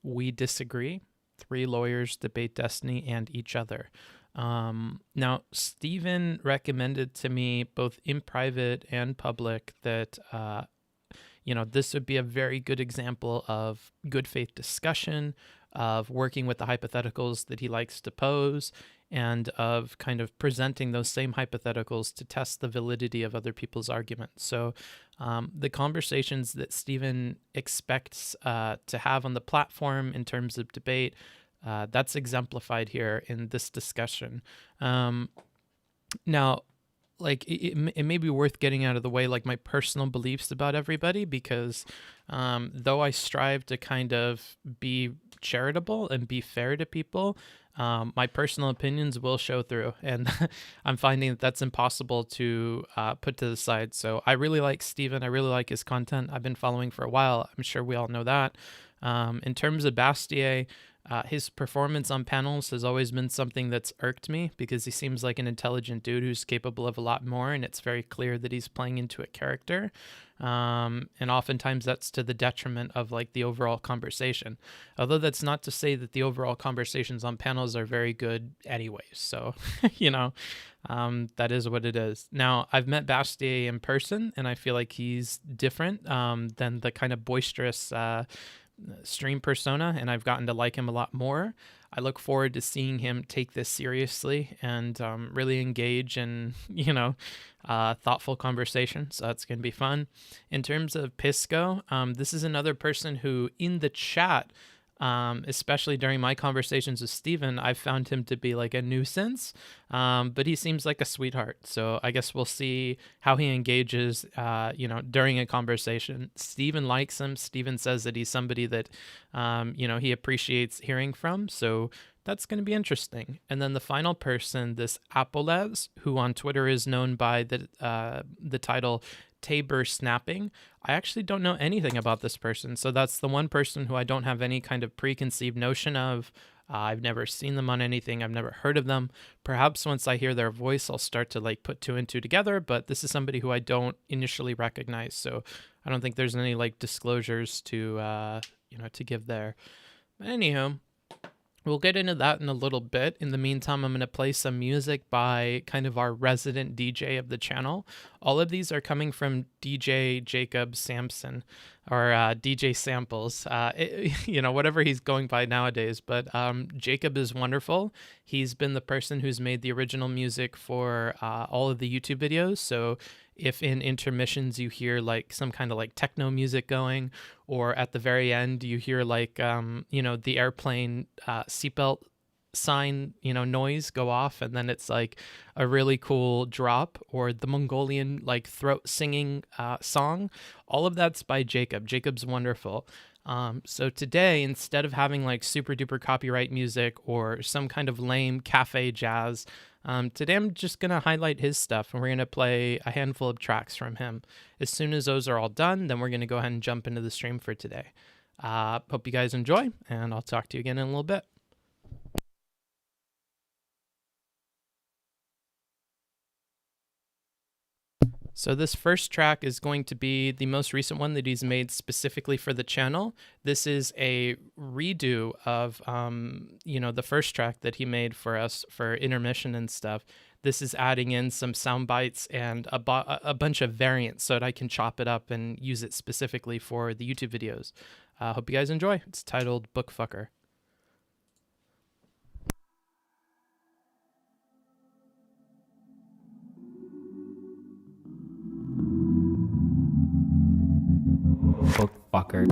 We Disagree. 3 lawyers debate destiny and each other. Now, Stephen recommended to me both in private and public that, this would be a very good example of good faith discussion, of working with the hypotheticals that he likes to pose, and of kind of presenting those same hypotheticals to test the validity of other people's arguments. So the conversations that Stephen expects to have on the platform in terms of debate, that's exemplified here in this discussion. Now, like it may be worth getting out of the way, like my personal beliefs about everybody, because though I strive to kind of be charitable and be fair to people, my personal opinions will show through, and I'm finding that that's impossible to put to the side. So I really like Stephen. I really like his content. I've been following for a while. I'm sure we all know that. In terms of Bastiat, his performance on panels has always been something that's irked me, because he seems like an intelligent dude who's capable of a lot more, and it's very clear that he's playing into a character. And oftentimes that's to the detriment of like the overall conversation. Although that's not to say that the overall conversations on panels are very good anyways. So, that is what it is. Now, I've met Bastiat in person, and I feel like he's different than the kind of boisterous stream persona, and I've gotten to like him a lot more. I look forward to seeing him take this seriously and really engage in, thoughtful conversation. So that's going to be fun. In terms of Pisco, this is another person who in the chat, especially during my conversations with Stephen, I've found him to be like a nuisance, but he seems like a sweetheart. So I guess we'll see how he engages, during a conversation. Stephen likes him. Stephen says that he's somebody that, he appreciates hearing from. So that's going to be interesting. And then the final person, this Appolez, who on Twitter is known by the title Tabor Snapping. I actually don't know anything about this person. So that's the one person who I don't have any kind of preconceived notion of. I've never seen them on anything. I've never heard of them. Perhaps once I hear their voice, I'll start to like put 2 and 2 together, but this is somebody who I don't initially recognize. So I don't think there's any like disclosures to give there. But anyhow, we'll get into that in a little bit. In the meantime, I'm going to play some music by kind of our resident DJ of the channel. All of these are coming from DJ Jacob Sampson, or DJ Samples, whatever he's going by nowadays. But Jacob is wonderful. He's been the person who's made the original music for all of the YouTube videos. So if in intermissions you hear like some kind of like techno music going, or at the very end you hear like, the airplane seatbelt sign, noise go off, and then it's like a really cool drop, or the Mongolian like throat singing song, all of that's by Jacob. Jacob's wonderful. So today, instead of having like super duper copyright music or some kind of lame cafe jazz, today I'm just going to highlight his stuff, and we're going to play a handful of tracks from him. As soon as those are all done, then we're going to go ahead and jump into the stream for today. Hope you guys enjoy, and I'll talk to you again in a little bit. So this first track is going to be the most recent one that he's made specifically for the channel. This is a redo of, the first track that he made for us for intermission and stuff. This is adding in some sound bites and a bunch of variants so that I can chop it up and use it specifically for the YouTube videos. Hope you guys enjoy. It's titled Bookfucker. Bookfucker.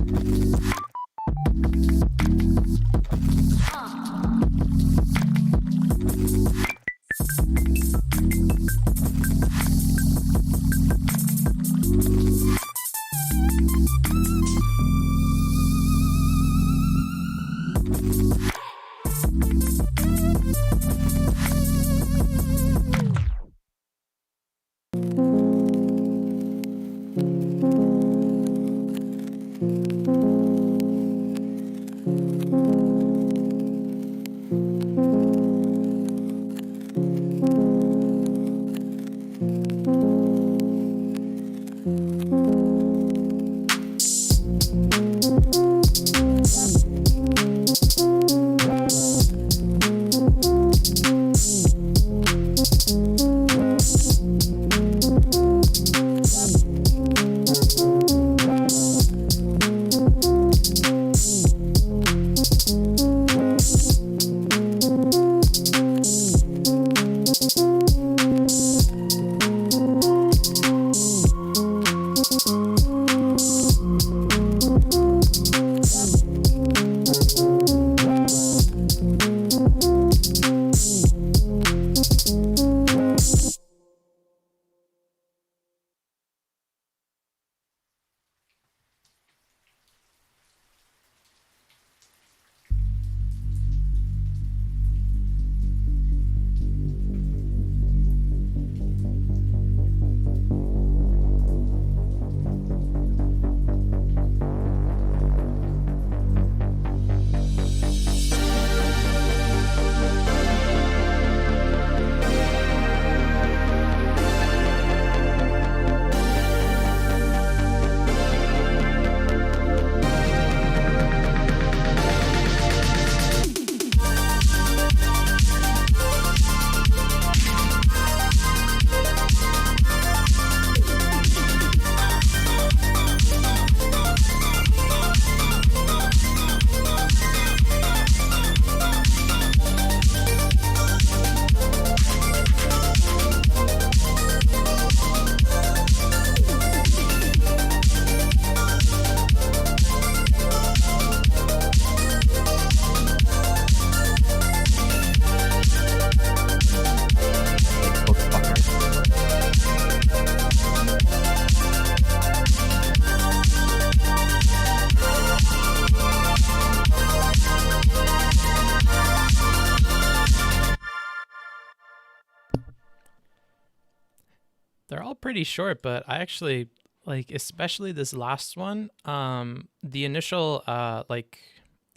They're all pretty short, but I actually like, especially this last one. The initial like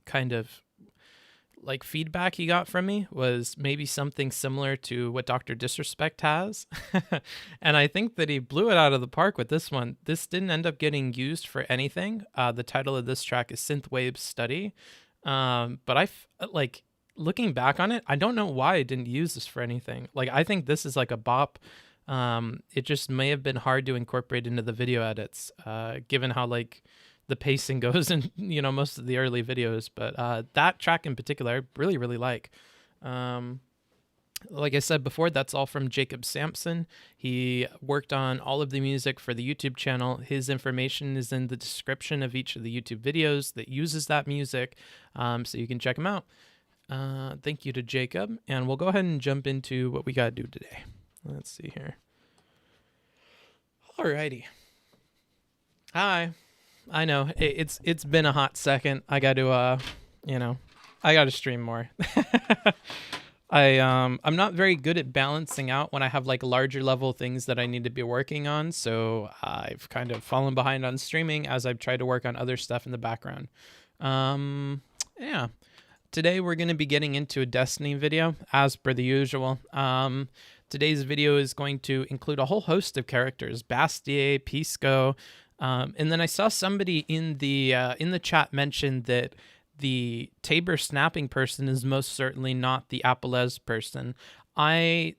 kind of like feedback he got from me was maybe something similar to what Dr. Disrespect has. And I think that he blew it out of the park with this one. This didn't end up getting used for anything. The title of this track is Synthwave Study. But like looking back on it, I don't know why I didn't use this for anything. Like, I think this is like a bop. It just may have been hard to incorporate into the video edits, given how like the pacing goes in, you know, most of the early videos. But that track in particular, I really, really like. Like I said before, that's all from Jacob Sampson. He worked on all of the music for the YouTube channel. His information is in the description of each of the YouTube videos that uses that music, so you can check him out. Thank you to Jacob, and we'll go ahead and jump into what we got to do today. Let's see here. Alrighty. Hi. I know it's been a hot second. I got to I got to stream more. I'm not very good at balancing out when I have like larger level things that I need to be working on, so I've kind of fallen behind on streaming as I've tried to work on other stuff in the background. Yeah. Today we're going to be getting into a Destiny video as per the usual. Today's video is going to include a whole host of characters: Bastiat, Pisco, and then I saw somebody in the chat mention that the Tabor snapping person is most certainly not the Appolez person. I,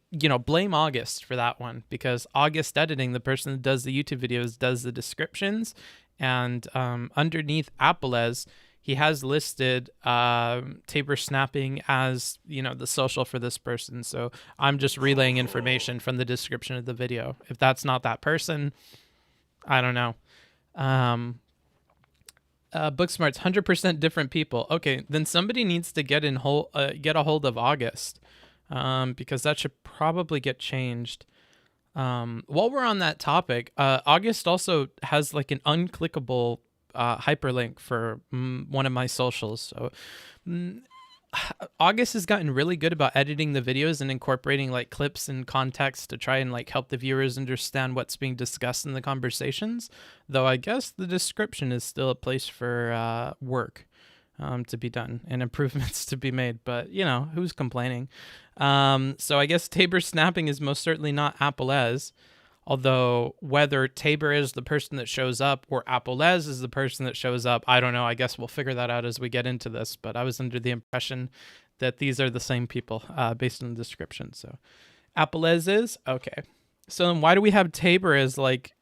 blame August for that one, because August Editing, the person that does the YouTube videos, does the descriptions, and underneath Appolez, he has listed Tabor snapping as, the social for this person. So I'm just relaying information from the description of the video. If that's not that person, I don't know. Booksmarts, 100% different people. Okay, then somebody needs to get a hold of August, because that should probably get changed. While we're on that topic, August also has like an unclickable hyperlink for one of my socials. So August has gotten really good about editing the videos and incorporating like clips and context to try and like help the viewers understand what's being discussed in the conversations. Though I guess the description is still a place for work to be done and improvements to be made. But who's complaining? So I guess Tabor snapping is most certainly not Appolez. Although whether Tabor is the person that shows up or Appolez is the person that shows up, I don't know. I guess we'll figure that out as we get into this. But I was under the impression that these are the same people based on the description. So Appolez is? Okay. So then why do we have Tabor as like,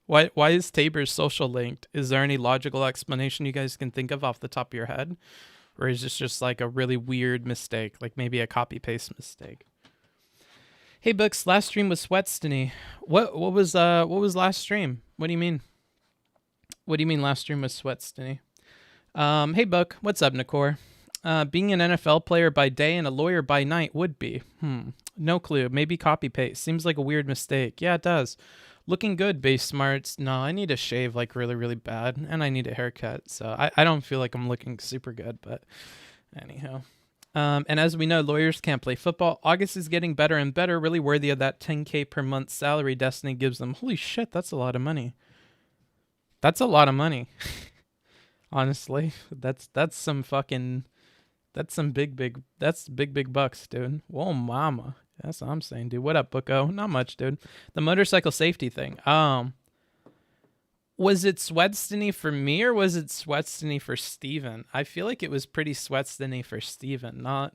why is Tabor's social linked? Is there any logical explanation you guys can think of off the top of your head? Or is this just like a really weird mistake, like maybe a copy paste mistake? Hey Books, last stream was Sweatstiny. What was last stream? What do you mean? What do you mean last stream was Sweatstiny? Hey Book, what's up, Nakor? Being an NFL player by day and a lawyer by night would be. No clue. Maybe copy paste. Seems like a weird mistake. Yeah, it does. Looking good, Base Smarts. No, I need to shave like really, really bad, and I need a haircut. So I don't feel like I'm looking super good, but anyhow. And as we know, lawyers can't play football. August is getting better and better, really worthy of that 10K per month salary Destiny gives them. Holy shit, that's a lot of money. That's a lot of money. Honestly, that's some big bucks, dude. Whoa, mama. That's what I'm saying, dude. What up, Bucko? Not much, dude. The motorcycle safety thing. Was it Sweatstiny for me or was it Sweatstiny for Steven? I feel like it was pretty Sweatstiny for Steven, not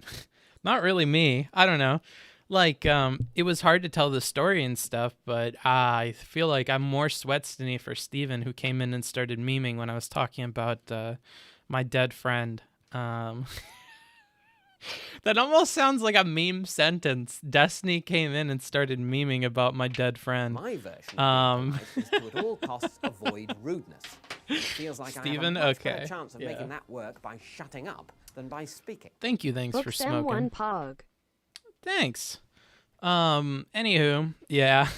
really me. I don't know. Like, it was hard to tell the story and stuff, but I feel like I'm more Sweatstiny for Steven, who came in and started memeing when I was talking about my dead friend. That almost sounds like a meme sentence. Destiny came in and started memeing about my dead friend. My version of life is to at all costs avoid rudeness. It feels like Steven, I have a much okay. better chance of making that work by shutting up than by speaking. Thanks for smoking. M1 Pog. Thanks. Anywho, yeah.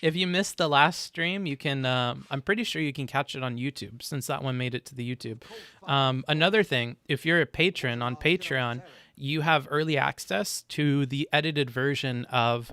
If you missed the last stream, you can I'm pretty sure you can catch it on YouTube, since that one made it to the YouTube. Another thing, if you're a patron on Patreon, you have early access to the edited version of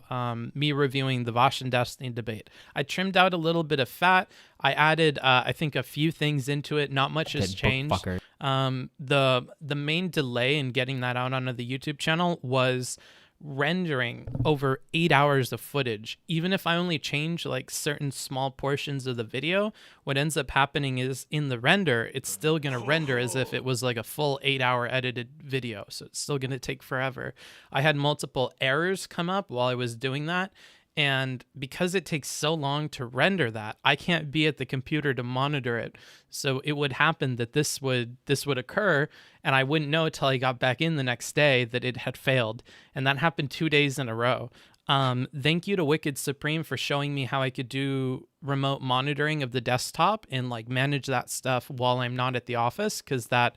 me reviewing the Vosh and Destiny debate. I trimmed out a little bit of fat. I added, I think, a few things into it. Not much has changed. The main delay in getting that out onto the YouTube channel was rendering over 8 hours of footage. Even if I only change like certain small portions of the video, what ends up happening is in the render, it's still going to render as if it was like a full 8-hour edited video. So it's still going to take forever. I had multiple errors come up while I was doing that. And because it takes so long to render that, I can't be at the computer to monitor it. So it would happen that this would occur, and I wouldn't know until I got back in the next day that it had failed. And that happened 2 days in a row. Thank you to Wicked Supreme for showing me how I could do remote monitoring of the desktop and like manage that stuff while I'm not at the office, because that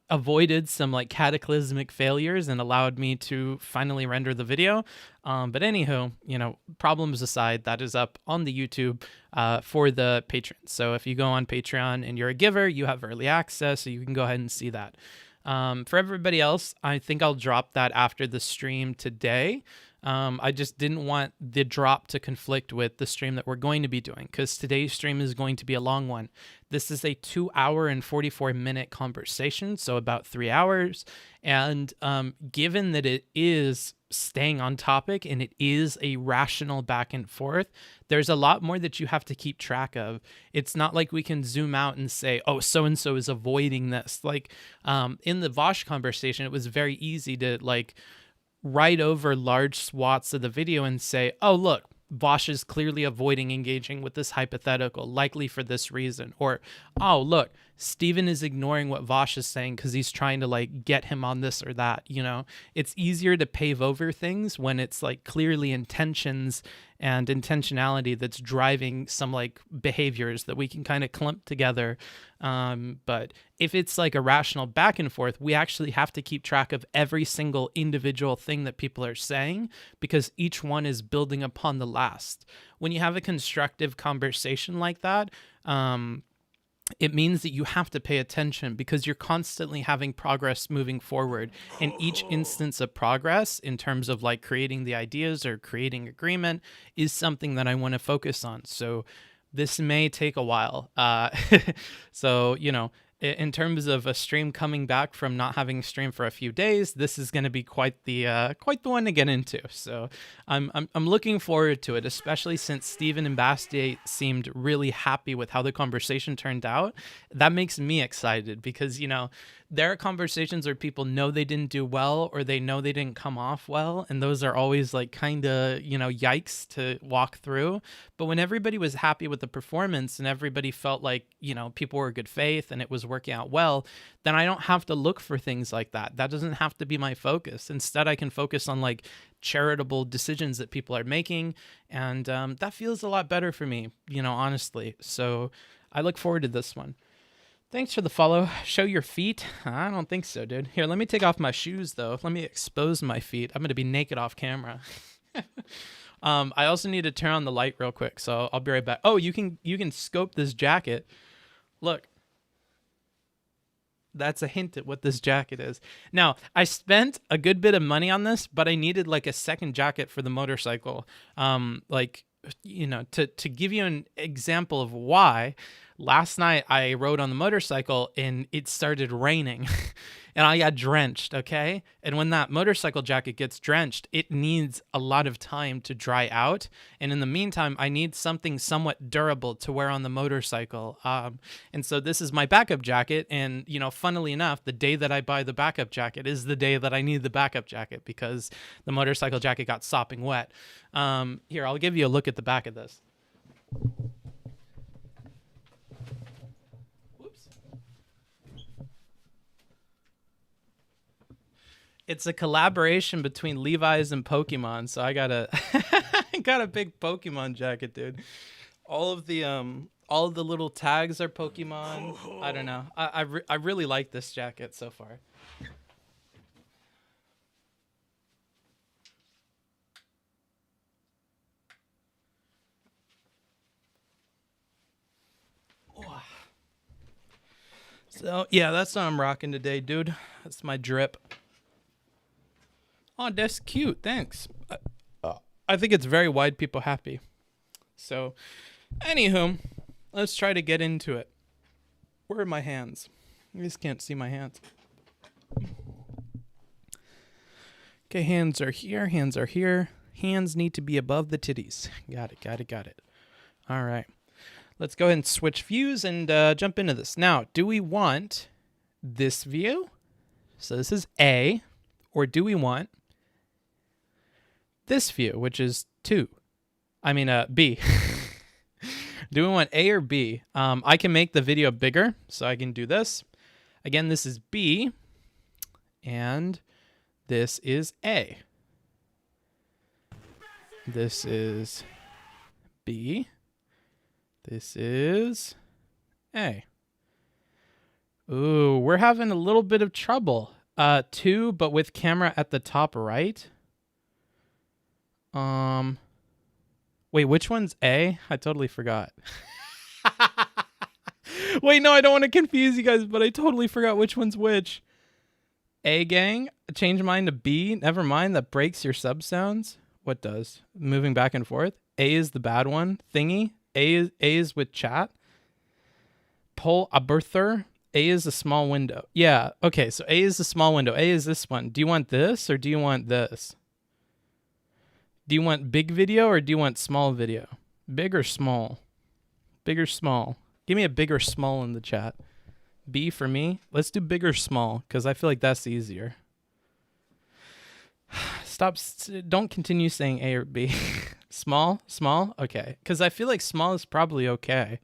avoided some like cataclysmic failures and allowed me to finally render the video. But anywho, you know, problems aside, that is up on the YouTube for the patrons. So if you go on Patreon and you're a giver, you have early access, so you can go ahead and see that. For everybody else, I think I'll drop that after the stream today. I just didn't want the drop to conflict with the stream that we're going to be doing, because today's stream is going to be a long one. This is a 2-hour and 44-minute conversation, so about 3 hours. And given that it is staying on topic and it is a rational back and forth, there's a lot more that you have to keep track of. It's not like we can zoom out and say, oh, so-and-so is avoiding this. Like in the Vosh conversation, it was very easy to like write over large swaths of the video and say, oh, look, Vosh is clearly avoiding engaging with this hypothetical, likely for this reason. Or, oh, look, Steven is ignoring what Vosh is saying because he's trying to like get him on this or that. You know, it's easier to pave over things when it's like clearly intentions and intentionality that's driving some like behaviors that we can kind of clump together. But if it's like a rational back and forth, we actually have to keep track of every single individual thing that people are saying, because each one is building upon the last. When you have a constructive conversation like that, it means that you have to pay attention, because you're constantly having progress moving forward. And each instance of progress in terms of like creating the ideas or creating agreement is something that I want to focus on. So this may take a while. So, you know, in terms of a stream coming back from not having streamed for a few days, this is going to be quite the one to get into. So I'm looking forward to it, especially since Steven and Bastiat seemed really happy with how the conversation turned out. That makes me excited, because, you know, there are conversations where people know they didn't do well, or they know they didn't come off well, and those are always like kind of, you know, yikes to walk through. But when everybody was happy with the performance and everybody felt like, you know, people were good faith and it was working out well, then I don't have to look for things like that. That doesn't have to be my focus. Instead, I can focus on like charitable decisions that people are making, and that feels a lot better for me, you know, honestly. So I look forward to this one. Thanks for the follow. Show your feet? I don't think so, dude. Here, let me take off my shoes, though. Let me expose my feet. I'm going to be naked off camera. I also need to turn on the light real quick, so I'll be right back. Oh, you can scope this jacket. Look. That's a hint at what this jacket is. Now, I spent a good bit of money on this, but I needed like a second jacket for the motorcycle. Like, you know, to give you an example of why, last night I rode on the motorcycle and it started raining and I got drenched, okay? And when that motorcycle jacket gets drenched, it needs a lot of time to dry out. And in the meantime, I need something somewhat durable to wear on the motorcycle. And so this is my backup jacket. And, you know, funnily enough, the day that I buy the backup jacket is the day that I need the backup jacket, because the motorcycle jacket got sopping wet. Here, I'll give you a look at the back of this. It's a collaboration between Levi's and Pokemon, so I got a I got a big Pokemon jacket, dude. All of the little tags are Pokemon. I don't know. I really like this jacket so far. So yeah, that's what I'm rocking today, dude. That's my drip. Oh, that's cute. Thanks. I think it's very wide people happy. So, anywho, let's try to get into it. Where are my hands? You guys can't see my hands. Okay, hands are here. Hands are here. Hands need to be above the titties. Got it. Got it. Got it. All right. Let's go ahead and switch views and jump into this. Now, do we want this view? So this is A. Or do we want this view, which is B? Do we want A or B? I can make the video bigger, so I can do this. Again, this is B, and this is A. This is B. This is A. Ooh, we're having a little bit of trouble. 2, but with camera at the top right. Wait, which one's A? I totally forgot. Wait, no, I don't want to confuse you guys, but I totally forgot which one's which. A gang, change mine to B. Never mind, that breaks your sub sounds. What does? Moving back and forth. A is the bad one. Thingy. A is with chat. Pull a birther. A is a small window. Yeah, okay, so A is the small window. A is this one. Do you want this or do you want this? Do you want big video or do you want small video? Big or small? Big or small? Give me a big or small in the chat. B for me. Let's do big or small because I feel like that's easier. Don't continue saying A or B. Small? Small? Okay. Because I feel like small is probably okay.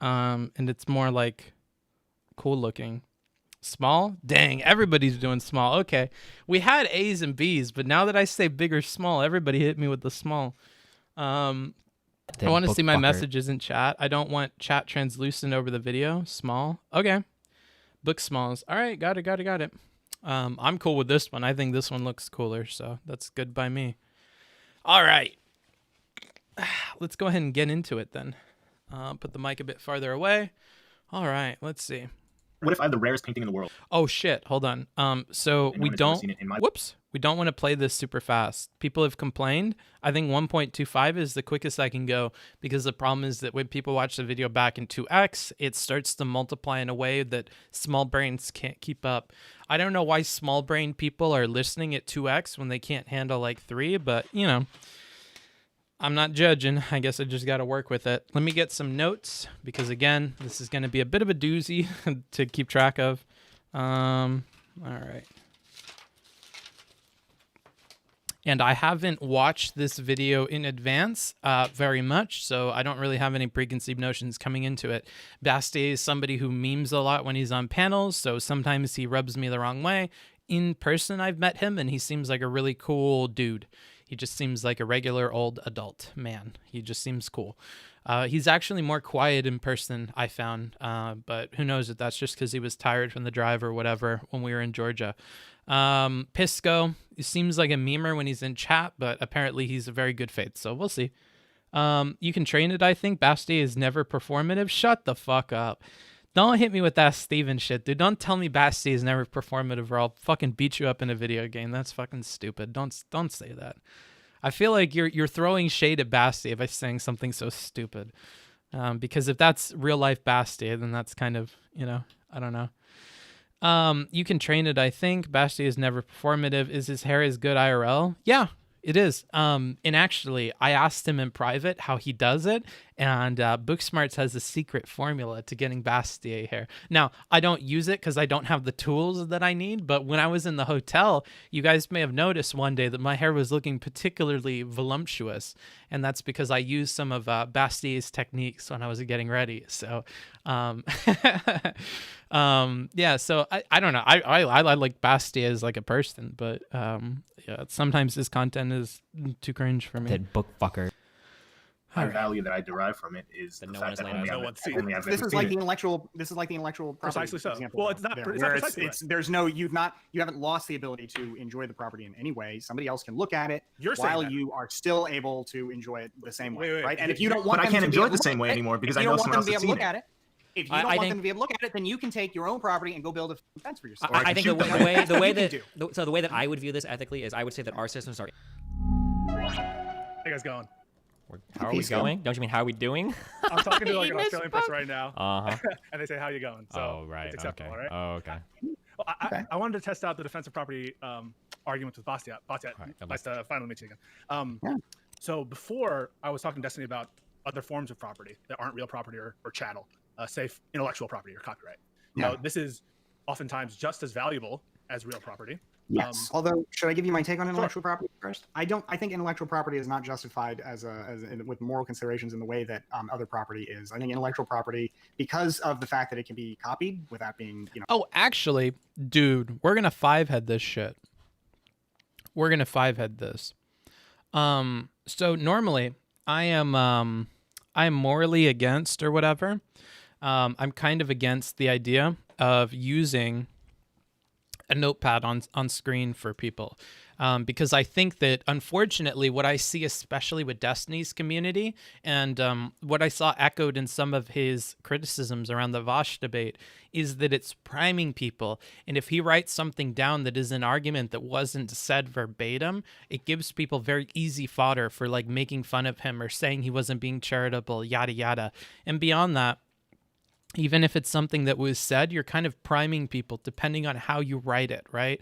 And it's more like cool looking. Small? Dang, everybody's doing small. Okay. We had A's and B's, but now that I say big or small, everybody hit me with the small. I want to see my messages in chat. I don't want chat translucent over the video. Small. Okay. Book smalls. All right. Got it. I'm cool with this one. I think this one looks cooler, so that's good by me. All right. Let's go ahead and get into it then. Put the mic a bit farther away. All right. Let's see. What if I have the rarest painting in the world? Oh shit, hold on. So we don't we don't want to play this super fast. People have complained. I think 1.25 is the quickest I can go because the problem is that when people watch the video back in 2x, it starts to multiply in a way that small brains can't keep up. I don't know why small brain people are listening at 2x when they can't handle like 3, but you know, I'm not judging. I guess I just got to work with it. Let me get some notes because, again, this is going to be a bit of a doozy to keep track of. All right. And I haven't watched this video in advance very much, so I don't really have any preconceived notions coming into it. Bastiat is somebody who memes a lot when he's on panels, so sometimes he rubs me the wrong way. In person, I've met him, and he seems like a really cool dude. He just seems like a regular old adult man. He just seems cool. He's actually more quiet in person, I found. But who knows if that's just because he was tired from the drive or whatever when we were in Georgia. Pisco, he seems like a memer when he's in chat, but apparently he's a very good faith. So we'll see. You can train it, I think. Bastiat is never performative. Shut the fuck up. Don't hit me with that Steven shit, dude. Don't tell me Bastiat is never performative or I'll fucking beat you up in a video game. That's fucking stupid. Don't say that. I feel like you're throwing shade at Bastiat by saying something so stupid. Because if that's real life Bastiat, then that's kind of, you know, I don't know. You can train it, I think. Bastiat is never performative. Is his hair as good IRL? Yeah. It is. And actually, I asked him in private how he does it, and Booksmarts has a secret formula to getting Bastiat hair. Now, I don't use it because I don't have the tools that I need, but when I was in the hotel, you guys may have noticed one day that my hair was looking particularly voluptuous, and that's because I used some of Bastiat's techniques when I was getting ready. So, yeah, so I don't know. I like Bastiat as like a person, but yeah, sometimes his content is too cringe for me. That book fucker. The value that I derive from it is the fact that this is like the intellectual. This is like the intellectual precisely so. Example, well, it's not. there, it's not precisely it's there's no you haven't lost the ability to enjoy the property in any way. Somebody else can look at it while you are still able to enjoy it the same way, right? And if you don't want, but I can't enjoy it the same way anymore because I know someone else has seen it. If you don't want them to be able to look at it, then you can take your own property and go build a fence for yourself. I think the way that I would view this ethically is I would say that our systems are. How you guys going? How are we going? Don't you mean how are we doing? I'm talking to like an Australian person right now. Uh-huh. And they say, how you going? So right. it's acceptable, Okay. right? Oh, okay. Well, I wanted to test out the defensive property argument with Bastiat. Bastiat, nice to finally meet you again. So before, I was talking to Destiny about other forms of property that aren't real property or chattel, say intellectual property or copyright. Now, this is oftentimes just as valuable as real property. Yes. Although, should I give you my take on intellectual property first? I think intellectual property is not justified with moral considerations in the way that other property is. I think intellectual property, because of the fact that it can be copied without being, Oh, actually, dude, we're gonna 5-head this shit. We're gonna 5-head this. So normally I am morally against or whatever. I'm kind of against the idea of using a notepad on screen for people, because I think that unfortunately what I see, especially with Destiny's community, and what I saw echoed in some of his criticisms around the Vosh debate, is that it's priming people. And if he writes something down that is an argument that wasn't said verbatim, it gives people very easy fodder for like making fun of him or saying he wasn't being charitable, yada yada. And beyond that, even if it's something that was said, you're kind of priming people depending on how you write it, right?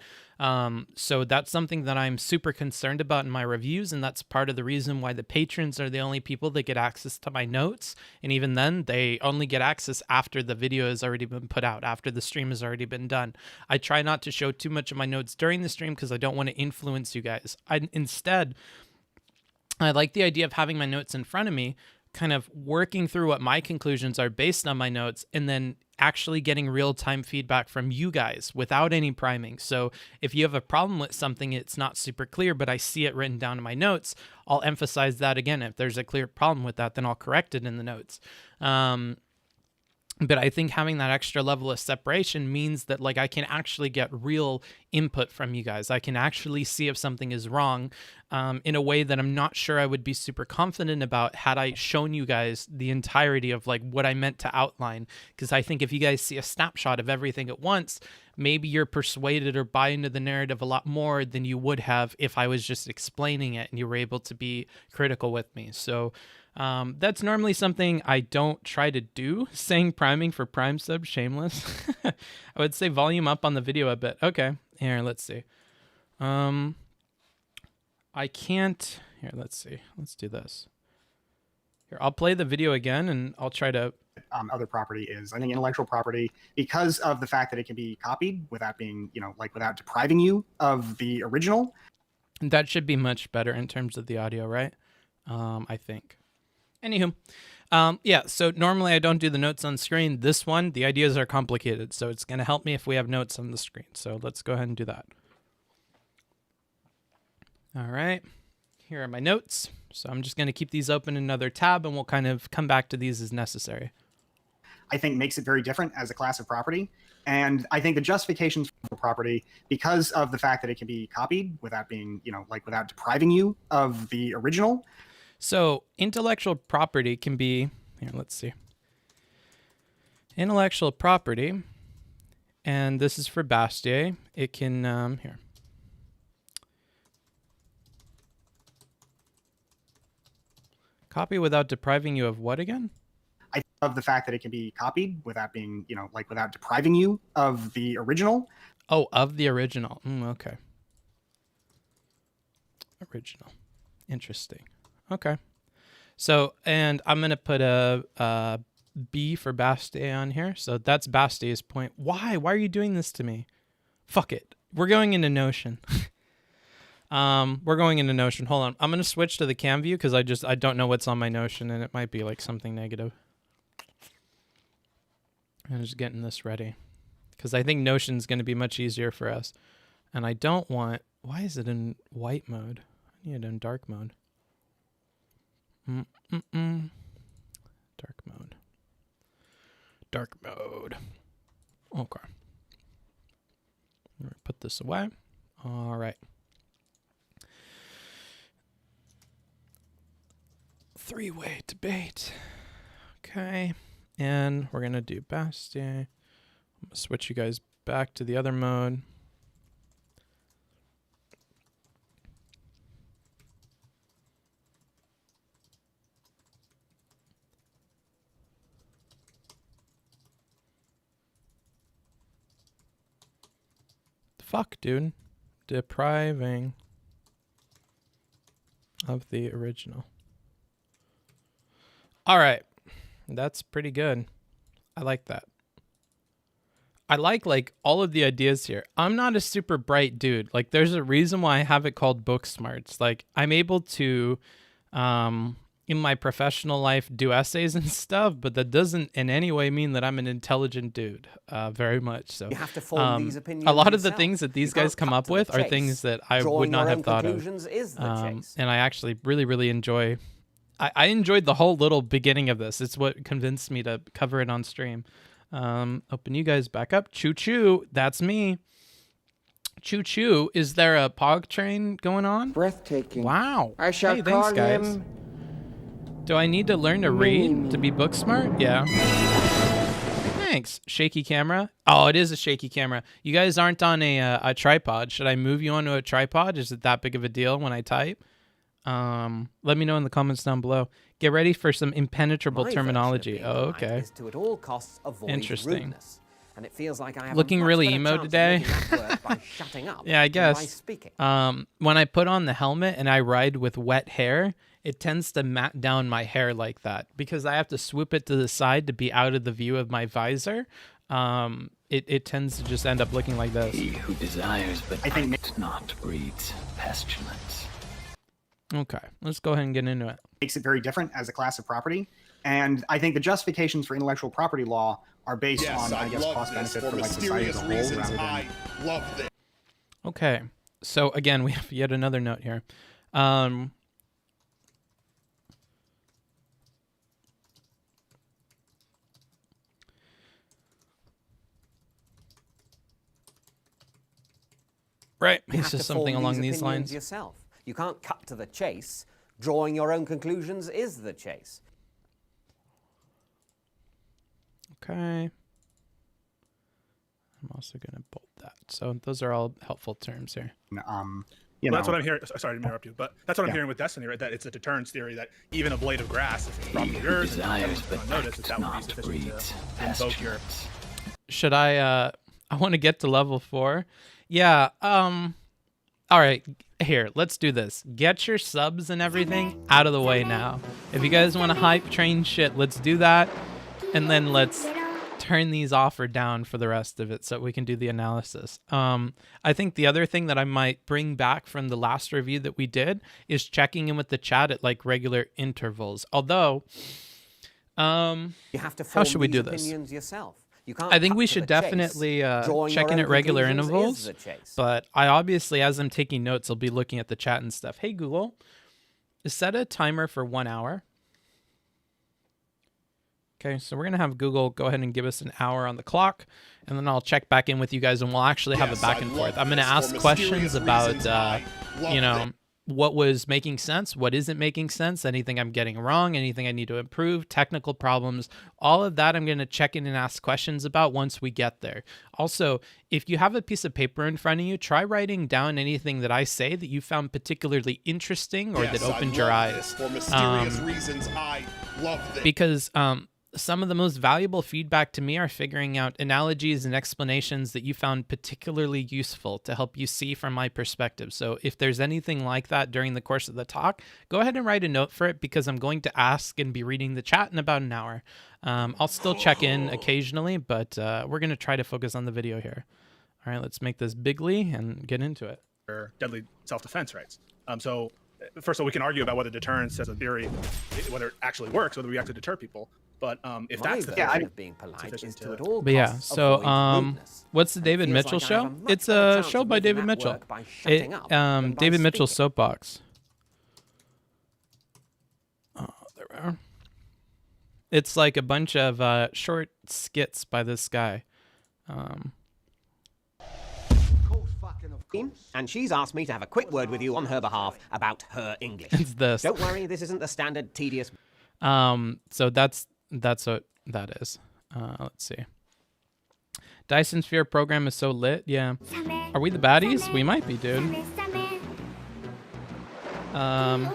So that's something that I'm super concerned about in my reviews, and that's part of the reason why the patrons are the only people that get access to my notes. And even then, they only get access after the video has already been put out, after the stream has already been done. I try not to show too much of my notes during the stream because I don't want to influence you guys. Instead, I like the idea of having my notes in front of me, kind of working through what my conclusions are based on my notes, and then actually getting real-time feedback from you guys without any priming. So if you have a problem with something, it's not super clear, but I see it written down in my notes, I'll emphasize that again. If there's a clear problem with that, then I'll correct it in the notes. But I think having that extra level of separation means that like I can actually get real input from you guys. I can actually see if something is wrong in a way that I'm not sure I would be super confident about had I shown you guys the entirety of like what I meant to outline. Because I think if you guys see a snapshot of everything at once, maybe you're persuaded or buy into the narrative a lot more than you would have if I was just explaining it and you were able to be critical with me. So that's normally something I don't try to do. Saying priming for Prime sub, shameless. I would say volume up on the video a bit. Okay, here, let's see. I can't. Here, let's see. Let's do this. Here, I'll play the video again and I'll try to. Other property is. I think intellectual property, because of the fact that it can be copied without being, without depriving you of the original. That should be much better in terms of the audio, right? I think. Anywho, yeah, so normally I don't do the notes on screen. This one, the ideas are complicated, so it's going to help me if we have notes on the screen. So let's go ahead and do that. All right, here are my notes. So I'm just going to keep these open in another tab, and we'll kind of come back to these as necessary. I think makes it very different as a class of property. And I think the justifications for property, because of the fact that it can be copied without being, without depriving you of the original. So intellectual property can be, here, let's see. Intellectual property, and this is for Bastiat. It can, here. Copy without depriving you of what again? I love the fact that it can be copied without being, without depriving you of the original. Oh, of the original. Okay. Original. Interesting. Okay. So, and I'm going to put a B for Bastiat on here. So that's Bastiat's point. Why? Why are you doing this to me? Fuck it. We're going into Notion. We're going into Notion. Hold on. I'm going to switch to the cam view because I don't know what's on my Notion and it might be like something negative. I'm just getting this ready because I think Notion's going to be much easier for us. And I don't want, why is it in white mode? I need it in dark mode. Dark mode. Dark mode. Okay. Put this away. All right. Three-way debate. Okay. And we're going to do Bastiat. I'm going to switch you guys back to the other mode. Fuck, dude. Depriving of the original. All right. That's pretty good. I like that. I like all of the ideas here. I'm not a super bright dude. Like, there's a reason why I have it called Book Smarts. Like, I'm able to, in my professional life, do essays and stuff, but that doesn't in any way mean that I'm an intelligent dude. Very much so. You have to form these opinions a lot of the yourself. things that these You can't guys come cut up to the with are chase. things that I Drawing would not your have own thought of. conclusions is the chase. And I actually really enjoy. I enjoyed the whole little beginning of this. It's what convinced me to cover it on stream. Open you guys back up. Choo choo, that's me. Choo choo, is there a pog train going on? Breathtaking. Wow. I shall hey, call thanks, guys. him. Do I need to learn to read to be book smart? Yeah. Thanks. Shaky camera. Oh, it is a shaky camera. You guys aren't on a tripod. Should I move you onto a tripod? Is it that big of a deal when I type? Let me know in the comments down below. Get ready for some impenetrable terminology. Oh, okay. Is to at all costs avoid Interesting. rudeness. And it feels like I have Looking a much really better emo chance of today. making that work by shutting up Yeah, I than by guess. speaking. When I put on the helmet and I ride with wet hair, it tends to mat down my hair like that because I have to swoop it to the side to be out of the view of my visor. It tends to just end up looking like this. He who desires but I think acts not breeds pestilence. Okay, let's go ahead and get into it. makes it very different as a class of property. And I think the justifications for intellectual property law are based on, I guess, cost benefit for like society as a whole rather than. Love this. Okay, so again, we have yet another note here. Right, You it's have just to something form along these these opinions lines. yourself. You can't cut to the chase. Drawing your own conclusions is the chase. Okay. I'm also going to bold that. So those are all helpful terms here. You Well, that's know, what I'm hearing. Sorry to interrupt you, but that's what I'm hearing with Destiny, right? That it's a deterrence theory that even a blade of grass, if it's properly yours, and desires it's but on notice, that would be not sufficient breeds to invoke your. pestilence. Should I want to get to level 4. Yeah, all right. Here, let's do this. Get your subs and everything out of the way now. If you guys want to hype train shit, let's do that. And then let's turn these off or down for the rest of it so we can do the analysis. I think the other thing that I might bring back from the last review that we did is checking in with the chat at like regular intervals. Although, You have to form how should we these do this? opinions yourself. You can't I think cut we to should the chase. definitely Drawing check your in own at regular conclusions intervals. is the chase. But I obviously, as I'm taking notes, I'll be looking at the chat and stuff. Hey, Google, set a timer for 1 hour. Okay, so we're going to have Google go ahead and give us an hour on the clock, and then I'll check back in with you guys, and we'll actually have a back and forth. I'm going to ask questions about, you know, what was making sense, what isn't making sense, anything I'm getting wrong, anything I need to improve, technical problems, all of that I'm going to check in and ask questions about once we get there. Also, if you have a piece of paper in front of you, try writing down anything that I say that you found particularly interesting or that opened your eyes. For mysterious reasons, I love this. Because some of the most valuable feedback to me are figuring out analogies and explanations that you found particularly useful to help you see from my perspective. So if there's anything like that during the course of the talk, go ahead and write a note for it because I'm going to ask and be reading the chat in about an hour. I'll still check in occasionally, but we're going to try to focus on the video here. All right, let's make this bigly and get into it. Deadly self-defense rights. So first of all, we can argue about whether deterrence as a theory, whether it actually works, whether we actually deter people. But if that's the version thing, of being polite sufficient is to- to at all But yeah, costs so avoid rudeness. what's the David Feels Mitchell like I have show? a much It's better a chance show of by making David that Mitchell. work by shutting up than by David Mitchell's speaking. Soapbox. Oh, there we are. It's like a bunch of short skits by this guy. And she's asked me to have a quick word with you on her behalf about her English. It's this. Don't worry, this isn't the standard tedious. So that's what that is. Let's see. Dyson Sphere program is so lit. Yeah. Are we the baddies? We might be, dude. And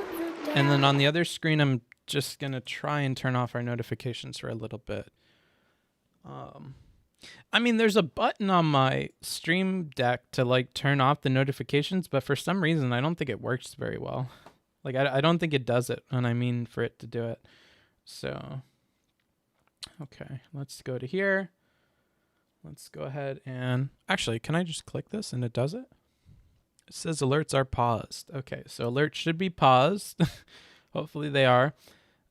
then on the other screen, I'm just going to try and turn off our notifications for a little bit. I mean, there's a button on my Stream Deck to like turn off the notifications, but for some reason, I don't think it works very well. Like, I don't think it does it when I mean for it to do it. So, okay, let's go to here. Let's go ahead and actually, can I just click this and it does it? It says alerts are paused. Okay, so alerts should be paused. Hopefully they are.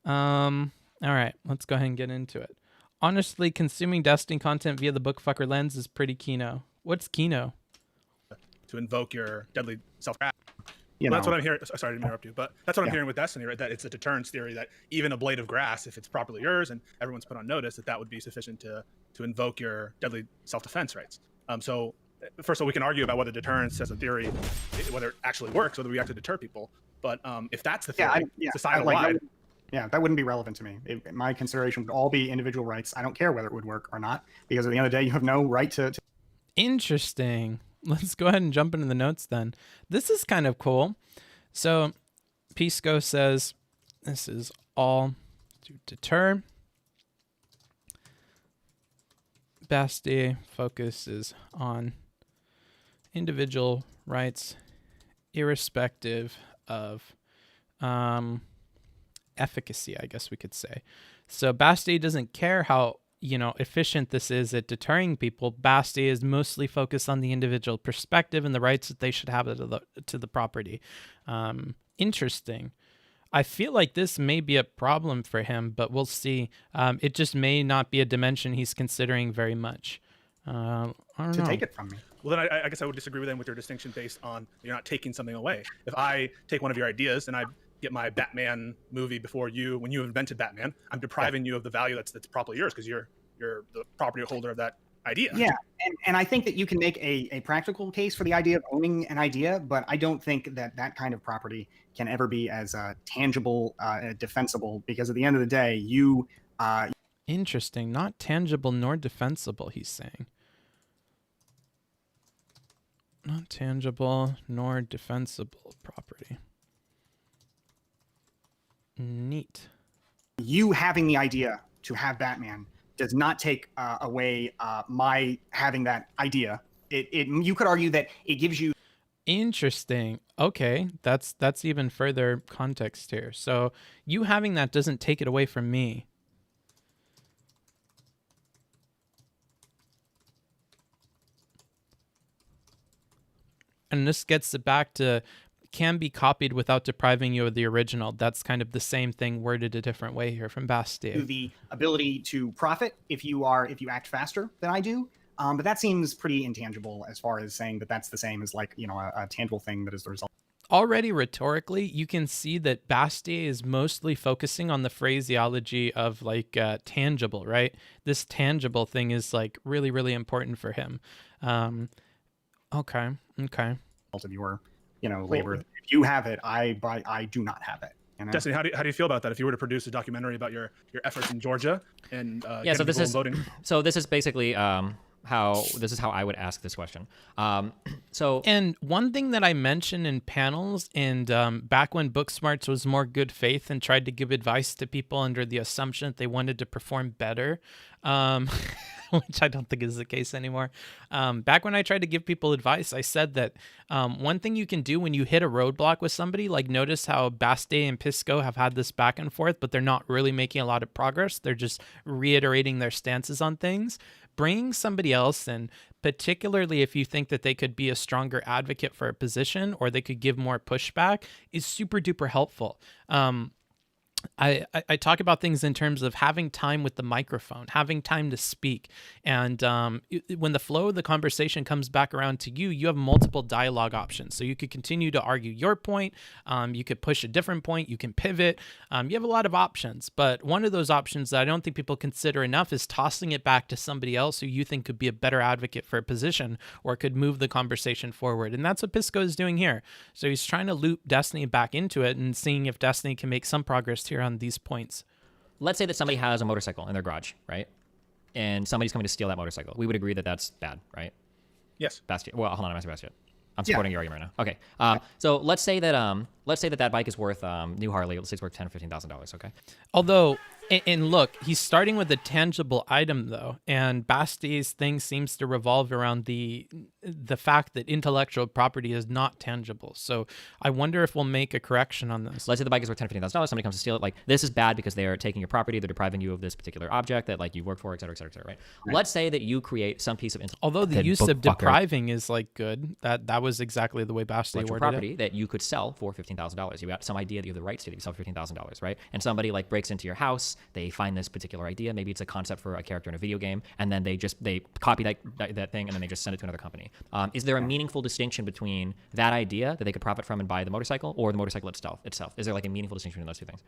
All right, let's go ahead and get into it. Honestly, consuming Destiny content via the bookfucker lens is pretty Kino. What's Kino? To invoke your deadly self-trap. You That's know. what I'm hearing. Sorry to interrupt you, but that's what I'm hearing with Destiny, right? That it's a deterrence theory that even a blade of grass, if it's properly yours and everyone's put on notice, that would be sufficient to invoke your deadly self-defense rights. So first of all, we can argue about whether deterrence as a theory, whether it actually works, whether we actually deter people. But if that's the theory, societal-wide. That wouldn't be relevant to me. My consideration would all be individual rights. I don't care whether it would work or not, because at the end of the day, you have no right to... Interesting. Let's go ahead and jump into the notes then. This is kind of cool. So Pisco says this is all to deter. Bastiat focuses on individual rights irrespective of efficacy, I guess we could say. So Bastiat doesn't care how efficient this is at deterring people. Bastiat is mostly focused on the individual perspective and the rights that they should have to the property. Interesting. I feel like this may be a problem for him, but we'll see. It just may not be a dimension he's considering very much. I don't know. Take it from me. Well, then I guess I would disagree with him with your distinction based on you're not taking something away. If I take one of your ideas and I get my Batman movie before you, when you invented Batman, I'm depriving you of the value that's properly yours because you're the property holder of that idea. Yeah, and I think that you can make a practical case for the idea of owning an idea, but I don't think that kind of property can ever be as tangible, defensible, because at the end of the day, you... Interesting. Not tangible nor defensible, he's saying. Not tangible nor defensible property. Neat. You having the idea to have Batman does not take away my having that idea. You could argue that it gives you... Interesting. Okay, that's even further context here. So you having that doesn't take it away from me. And this gets it back to can be copied without depriving you of the original. That's kind of the same thing worded a different way here from Bastiat. The ability to profit if you act faster than I do. But that seems pretty intangible as far as saying that that's the same as like, a tangible thing that is the result. Already rhetorically, you can see that Bastiat is mostly focusing on the phraseology of like tangible, right? This tangible thing is like really, really important for him. Okay. Of your, labor. If you have it, I do not have it. Destiny, how do you feel about that? If you were to produce a documentary about your efforts in Georgia and so this is voting. So this is basically how I would ask this question. And one thing that I mentioned in panels and back when Booksmarts was more good faith and tried to give advice to people under the assumption that they wanted to perform better, which I don't think is the case anymore. Back when I tried to give people advice, I said that one thing you can do when you hit a roadblock with somebody, like notice how Bastiat and Pisco have had this back and forth, but they're not really making a lot of progress. They're just reiterating their stances on things. Bringing somebody else in, particularly if you think that they could be a stronger advocate for a position or they could give more pushback, is super duper helpful. I talk about things in terms of having time with the microphone, having time to speak. And when the flow of the conversation comes back around to you, you have multiple dialogue options. So you could continue to argue your point. You could push a different point. You can pivot. You have a lot of options. But one of those options that I don't think people consider enough is tossing it back to somebody else who you think could be a better advocate for a position or could move the conversation forward. And that's what Pisco is doing here. So he's trying to loop Destiny back into it and seeing if Destiny can make some progress here on these points. let's say that somebody has a motorcycle in their garage, right? And somebody's coming to steal that motorcycle. We would agree that that's bad, right? Yes. Bastiat. Well, hold on, I'm asking Bastiat. I'm supporting your argument right now. Okay. So let's say that bike is worth new Harley. Let's say it's worth $10,000 or $15,000. Okay. Although, and look, he's starting with a tangible item though, and Bastiat's thing seems to revolve around the fact that intellectual property is not tangible. So I wonder if we'll make a correction on this. Let's say the bike is worth $10,000, $15,000. Somebody comes to steal it. Like, this is bad because they are taking your property. They're depriving you of this particular object that like you work for, et cetera, et cetera, et cetera, right? Let's say that you create some piece of although the use of depriving is like good. That was exactly the way Bastiat worded property it. that you could sell for $15,000. You got some idea that you have the rights to, you sell for $15,000, right? And somebody like breaks into your house. They find this particular idea. Maybe it's a concept for a character in a video game, and then they copy that thing, and then they just send it to another company. Is there a meaningful distinction between that idea that they could profit from and buy the motorcycle, or the motorcycle itself? Is there like a meaningful distinction between those two things?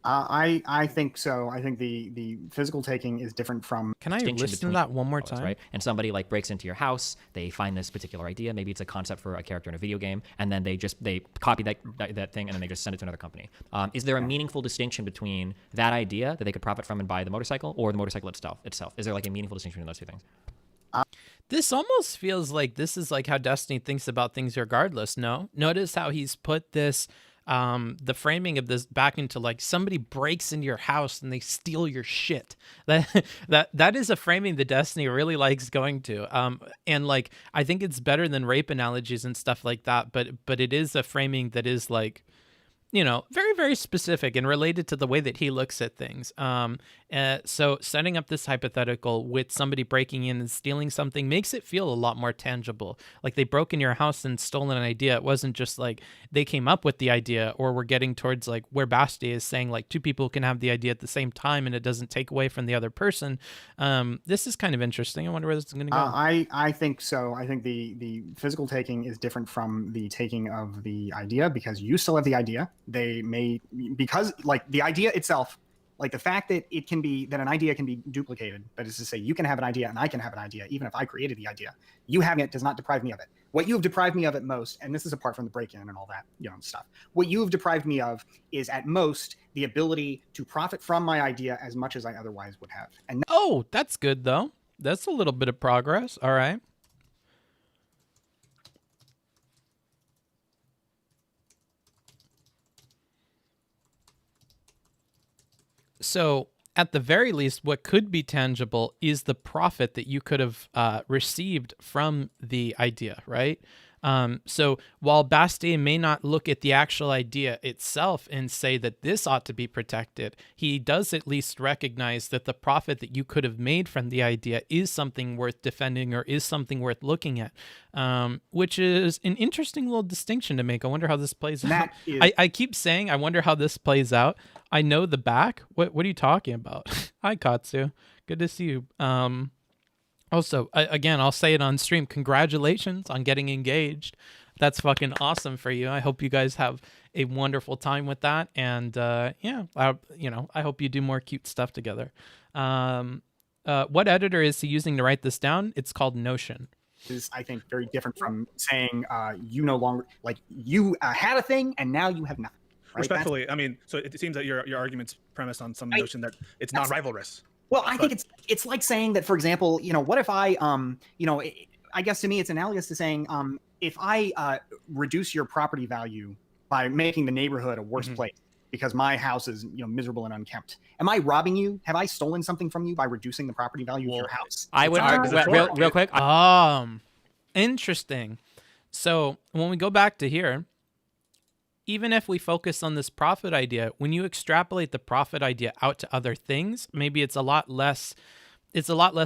I think so. I think the physical taking is different from. Can I listen to that one more time? Right? And somebody like breaks into your house. They find this particular idea. Maybe it's a concept for a character in a video game, and then they copy that thing, and then they just send it to another company. Is there a meaningful distinction between that idea that they could profit from and buy the motorcycle, or the motorcycle itself? Is there like a meaningful distinction between those two things? This almost feels like this is like how Destiny thinks about things regardless. No? Notice how he's put this, the framing of this back into like somebody breaks into your house and they steal your shit. That is a framing that Destiny really likes going to. And like, I think it's better than rape analogies and stuff like that, but it is a framing that is like, you know, very, very specific and related to the way that he looks at things. So setting up this hypothetical with somebody breaking in and stealing something makes it feel a lot more tangible. Like they broke in your house and stolen an idea. It wasn't just like they came up with the idea, or we're getting towards like where Bastiat is saying like two people can have the idea at the same time and it doesn't take away from the other person. This is kind of interesting. I wonder where this is going to go. I think so. I think the physical taking is different from the taking of the idea because you still have the idea. They may, because like the idea itself, like the fact that it can be, that an idea can be duplicated, that is to say you can have an idea and I can have an idea, even if I created the idea, you having it does not deprive me of it. What you have deprived me of at most, and this is apart from the break-in and all that, you know, stuff, what you have deprived me of is at most the ability to profit from my idea as much as I otherwise would have. And oh, that's good though. That's a little bit of progress. All right. So at the very least, what could be tangible is the profit that you could have received from the idea, right? So while Bastiat may not look at the actual idea itself and say that this ought to be protected, he does at least recognize that the profit that you could have made from the idea is something worth defending or is something worth looking at, which is an interesting little distinction to make. I wonder how this plays out. I keep saying, I wonder how this plays out. I know the back. What are you talking about? Hi, Katsu. Good to see you. Also, again, I'll say it on stream. Congratulations on getting engaged. That's fucking awesome for you. I hope you guys have a wonderful time with that. And yeah, I hope you do more cute stuff together. What editor is he using to write this down? It's called Notion. Is, I think, very different from saying you no longer, like you had a thing and now you have nothing. Right? Respectfully, I mean, so it seems that your argument's premised on some notion that it's non-rivalrous. Well, I think it's like saying that, for example, you know, what if I, I guess to me it's analogous to saying, if I reduce your property value by making the neighborhood a worse place because my house is, you know, miserable and unkempt, am I robbing you? Have I stolen something from you by reducing the property value of your house? I would argue, real quick. Interesting. So when we go back to here, even if we focus on this profit idea, when you extrapolate the profit idea out to other things, maybe it's a lot less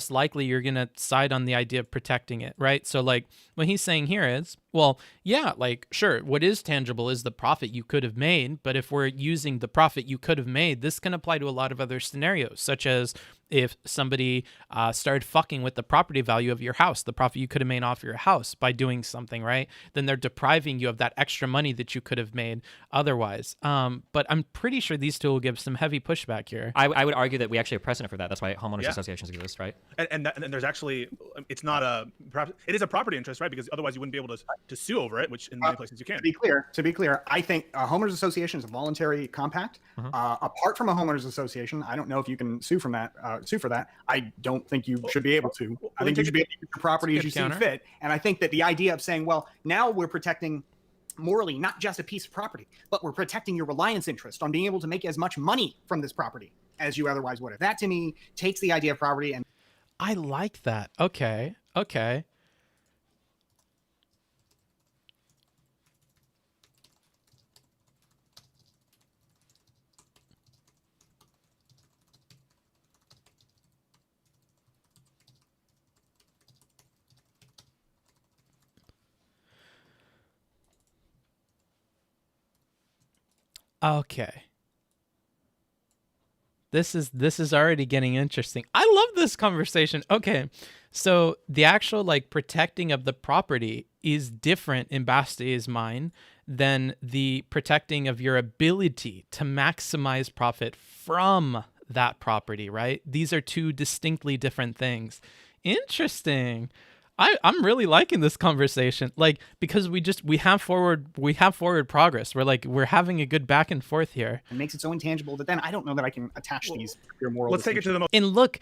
likely you're going to side on the idea of protecting it, right? So like what he's saying here is, well, yeah, like sure, what is tangible is the profit you could have made, but if we're using the profit you could have made, this can apply to a lot of other scenarios, such as if somebody started fucking with the property value of your house, the profit you could have made off your house by doing something, right? Then they're depriving you of that extra money that you could have made otherwise. But I'm pretty sure these two will give some heavy pushback here. I would argue that we actually have precedent for that. That's why homeowners associations exist, right? And there's actually, it's not a, it is a property interest, right? Because otherwise you wouldn't be able to sue over it, which in many places you can. To be clear, I think a homeowners association is a voluntary compact. Apart from a homeowners association, I don't know if you can sue for that. I don't think you should be able to. I think you should be able to use your property as you see fit. And I think that the idea of saying, well, now we're protecting morally not just a piece of property, but we're protecting your reliance interest on being able to make as much money from this property as you otherwise would have. That to me takes the idea of property and I like that. Okay. Okay. Okay. This is already getting interesting. I love this conversation. Okay. So the actual like protecting of the property is different in Bastiat's mind than the protecting of your ability to maximize profit from that property, right? These are two distinctly different things. Interesting. I'm really liking this conversation, like, because we have forward progress. We're having a good back and forth here. It makes it so intangible that then I don't know that I can attach these pure moral. Let's take it to the most. And look,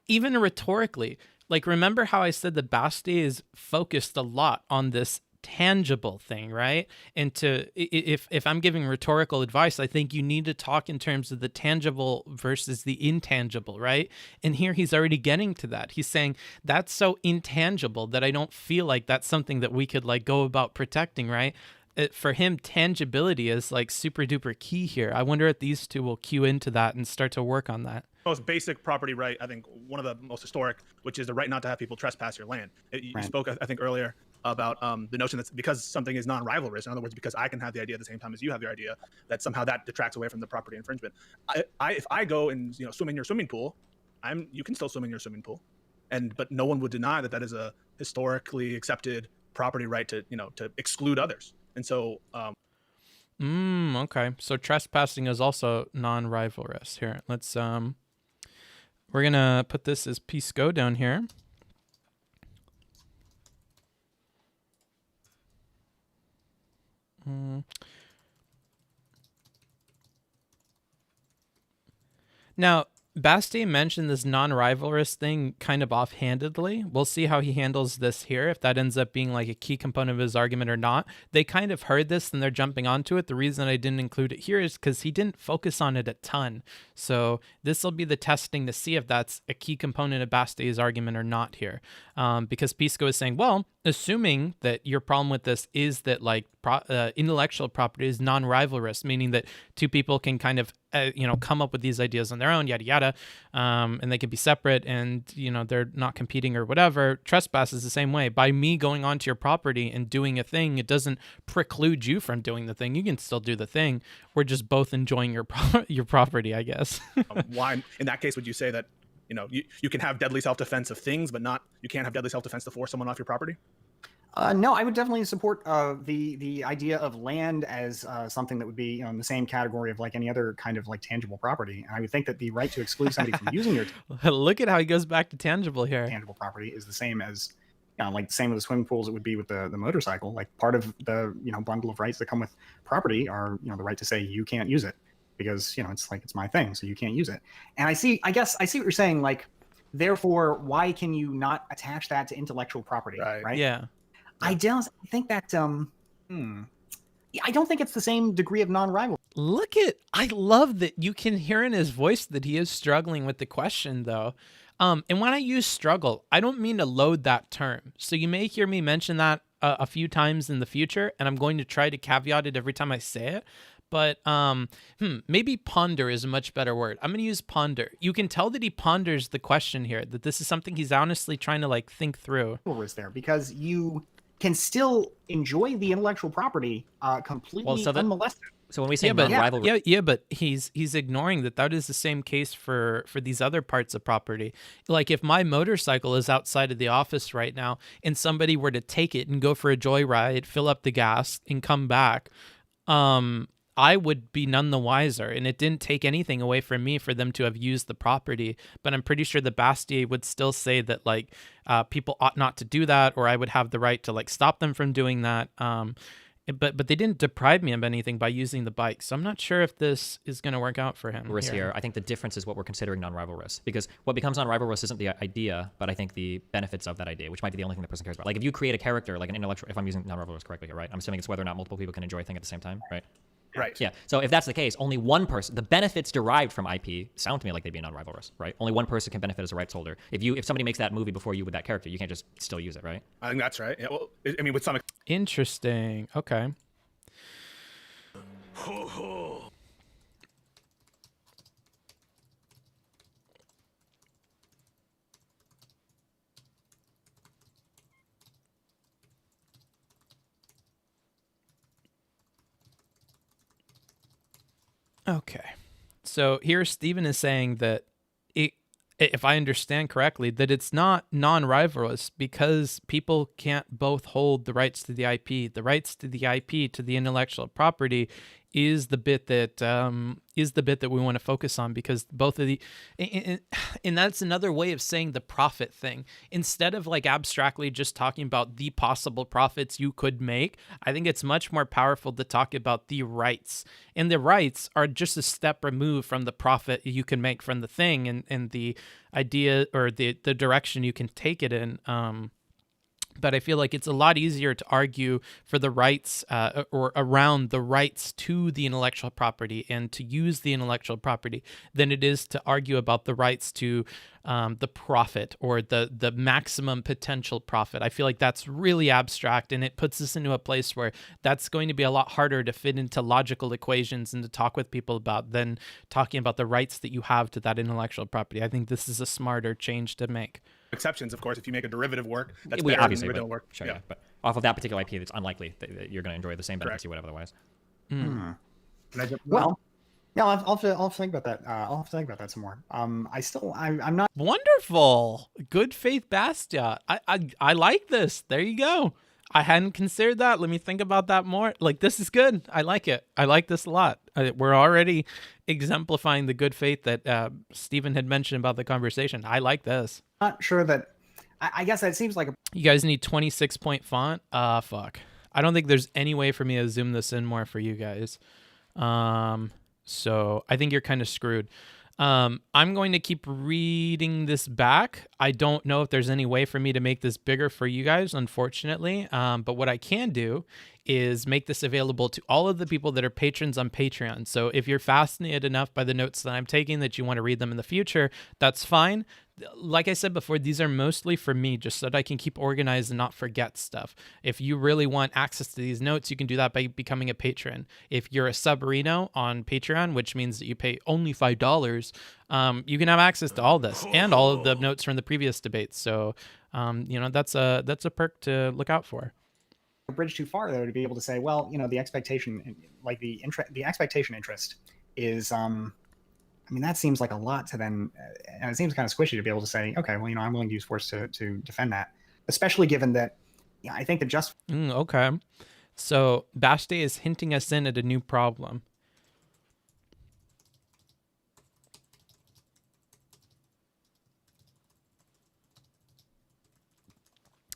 even rhetorically, like, remember how I said that Bastiat is focused a lot on this tangible thing, right? And if I'm giving rhetorical advice, I think you need to talk in terms of the tangible versus the intangible, right? And here he's already getting to that. He's saying that's so intangible that I don't feel like that's something that we could like go about protecting, right? For him, tangibility is like super duper key here. I wonder if these two will cue into that and start to work on that. Most basic property right, I think one of the most historic, which is the right not to have people trespass your land. You spoke, I think, earlier about the notion that because something is non-rivalrous, in other words, because I can have the idea at the same time as you have the idea, that somehow that detracts away from the property infringement. If I go and swim in your swimming pool, you can still swim in your swimming pool, but no one would deny that is a historically accepted property right to exclude others. And so, okay. So trespassing is also non-rivalrous. Here, let's we're gonna put this as Pisco down here. Now, Bastiat mentioned this non-rivalrous thing kind of offhandedly. We'll see how he handles this here, if that ends up being like a key component of his argument or not. They kind of heard this and they're jumping onto it. The reason I didn't include it here is because he didn't focus on it a ton. So this will be the testing to see if that's a key component of Bastiat's argument or not here. Because Pisco is saying, well, assuming that your problem with this is that like intellectual property is non-rivalrous, meaning that two people can kind of come up with these ideas on their own, yada yada, and they can be separate, and they're not competing or whatever. Trespass is the same way. By me going onto your property and doing a thing, it doesn't preclude you from doing the thing. You can still do the thing. We're just both enjoying your property, I guess. Why, in that case, would you say that you can have deadly self-defense of things, but you can't have deadly self-defense to force someone off your property? No, I would definitely support the idea of land as something that would be in the same category of like any other kind of like tangible property. And I would think that the right to exclude somebody from using your look at how he goes back to tangible here. Tangible property is the same as like the same with the swimming pools. It would be with the motorcycle. Like part of the bundle of rights that come with property are the right to say you can't use it because it's like it's my thing, so you can't use it. And I guess I see what you're saying. Like, therefore, why can you not attach that to intellectual property? Right? Yeah. I don't think that I don't think it's the same degree of non-rival. I love that you can hear in his voice that he is struggling with the question though. And when I use struggle, I don't mean to load that term. So you may hear me mention that a few times in the future, and I'm going to try to caveat it every time I say it. But maybe ponder is a much better word. I'm going to use ponder. You can tell that he ponders the question here, that this is something he's honestly trying to like think through. There, because you can still enjoy the intellectual property completely unmolested. So when we say Yeah, but non-rivalry, but he's ignoring that is the same case for these other parts of property. Like if my motorcycle is outside of the office right now and somebody were to take it and go for a joyride, fill up the gas and come back, I would be none the wiser, and it didn't take anything away from me for them to have used the property. But I'm pretty sure the Bastiat would still say that like people ought not to do that, or I would have the right to like stop them from doing that. But they didn't deprive me of anything by using the bike, so I'm not sure if this is going to work out for him. Here, I think the difference is what we're considering non-rivalrous, because what becomes non-rivalrous isn't the idea, but I think the benefits of that idea, which might be the only thing the person cares about. Like if you create a character, like an intellectual, if I'm using non-rivalrous correctly here, right? I'm assuming it's whether or not multiple people can enjoy a thing at the same time, right? Right. Yeah. So if that's the case, only one person, the benefits derived from IP sound to me like they'd be non-rivalrous, right? Only one person can benefit as a rights holder. If somebody makes that movie before you with that character, you can't just still use it, right? I think that's right. Yeah, well, I mean, with some. Interesting. Okay. Okay. So here Stephen is saying that if I understand correctly, that it's not non-rivalrous because people can't both hold the rights to the IP. The rights to the IP, to the intellectual property, is the bit that we want to focus on, because both of the and that's another way of saying the profit thing. Instead of like abstractly just talking about the possible profits you could make, I think it's much more powerful to talk about the rights. And the rights are just a step removed from the profit you can make from the thing, and the idea or the direction you can take it in. But I feel like it's a lot easier to argue for the rights or around the rights to the intellectual property and to use the intellectual property than it is to argue about the rights to the profit or the maximum potential profit. I feel like that's really abstract, and it puts us into a place where that's going to be a lot harder to fit into logical equations and to talk with people about than talking about the rights that you have to that intellectual property. I think this is a smarter change to make. Exceptions, of course, if you make a derivative work, that's better than the original work. Sure, yeah. But off of that particular IP, it's unlikely that you're going to enjoy the same benefits you would otherwise. Well, yeah, I'll have to think about that. I'll have to think about that some more. I'm not Wonderful. Good faith Bastiat. I like this. There you go. I hadn't considered that. Let me think about that more. Like, this is good. I like it. I like this a lot. We're already exemplifying the good faith that Stephen had mentioned about the conversation. I like this. not sure that. I guess that seems like a. You guys need 26-point font? Fuck. I don't think there's any way for me to zoom this in more for you guys. So I think you're kind of screwed. I'm going to keep reading this back. I don't know if there's any way for me to make this bigger for you guys, unfortunately. But what I can do is make this available to all of the people that are patrons on Patreon. So if you're fascinated enough by the notes that I'm taking that you want to read them in the future, that's fine. Like I said before, these are mostly for me, just so that I can keep organized and not forget stuff. If you really want access to these notes, you can do that by becoming a patron. If you're a subareno on Patreon, which means that you pay only $5, you can have access to all this and all of the notes from the previous debates. So, that's a perk to look out for. A bridge too far, though, to be able to say, well, the expectation, like the expectation interest is, that seems like a lot to then, and it seems kind of squishy to be able to say, okay, well, I'm willing to use force to defend that, especially given that, I think that okay. So Bastiat is hinting us in at a new problem.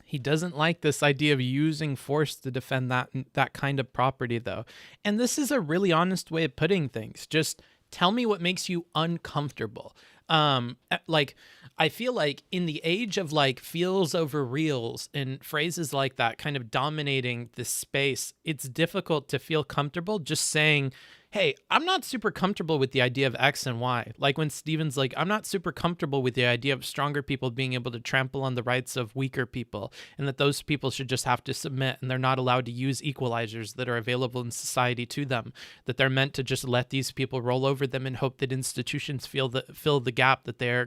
He doesn't like this idea of using force to defend that kind of property, though. And this is a really honest way of putting things. Just tell me what makes you uncomfortable. I feel like in the age of feels over reals and phrases like that kind of dominating this space, it's difficult to feel comfortable just saying, hey, I'm not super comfortable with the idea of X and Y. Like when Steven's like, I'm not super comfortable with the idea of stronger people being able to trample on the rights of weaker people, and that those people should just have to submit, and they're not allowed to use equalizers that are available in society to them, that they're meant to just let these people roll over them and hope that institutions fill the gap that they're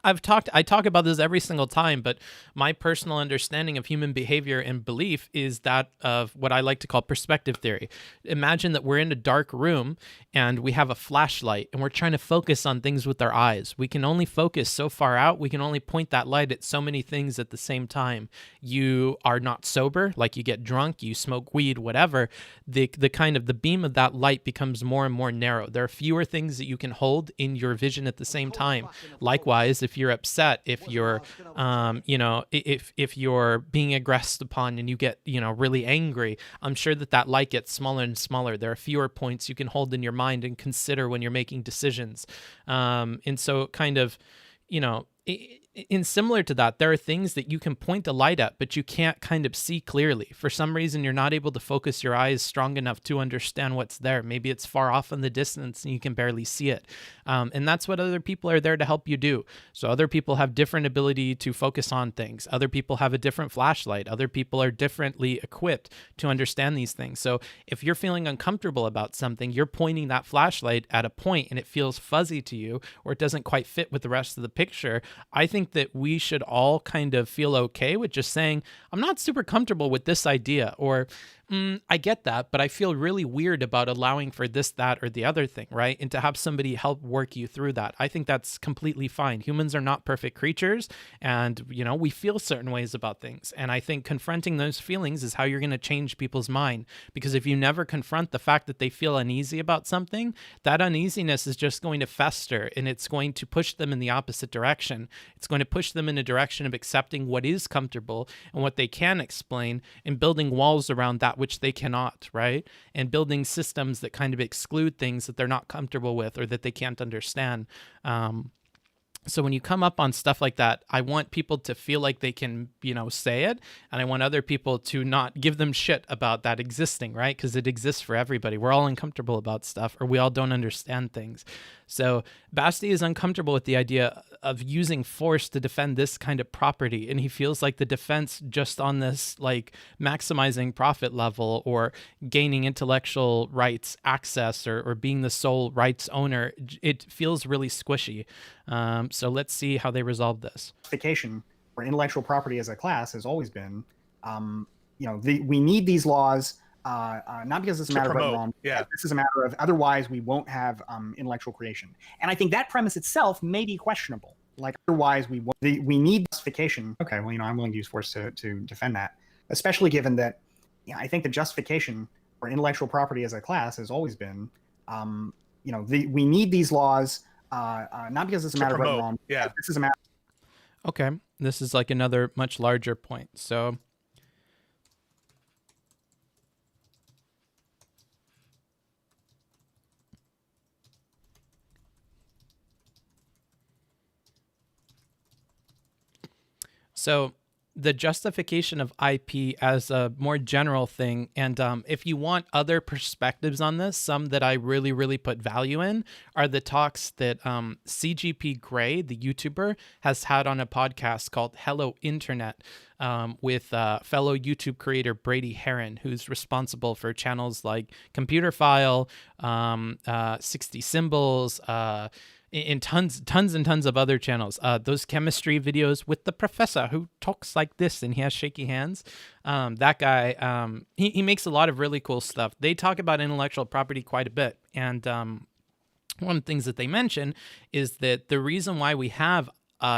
I talk about this every single time, but my personal understanding of human behavior and belief is that of what I like to call perspective theory. Imagine that we're in a dark room and we have a flashlight and we're trying to focus on things with our eyes. We can only focus so far out. We can only point that light at so many things at the same time. You are not sober, like you get drunk, you smoke weed, whatever. The kind of the beam of that light becomes more and more narrow. There are fewer things that you can hold in your vision at the same time. Likewise, if you're upset, if you're, if you're being aggressed upon and you get, really angry, I'm sure that light gets smaller and smaller. There are fewer points you can hold in your mind and consider when you're making decisions. And so kind of, in similar to that, there are things that you can point a light at, but you can't kind of see clearly. For some reason, you're not able to focus your eyes strong enough to understand what's there. Maybe it's far off in the distance and you can barely see it. And that's what other people are there to help you do. So other people have different ability to focus on things. Other people have a different flashlight. Other people are differently equipped to understand these things. So if you're feeling uncomfortable about something, you're pointing that flashlight at a point and it feels fuzzy to you, or it doesn't quite fit with the rest of the picture. I think that we should all kind of feel okay with just saying, I'm not super comfortable with this idea, or I get that, but I feel really weird about allowing for this, that, or the other thing, right? And to have somebody help work you through that. I think that's completely fine. Humans are not perfect creatures, and, we feel certain ways about things. And I think confronting those feelings is how you're going to change people's mind. Because if you never confront the fact that they feel uneasy about something, that uneasiness is just going to fester, and it's going to push them in the opposite direction. It's going to push them in a direction of accepting what is comfortable and what they can explain, and building walls around that which they cannot, right? And building systems that kind of exclude things that they're not comfortable with or that they can't understand. So when you come up on stuff like that, I want people to feel like they can, say it. And I want other people to not give them shit about that existing, right? Because it exists for everybody. We're all uncomfortable about stuff, or we all don't understand things. So Basti is uncomfortable with the idea of using force to defend this kind of property. And he feels like the defense just on this, like, maximizing profit level or gaining intellectual rights access or being the sole rights owner, it feels really squishy. So let's see how they resolve this. Justification for intellectual property as a class has always been, we need these laws, not because it's a matter of right and wrong. Yeah. This is a matter of otherwise we won't have intellectual creation. And I think that premise itself may be questionable. Like, otherwise we need justification. Okay, well, I'm willing to use force to defend that, especially given that, I think the justification for intellectual property as a class has always been, we need these laws. Not because it's a matter of right and wrong. Yeah. This is a matter. Okay, this is like another much larger point. So the justification of IP as a more general thing, and if you want other perspectives on this, some that I really, really put value in are the talks that CGP Grey, the YouTuber, has had on a podcast called Hello Internet with fellow YouTube creator Brady Heron, who's responsible for channels like Computer File, 60 Symbols, in tons and tons of other channels. Those chemistry videos with the professor who talks like this and he has shaky hands. That guy, he makes a lot of really cool stuff. They talk about intellectual property quite a bit. And one of the things that they mention is that the reason why we have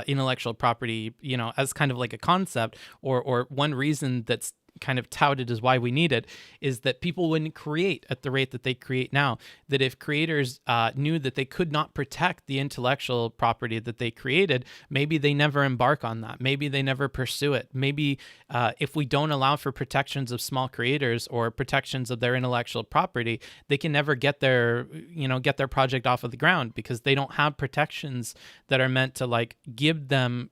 intellectual property, as kind of like a concept, or one reason that's kind of touted as why we need it, is that people wouldn't create at the rate that they create now. That if creators knew that they could not protect the intellectual property that they created, maybe they never embark on that. Maybe they never pursue it. Maybe if we don't allow for protections of small creators or protections of their intellectual property, they can never get their project off of the ground, because they don't have protections that are meant to, like, give them,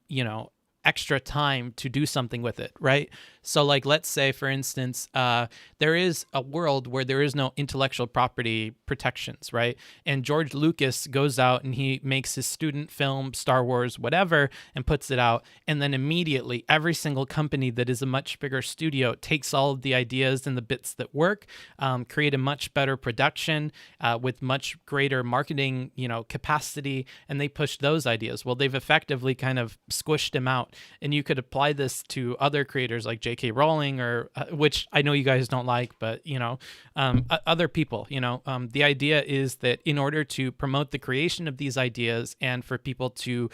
extra time to do something with it, right? So like, let's say, for instance, there is a world where there is no intellectual property protections, right? And George Lucas goes out and he makes his student film, Star Wars, whatever, and puts it out. And then immediately every single company that is a much bigger studio takes all of the ideas and the bits that work, create a much better production with much greater marketing, capacity, and they push those ideas. Well, they've effectively kind of squished them out. And you could apply this to other creators like J.K. Rowling, or which I know you guys don't like, but other people. The idea is that in order to promote the creation of these ideas and for people to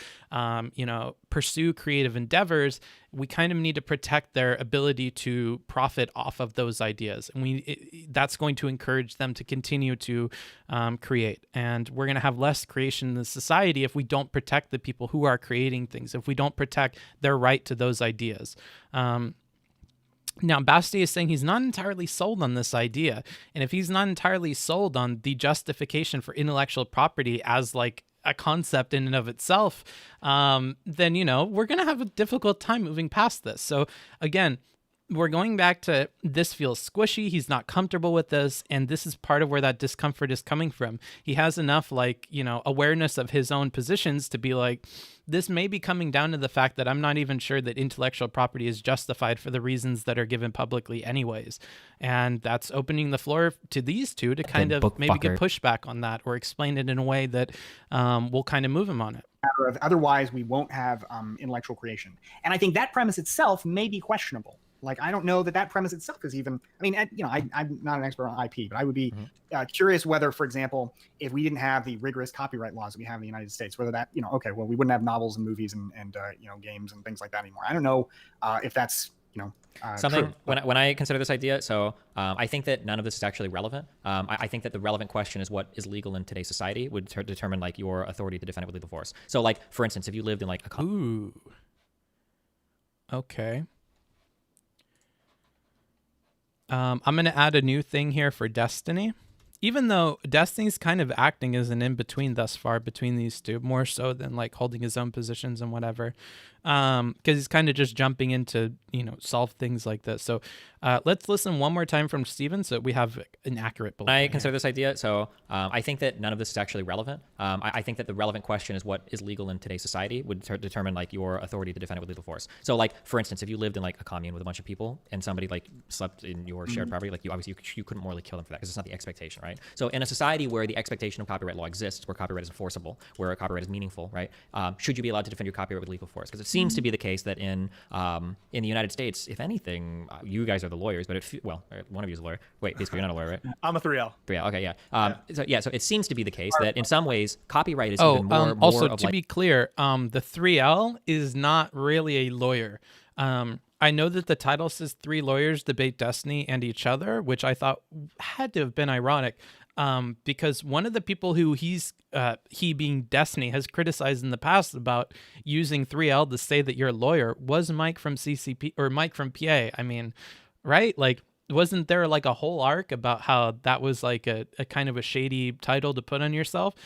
pursue creative endeavors, we kind of need to protect their ability to profit off of those ideas, and that's going to encourage them to continue to create. And we're going to have less creation in the society if we don't protect the people who are creating things, if we don't protect their right to those ideas. Now, Bastiat is saying he's not entirely sold on this idea. And if he's not entirely sold on the justification for intellectual property as like a concept in and of itself, then, we're going to have a difficult time moving past this. So again, we're going back to this feels squishy. He's not comfortable with this. And this is part of where that discomfort is coming from. He has enough awareness of his own positions to be like, this may be coming down to the fact that I'm not even sure that intellectual property is justified for the reasons that are given publicly anyways. And that's opening the floor to these two to kind of maybe get pushback on that or explain it in a way that will kind of move him on it. Otherwise, we won't have intellectual creation. And I think that premise itself may be questionable. Like, I don't know that premise itself is even, I'm not an expert on IP, but I would be curious whether, for example, if we didn't have the rigorous copyright laws that we have in the United States, whether that, we wouldn't have novels and movies and games and things like that anymore. I don't know if that's, something true. When I consider this idea. So I think that none of this is actually relevant. I think that the relevant question is what is legal in today's society would determine like your authority to defend it with lethal force. So like, for instance, if you lived in like a... Ooh. Okay. I'm going to add a new thing here for Destiny. Even though Destiny's kind of acting as an in-between thus far between these two, more so than like holding his own positions and whatever. Because he's kind of just jumping into, solve things like this. So let's listen one more time from Steven so we have an accurate belief. I consider this idea. So I think that none of this is actually relevant. I think that the relevant question is what is legal in today's society would determine like your authority to defend it with lethal force. So like, for instance, if you lived in like a commune with a bunch of people and somebody like slept in your shared property, like you couldn't morally kill them for that because it's not the expectation, right? So in a society where the expectation of copyright law exists, where copyright is enforceable, where copyright is meaningful, right? Should you be allowed to defend your copyright with lethal force? Because it seems to be the case that in the United States, if anything, you guys are the lawyers, but one of you is a lawyer. Wait, basically you're not a lawyer, right? I'm a 3L. 3L, okay, yeah. So it seems to be the case that in some ways copyright is even more also of to be clear, the 3L is not really a lawyer. I know that the title says 3 lawyers debate Destiny and each other, which I thought had to have been ironic. Because one of the people who he being Destiny has criticized in the past about using 3L to say that you're a lawyer was Mike from CCP or Mike from PA. I mean, right? Like, wasn't there like a whole arc about how that was like a kind of a shady title to put on yourself?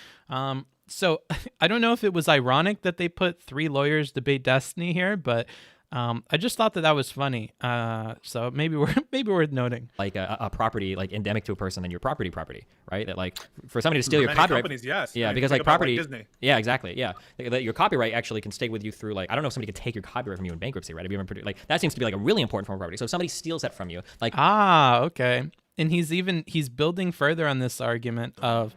So I don't know if it was ironic that they put 3 lawyers debate Destiny here, but I just thought that was funny. So maybe worth noting. Like a property like endemic to a person than your property, right? That like for somebody to steal your copyright. Companies, yes. Yeah, because like property. Like Disney. Yeah, exactly. Yeah, that your copyright actually can stay with you through like I don't know if somebody could take your copyright from you in bankruptcy, right? If you ever like that seems to be like a really important form of property. So if somebody steals that from you, like okay. And he's building further on this argument of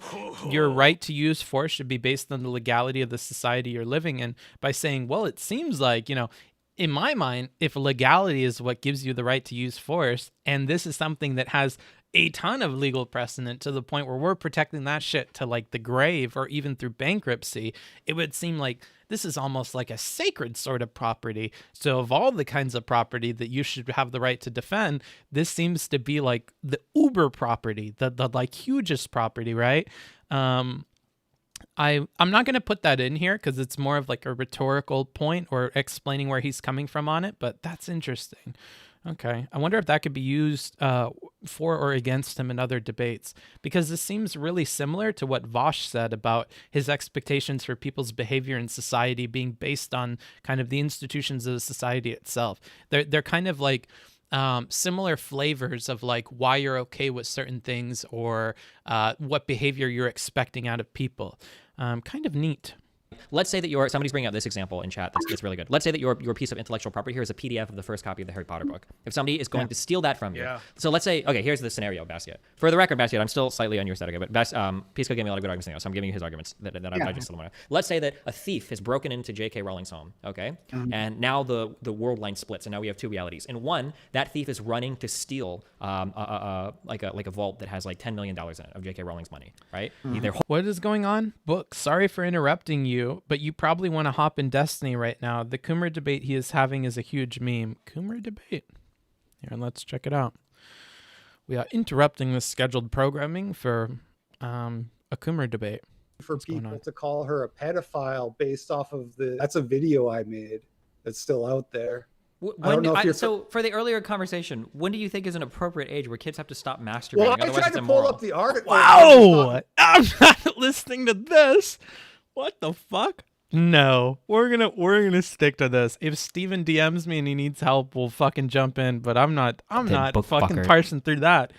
your right to use force should be based on the legality of the society you're living in by saying, well, it seems like, in my mind, if legality is what gives you the right to use force, and this is something that has a ton of legal precedent to the point where we're protecting that shit to like the grave or even through bankruptcy, it would seem like this is almost like a sacred sort of property. So of all the kinds of property that you should have the right to defend, this seems to be like the uber property, the like hugest property, right? I'm not going to put that in here because it's more of like a rhetorical point or explaining where he's coming from on it, but that's interesting. Okay. I wonder if that could be used for or against him in other debates, because this seems really similar to what Vosh said about his expectations for people's behavior in society being based on kind of the institutions of the society itself. They're kind of like similar flavors of like why you're okay with certain things or what behavior you're expecting out of people. Kind of neat. Let's say that somebody's bringing up this example in chat that's really good. Let's say that your piece of intellectual property here is a PDF of the first copy of the Harry Potter book. If somebody is going to steal that from you, so let's say, okay, here's the scenario, Bastiat. For the record, Bastiat, I'm still slightly on your side, okay, but Pisco gave me a lot of good arguments, so I'm giving you his arguments that I just want to. Let's say that a thief has broken into J.K. Rowling's home, okay, and now the world line splits, and now we have two realities. In one, that thief is running to steal like a vault that has like $10 million in it of J.K. Rowling's money, right? What is going on? Book, sorry for interrupting you, but you probably want to hop in Destiny right now. The Coomer debate he is having is a huge meme. Coomer debate. Here, let's check it out. We are interrupting this scheduled programming for a Coomer debate. For people to call her a pedophile based off of that's a video I made that's still out there. So for the earlier conversation, when do you think is an appropriate age where kids have to stop masturbating? Well, I tried to pull up the article. Wow! I'm not listening to this. What the fuck? No, we're gonna stick to this. If Steven DMs me and he needs help, we'll fucking jump in. But I'm not fucking parsing through that.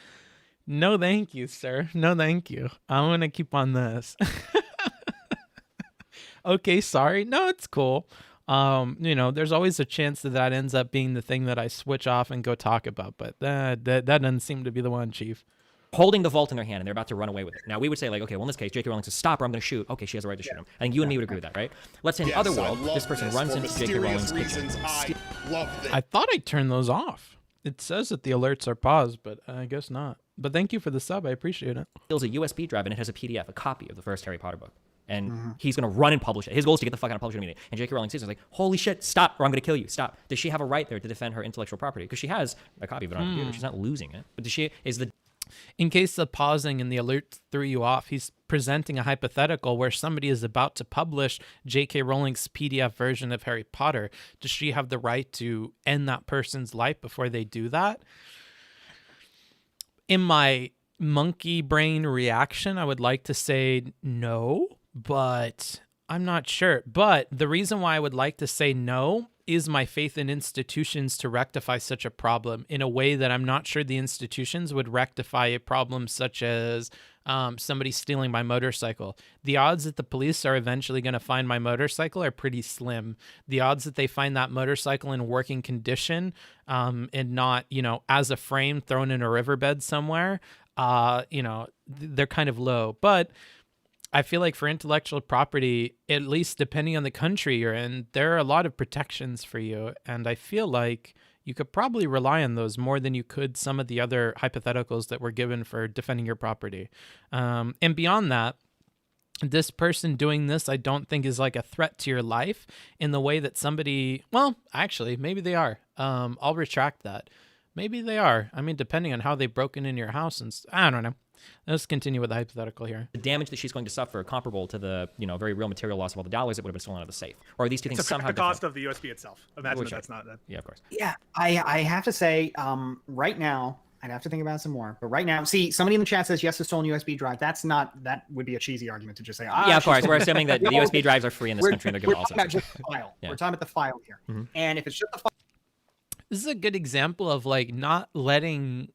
No, thank you, sir. No, thank you. I'm gonna keep on this. Okay, sorry. No, it's cool. There's always a chance that ends up being the thing that I switch off and go talk about. But that doesn't seem to be the one, Chief. Holding the vault in their hand and they're about to run away with it. Now we would say like, okay, well in this case, J.K. Rowling says stop or I'm going to shoot. Okay, she has a right to shoot him. I think you and me would agree with that, right? Let's say in other world, this person runs into J.K. Rowling's kitchen. I thought I turned those off. It says that the alerts are paused, but I guess not. But thank you for the sub. I appreciate it. Steals a USB drive and it has a PDF, a copy of the first Harry Potter book. And he's going to run and publish it. His goal is to get the fuck out and publish it immediately. And J.K. Rowling sees it like, holy shit, stop or I'm going to kill you. Stop. Does she have a right there to defend her intellectual property? Because she has a copy of it on her computer. She's not losing it. But in case the pausing and the alert threw you off, he's presenting a hypothetical where somebody is about to publish J.K. Rowling's PDF version of Harry Potter. Does she have the right to end that person's life before they do that? In my monkey brain reaction, I would like to say no, but I'm not sure. But the reason why I would like to say no is my faith in institutions to rectify such a problem in a way that I'm not sure the institutions would rectify a problem such as somebody stealing my motorcycle. The odds that the police are eventually going to find my motorcycle are pretty slim. The odds that they find that motorcycle in working condition and not, as a frame thrown in a riverbed somewhere, they're kind of low. But I feel like for intellectual property, at least depending on the country you're in, there are a lot of protections for you. And I feel like you could probably rely on those more than you could some of the other hypotheticals that were given for defending your property. And beyond that, this person doing this, I don't think is like a threat to your life in the way that somebody, well, actually, maybe they are. I'll retract that. Maybe they are. I mean, depending on how they've broken in your house and I don't know. Let's continue with the hypothetical here. The damage that she's going to suffer comparable to the, very real material loss of all the dollars that would have been stolen out of the safe. Or are these two things somehow the cost of the USB itself. Imagine that's not that. Yeah, of course. Yeah, I have to say, right now, I'd have to think about it some more. But right now, see, somebody in the chat says, yes, a stolen USB drive. That would be a cheesy argument to just say, yeah, of course. We're assuming that the USB drives are free in this country and they're given also. We're talking about just the file. Yeah. We're talking about the file here. And if it's just the file. This is a good example of like not letting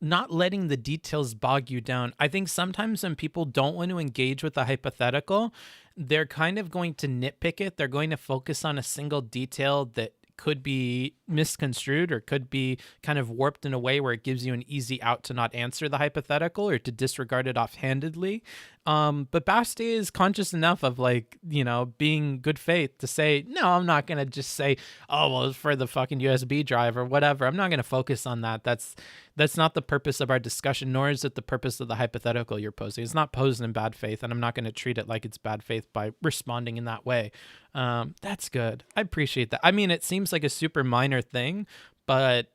the details bog you down. I think sometimes when people don't want to engage with the hypothetical, they're kind of going to nitpick it. They're going to focus on a single detail that could be misconstrued or could be kind of warped in a way where it gives you an easy out to not answer the hypothetical or to disregard it offhandedly. But Bastiat is conscious enough of being good faith to say, no, I'm not going to just say, oh, well, it's for the fucking USB drive or whatever. I'm not going to focus on that. That's not the purpose of our discussion, nor is it the purpose of the hypothetical you're posing. It's not posed in bad faith, and I'm not going to treat it like it's bad faith by responding in that way. That's good. I appreciate that. I mean, it seems like a super minor thing, but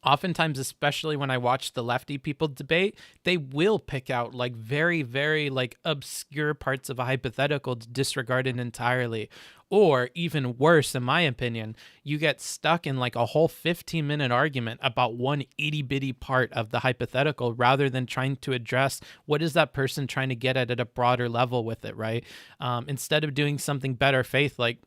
oftentimes, especially when I watch the lefty people debate, they will pick out very, very obscure parts of a hypothetical to disregard it entirely. Or even worse, in my opinion, you get stuck in like a whole 15-minute argument about one itty-bitty part of the hypothetical rather than trying to address what is that person trying to get at a broader level with it, right? Instead of doing something better faith, like,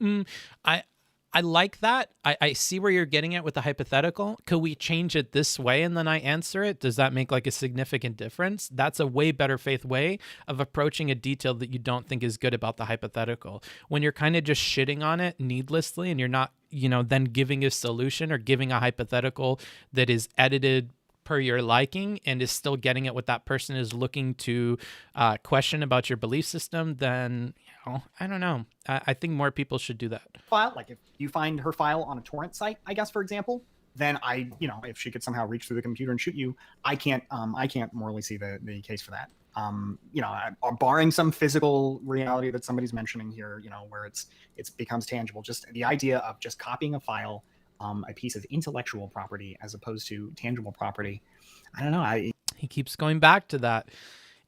I like that. I see where you're getting at with the hypothetical. Could we change it this way and then I answer it? Does that make like a significant difference? That's a way better faith way of approaching a detail that you don't think is good about the hypothetical. When you're kind of just shitting on it needlessly and you're not, then giving a solution or giving a hypothetical that is edited per your liking and is still getting at what that person is looking to question about your belief system, then I don't know. I think more people should do that. File, like if you find her file on a torrent site, I guess, for example, then if she could somehow reach through the computer and shoot you, I can't morally see the case for that. Barring some physical reality that somebody's mentioning here, where it becomes tangible, just the idea of just copying a file, a piece of intellectual property as opposed to tangible property. I don't know. He keeps going back to that.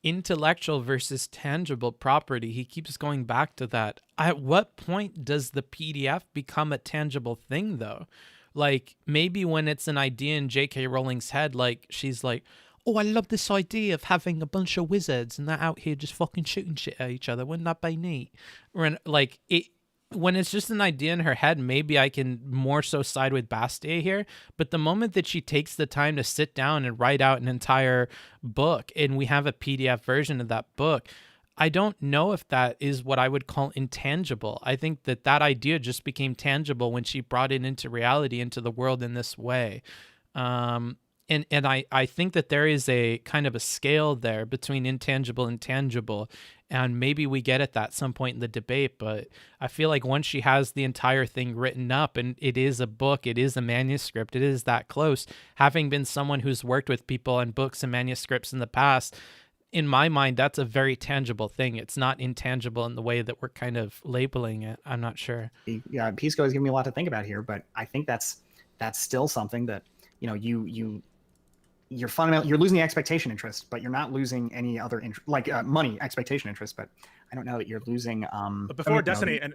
Intellectual versus tangible property. He keeps going back to that. At what point does the PDF become a tangible thing, though? Like, maybe when it's an idea in J.K. Rowling's head, like, she's like, oh, I love this idea of having a bunch of wizards and they're out here just fucking shooting shit at each other. Wouldn't that be neat? When it's just an idea in her head, maybe I can more so side with Bastiat here. But the moment that she takes the time to sit down and write out an entire book, and we have a PDF version of that book, I don't know if that is what I would call intangible. I think that idea just became tangible when she brought it into reality, into the world in this way. And I think that there is a kind of a scale there between intangible and tangible. And maybe we get at that some point in the debate, but I feel like once she has the entire thing written up and it is a book, it is a manuscript, it is that close, having been someone who's worked with people on books and manuscripts in the past, in my mind, that's a very tangible thing. It's not intangible in the way that we're kind of labeling it. I'm not sure. Yeah, Pisco has given me a lot to think about here, but I think that's still something that, you're fundamentally, you're losing the expectation interest, but you're not losing any other interest, like money expectation interest. But I don't know that you're losing. But before Destiny and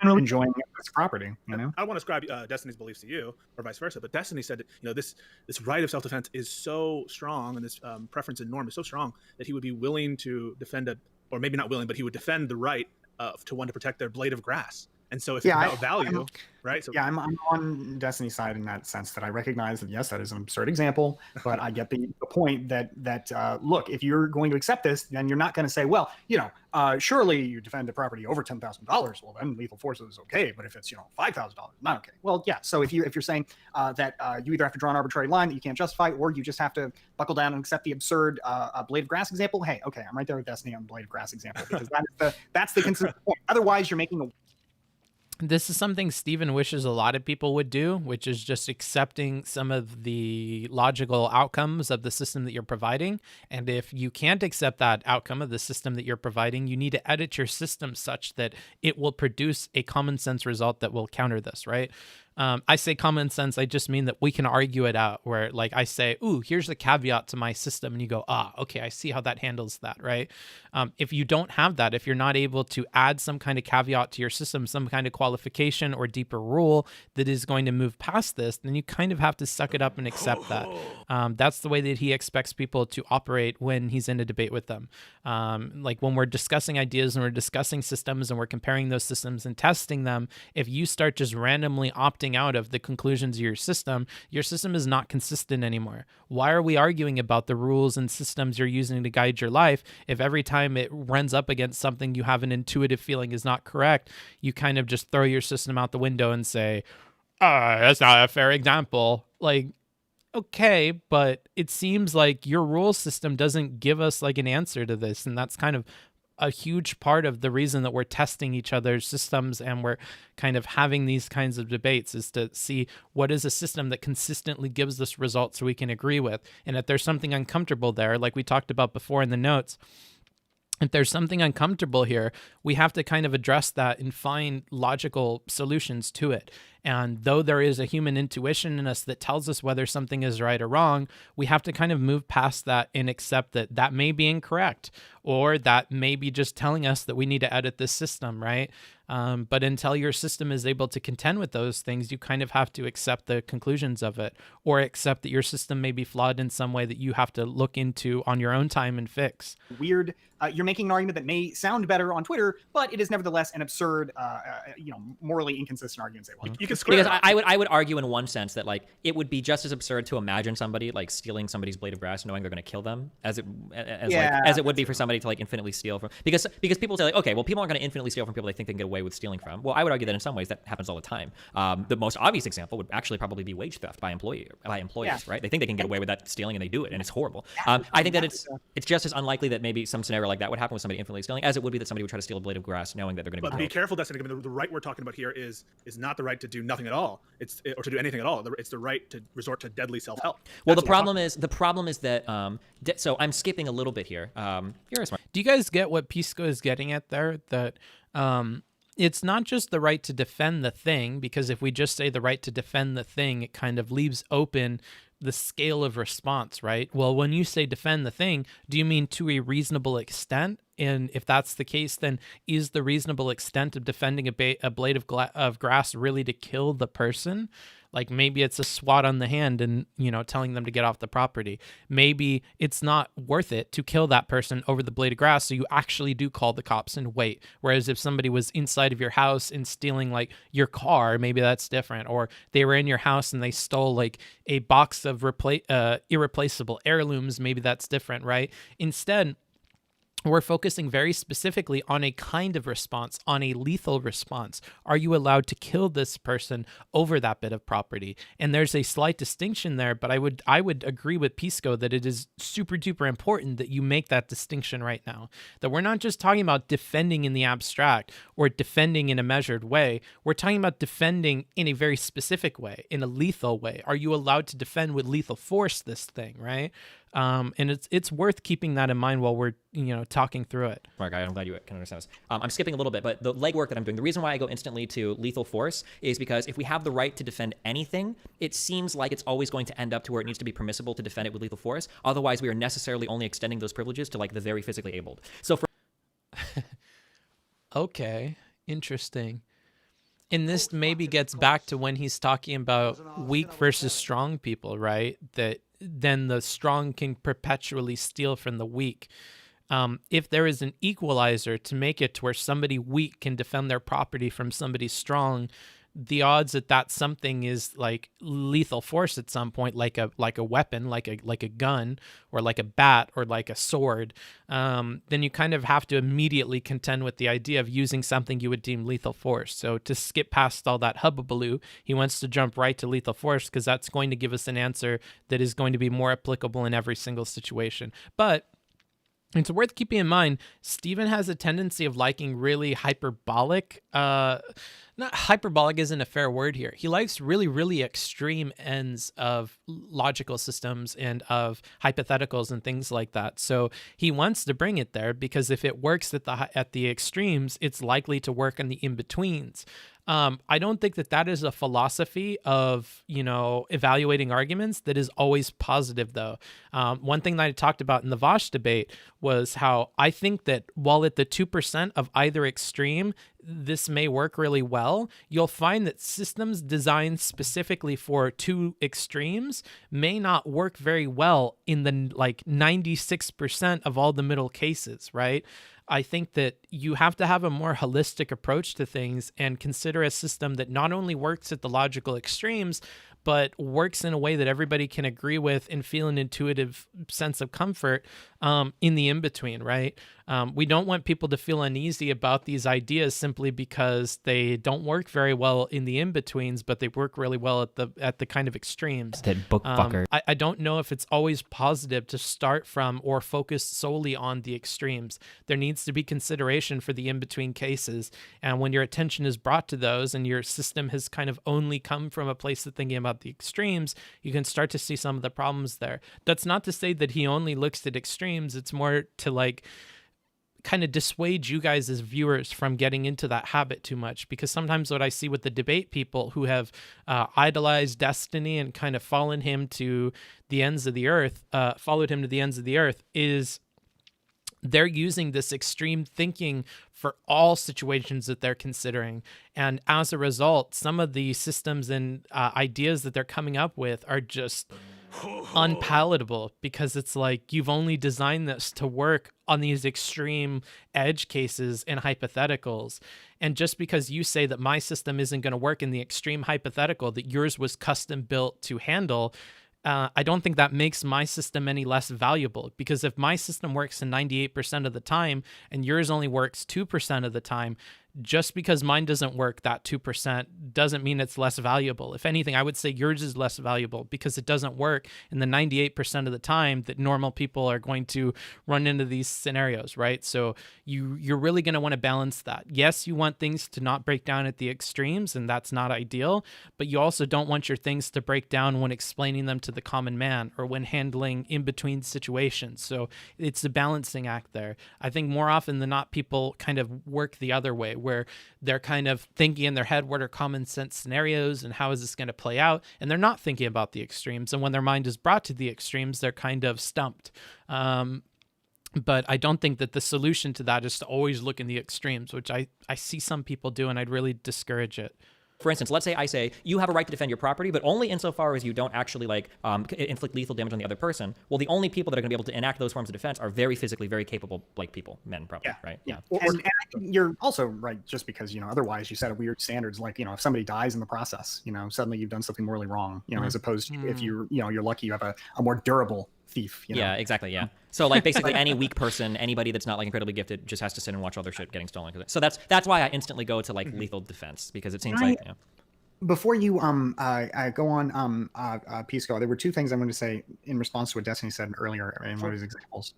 enjoying this property, I don't want to ascribe Destiny's beliefs to you or vice versa. But Destiny said that this right of self-defense is so strong, and this preference and norm is so strong that he would be willing to defend or maybe not willing, but he would defend the right to one to protect their blade of grass. And so if it's about value, right? So, I'm on Destiny's side in that sense, that I recognize that, yes, that is an absurd example, but I get the point that look, if you're going to accept this, then you're not going to say, well, surely you defend the property over $10,000. Well, then lethal force is okay. But if it's, $5,000, not okay. Well, yeah. So if you're saying that you either have to draw an arbitrary line that you can't justify, or you just have to buckle down and accept the absurd blade of grass example, hey, okay, I'm right there with Destiny on blade of grass example, because that's the consistent point. Otherwise, you're making a This is something Stephen wishes a lot of people would do, which is just accepting some of the logical outcomes of the system that you're providing. And if you can't accept that outcome of the system that you're providing, you need to edit your system such that it will produce a common sense result that will counter this, right? I say common sense, I just mean that we can argue it out, where like I say, ooh, here's the caveat to my system. And you go, okay, I see how that handles that, right? If you don't have that, if you're not able to add some kind of caveat to your system, some kind of qualification or deeper rule that is going to move past this, then you kind of have to suck it up and accept that. That's the way that he expects people to operate when he's in a debate with them. Like when we're discussing ideas and we're discussing systems and we're comparing those systems and testing them, if you start just randomly opting out of the conclusions of your system is not consistent anymore. Why are we arguing about the rules and systems you're using to guide your life if every time it runs up against something you have an intuitive feeling is not correct, you kind of just throw your system out the window and say, that's not a fair example. Like, okay, but it seems like your rule system doesn't give us like an answer to this, and that's kind of a huge part of the reason that we're testing each other's systems and we're kind of having these kinds of debates, is to see what is a system that consistently gives us results so we can agree with. And if there's something uncomfortable there, like we talked about before in the notes, if there's something uncomfortable here, we have to kind of address that and find logical solutions to it. And though there is a human intuition in us that tells us whether something is right or wrong, we have to kind of move past that and accept that that may be incorrect, or that may be just telling us that we need to edit this system, right? But until your system is able to contend with those things, you kind of have to accept the conclusions of it, or accept that your system may be flawed in some way that you have to look into on your own time and fix. Weird. You're making an argument that may sound better on Twitter, but it is nevertheless an absurd, morally inconsistent argument. You can square because I would argue in one sense that like it would be just as absurd to imagine somebody like stealing somebody's blade of grass knowing they're going to kill them as it would be for somebody to like infinitely steal from, because people say like, okay, well, people aren't going to infinitely steal from people they think they can get away with stealing from. Well, I would argue that in some ways that happens all the time. The most obvious example would actually probably be wage theft by employees, right? They think they can get away with that stealing and they do it, and it's horrible. I think that it's just as unlikely that maybe some scenario like that would happen with somebody infinitely stealing as it would be that somebody would try to steal a blade of grass knowing that they're going to be killed. Be careful, Destiny. The right we're talking about here is not the right to do nothing at all. Or to do anything at all. It's the right to resort to deadly self-help. Well, the problem is that so I'm skipping a little bit here. You're smart. Do you guys get what Pisco is getting at there? That it's not just the right to defend the thing, because if we just say the right to defend the thing, it kind of leaves open the scale of response, right? Well, when you say defend the thing, do you mean to a reasonable extent? And if that's the case, then is the reasonable extent of defending a blade of grass really to kill the person? Like maybe it's a swat on the hand and, telling them to get off the property. Maybe it's not worth it to kill that person over the blade of grass, so you actually do call the cops and wait. Whereas if somebody was inside of your house and stealing like your car, maybe that's different. Or they were in your house and they stole like a box of irreplaceable heirlooms, maybe that's different, right? Instead, we're focusing very specifically on a kind of response, on a lethal response. Are you allowed to kill this person over that bit of property? And there's a slight distinction there, but I would agree with Pisco that it is super duper important that you make that distinction right now. That we're not just talking about defending in the abstract or defending in a measured way. We're talking about defending in a very specific way, in a lethal way. Are you allowed to defend with lethal force this thing, right? And it's worth keeping that in mind while we're talking through it. Right, I'm glad you can understand this. I'm skipping a little bit, but the legwork that I'm doing, the reason why I go instantly to lethal force is because if we have the right to defend anything, it seems like it's always going to end up to where it needs to be permissible to defend it with lethal force. Otherwise, we are necessarily only extending those privileges to like the very physically abled. So for okay, interesting. And this maybe gets back to when he's talking about weak versus strong people, right? That then the strong can perpetually steal from the weak. If there is an equalizer to make it to where somebody weak can defend their property from somebody strong, the odds that something is like lethal force at some point, like a weapon, like a gun or like a bat or like a sword, then you kind of have to immediately contend with the idea of using something you would deem lethal force. So to skip past all that hubbubaloo, he wants to jump right to lethal force because that's going to give us an answer that is going to be more applicable in every single situation. But it's worth keeping in mind, Stephen has a tendency of liking really hyperbolic, not hyperbolic isn't a fair word here. He likes really, really extreme ends of logical systems and of hypotheticals and things like that. So he wants to bring it there because if it works at the extremes, it's likely to work in the in-betweens. I don't think that is a philosophy of, evaluating arguments that is always positive, though. One thing that I talked about in the Vosh debate was how I think that while at the 2% of either extreme, this may work really well, you'll find that systems designed specifically for two extremes may not work very well in the 96% of all the middle cases, right? I think that you have to have a more holistic approach to things and consider a system that not only works at the logical extremes, but works in a way that everybody can agree with and feel an intuitive sense of comfort in the in-between, right? We don't want people to feel uneasy about these ideas simply because they don't work very well in the in-betweens, but they work really well at the kind of extremes. That book fucker. I don't know if it's always positive to start from or focus solely on the extremes. There needs to be consideration for the in-between cases. And when your attention is brought to those and your system has kind of only come from a place of thinking about the extremes, you can start to see some of the problems there. That's not to say that he only looks at extremes. It's more to kind of dissuade you guys as viewers from getting into that habit too much, because sometimes what I see with the debate people who have idolized Destiny and kind of followed him to the ends of the earth is they're using this extreme thinking for all situations that they're considering. And as a result, some of the systems and ideas that they're coming up with are just unpalatable, because it's like you've only designed this to work on these extreme edge cases and hypotheticals. And just because you say that my system isn't going to work in the extreme hypothetical that yours was custom built to handle, I don't think that makes my system any less valuable, because if my system works in 98% of the time and yours only works 2% of the time, just because mine doesn't work that 2% doesn't mean it's less valuable. If anything, I would say yours is less valuable because it doesn't work in the 98% of the time that normal people are going to run into these scenarios, right? So you're really going to want to balance that. Yes, you want things to not break down at the extremes, and that's not ideal, but you also don't want your things to break down when explaining them to the common man or when handling in-between situations. So it's a balancing act there. I think more often than not, people kind of work the other way, where they're kind of thinking in their head, what are common sense scenarios and how is this going to play out? And they're not thinking about the extremes. And when their mind is brought to the extremes, they're kind of stumped. But I don't think that the solution to that is to always look in the extremes, which I see some people do, and I'd really discourage it. For instance, let's say I say you have a right to defend your property, but only insofar as you don't actually inflict lethal damage on the other person. Well, the only people that are going to be able to enact those forms of defense are very physically very capable people, men probably, right? Yeah. And you're also right, just because, otherwise you set up weird standards, like, if somebody dies in the process, suddenly you've done something morally wrong, as opposed to if you're lucky you have a more durable thief. Yeah, exactly. Yeah. So basically any weak person, anybody that's not incredibly gifted, just has to sit and watch all their shit getting stolen. So that's why I instantly go to lethal defense, because it seems like. Before you go on, Pisco, there were two things I wanted to say in response to what Destiny said earlier in one of his examples.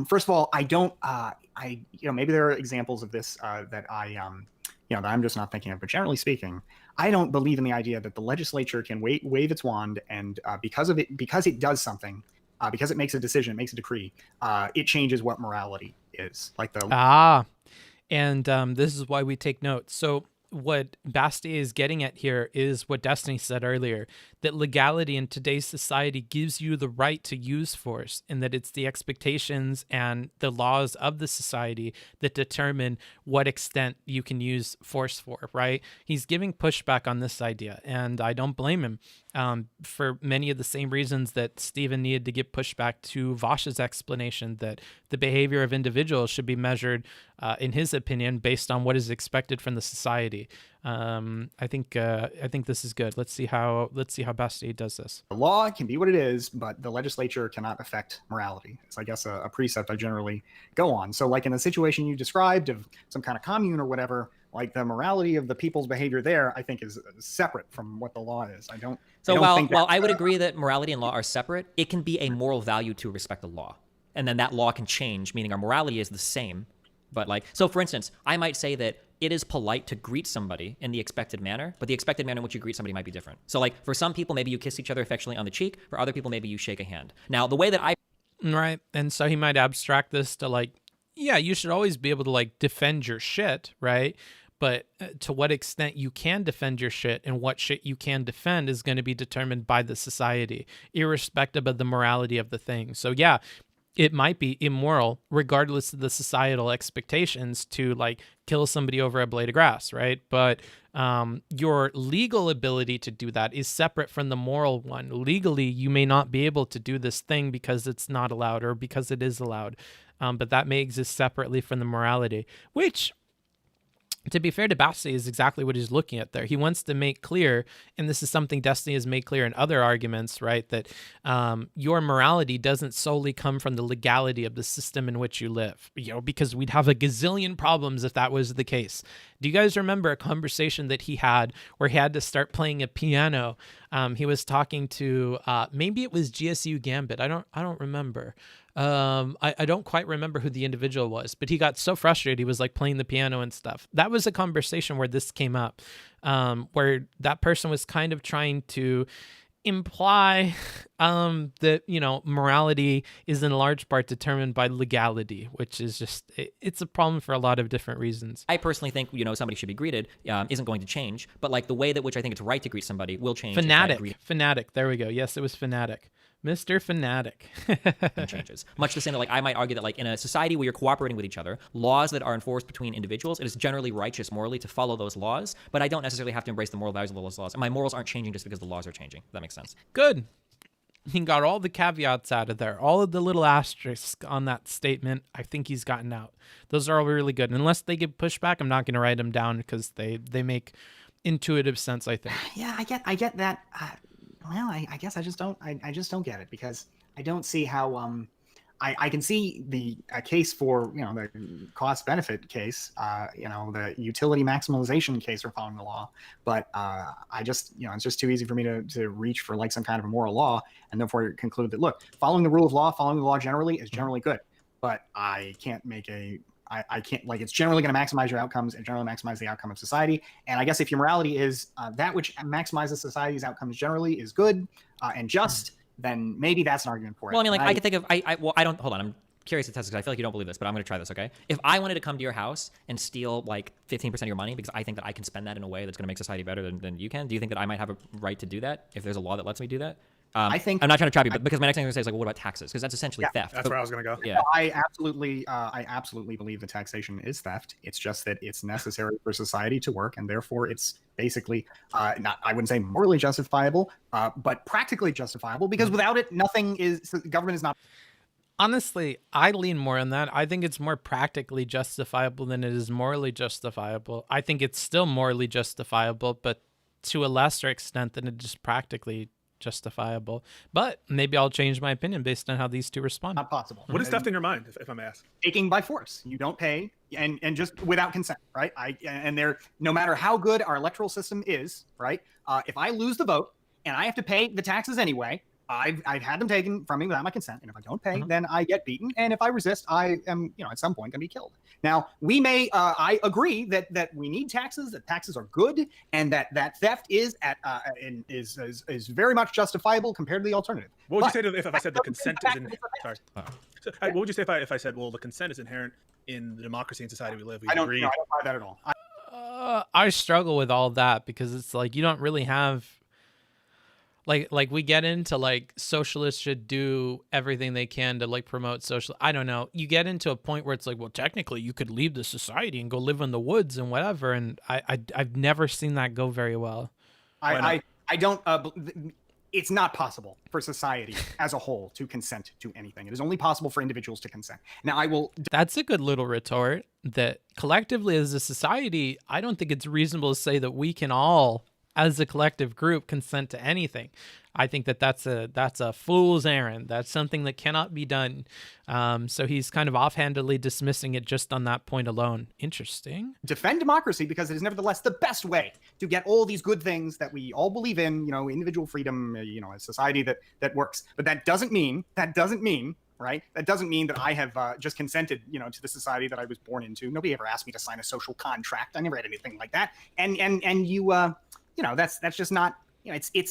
First of all, I don't, maybe there are examples of this that that I'm just not thinking of, but generally speaking, I don't believe in the idea that the legislature can wave its wand and because it does something, because it makes a decision, it makes a decree, it changes what morality is. And this is why we take notes. So what Bastiat is getting at here is what Destiny said earlier, that legality in today's society gives you the right to use force, and that it's the expectations and the laws of the society that determine what extent you can use force for, right? He's giving pushback on this idea, and I don't blame him. For many of the same reasons that Stephen needed to give pushback to Vosh's explanation that the behavior of individuals should be measured, in his opinion, based on what is expected from the society. I think this is good. Let's see how Bastiat does this. The law can be what it is, but the legislature cannot affect morality. It's, I guess, a precept I generally go on. So, like in the situation you described of some kind of commune or whatever, like the morality of the people's behavior there, I think is separate from what the law is. While I would agree that morality and law are separate, it can be a moral value to respect the law, and then that law can change, meaning our morality is the same. But for instance, I might say that it is polite to greet somebody in the expected manner, but the expected manner in which you greet somebody might be different. So for some people, maybe you kiss each other affectionately on the cheek. For other people, maybe you shake a hand. Now, the way that I... Right. And so he might abstract this to you should always be able to defend your shit, right? But to what extent you can defend your shit and what shit you can defend is going to be determined by the society, irrespective of the morality of the thing. So yeah, it might be immoral, regardless of the societal expectations, to kill somebody over a blade of grass, right? But your legal ability to do that is separate from the moral one. Legally, you may not be able to do this thing because it's not allowed or because it is allowed, but that may exist separately from the morality, which, to be fair to Bastiat, is exactly what he's looking at there. He wants to make clear, and this is something Destiny has made clear in other arguments, right, that your morality doesn't solely come from the legality of the system in which you live, because we'd have a gazillion problems if that was the case. Do you guys remember a conversation that he had where he had to start playing a piano? He was talking to maybe it was GSU Gambit. I don't remember. I don't quite remember who the individual was, but he got so frustrated he was playing the piano and stuff. That was a conversation where this came up, where that person was kind of trying to imply That, you know, morality is in large part determined by legality, which is just, it's a problem for a lot of different reasons. I personally think, you know, somebody should be greeted isn't going to change, but like the way that which I think it's right to greet somebody will change. Fanatic. There we go. Yes, it was fanatic. Mr. Fanatic. Changes. Much the same that, like, I might argue that, like, in a society where you're cooperating with each other, laws that are enforced between individuals, it is generally righteous morally to follow those laws, but I don't necessarily have to embrace the moral values of those laws. And my morals aren't changing just because the laws are changing. If that makes sense. Good. He got all the caveats out of there. All of the little asterisks on that statement, I think he's gotten out. Those are all really good. Unless they give pushback, I'm not going to write them down because they make intuitive sense, I think. Yeah, I get that. Well, I guess I just don't get it, because I don't see how I can see the case for, you know, the cost benefit case, you know, the utility maximization case for following the law, but I just, you know, it's just too easy for me to reach for like some kind of a moral law and therefore conclude that, look, following the rule of law, following the law generally is generally good, but I can't make I can't, like, it's generally going to maximize your outcomes and generally maximize the outcome of society. And I guess if your morality is that which maximizes society's outcomes generally is good and just, then maybe that's an argument for it. Well, I mean, like, I could think of, I don't, hold on, I'm curious to test this because I feel like you don't believe this, but I'm going to try this, okay? If I wanted to come to your house and steal, like, 15% of your money because I think that I can spend that in a way that's going to make society better than you can, do you think that I might have a right to do that if there's a law that lets me do that? I think I'm not trying to trap you, but because my next thing I'm going to say is, like, well, what about taxes? Because that's essentially theft. That's where I was going to go. Yeah. No, I absolutely believe that taxation is theft. It's just that it's necessary for society to work, and therefore it's basically not, I wouldn't say morally justifiable, but practically justifiable, because without it, government is not. Honestly, I lean more on that. I think it's more practically justifiable than it is morally justifiable. I think it's still morally justifiable, but to a lesser extent than it is practically justifiable. But maybe I'll change my opinion based on how these two respond. Not possible. What is theft in your mind, if I may ask? Taking by force. You don't pay, and just without consent, right? No matter how good our electoral system is, right? If I lose the vote and I have to pay the taxes anyway, I've had them taken from me without my consent, and if I don't pay, then I get beaten, and if I resist, I am, you know, at some point going to be killed. Now, we may, I agree that we need taxes, that taxes are good, and that theft is is very much justifiable compared to the alternative. What would you say if I said the consent is in? Sorry. What would you say if I said, well, the consent is inherent in the democracy and society we live? I don't buy that at all. I struggle with all that because it's like you don't really have. Like we get into like socialists should do everything they can to like promote social. I don't know. You get into a point where it's like, well, technically you could leave the society and go live in the woods and whatever. And I've never seen that go very well. I don't. It's not possible for society as a whole to consent to anything. It is only possible for individuals to consent. Now, I will. That's a good little retort. That collectively as a society, I don't think it's reasonable to say that we can all, as a collective group, consent to anything. I think that's a fool's errand. That's something that cannot be done. So he's kind of offhandedly dismissing it just on that point alone. Interesting. Defend democracy because it is nevertheless the best way to get all these good things that we all believe in, you know, individual freedom, you know, a society that works. But that doesn't mean, right? That doesn't mean that I have just consented, you know, to the society that I was born into. Nobody ever asked me to sign a social contract. I never had anything like that. And you know, that's just not, you know, it's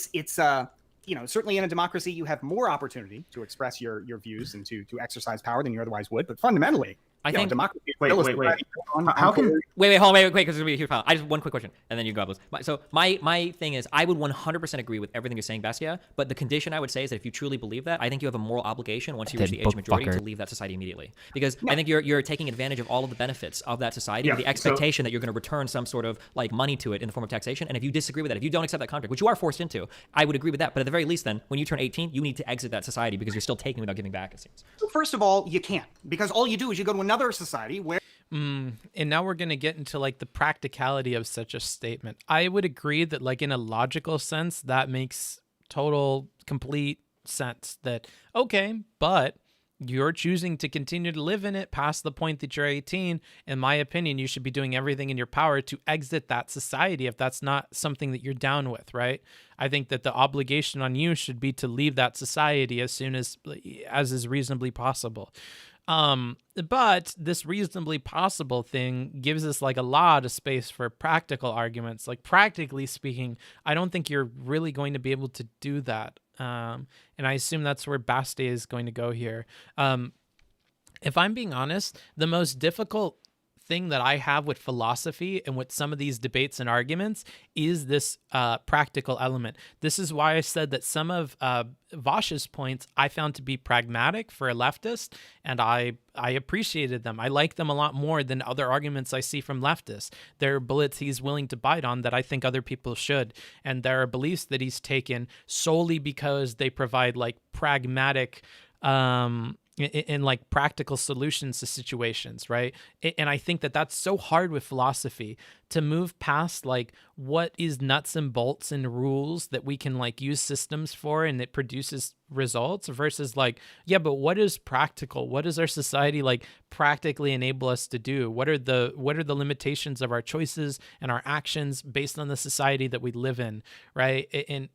you know, certainly in a democracy, you have more opportunity to express your views and to exercise power than you otherwise would. But fundamentally, I think democracy. Wait. How can hold on, wait, because there's gonna be a huge pile. I just one quick question, and then you go, Appolez. So my thing is, I would 100% agree with everything you're saying, Bastiat. But the condition I would say is that if you truly believe that, I think you have a moral obligation once you reach the age of majority to leave that society immediately. Because I think you're taking advantage of all of the benefits of that society with the expectation that you're going to return some sort of like money to it in the form of taxation. And if you disagree with that, if you don't accept that contract, which you are forced into, I would agree with that. But at the very least, then when you turn 18, you need to exit that society because you're still taking without giving back. It seems. First of all, you can't, because all you do is you go to another society where. And now we're going to get into like the practicality of such a statement. I would agree that like in a logical sense, that makes total, complete sense that, okay, but you're choosing to continue to live in it past the point that you're 18. In my opinion, you should be doing everything in your power to exit that society if that's not something that you're down with, right? I think that the obligation on you should be to leave that society as soon as is reasonably possible. But this reasonably possible thing gives us like a lot of space for practical arguments. Like practically speaking, I don't think you're really going to be able to do that. And I assume that's where Bastiat is going to go here. If I'm being honest, the most difficult thing that I have with philosophy and with some of these debates and arguments is this practical element. This is why I said that some of Vosh's points I found to be pragmatic for a leftist, and I appreciated them. I like them a lot more than other arguments I see from leftists. There are bullets he's willing to bite on that I think other people should, and there are beliefs that he's taken solely because they provide like pragmatic in like practical solutions to situations, right? And I think that that's so hard with philosophy, to move past like what is nuts and bolts and rules that we can like use systems for and it produces results, versus like, yeah, but what is practical? What does our society like practically enable us to do? What are the limitations of our choices and our actions based on the society that we live in, right?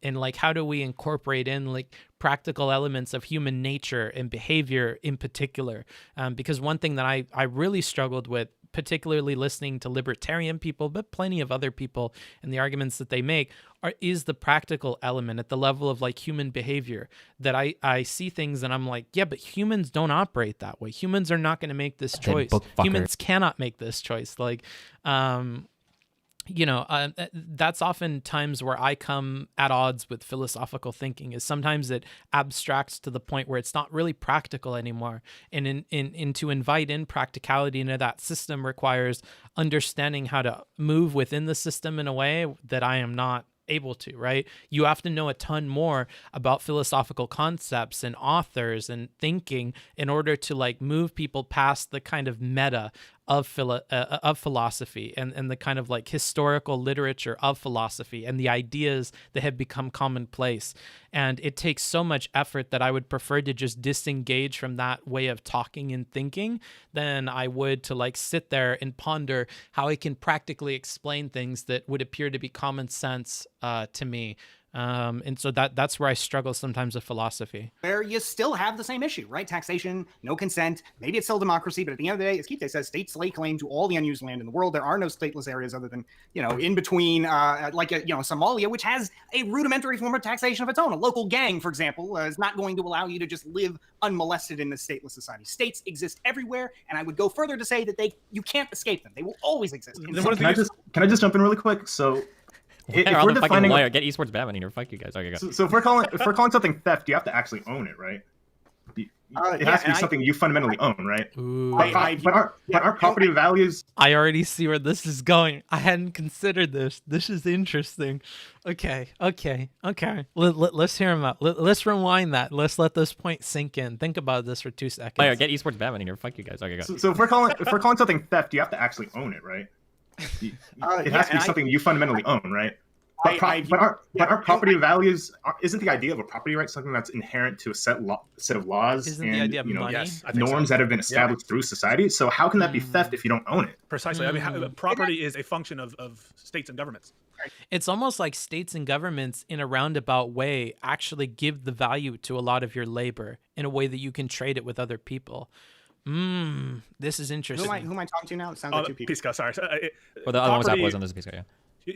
And like, how do we incorporate in like practical elements of human nature and behavior in particular? Because one thing that I really struggled with, particularly listening to libertarian people, but plenty of other people and the arguments that they make, is the practical element at the level of like human behavior, that I see things and I'm like, yeah, but humans don't operate that way. Humans are not going to make this choice. Humans cannot make this choice. Like, that's often times where I come at odds with philosophical thinking, is sometimes it abstracts to the point where it's not really practical anymore. And to invite in practicality into that system requires understanding how to move within the system in a way that I am not able to, right? You have to know a ton more about philosophical concepts and authors and thinking in order to like move people past the kind of meta of philosophy and the kind of like historical literature of philosophy and the ideas that have become commonplace. And it takes so much effort that I would prefer to just disengage from that way of talking and thinking than I would to like sit there and ponder how I can practically explain things that would appear to be common sense to me. And so that's where I struggle sometimes with philosophy. Where you still have the same issue, right? Taxation, no consent. Maybe it's still democracy, but at the end of the day, as Keith says, states lay claim to all the unused land in the world. There are no stateless areas other than, in between, Somalia, which has a rudimentary form of taxation of its own. A local gang, for example, is not going to allow you to just live unmolested in this stateless society. States exist everywhere, and I would go further to say that you can't escape them. They will always exist. Can I just jump in really quick? So, if we're defining lawyer, get esports Batman here. Fuck you guys. Okay, go. So if we're calling something theft, you have to actually own it, right? It has to be something you fundamentally own, right? But our property values. I already see where this is going. I hadn't considered this. This is interesting. Okay. Let's hear him out. Let's rewind that. Let's let this point sink in. Think about this for 2 seconds. Lawyer, get esports Batman here. Fuck you guys. Okay, go. So if we're calling something theft, you have to actually own it, right? It has to be something you fundamentally own, right? But our property values isn't the idea of a property right something that's inherent to a set of laws isn't and the idea of money? Norms that have been established through society. So how can that be theft if you don't own it? Precisely. I mean, property is a function of states and governments. It's almost like states and governments in a roundabout way actually give the value to a lot of your labor in a way that you can trade it with other people. This is interesting. Who am I talking to now? It sounds like two people. Pisco, sorry. Well, the other one was Appolez, and this is Pisco, yeah.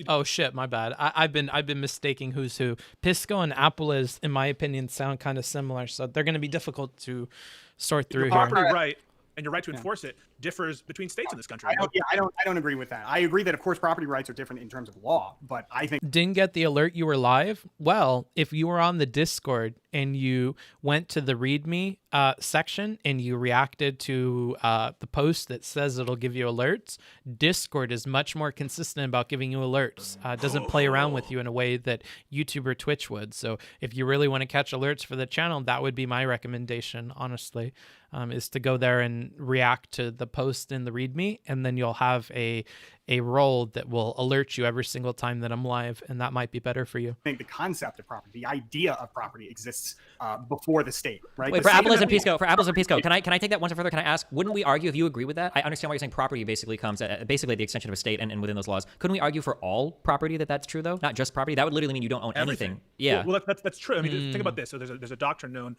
Oh shit, my bad. I've been mistaking who's who. Pisco and Appolez, in my opinion, sound kind of similar, so they're going to be difficult to sort through here. Property right and your right to enforce it differs between states in this country. I don't agree with that. I agree that of course property rights are different in terms of law, but I think didn't get the alert you were live. Well, if you were on the Discord and you went to the README section and you reacted to the post that says it'll give you alerts, Discord is much more consistent about giving you alerts. It doesn't play around with you in a way that YouTube or Twitch would. So if you really want to catch alerts for the channel, that would be my recommendation, honestly, is to go there and react to the post in the README, and then you'll have a role that will alert you every single time that I'm live, and that might be better for you. I think the concept of property, the idea of property exists before the state, right? Wait, for Appolez and Pisco, can I take that one step further? Can I ask, wouldn't we argue, if you agree with that? I understand why you're saying property basically comes at basically the extension of a state and within those laws. Couldn't we argue for all property that's true, though? Not just property? That would literally mean you don't own anything. Yeah. Well, that's true. I mean, think about this. So there's a doctrine known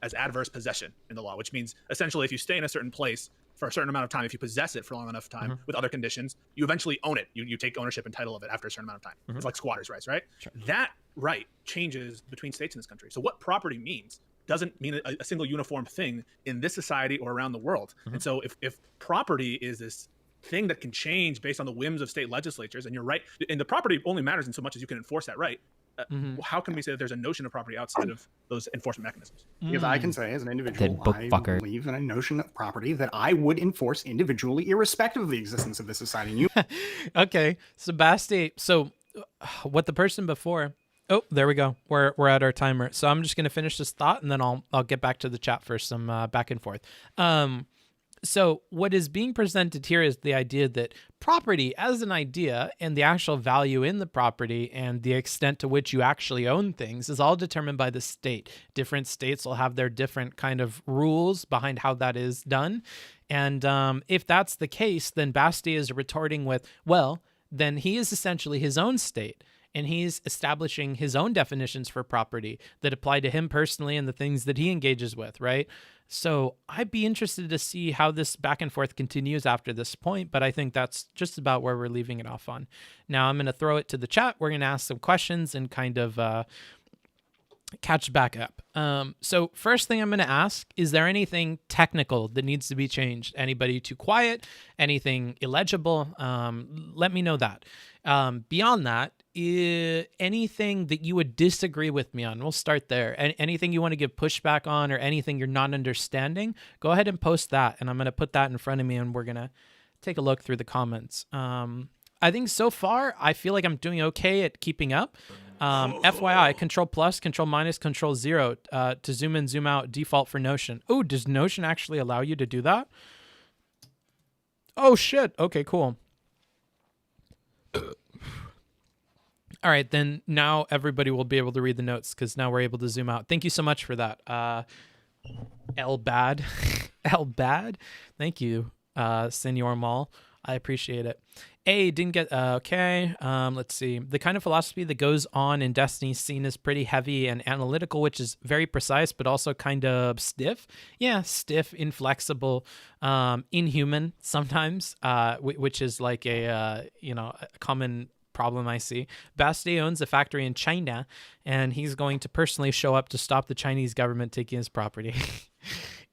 as adverse possession in the law, which means essentially if you stay in a certain place for a certain amount of time, if you possess it for a long enough time with other conditions, you eventually own it. You take ownership and title of it after a certain amount of time. It's like squatters' rights, right? Sure. That right changes between states in this country. So what property means doesn't mean a single uniform thing in this society or around the world. And so if property is this thing that can change based on the whims of state legislatures, and you're right, and the property only matters in so much as you can enforce that right, how can we say that there's a notion of property outside of those enforcement mechanisms? Because I can say, as an individual, That book I fucker. believe in a notion of property that I would enforce individually, irrespective of the existence of this society. And you Okay, so Basti, so what the person before? Oh, there we go. We're at our timer. So I'm just gonna finish this thought, and then I'll get back to the chat for some back and forth. So what is being presented here is the idea that property as an idea and the actual value in the property and the extent to which you actually own things is all determined by the state. Different states will have their different kind of rules behind how that is done. And if that's the case, then Basti is retorting with, well, then he is essentially his own state. And he's establishing his own definitions for property that apply to him personally and the things that he engages with, right? So I'd be interested to see how this back and forth continues after this point, but I think that's just about where we're leaving it off on. Now I'm going to throw it to the chat. We're going to ask some questions and kind of catch back up. So first thing I'm going to ask, is there anything technical that needs to be changed? Anybody too quiet? Anything illegible? Let me know that. Beyond that, anything that you would disagree with me on, we'll start there. Anything you want to give pushback on or anything you're not understanding, go ahead and post that. And I'm going to put that in front of me and we're going to take a look through the comments. I think so far, I feel like I'm doing okay at keeping up. FYI, Control Plus, Control Minus, Control 0 to zoom in, zoom out, default for Notion. Oh, does Notion actually allow you to do that? Oh, shit. Okay, cool. All right, then now everybody will be able to read the notes because now we're able to zoom out. Thank you so much for that. Elbad. Elbad. Thank you, Senor Mall. I appreciate it. Didn't get, okay. Let's see. The kind of philosophy that goes on in Destiny's scene is pretty heavy and analytical, which is very precise, but also kind of stiff. Yeah, stiff, inflexible, inhuman sometimes, which is like a common problem I see. Bastiat owns a factory in China, and he's going to personally show up to stop the Chinese government taking his property.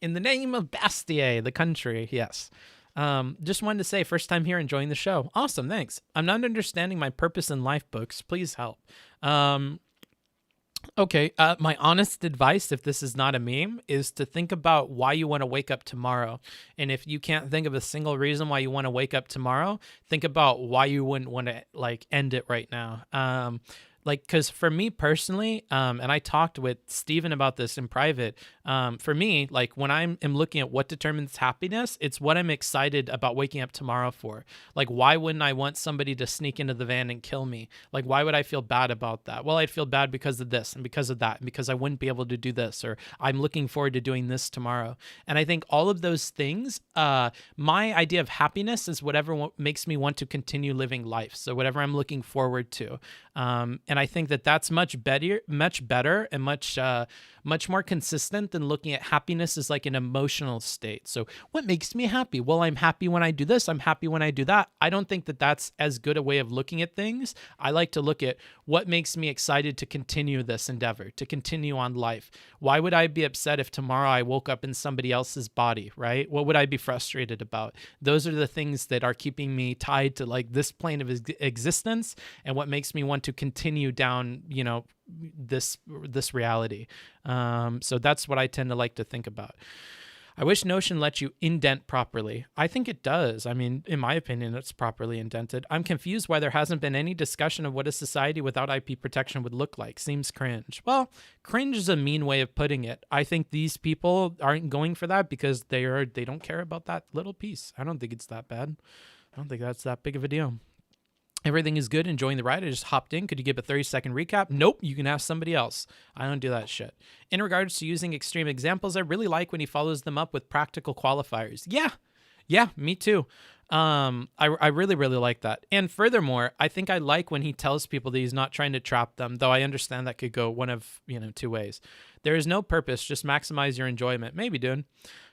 In the name of Bastiat, the country, yes. Just wanted to say, first time here enjoying the show. Awesome, thanks. I'm not understanding my purpose in life books. Please help. Okay, my honest advice, if this is not a meme, is to think about why you want to wake up tomorrow. And if you can't think of a single reason why you want to wake up tomorrow, think about why you wouldn't want to end it right now. Because for me personally, and I talked with Steven about this in private, for me, when I'm looking at what determines happiness, it's what I'm excited about waking up tomorrow for. Why wouldn't I want somebody to sneak into the van and kill me? Why would I feel bad about that? Well, I'd feel bad because of this and because of that, and because I wouldn't be able to do this, or I'm looking forward to doing this tomorrow. And I think all of those things, my idea of happiness is whatever makes me want to continue living life. So whatever I'm looking forward to. And I think that that's much better and much more consistent than looking at happiness as an emotional state. So what makes me happy? Well, I'm happy when I do this. I'm happy when I do that. I don't think that that's as good a way of looking at things. I like to look at what makes me excited to continue this endeavor, to continue on life. Why would I be upset if tomorrow I woke up in somebody else's body, right? What would I be frustrated about? Those are the things that are keeping me tied to this plane of existence and what makes me want to continue down, this reality. So that's what I tend to like to think about. I wish Notion lets you indent properly. I think it does. I mean, in my opinion, it's properly indented. I'm confused why there hasn't been any discussion of what a society without IP protection would look like. Seems cringe. Well, cringe is a mean way of putting it. I think these people aren't going for that because they don't care about that little piece. I don't think it's that bad. I don't think that's that big of a deal. Everything is good, enjoying the ride. I just hopped in. Could you give a 30-second recap? Nope, you can ask somebody else. I don't do that shit. In regards to using extreme examples, I really like when he follows them up with practical qualifiers. Yeah, me too. I really, really like that. And furthermore, I think I like when he tells people that he's not trying to trap them, though I understand that could go one of, two ways. There is no purpose, just maximize your enjoyment. Maybe, dude.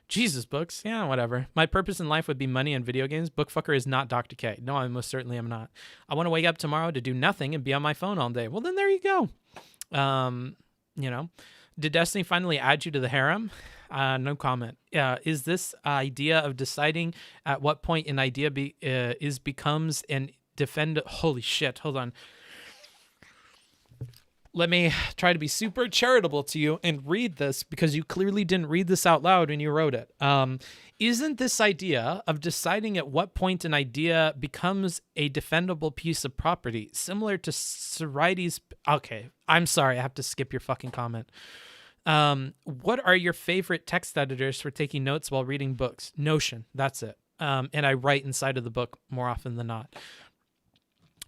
Jesus, books. Yeah, whatever. My purpose in life would be money and video games. Bookfucker is not Dr. K. No, I most certainly am not. I want to wake up tomorrow to do nothing and be on my phone all day. Well, then there you go. You know, did Destiny finally add you to the harem? No comment. Is this idea of deciding at what point an idea becomes an defend? Holy shit! Hold on. Let me try to be super charitable to you and read this, because you clearly didn't read this out loud when you wrote it. Isn't this idea of deciding at what point an idea becomes a defendable piece of property similar to Sorites? Okay, I'm sorry, I have to skip your fucking comment. What are your favorite text editors for taking notes while reading books? Notion, that's it. And I write inside of the book more often than not.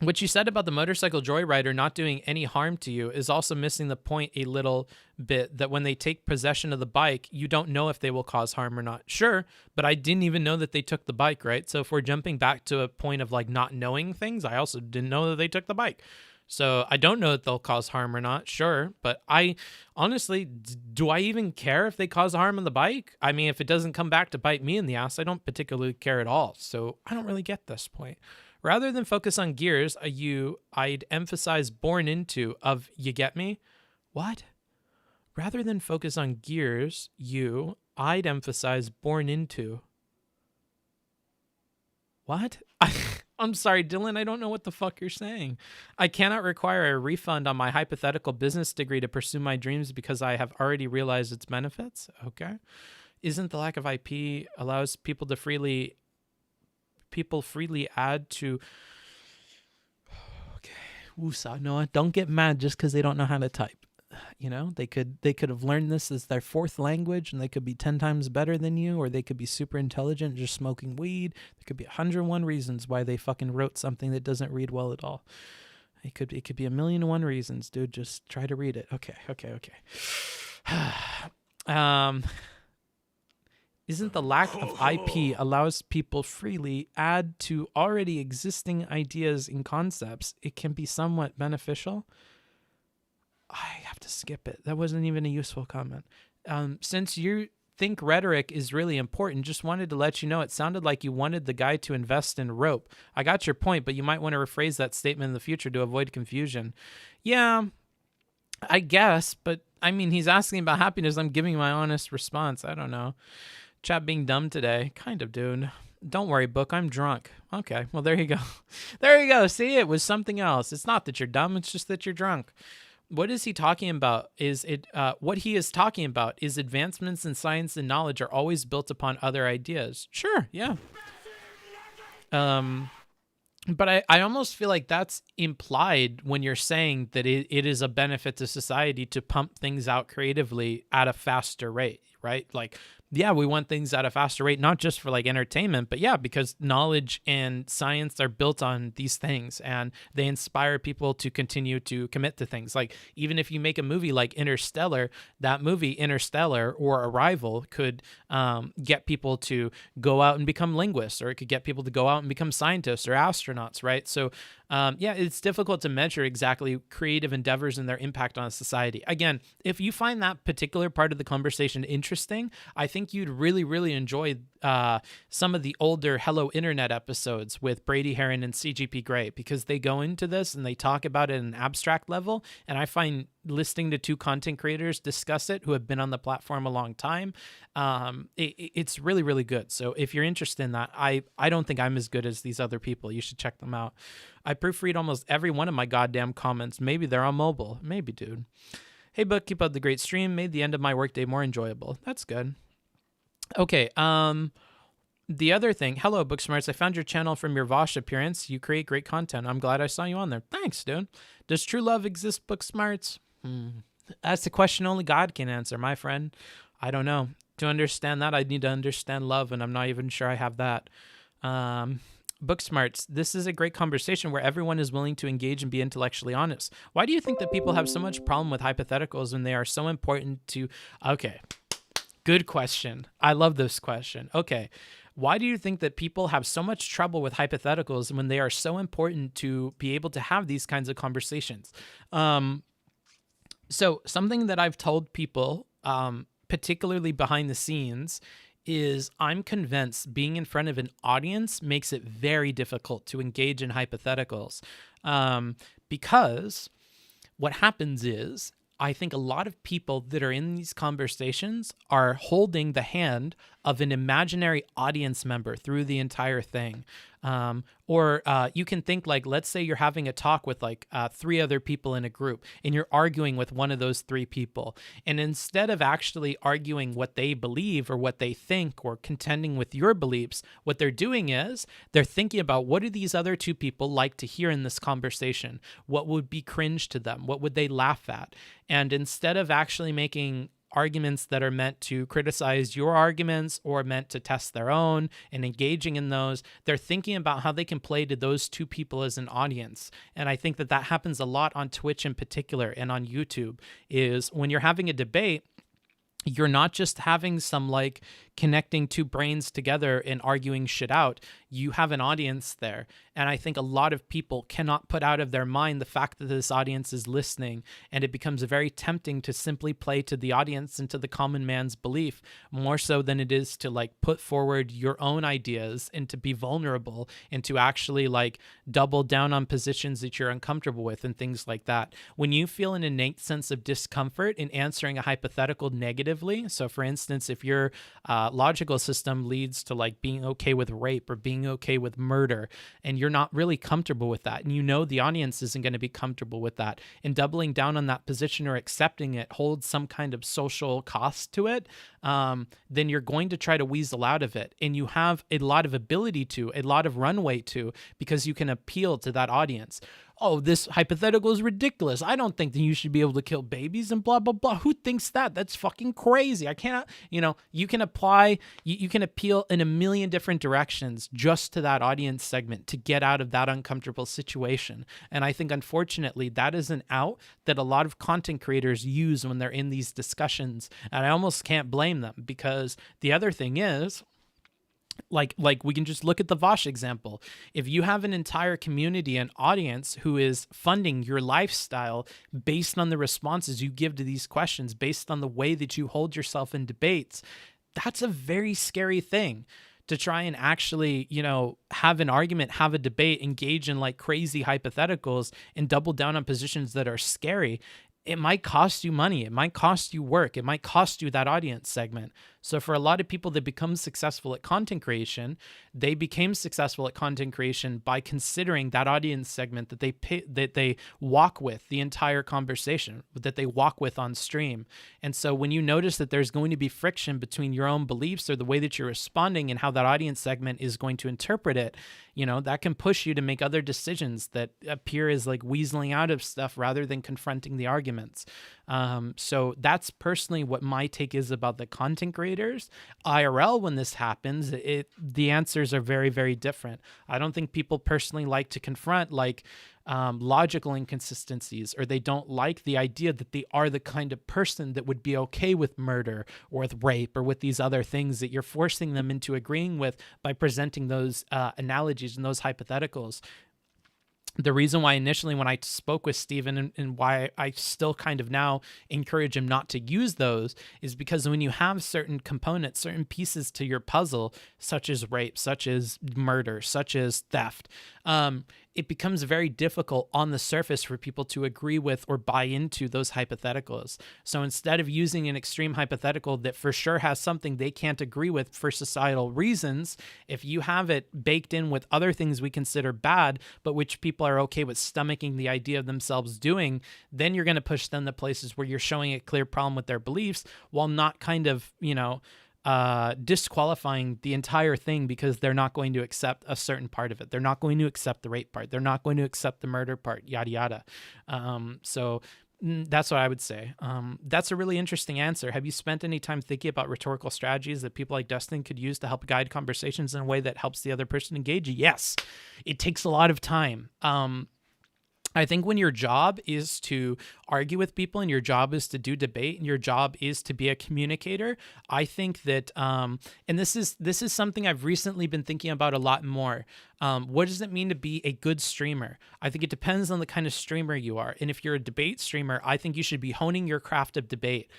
What you said about the motorcycle joyrider not doing any harm to you is also missing the point a little bit, that when they take possession of the bike, you don't know if they will cause harm or not. Sure, but I didn't even know that they took the bike, right? So if we're jumping back to a point of like not knowing things, I also didn't know that they took the bike. So I don't know that they'll cause harm or not, sure. But I honestly, do I even care if they cause harm on the bike? I mean, if it doesn't come back to bite me in the ass, I don't particularly care at all. So I don't really get this point. Rather than focus on gears, I'd emphasize born into of, you get me? What? Rather than focus on gears, I'd emphasize born into. What? I'm sorry, Dylan, I don't know what the fuck you're saying. I cannot require a refund on my hypothetical business degree to pursue my dreams because I have already realized its benefits? Okay. Isn't the lack of IP allows people freely add to... Okay. Woosah, Noah, don't get mad just because they don't know how to type. You know, they could have learned this as their fourth language, and they could be 10 times better than you, or they could be super intelligent just smoking weed. There could be 101 reasons why they fucking wrote something that doesn't read well at all. It could be 1,000,001 reasons, dude. Just try to read it. Okay. Isn't the lack of IP allows people freely add to already existing ideas and concepts? It can be somewhat beneficial. I have to skip it. That wasn't even a useful comment. Since you think rhetoric is really important, just wanted to let you know it sounded like you wanted the guy to invest in rope. I got your point, but you might want to rephrase that statement in the future to avoid confusion. Yeah, I guess, but I mean, he's asking about happiness. I'm giving my honest response. I don't know. Chat being dumb today. Kind of, dude. Don't worry, book. I'm drunk. Okay, well, there you go. There you go. See, it was something else. It's not that you're dumb. It's just that you're drunk. What is he talking about? What he is talking about is advancements in science and knowledge are always built upon other ideas. Sure, yeah. But I almost feel like that's implied when you're saying that it is a benefit to society to pump things out creatively at a faster rate, right? Like, yeah, we want things at a faster rate, not just for like entertainment, but yeah, because knowledge and science are built on these things and they inspire people to continue to commit to things. Like, even if you make a movie like Interstellar, that movie Interstellar or Arrival could get people to go out and become linguists, or it could get people to go out and become scientists or astronauts, right? So yeah, it's difficult to measure exactly creative endeavors and their impact on society. Again, if you find that particular part of the conversation interesting, I think you'd really, really enjoy some of the older Hello Internet episodes with Brady Heron and CGP Grey, because they go into this and they talk about it at an abstract level. And I find listening to two content creators discuss it who have been on the platform a long time, it's really, really good. So if you're interested in that, I don't think I'm as good as these other people. You should check them out. I proofread almost every one of my goddamn comments. Maybe they're on mobile. Maybe, dude. Hey, Book, keep up the great stream. Made the end of my workday more enjoyable. That's good. Okay, the other thing, hello, Booksmarts. I found your channel from your Vosh appearance. You create great content. I'm glad I saw you on there. Thanks, dude. Does true love exist, Booksmarts? That's a question only God can answer, my friend. I don't know. To understand that, I need to understand love, and I'm not even sure I have that. Booksmarts, this is a great conversation where everyone is willing to engage and be intellectually honest. Why do you think that people have so much problem with hypotheticals when they are so important to... Okay, good question. I love this question. Okay, why do you think that people have so much trouble with hypotheticals when they are so important to be able to have these kinds of conversations? So something that I've told people, particularly behind the scenes, is I'm convinced being in front of an audience makes it very difficult to engage in hypotheticals, because what happens is, I think a lot of people that are in these conversations are holding the hand of an imaginary audience member through the entire thing. Or you can think like, let's say you're having a talk with like 3 other people in a group and you're arguing with one of those 3 people. And instead of actually arguing what they believe or what they think or contending with your beliefs, what they're doing is they're thinking about what do these other 2 people like to hear in this conversation? What would be cringe to them? What would they laugh at? And instead of actually making arguments that are meant to criticize your arguments or meant to test their own and engaging in those, they're thinking about how they can play to those 2 people as an audience. And I think that that happens a lot on Twitch in particular and on YouTube, is when you're having a debate, you're not just having some like connecting 2 brains together and arguing shit out. You have an audience there. And I think a lot of people cannot put out of their mind the fact that this audience is listening. And it becomes very tempting to simply play to the audience and to the common man's belief, more so than it is to like put forward your own ideas and to be vulnerable and to actually like double down on positions that you're uncomfortable with and things like that. When you feel an innate sense of discomfort in answering a hypothetical negatively, so for instance, if your logical system leads to like being okay with rape or being okay with murder, and you're not really comfortable with that, and you know the audience isn't going to be comfortable with that, and doubling down on that position or accepting it holds some kind of social cost to it, then you're going to try to weasel out of it. And you have a lot of ability to, a lot of runway to, because you can appeal to that audience. Oh, this hypothetical is ridiculous. I don't think that you should be able to kill babies and blah, blah, blah. Who thinks that? That's fucking crazy. I cannot, you can apply, you can appeal in a million different directions just to that audience segment to get out of that uncomfortable situation. And I think, unfortunately, that is an out that a lot of content creators use when they're in these discussions. And I almost can't blame them, because the other thing is, like we can just look at the Vosh example. If you have an entire community and audience who is funding your lifestyle based on the responses you give to these questions, based on the way that you hold yourself in debates, that's a very scary thing. To try and actually, have an argument, have a debate, engage in like crazy hypotheticals and double down on positions that are scary. It might cost you money. It might cost you work. It might cost you that audience segment. So for a lot of people that become successful at content creation, they became successful at content creation by considering that audience segment that they walk with the entire conversation, that they walk with on stream. And so when you notice that there's going to be friction between your own beliefs or the way that you're responding and how that audience segment is going to interpret it, that can push you to make other decisions that appear as like weaseling out of stuff rather than confronting the arguments. So that's personally what my take is about the content creators. IRL, when this happens, the answers are very, very different. I don't think people personally like to confront like logical inconsistencies, or they don't like the idea that they are the kind of person that would be okay with murder or with rape or with these other things that you're forcing them into agreeing with by presenting those analogies and those hypotheticals. The reason why initially when I spoke with Steven and why I still kind of now encourage him not to use those is because when you have certain components, certain pieces to your puzzle, such as rape, such as murder, such as theft, it becomes very difficult on the surface for people to agree with or buy into those hypotheticals. So instead of using an extreme hypothetical that for sure has something they can't agree with for societal reasons, if you have it baked in with other things we consider bad, but which people are okay with stomaching the idea of themselves doing, then you're going to push them to places where you're showing a clear problem with their beliefs while not kind of, disqualifying the entire thing because they're not going to accept a certain part of it. They're not going to accept the rape part. They're not going to accept the murder part, yada, yada. So that's what I would say. That's a really interesting answer. Have you spent any time thinking about rhetorical strategies that people like Dustin could use to help guide conversations in a way that helps the other person engage? Yes, it takes a lot of time. I think when your job is to argue with people and your job is to do debate and your job is to be a communicator, I think that, and this is something I've recently been thinking about a lot more. What does it mean to be a good streamer? I think it depends on the kind of streamer you are. And if you're a debate streamer, I think you should be honing your craft of debate.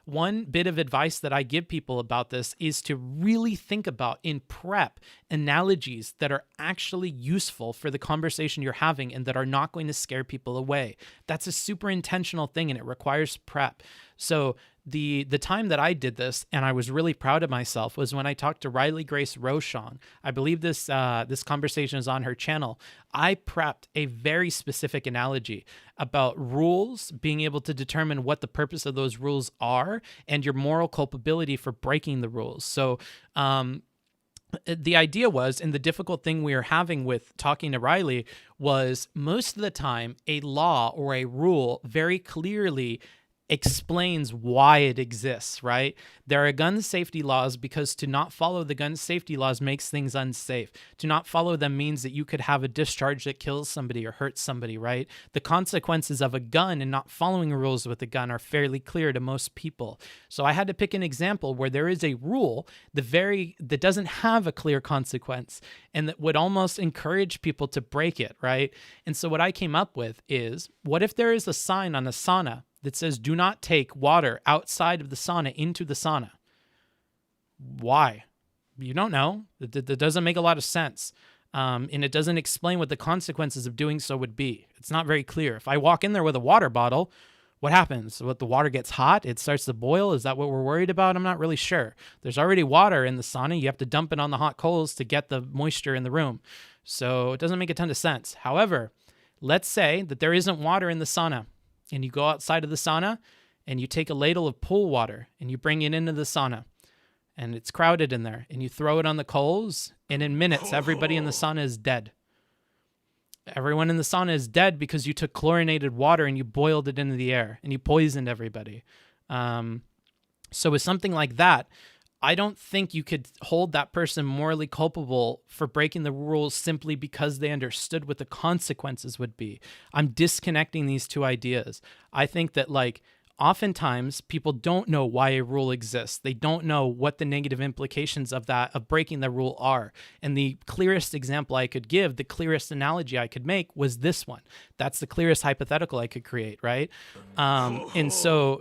One bit of advice that I give people about this is to really think about in prep analogies that are actually useful for the conversation you're having and that are not going to scare people away. That's a super intentional thing and it requires prep. So the time that I did this, and I was really proud of myself, was when I talked to Riley Grace Rochon. I believe this conversation is on her channel. I prepped a very specific analogy about rules, being able to determine what the purpose of those rules are, and your moral culpability for breaking the rules. So the idea was, and the difficult thing we were having with talking to Riley was, most of the time a law or a rule very clearly explains why it exists, right? There are gun safety laws because to not follow the gun safety laws makes things unsafe. To not follow them means that you could have a discharge that kills somebody or hurts somebody, right? The consequences of a gun and not following rules with a gun are fairly clear to most people. So I had to pick an example where there is a rule that doesn't have a clear consequence and that would almost encourage people to break it, right? And so what I came up with is, what if there is a sign on a sauna that says, do not take water outside of the sauna into the sauna? Why? You don't know. That doesn't make a lot of sense. And it doesn't explain what the consequences of doing so would be. It's not very clear. If I walk in there with a water bottle, what happens? What, the water gets hot? It starts to boil? Is that what we're worried about? I'm not really sure. There's already water in the sauna. You have to dump it on the hot coals to get the moisture in the room. So it doesn't make a ton of sense. However, let's say that there isn't water in the sauna, and you go outside of the sauna and you take a ladle of pool water and you bring it into the sauna and it's crowded in there and you throw it on the coals, and in minutes, everybody in the sauna is dead. Everyone in the sauna is dead because you took chlorinated water and you boiled it into the air and you poisoned everybody. So with something like that, I don't think you could hold that person morally culpable for breaking the rules simply because they understood what the consequences would be. I'm disconnecting these two ideas. I think that, like, oftentimes people don't know why a rule exists. They don't know what the negative implications of breaking the rule are. And the clearest example I could give, the clearest analogy I could make was this one. That's the clearest hypothetical I could create, right? And so,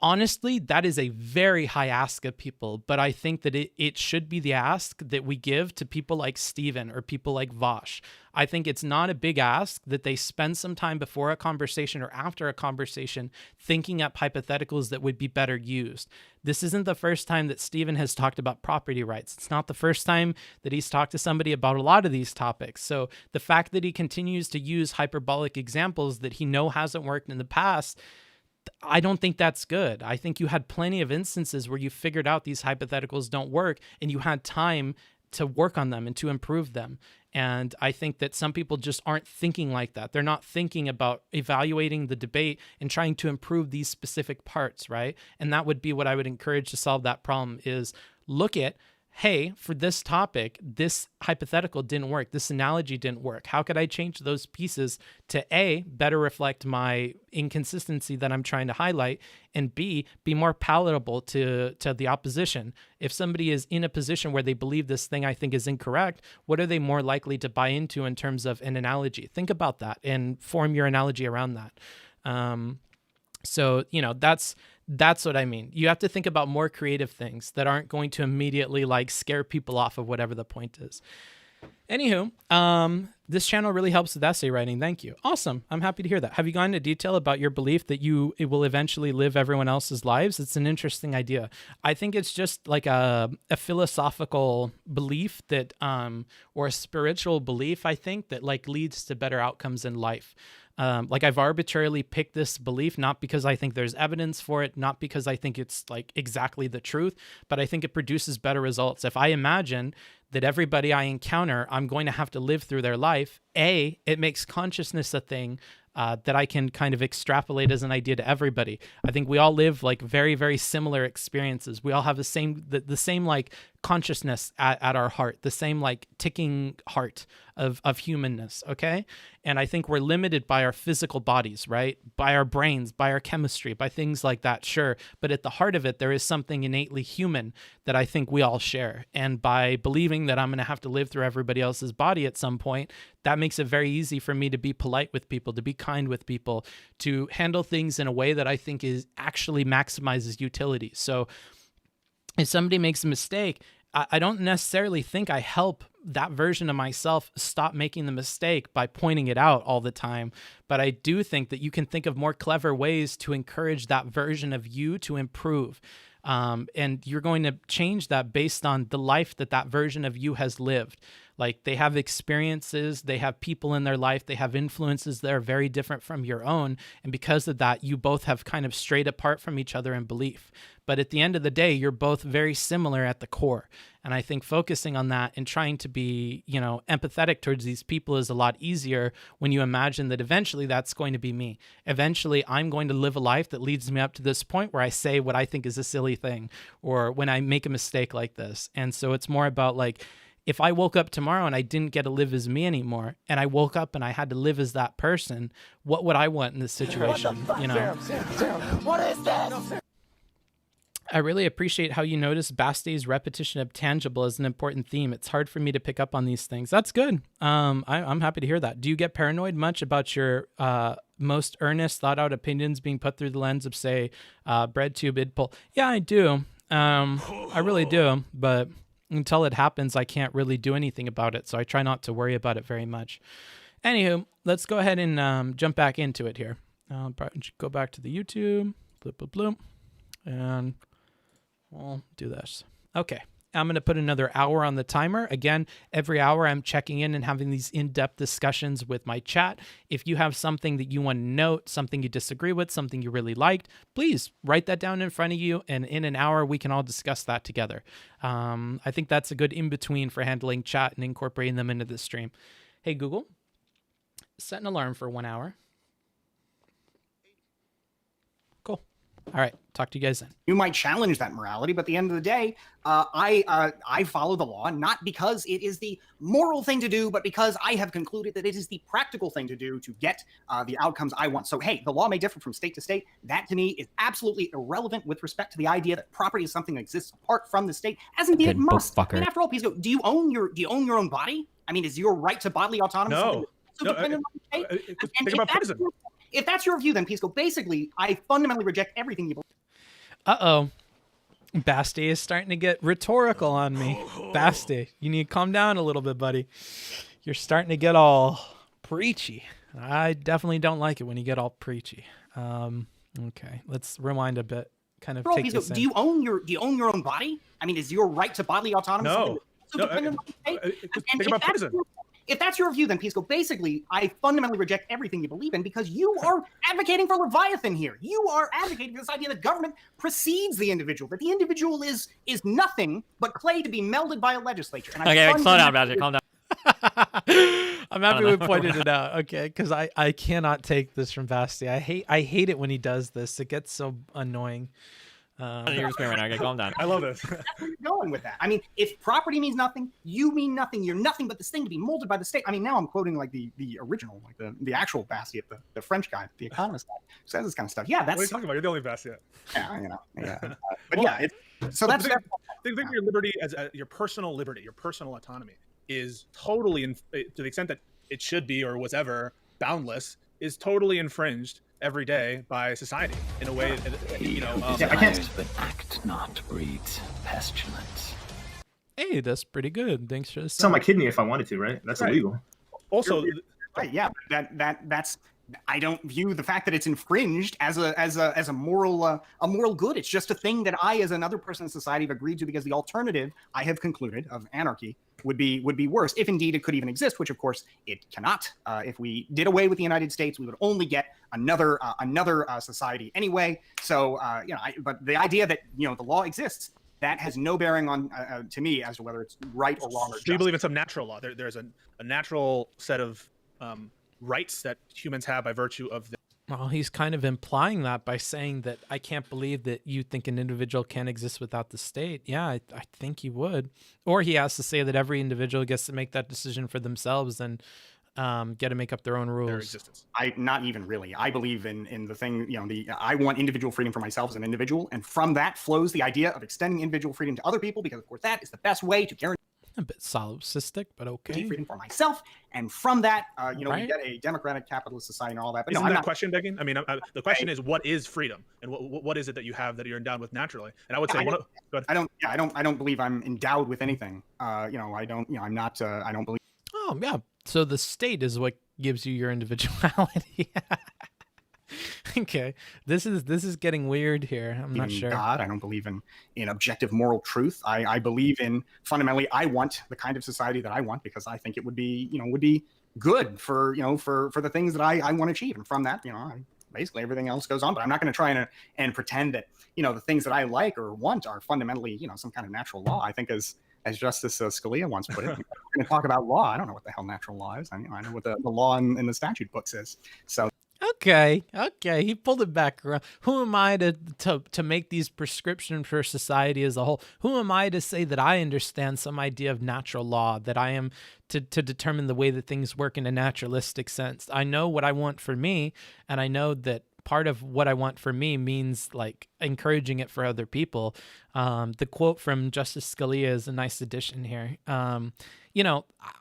honestly, that is a very high ask of people, but I think that it should be the ask that we give to people like Steven or people like Vosh. I think it's not a big ask that they spend some time before a conversation or after a conversation thinking up hypotheticals that would be better used. This isn't the first time that Steven has talked about property rights. It's not the first time that he's talked to somebody about a lot of these topics. So the fact that he continues to use hyperbolic examples that he hasn't worked in the past, I don't think that's good. I think you had plenty of instances where you figured out these hypotheticals don't work and you had time to work on them and to improve them. And I think that some people just aren't thinking like that. They're not thinking about evaluating the debate and trying to improve these specific parts, right? And that would be what I would encourage to solve that problem, is look at, hey, for this topic, this hypothetical didn't work. This analogy didn't work. How could I change those pieces to A, better reflect my inconsistency that I'm trying to highlight, and B, be more palatable to the opposition? If somebody is in a position where they believe this thing I think is incorrect, what are they more likely to buy into in terms of an analogy? Think about that and form your analogy around that. So, that's what I mean. You have to think about more creative things that aren't going to immediately scare people off of whatever the point is. Anywho, this channel really helps with essay writing. Thank you. Awesome. I'm happy to hear that. Have you gone into detail about your belief that it will eventually live everyone else's lives? It's an interesting idea. I think it's just like a philosophical belief that, or a spiritual belief, I think, that leads to better outcomes in life. I've arbitrarily picked this belief, not because I think there's evidence for it, not because I think it's exactly the truth, but I think it produces better results. If I imagine that everybody I encounter, I'm going to have to live through their life, A, it makes consciousness a thing that I can kind of extrapolate as an idea to everybody. I think we all live very, very similar experiences. We all have the same consciousness at our heart, the same ticking heart. of humanness, okay? And I think we're limited by our physical bodies, right? By our brains, by our chemistry, by things like that, sure. But at the heart of it, there is something innately human that I think we all share. And by believing that I'm going to have to live through everybody else's body at some point, that makes it very easy for me to be polite with people, to be kind with people, to handle things in a way that I think is actually maximizes utility. So if somebody makes a mistake, I don't necessarily think I help that version of myself stop making the mistake by pointing it out all the time. But I do think that you can think of more clever ways to encourage that version of you to improve. And you're going to change that based on the life that that version of you has lived. Like, they have experiences, they have people in their life, they have influences that are very different from your own. And because of that, you both have kind of strayed apart from each other in belief. But at the end of the day, you're both very similar at the core. And I think focusing on that and trying to be, you know, empathetic towards these people is a lot easier when you imagine that eventually that's going to be me. Eventually, I'm going to live a life that leads me up to this point where I say what I think is a silly thing, or when I make a mistake like this. And so it's more about, like, if I woke up tomorrow and I didn't get to live as me anymore, and I woke up and I had to live as that person, what would I want in this situation? You know? What is this? I really appreciate how you notice Bastiat's repetition of tangible as an important theme. It's hard for me to pick up on these things. That's good. I'm happy to hear that. Do you get paranoid much about your most earnest, thought-out opinions being put through the lens of, say, BreadTube, idpol? Yeah, I do. I really do. But until it happens, I can't really do anything about it. So I try not to worry about it very much. Anywho, let's go ahead and jump back into it here. I'll go back to the YouTube. Bloop, bloop, bloop. And we'll do this. Okay. I'm going to put another hour on the timer. Again, every hour I'm checking in and having these in-depth discussions with my chat. If you have something that you want to note, something you disagree with, something you really liked, please write that down in front of you, and in an hour we can all discuss that together. I think that's a good in-between for handling chat and incorporating them into the stream. Hey, Google, set an alarm for 1 hour. Cool. All right. Talk to you guys then. You might challenge that morality, but at the end of the day, I follow the law, not because it is the moral thing to do, but because I have concluded that it is the practical thing to do to get the outcomes I want. So, hey, the law may differ from state to state. That, to me, is absolutely irrelevant with respect to the idea that property is something that exists apart from the state, as indeed it must. I mean, after all, Pisco, do you own your own body? I mean, is your right to bodily autonomy something that's dependent on the state? Think about prison. If that's your view, then Pisco, basically, I fundamentally reject everything you believe. Uh-oh. Basti is starting to get rhetorical on me. Basti, you need to calm down a little bit, buddy. You're starting to get all preachy. I definitely don't like it when you get all preachy. Okay, let's rewind a bit. Kind of take this in. Do you own your own body? I mean, is your right to bodily autonomy something that's dependent on the state? Think about prison. If that's your view, then Pisco, basically, I fundamentally reject everything you believe in, because you are advocating for Leviathan here. You are advocating for this idea that government precedes the individual, that the individual is nothing but clay to be melded by a legislature. And okay, slow down, Badger. Calm down. I'm happy we pointed it out. Okay, because I cannot take this from Basti. I hate it when he does this. It gets so annoying. You're just right now. Okay, calm down. I love this. That's where you're going with that. I mean, if property means nothing, you mean nothing. You're nothing but this thing to be molded by the state. I mean, now I'm quoting like the original, like the actual Bastiat, the French guy, the economist guy, who says this kind of stuff. Yeah, that's. What are you talking about? You're the only Bastiat. Yeah, you know. Yeah, but yeah. So that's. Think your liberty as your personal liberty, your personal autonomy is totally, to the extent that it should be or was ever boundless, is totally infringed every day by society in a way that, you know. I can't. But act not breeds pestilence. Hey, that's pretty good. Thanks for sell my kidney if I wanted to, right? That's illegal. Also, right? Yeah, that's. I don't view the fact that it's infringed as a moral good. It's just a thing that I, as another person in society, have agreed to, because the alternative, I have concluded, of anarchy would be worse, if indeed it could even exist, which of course it cannot. If we did away with the United States, we would only get another society anyway. So but the idea that the law exists, that has no bearing on to me as to whether it's right or wrong or just. Do you believe in some natural law? There's a natural set of rights that humans have by virtue of Well, he's kind of implying that by saying that I can't believe that you think an individual can't exist without the state. Yeah, I think he would. Or he has to say that every individual gets to make that decision for themselves and get to make up their own rules. Their existence. Not even really. I believe in the thing, I want individual freedom for myself as an individual. And from that flows the idea of extending individual freedom to other people, because of course that is the best way to guarantee A bit solipsistic, but okay. freedom for myself. And from that, Right. we get a democratic capitalist society and all that. But Isn't no, I'm that not, question begging? I mean, the question is, what is freedom, and what is it that you have that you're endowed with naturally? And I would say, go ahead. I don't believe I'm endowed with anything. I don't believe. Oh, yeah. So the state is what gives you your individuality. Okay. This is getting weird here. I'm not sure. God, I don't believe in objective moral truth. I believe in, fundamentally, I want the kind of society that I want because I think it would be good for the things that I want to achieve. And from that, basically everything else goes on. But I'm not going to try and pretend that the things that I like or want are fundamentally some kind of natural law. I think as Justice Scalia once put it, we're going to talk about law. I don't know what the hell natural law is. I know what the law in the statute books is. So. Okay, he pulled it back around. Who am I to make these prescriptions for society as a whole? Who am I to say that I understand some idea of natural law, that I am to determine the way that things work in a naturalistic sense? I know what I want for me, and I know that part of what I want for me means like encouraging it for other people. The quote from Justice Scalia is a nice addition here.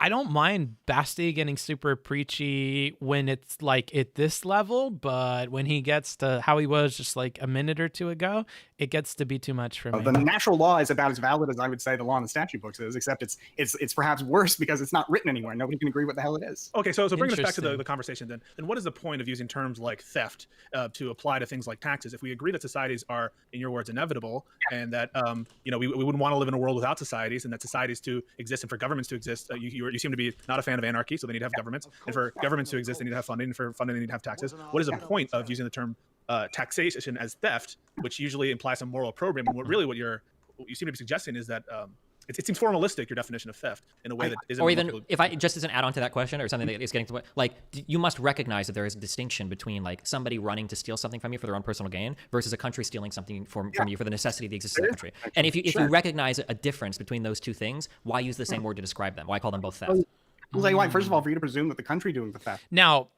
I don't mind Bastiat getting super preachy when it's like at this level, but when he gets to how he was just like a minute or two ago, it gets to be too much for me. The natural law is about as valid as I would say the law in the statute books is, except it's perhaps worse because it's not written anywhere. Nobody can agree what the hell it is. Okay, so bring us back to the conversation then. Then what is the point of using terms like theft to apply to things like taxes? If we agree that societies are, in your words, inevitable, and that we wouldn't want to live in a world without societies, and that societies to exist and for governments to exist, you seem to be not a fan of anarchy, so they need to have governments, and for governments to exist, they need to have funding, and for funding, they need to have taxes. What is the point of using the term taxation as theft, which usually implies some moral opprobrium? And what you seem to be suggesting is that it seems formalistic, your definition of theft, in a way that isn't. Or even if I just as an add-on to that question, or something that is getting to like, you must recognize that there is a distinction between like somebody running to steal something from you for their own personal gain versus a country stealing something from you for the necessity of the existence of the country. And if you recognize a difference between those two things, why use the same word to describe them? Why call them both theft? I'll tell you why. First of all, for you to presume that the country doing the theft. Now,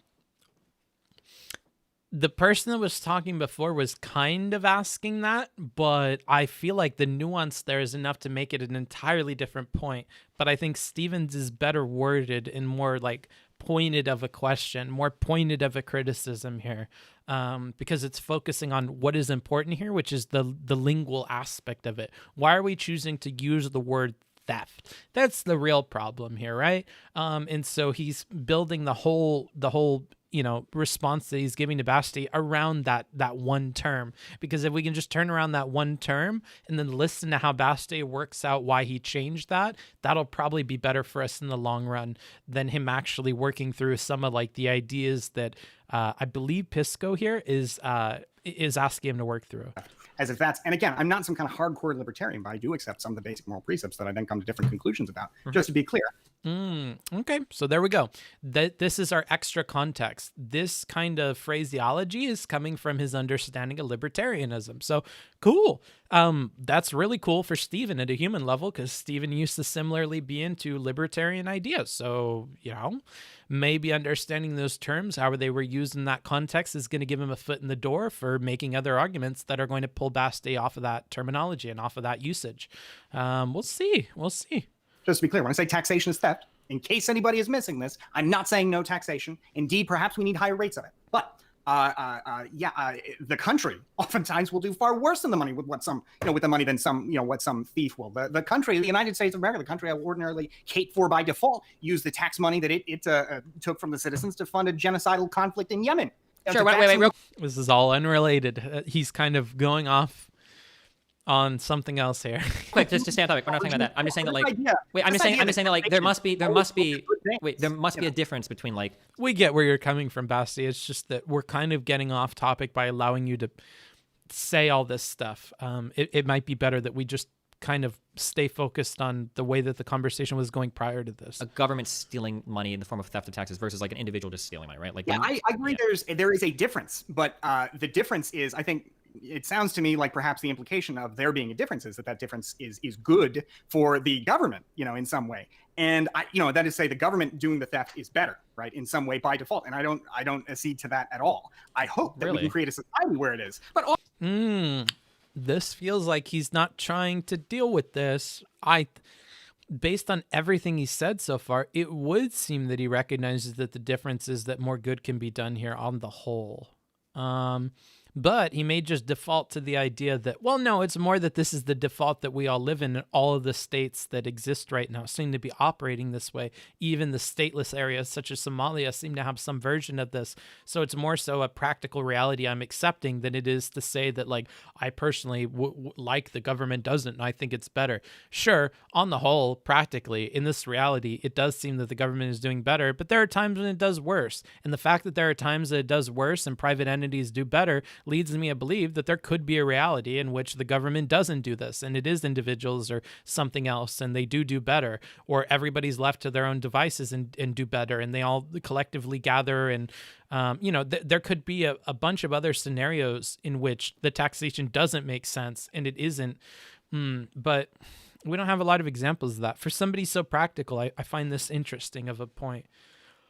the person that was talking before was kind of asking that, but I feel like the nuance there is enough to make it an entirely different point. But I think Stevens is better worded and more like pointed of a question, more pointed of a criticism here, because it's focusing on what is important here, which is the lingual aspect of it. Why are we choosing to use the word theft? That's the real problem here, right? And so he's building the whole response that he's giving to Bastiat around that one term. Because if we can just turn around that one term and then listen to how Bastiat works out why he changed that, that'll probably be better for us in the long run than him actually working through some of like the ideas that I believe Pisco here is asking him to work through. As if that's, and again, I'm not some kind of hardcore libertarian, but I do accept some of the basic moral precepts that I then come to different conclusions about, just to be clear. Okay, so there we go. This is our extra context. This kind of phraseology is coming from his understanding of libertarianism. So cool. That's really cool for Stephen at a human level, because Stephen used to similarly be into libertarian ideas. So, maybe understanding those terms, however they were used in that context, is going to give him a foot in the door for making other arguments that are going to pull Bastiat off of that terminology and off of that usage. We'll see. Just to be clear, when I say taxation is theft, in case anybody is missing this, I'm not saying no taxation. Indeed, perhaps we need higher rates of it. But the country oftentimes will do far worse than the money with the money than what some thief will. The country, the United States of America, the country I will ordinarily hate for by default, use the tax money that it took from the citizens to fund a genocidal conflict in Yemen. Sure, wait. This is all unrelated. He's kind of going off on something else here. Quick, just to stay on topic. We're not talking about that. I'm just saying that there must be a difference between like. We get where you're coming from, Basti. It's just that we're kind of getting off topic by allowing you to say all this stuff. It might be better that we just kind of stay focused on the way that the conversation was going prior to this. A government stealing money in the form of theft of taxes versus like an individual just stealing money, right? Like, yeah, I agree. Yeah. There is a difference, but the difference is, I think it sounds to me like perhaps the implication of there being a difference is that difference is good for the government, in some way. And that is to say the government doing the theft is better, right, in some way by default. And I don't accede to that at all. I hope that we can create a society where it is. But this feels like he's not trying to deal with this. Based on everything he said so far, it would seem that he recognizes that the difference is that more good can be done here on the whole. But he may just default to the idea that, well, no, it's more that this is the default that we all live in, and all of the states that exist right now seem to be operating this way. Even the stateless areas such as Somalia seem to have some version of this. So it's more so a practical reality I'm accepting than it is to say that, like, I personally like the government doesn't, and I think it's better. Sure, on the whole, practically, in this reality, it does seem that the government is doing better, but there are times when it does worse. And the fact that there are times that it does worse and private entities do better leads me to believe that there could be a reality in which the government doesn't do this, and it is individuals or something else, and they do better, or everybody's left to their own devices and do better, and they all collectively gather, and there could be a bunch of other scenarios in which the taxation doesn't make sense, and it isn't. But we don't have a lot of examples of that. For somebody so practical, I find this interesting of a point.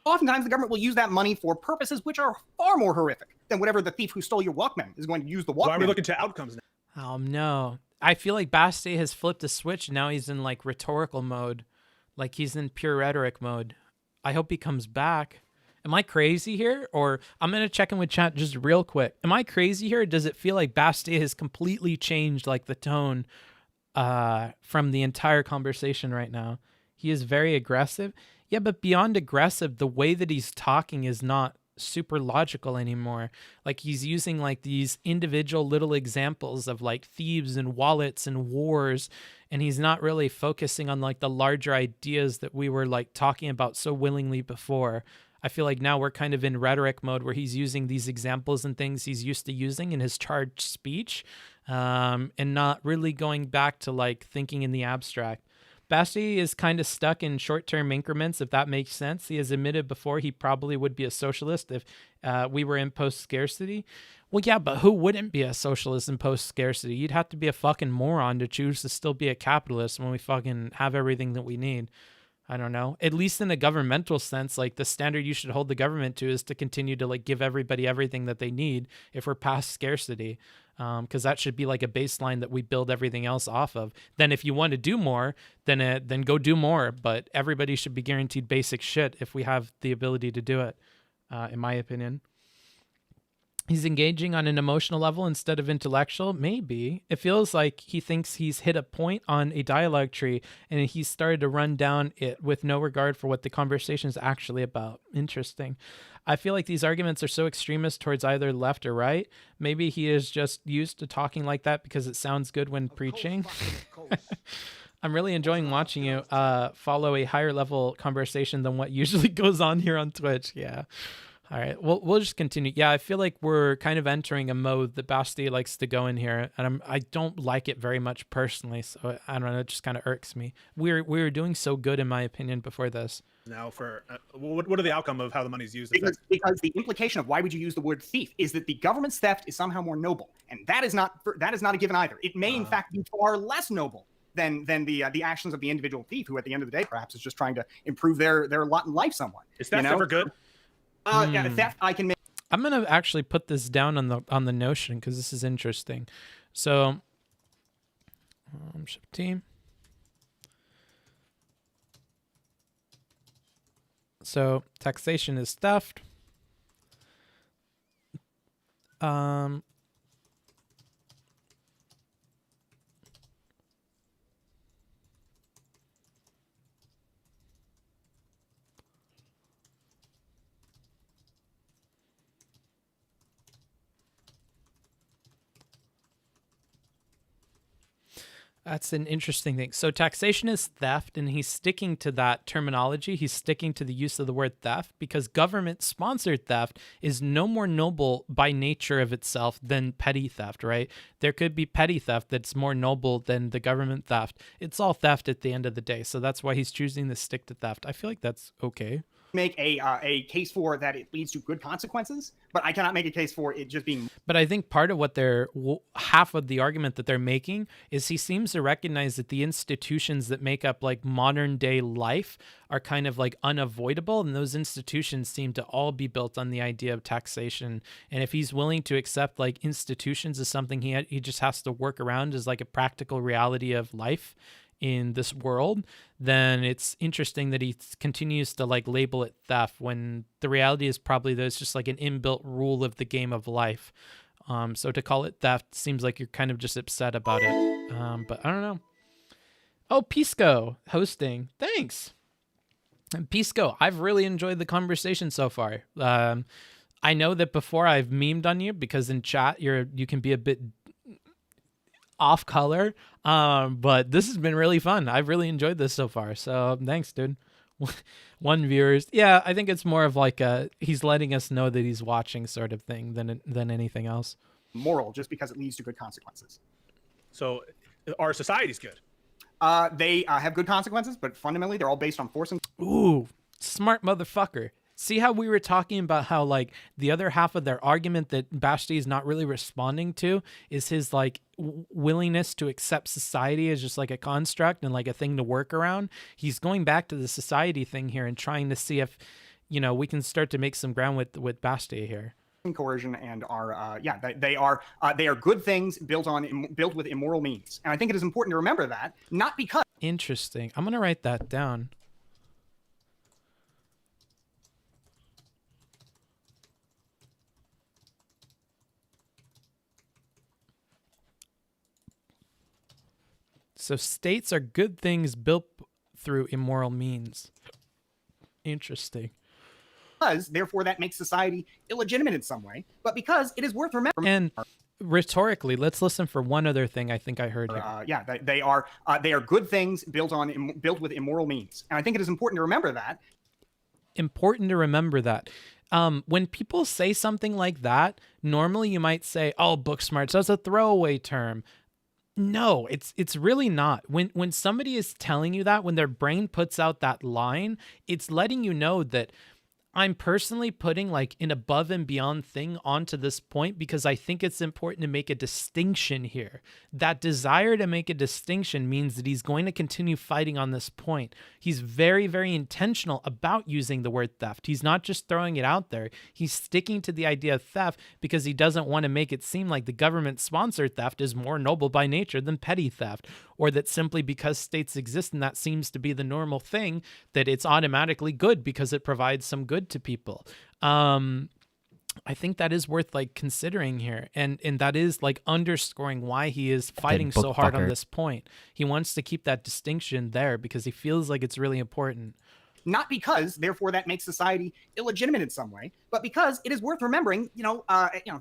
Oftentimes, the government will use that money for purposes which are far more horrific than whatever the thief who stole your Walkman is going to use the Walkman. Why are we looking to outcomes now? Oh, no. I feel like Bastiat has flipped a switch. Now he's in, like, rhetorical mode. Like, he's in pure rhetoric mode. I hope he comes back. Am I crazy here? Or I'm going to check in with chat just real quick. Am I crazy here? Or does it feel like Bastiat has completely changed, like, the tone from the entire conversation right now? He is very aggressive. Yeah, but beyond aggressive, the way that he's talking is not super logical anymore. Like, he's using like these individual little examples of like thieves and wallets and wars, and he's not really focusing on like the larger ideas that we were like talking about so willingly before. I feel like now we're kind of in rhetoric mode where he's using these examples and things he's used to using in his charged speech, and not really going back to like thinking in the abstract. Bastiat is kind of stuck in short-term increments, if that makes sense. He has admitted before he probably would be a socialist if we were in post-scarcity. Well, yeah, but who wouldn't be a socialist in post-scarcity? You'd have to be a fucking moron to choose to still be a capitalist when we fucking have everything that we need. I don't know. At least in a governmental sense, like the standard you should hold the government to is to continue to like give everybody everything that they need if we're past scarcity. Because that should be like a baseline that we build everything else off of. Then if you want to do more, then go do more. But everybody should be guaranteed basic shit if we have the ability to do it, in my opinion. He's engaging on an emotional level instead of intellectual. Maybe. It feels like he thinks he's hit a point on a dialogue tree and he's started to run down it with no regard for what the conversation is actually about. Interesting. I feel like these arguments are so extremist towards either left or right. Maybe he is just used to talking like that because it sounds good when preaching. I'm really enjoying watching you follow a higher level conversation than what usually goes on here on Twitch. Yeah. All right, we'll just continue. Yeah, I feel like we're kind of entering a mode that Bastiat likes to go in here, and I don't like it very much personally. So I don't know, it just kind of irks me. We were doing so good, in my opinion, before this. Now, for what are the outcome of how the money's used? Because the implication of why would you use the word thief is that the government's theft is somehow more noble, and that is not a given either. It may in fact be far less noble than the actions of the individual thief, who at the end of the day perhaps is just trying to improve their lot in life somewhat. Is theft ever good? Yeah, theft I can make. I'm gonna actually put this down on the notion because this is interesting. So, ship team. So taxation is theft. That's an interesting thing. So taxation is theft, and he's sticking to that terminology. He's sticking to the use of the word theft because government-sponsored theft is no more noble by nature of itself than petty theft, right? There could be petty theft that's more noble than the government theft. It's all theft at the end of the day, so that's why he's choosing to stick to theft. I feel like that's okay. Make a case for that it leads to good consequences, but I cannot make a case for it just being. But I think part of what half of the argument that they're making is he seems to recognize that the institutions that make up like modern day life are kind of like unavoidable, and those institutions seem to all be built on the idea of taxation. And if he's willing to accept like institutions as something he just has to work around as like a practical reality of life in this world, then it's interesting that he continues to like label it theft when the reality is probably there's just like an inbuilt rule of the game of life. So to call it theft seems like you're kind of just upset about it. But I don't know. Oh, Pisco hosting. Thanks. And Pisco, I've really enjoyed the conversation so far. I know that before I've memed on you because in chat you can be a bit off color, but this has been really fun. I've really enjoyed this so far, so thanks, dude. One viewers, yeah, I think it's more of like he's letting us know that he's watching sort of thing than anything else. Moral just because it leads to good consequences. So our society's good. They have good consequences, but fundamentally they're all based on force and. Ooh, smart motherfucker. See how we were talking about how like the other half of their argument that Bastiat is not really responding to is his like willingness to accept society as just like a construct and like a thing to work around. He's going back to the society thing here and trying to see if, we can start to make some ground with Bastiat here. Coercion and are they are good things built with immoral means, and I think it is important to remember that not because. Interesting. I'm gonna write that down. So states are good things built through immoral means. Interesting. Because, therefore, that makes society illegitimate in some way, but because it is worth remembering. And rhetorically, let's listen for one other thing I think I heard here. They are good things built with immoral means, and I think it is important to remember that. Important to remember that. When people say something like that, normally you might say, "Oh, book smarts, that's a throwaway term." No, it's really not. When somebody is telling you that, when their brain puts out that line, it's letting you know that I'm personally putting like an above and beyond thing onto this point because I think it's important to make a distinction here. That desire to make a distinction means that he's going to continue fighting on this point. He's very, very intentional about using the word theft. He's not just throwing it out there. He's sticking to the idea of theft because he doesn't want to make it seem like the government-sponsored theft is more noble by nature than petty theft, or that simply because states exist and that seems to be the normal thing, that it's automatically good because it provides some good to people. I think that is worth like considering here, and that is like underscoring why he is fighting so hard on this point. He wants to keep that distinction there because he feels like it's really important. Not because, therefore, that makes society illegitimate in some way, but because it is worth remembering,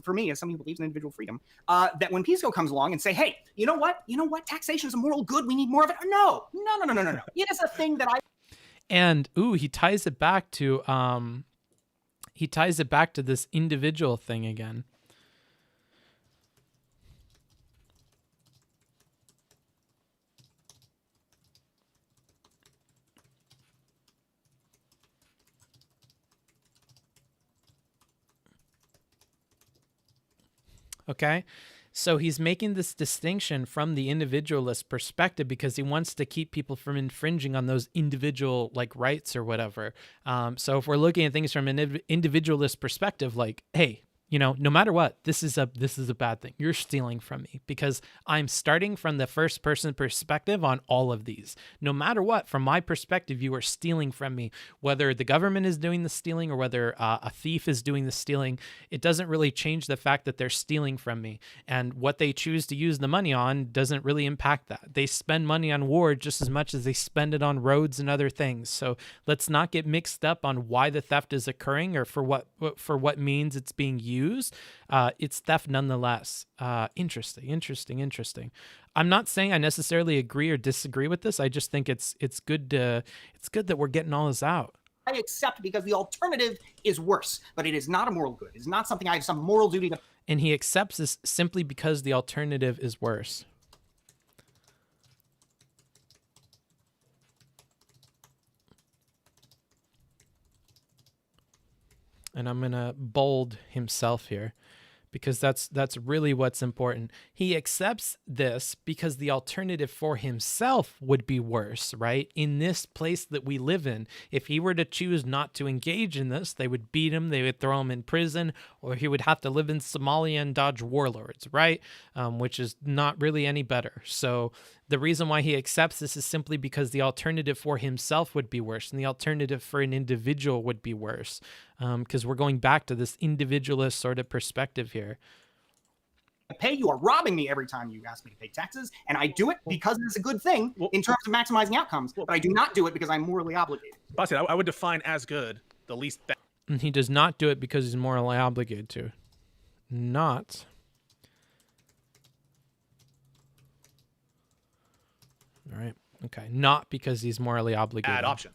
for me, as somebody who believes in individual freedom, that when Pisco comes along and say, hey, you know what, taxation is a moral good, we need more of it. No. It is a thing that I. And he ties it back to this individual thing again. Okay, so he's making this distinction from the individualist perspective because he wants to keep people from infringing on those individual like rights or whatever. So if we're looking at things from an individualist perspective, like, hey, no matter what, this is a bad thing. You're stealing from me because I'm starting from the first person perspective on all of these. No matter what, from my perspective, you are stealing from me. Whether the government is doing the stealing or whether a thief is doing the stealing, it doesn't really change the fact that they're stealing from me. And what they choose to use the money on doesn't really impact that. They spend money on war just as much as they spend it on roads and other things. So let's not get mixed up on why the theft is occurring or for what means it's being used. use, it's theft nonetheless. Interesting. I'm not saying I necessarily agree or disagree with this. I just think it's good that we're getting all this out. I accept because the alternative is worse, but it is not a moral good. It's not something I have some moral duty to. And he accepts this simply because the alternative is worse. And I'm going to bold himself here because that's really what's important. He accepts this because the alternative for himself would be worse, right? In this place that we live in, if he were to choose not to engage in this, they would beat him, they would throw him in prison, or he would have to live in Somalia and dodge warlords, right? Which is not really any better. So the reason why he accepts this is simply because the alternative for himself would be worse, and the alternative for an individual would be worse, because we're going back to this individualist sort of perspective here. Pay, you are robbing me every time you ask me to pay taxes, and I do it because it's a good thing in terms of maximizing outcomes, but I do not do it because I'm morally obligated. Bastiat, I would define as good the least bad. And he does not do it because he's morally obligated to. Not. All right. Okay. Not because he's morally obligated. Bad option.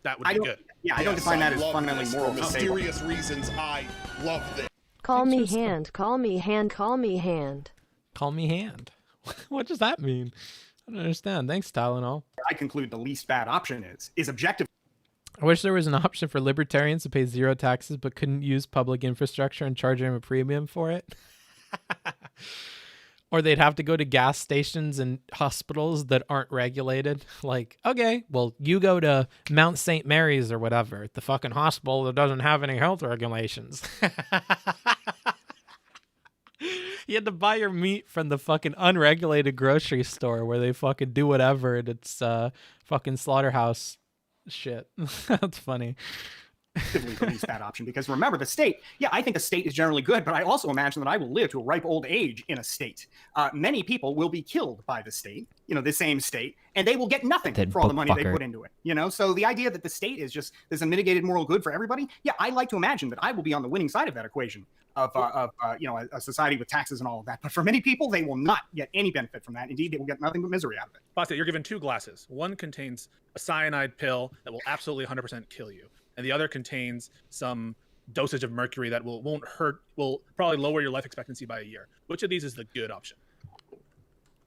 That would be good. Yeah, I don't define that as fundamentally moral. For mysterious reasons, I love this. Call me hand. Call me hand. Call me hand. Call me hand. What does that mean? I don't understand. Thanks, Tylenol. I conclude the least bad option is objective. I wish there was an option for libertarians to pay zero taxes but couldn't use public infrastructure and charge them a premium for it. Or they'd have to go to gas stations and hospitals that aren't regulated. Like, okay, well, you go to Mount St. Mary's or whatever, the fucking hospital that doesn't have any health regulations. You had to buy your meat from the fucking unregulated grocery store where they fucking do whatever and it's fucking slaughterhouse shit. That's funny. The least bad option, because remember, the state, I think the state is generally good, but I also imagine that I will live to a ripe old age in a state. Many people will be killed by the state, the same state, and they will get nothing for all the money they put into it, So the idea that the state is just there's a mitigated moral good for everybody, I like to imagine that I will be on the winning side of that equation of a society with taxes and all of that. But for many people, they will not get any benefit from that. Indeed, they will get nothing but misery out of it. Bastiat, you're given two glasses. One contains a cyanide pill that will absolutely 100% kill you, and the other contains some dosage of mercury that won't hurt, will probably lower your life expectancy by a year. Which of these is the good option?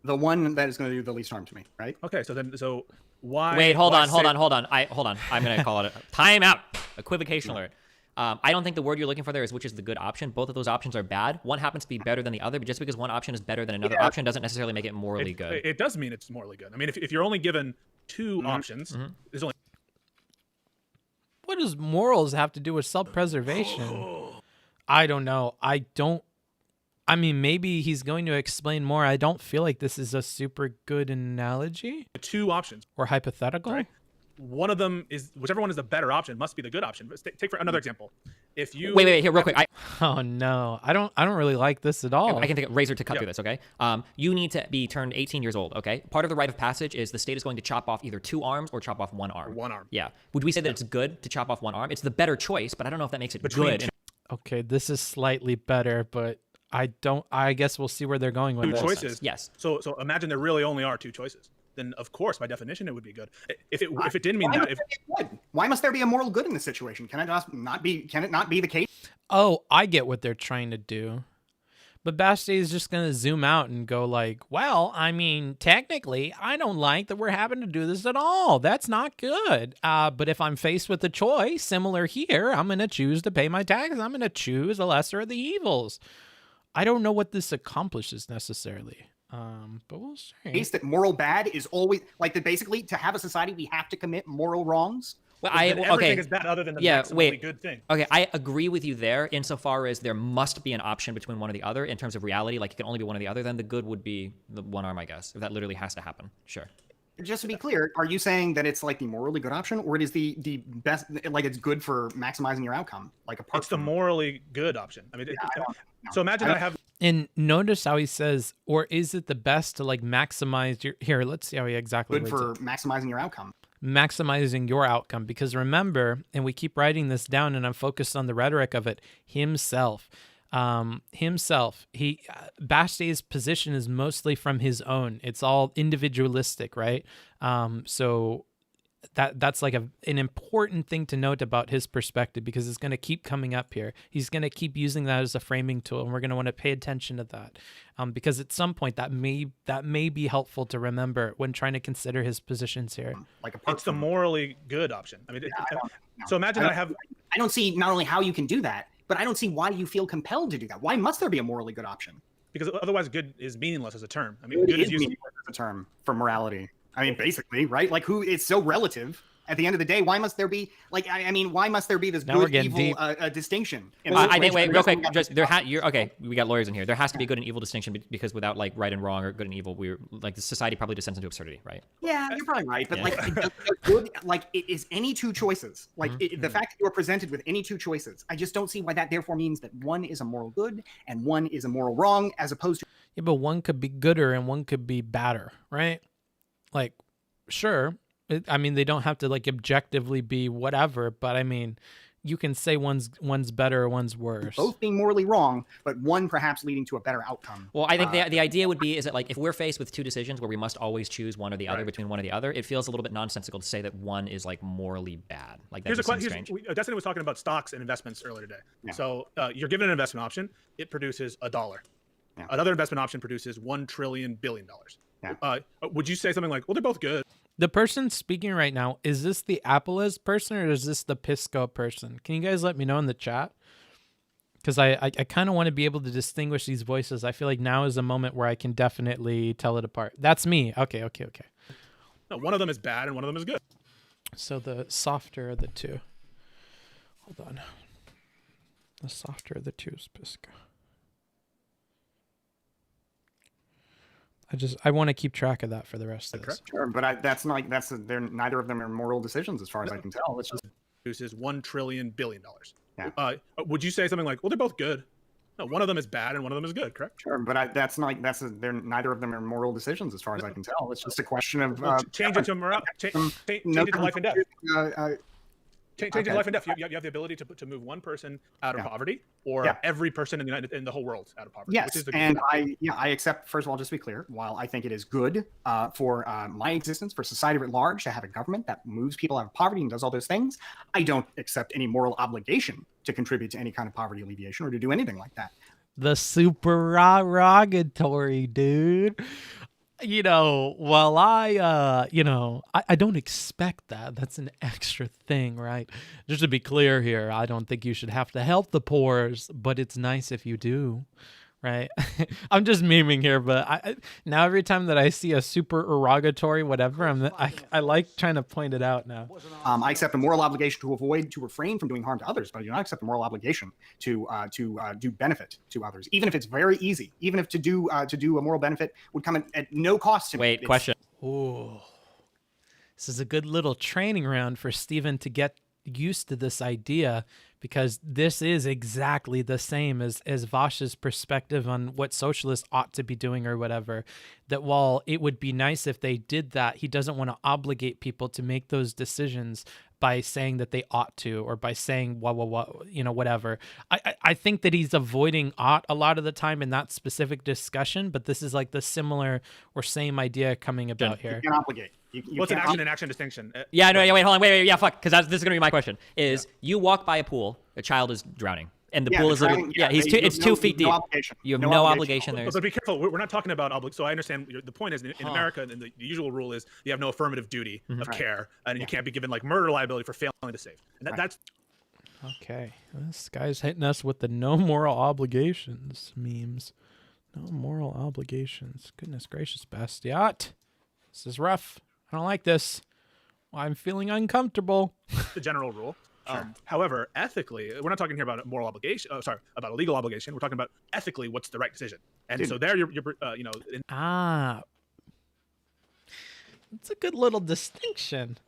The one that is going to do the least harm to me, right? Okay, so why? Wait, hold on. I'm going to call it a timeout. Equivocation alert. I don't think the word you're looking for there is which is the good option. Both of those options are bad. One happens to be better than the other, but just because one option is better than another option doesn't necessarily make it morally good. It does mean it's morally good. I mean, if you're only given two options, there's only. What does morals have to do with self-preservation? I don't know. I mean, maybe he's going to explain more. I don't feel like this is a super good analogy. Two options. Or hypothetical. Right? One of them is, whichever one is the better option must be the good option. But take for another example. If you wait here real quick. Oh no, I don't really like this at all. I can take a razor to cut through this. Okay. You need to be turned 18 years old. Okay. Part of the rite of passage is the state is going to chop off either two arms or chop off one arm. One arm. Yeah. Would we say that it's good to chop off one arm? It's the better choice, but I don't know if that makes it good. Okay, this is slightly better, but I guess we'll see where they're going with this. Two choices. Yes. So imagine there really only are two choices. Then of course, by definition, it would be good. If it didn't mean that, why must there be a moral good in this situation? Can it not be the case? Oh, I get what they're trying to do. But Bastiat is just going to zoom out and go like, well, I mean, technically, I don't like that we're having to do this at all. That's not good. But if I'm faced with a choice similar here, I'm going to choose to pay my taxes. I'm going to choose the lesser of the evils. I don't know what this accomplishes necessarily. But we'll see. Case that moral bad is always like that. Basically, to have a society, we have to commit moral wrongs. Well, everything is bad other than the maximally good thing. Okay, I agree with you there insofar as there must be an option between one or the other in terms of reality. Like it can only be one or the other. Then the good would be the one arm, I guess. If that literally has to happen, sure. Just to be clear, are you saying that it's like the morally good option, or it is the best, like it's good for maximizing your outcome? Like it's the morally good option. I mean, so imagine I have. And notice how he says, or is it the best to like maximize your, here, let's see how he exactly good for maximizing your outcome. Maximizing your outcome. Because remember, and we keep writing this down and I'm focused on the rhetoric of it, himself. himself. Bastiat's position is mostly from his own. It's all individualistic, right? So that's like an important thing to note about his perspective, because it's going to keep coming up here. He's going to keep using that as a framing tool, and we're going to want to pay attention to that, because at some point that may be helpful to remember when trying to consider his positions here. Like it's the morally good option. I mean, so imagine I don't see not only how you can do that, but I don't see why you feel compelled to do that. Why must there be a morally good option? Because otherwise, good is meaninless as a term. I mean, good is meaningless as a term for morality. I mean, basically, right? Like, it's so relative. At the end of the day, why must there be why must there be this good evil distinction? I think wait, real quick, just okay. We got lawyers in here. There has to be a good and evil distinction, because without like right and wrong or good and evil, we're like the society probably descends into absurdity, right? Yeah, you're probably right. But good, it is any two choices. Like the fact that you are presented with any two choices, I just don't see why that therefore means that one is a moral good and one is a moral wrong, as opposed to but one could be gooder and one could be badder, right? Like, sure. I mean, they don't have to like objectively be whatever, but I mean, you can say one's better or one's worse. Both being morally wrong, but one perhaps leading to a better outcome. Well, I think the idea would be is that like if we're faced with two decisions where we must always choose one or the other between one or the other, it feels a little bit nonsensical to say that one is like morally bad. Like that seems strange. Destiny was talking about stocks and investments earlier today. Yeah. So you're given an investment option, it produces $1. Yeah. Another investment option produces $1 trillion billion. Yeah. Would you say something like, well, they're both good? The person speaking right now, is this the Appolez person or is this the Pisco person? Can you guys let me know in the chat? Because I kind of want to be able to distinguish these voices. I feel like now is a moment where I can definitely tell it apart. That's me. Okay. No, one of them is bad and one of them is good. So the softer of the two. Hold on. The softer of the two is Pisco. I want to keep track of that for the rest of this. Sure, but they're neither of them are moral decisions as far as I can tell. It's just produces $1 trillion billion. Yeah. Would you say something like, well, they're both good? No, one of them is bad and one of them is good, correct? Sure, but they're neither of them are moral decisions as far as I can tell. It's just a question of change it to morality, change it to life and death. Change it to life and death. You have the ability to move one person out of poverty, or every person in the whole world out of poverty. Yes, and I accept. First of all, just to be clear, while I think it is good for my existence, for society at large, to have a government that moves people out of poverty and does all those things, I don't accept any moral obligation to contribute to any kind of poverty alleviation or to do anything like that. The supererogatory, dude. While I don't expect that. That's an extra thing, right? Just to be clear here, I don't think you should have to help the poor, but it's nice if you do, right? I'm just memeing here, but now every time that I see a supererogatory whatever, I like trying to point it out now. I accept a moral obligation to refrain from doing harm to others, but I do not accept a moral obligation to do benefit to others, even if it's very easy. Even if to do a moral benefit would come at no cost to me. Wait, question. Ooh, this is a good little training round for Stephen to get used to this idea, because this is exactly the same as Vash's perspective on what socialists ought to be doing or whatever. That while it would be nice if they did that, he doesn't want to obligate people to make those decisions by saying that they ought to, or by saying whatever. I think that he's avoiding ought a lot of the time in that specific discussion, but this is like the similar or same idea coming about here. You can obligate. What's an action and action distinction? Wait, hold on, wait, fuck, because this is gonna be my question. You walk by a pool, a child is drowning, and the pool is literally it's 2 feet deep. You have no obligation there. But be careful. We're not talking about obligation. So I understand the point is in America, and the usual rule is you have no affirmative duty of care, and you can't be given like murder liability for failing to save. And that's okay. This guy's hitting us with the no moral obligations memes. No moral obligations. Goodness gracious, Bastiat. This is rough. I don't like this. I'm feeling uncomfortable. The general rule. However, ethically, we're not talking here about a moral obligation. About a legal obligation. We're talking about ethically what's the right decision. And so there, you're that's a good little distinction.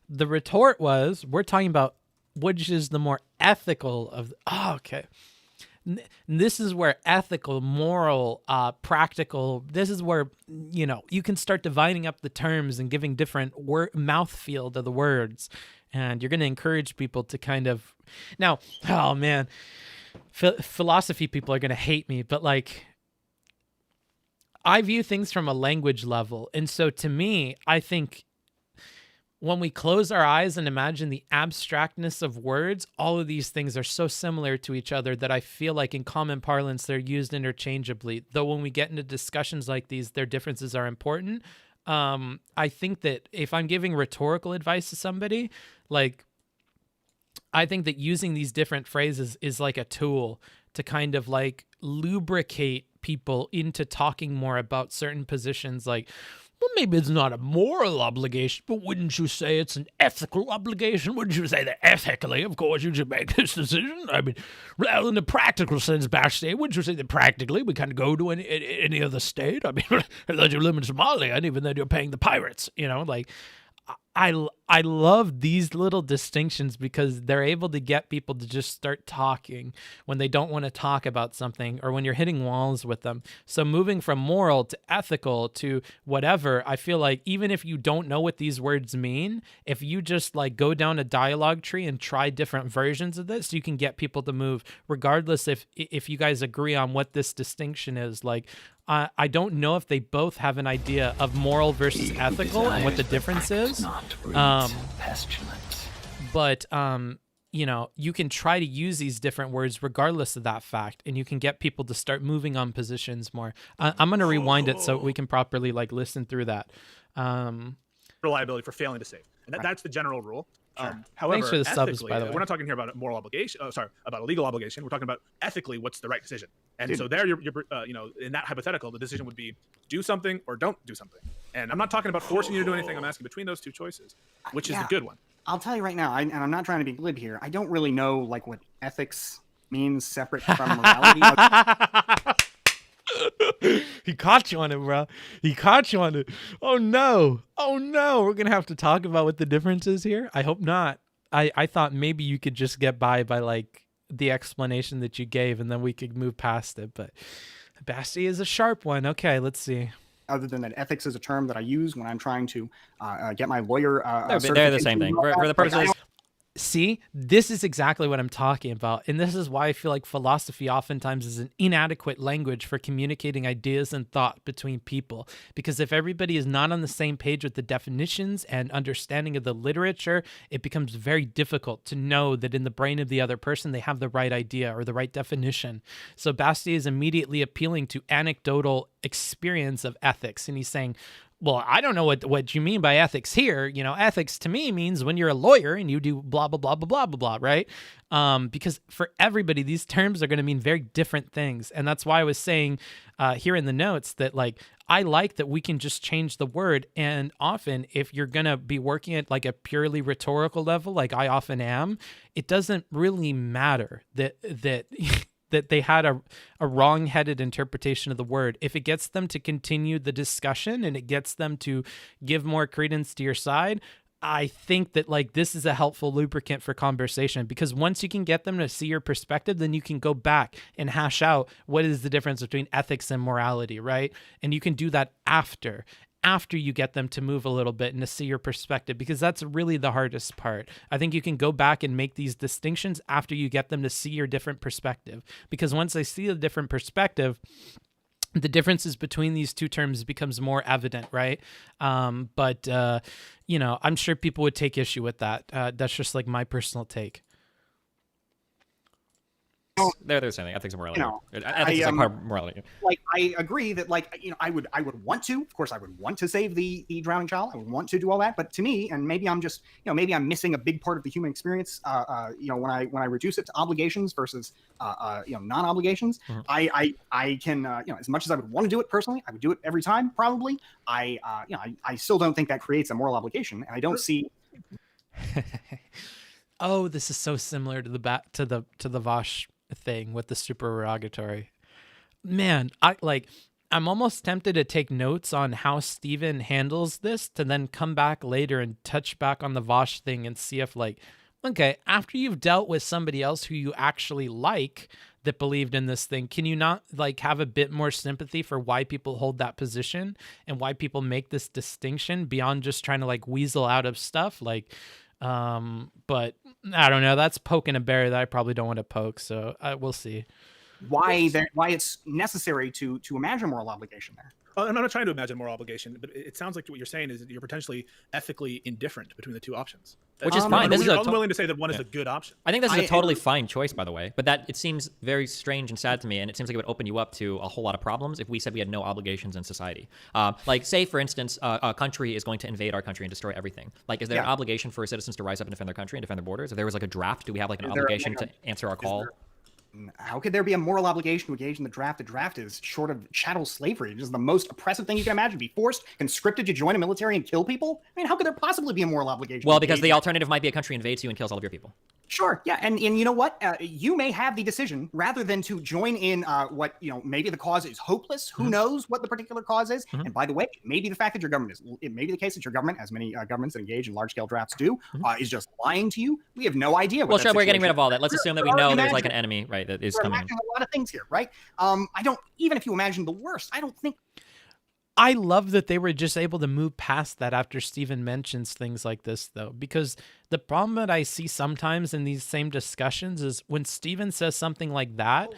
The retort was, we're talking about which is the more ethical of. Okay. This is where ethical, moral, practical, this is where, you can start dividing up the terms and giving different mouthfeel to the words. And you're going to encourage people to kind of, now, oh man, philosophy people are going to hate me, but like, I view things from a language level. And so to me, I think when we close our eyes and imagine the abstractness of words, all of these things are so similar to each other that I feel like in common parlance, they're used interchangeably. Though when we get into discussions like these, their differences are important. I think that if I'm giving rhetorical advice to somebody, like, I think that using these different phrases is like a tool to kind of like lubricate people into talking more about certain positions. Like, well, maybe it's not a moral obligation, but wouldn't you say it's an ethical obligation? Wouldn't you say that ethically, of course, you should make this decision? I mean, well, in a practical sense, Bastiat, wouldn't you say that practically we kind of go to any other state? I mean, unless you live in Somalia, and even then you're paying the pirates, you know, like, I love these little distinctions because they're able to get people to just start talking when they don't want to talk about something or when you're hitting walls with them. So moving from moral to ethical to whatever, I feel like even if you don't know what these words mean, if you just like go down a dialogue tree and try different versions of this, you can get people to move regardless if you guys agree on what this distinction is. Like, I don't know if they both have an idea of moral versus ethical and what the difference is. But, you know, you can try to use these different words regardless of that fact, and you can get people to start moving on positions more. I'm going to rewind it so we can properly like listen through that. Reliability for failing to save. And that's the general rule. Sure. However, Thanks for the subs, by the way. We're not talking here about a moral obligation. Oh, sorry, about a legal obligation. We're talking about ethically what's the right decision. And so there, you're you know, in that hypothetical, the decision would be do something or don't do something. And I'm not talking about forcing you to do anything. I'm asking between those two choices, which is the good one. I'll tell you right now, and I'm not trying to be glib here. I don't really know like what ethics means separate from morality. He caught you on it, bro. He caught you on it. Oh no. Oh no. We're going to have to talk about what the difference is here. I hope not. I thought maybe you could just get by like the explanation that you gave and then we could move past it. But Basti is a sharp one. Okay, let's see. Other than that, ethics is a term that I use when I'm trying to get my lawyer. They're the same thing. For the purposes. See, this is exactly what I'm talking about. And this is why I feel like philosophy oftentimes is an inadequate language for communicating ideas and thought between people. Because if everybody is not on the same page with the definitions and understanding of the literature, it becomes very difficult to know that in the brain of the other person, they have the right idea or the right definition. So Bastiat is immediately appealing to anecdotal experience of ethics. And he's saying, well, I don't know what you mean by ethics here. You know, ethics to me means when you're a lawyer and you do blah, blah, blah, blah, blah, blah, blah, right? Because for everybody, these terms are going to mean very different things. And that's why I was saying here in the notes that, like, I like that we can just change the word. And often if you're going to be working at like a purely rhetorical level, like I often am, it doesn't really matter that that they had a wrong-headed interpretation of the word. If it gets them to continue the discussion and it gets them to give more credence to your side, I think that like this is a helpful lubricant for conversation, because once you can get them to see your perspective, then you can go back and hash out what is the difference between ethics and morality, right? And you can do that after you get them to move a little bit and to see your perspective, because that's really the hardest part. I think you can go back and make these distinctions after you get them to see your different perspective, because once they see a different perspective, the differences between these two terms becomes more evident, right? But you know, I'm sure people would take issue with that. That's just like my personal take. They're the same thing. Ethics and morality. You know, ethics is like part of morality. Like, I agree that, like, you know, I would want to, of course, I would want to save the drowning child. I would want to do all that. But to me, and maybe I'm just, you know, maybe I'm missing a big part of the human experience. You know, when I reduce it to obligations versus, you know, non-obligations, I can, you know, as much as I would want to do it personally, I would do it every time, probably. You know, I still don't think that creates a moral obligation, and I don't see. Oh, this is so similar to the Vosh thing with the supererogatory. Man, I'm almost tempted to take notes on how Steven handles this to then come back later and touch back on the Vosh thing and see if, like, okay, after you've dealt with somebody else who you actually like that believed in this thing, can you not like have a bit more sympathy for why people hold that position and why people make this distinction beyond just trying to like weasel out of stuff? Like, but I don't know. That's poking a bear that I probably don't want to poke. So we'll see. Why it's necessary to imagine moral obligation there. I'm not trying to imagine moral obligation, but it sounds like what you're saying is that you're potentially ethically indifferent between the two options. Which is fine. This is I'm willing to say that one is a good option. I think this is a totally fine choice, by the way. But that it seems very strange and sad to me, and it seems like it would open you up to a whole lot of problems if we said we had no obligations in society. Like, say, for instance, a country is going to invade our country and destroy everything. Like, is there an obligation for citizens to rise up and defend their country and defend their borders? If there was like a draft, do we have like an obligation to answer our call? How could there be a moral obligation to engage in the draft? The draft is short of chattel slavery. It is the most oppressive thing you can imagine. Be forced, conscripted to join a military and kill people? I mean, how could there possibly be a moral obligation? Well, because the alternative might be a country invades you and kills all of your people. Sure, yeah, and you know what? You may have the decision rather than to join in what, maybe the cause is hopeless. Who knows what the particular cause is? And by the way, it may be the fact that your government it may be the case that your government, as many governments that engage in large-scale drafts do, is just lying to you. We have no idea what sure, we're getting rid of all that. Let's assume that we know there's like an enemy, right, that is coming. A lot of things here, right? Even if you imagine the worst, I don't think. I love that they were just able to move past that after Steven mentions things like this, though, because the problem that I see sometimes in these same discussions is when Steven says something like that,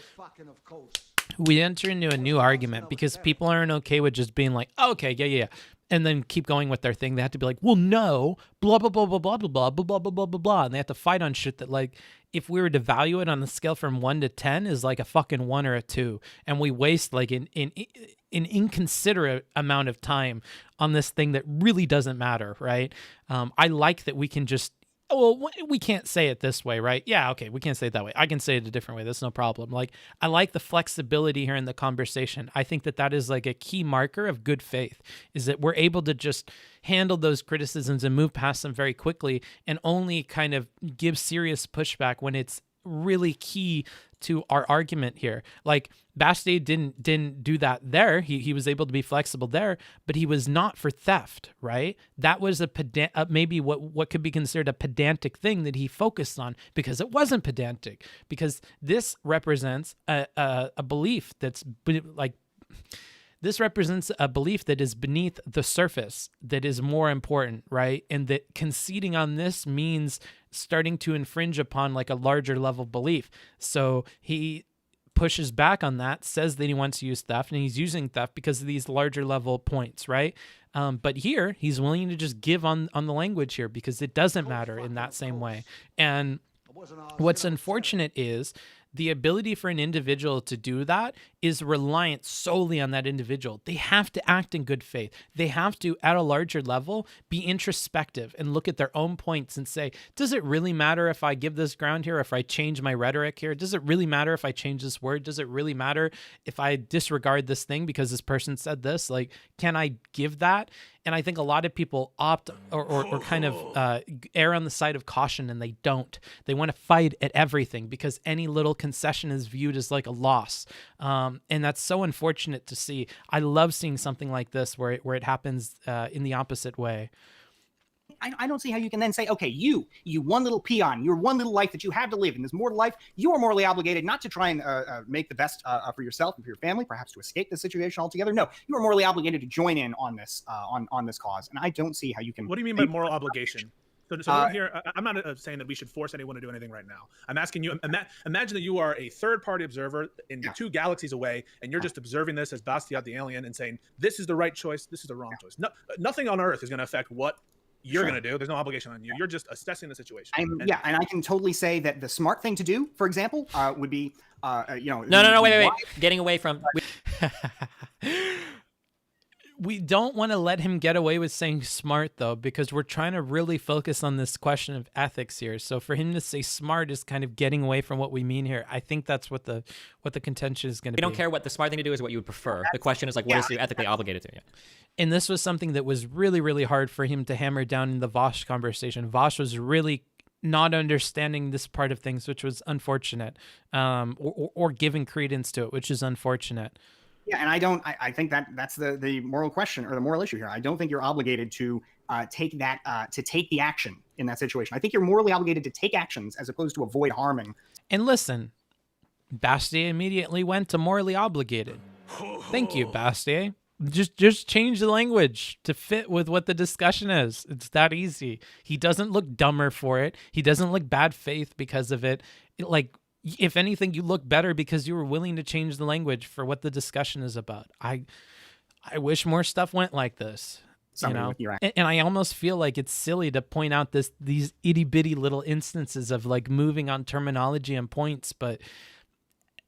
we enter into a new argument because people aren't okay with just being like, oh, okay, yeah, and then keep going with their thing. They have to be like, well, no, blah, blah, blah, blah, blah, blah, blah, blah, blah, blah, blah, blah, blah. And they have to fight on shit that, like, if we were to value it on the scale from 1 to 10 is like a fucking 1 or a 2. And we waste like an inconsiderate amount of time on this thing that really doesn't matter, right? I like that we can just, well, we can't say it this way, right? Yeah, okay, we can't say it that way. I can say it a different way. That's no problem. Like, I like the flexibility here in the conversation. I think that is like a key marker of good faith, is that we're able to just handle those criticisms and move past them very quickly and only kind of give serious pushback when it's really key to our argument here. Like, Bastiat didn't do that there. He was able to be flexible there, but he was not for theft, right? That was maybe what could be considered a pedantic thing that he focused on, because it wasn't pedantic, because this represents a belief that's like, this represents a belief that is beneath the surface, that is more important, right? And that conceding on this means starting to infringe upon like a larger level belief. So he pushes back on that, says that he wants to use theft, and he's using theft because of these larger level points, right? But here, he's willing to just give on the language here because it doesn't matter in that same way. And what's unfortunate is the ability for an individual to do that is reliant solely on that individual. They have to act in good faith. They have to, at a larger level, be introspective and look at their own points and say, does it really matter if I give this ground here, if I change my rhetoric here? Does it really matter if I change this word? Does it really matter if I disregard this thing because this person said this? Like, can I give that? And I think a lot of people opt or kind of err on the side of caution, and they don't. They want to fight at everything because any little concession is viewed as like a loss. And that's so unfortunate to see. I love seeing something like this where it happens in the opposite way. I don't see how you can then say, okay, you one little peon, your one little life that you have to live, and there's more to life. You are morally obligated not to try and make the best for yourself and for your family, perhaps to escape the situation altogether. No, you are morally obligated to join in on this on this cause. And I don't see how you can. What do you mean by moral obligation? So here, I'm not saying that we should force anyone to do anything right now. I'm asking you, imagine that you are a third-party observer in 2 galaxies away, and you're just observing this as Bastiat the alien and saying, this is the right choice, this is the wrong choice. No, nothing on Earth is going to affect what you're going to do. There's no obligation on you. You're just assessing the situation. And I can totally say that the smart thing to do, for example, would be, No, wait. Getting away from... We don't want to let him get away with saying smart, though, because we're trying to really focus on this question of ethics here. So for him to say smart is kind of getting away from what we mean here. I think that's what the contention is going to be. We don't care what the smart thing to do is, what you would prefer. The question is like, what is you ethically obligated to? Yeah. And this was something that was really, really hard for him to hammer down in the Vosh conversation. Vosh was really not understanding this part of things, which was unfortunate, or giving credence to it, which is unfortunate. Yeah, and I think that's the moral question or the moral issue here. I don't think you're obligated to take the action in that situation. I think you're morally obligated to take actions as opposed to avoid harming. And listen, Bastiat immediately went to morally obligated. Thank you, Bastiat. Just change the language to fit with what the discussion is. It's that easy. He doesn't look dumber for it. He doesn't look bad faith because of it. Like, if anything, you look better because you were willing to change the language for what the discussion is about. I wish more stuff went like this. And I almost feel like it's silly to point out these itty bitty little instances of like moving on terminology and points, but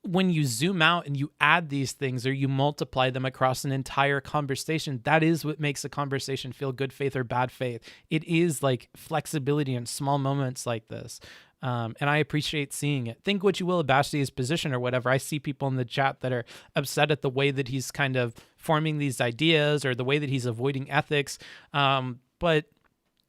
when you zoom out and you add these things or you multiply them across an entire conversation, that is what makes a conversation feel good faith or bad faith. It is like flexibility in small moments like this. And I appreciate seeing it. Think what you will of Bastiat's position or whatever. I see people in the chat that are upset at the way that he's kind of forming these ideas or the way that he's avoiding ethics. But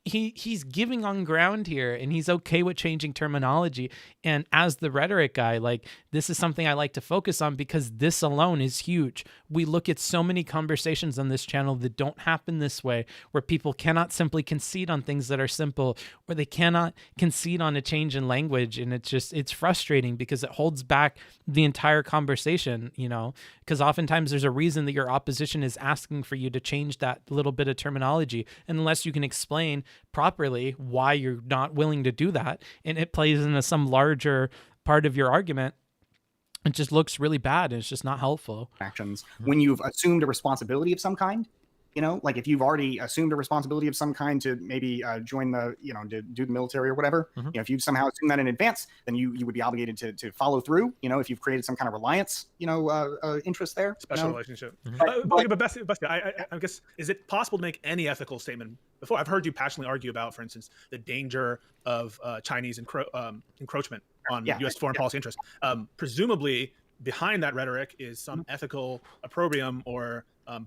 he's giving on ground here, and he's okay with changing terminology. And as the rhetoric guy, like, this is something I like to focus on because this alone is huge. We look at so many conversations on this channel that don't happen this way, where people cannot simply concede on things that are simple, or they cannot concede on a change in language. And it's frustrating because it holds back the entire conversation, you know, because oftentimes there's a reason that your opposition is asking for you to change that little bit of terminology. And unless you can explain properly why you're not willing to do that, and it plays into some larger part of your argument, it just looks really bad, and it's just not helpful. Actions when you've assumed a responsibility of some kind, you know, like if you've already assumed a responsibility of some kind to maybe join the, you know, to do the military or whatever, you know, if you somehow assume that in advance, then you would be obligated to follow through, you know, if you've created some kind of reliance, you know, interest there. Special relationship. But Bastiat, I guess, is it possible to make any ethical statement before? I've heard you passionately argue about, for instance, the danger of Chinese encroachment on U.S. foreign policy interests. Presumably, behind that rhetoric is some ethical opprobrium or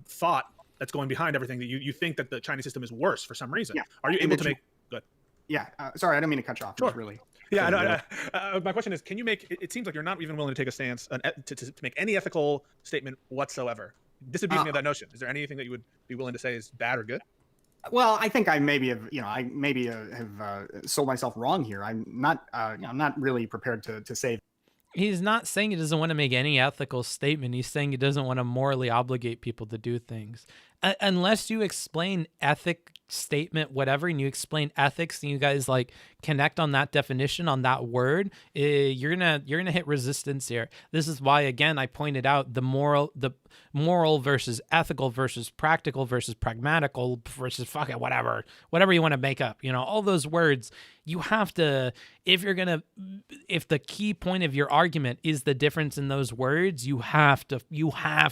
thought that's going behind everything, that you think that the Chinese system is worse for some reason. Are you able to make good? Sorry, I don't mean to cut you off. Sure. Really. My question is, can you make it seems like you're not even willing to take a stance to make any ethical statement whatsoever, disabusing of that notion. Is there anything that you would be willing to say is bad or good? Well, I think I maybe have, you know, have sold myself wrong here. I'm not, I'm not really prepared to say. He's not saying he doesn't want to make any ethical statement. He's saying he doesn't want to morally obligate people to do things. Unless you explain ethic statement, whatever, and you explain ethics, and you guys like connect on that definition, on that word, you're gonna hit resistance here. This is why, again, I pointed out the moral versus ethical versus practical versus pragmatical versus fucking whatever you want to make up. You know, all those words. You have to, if the key point of your argument is the difference in those words, you have to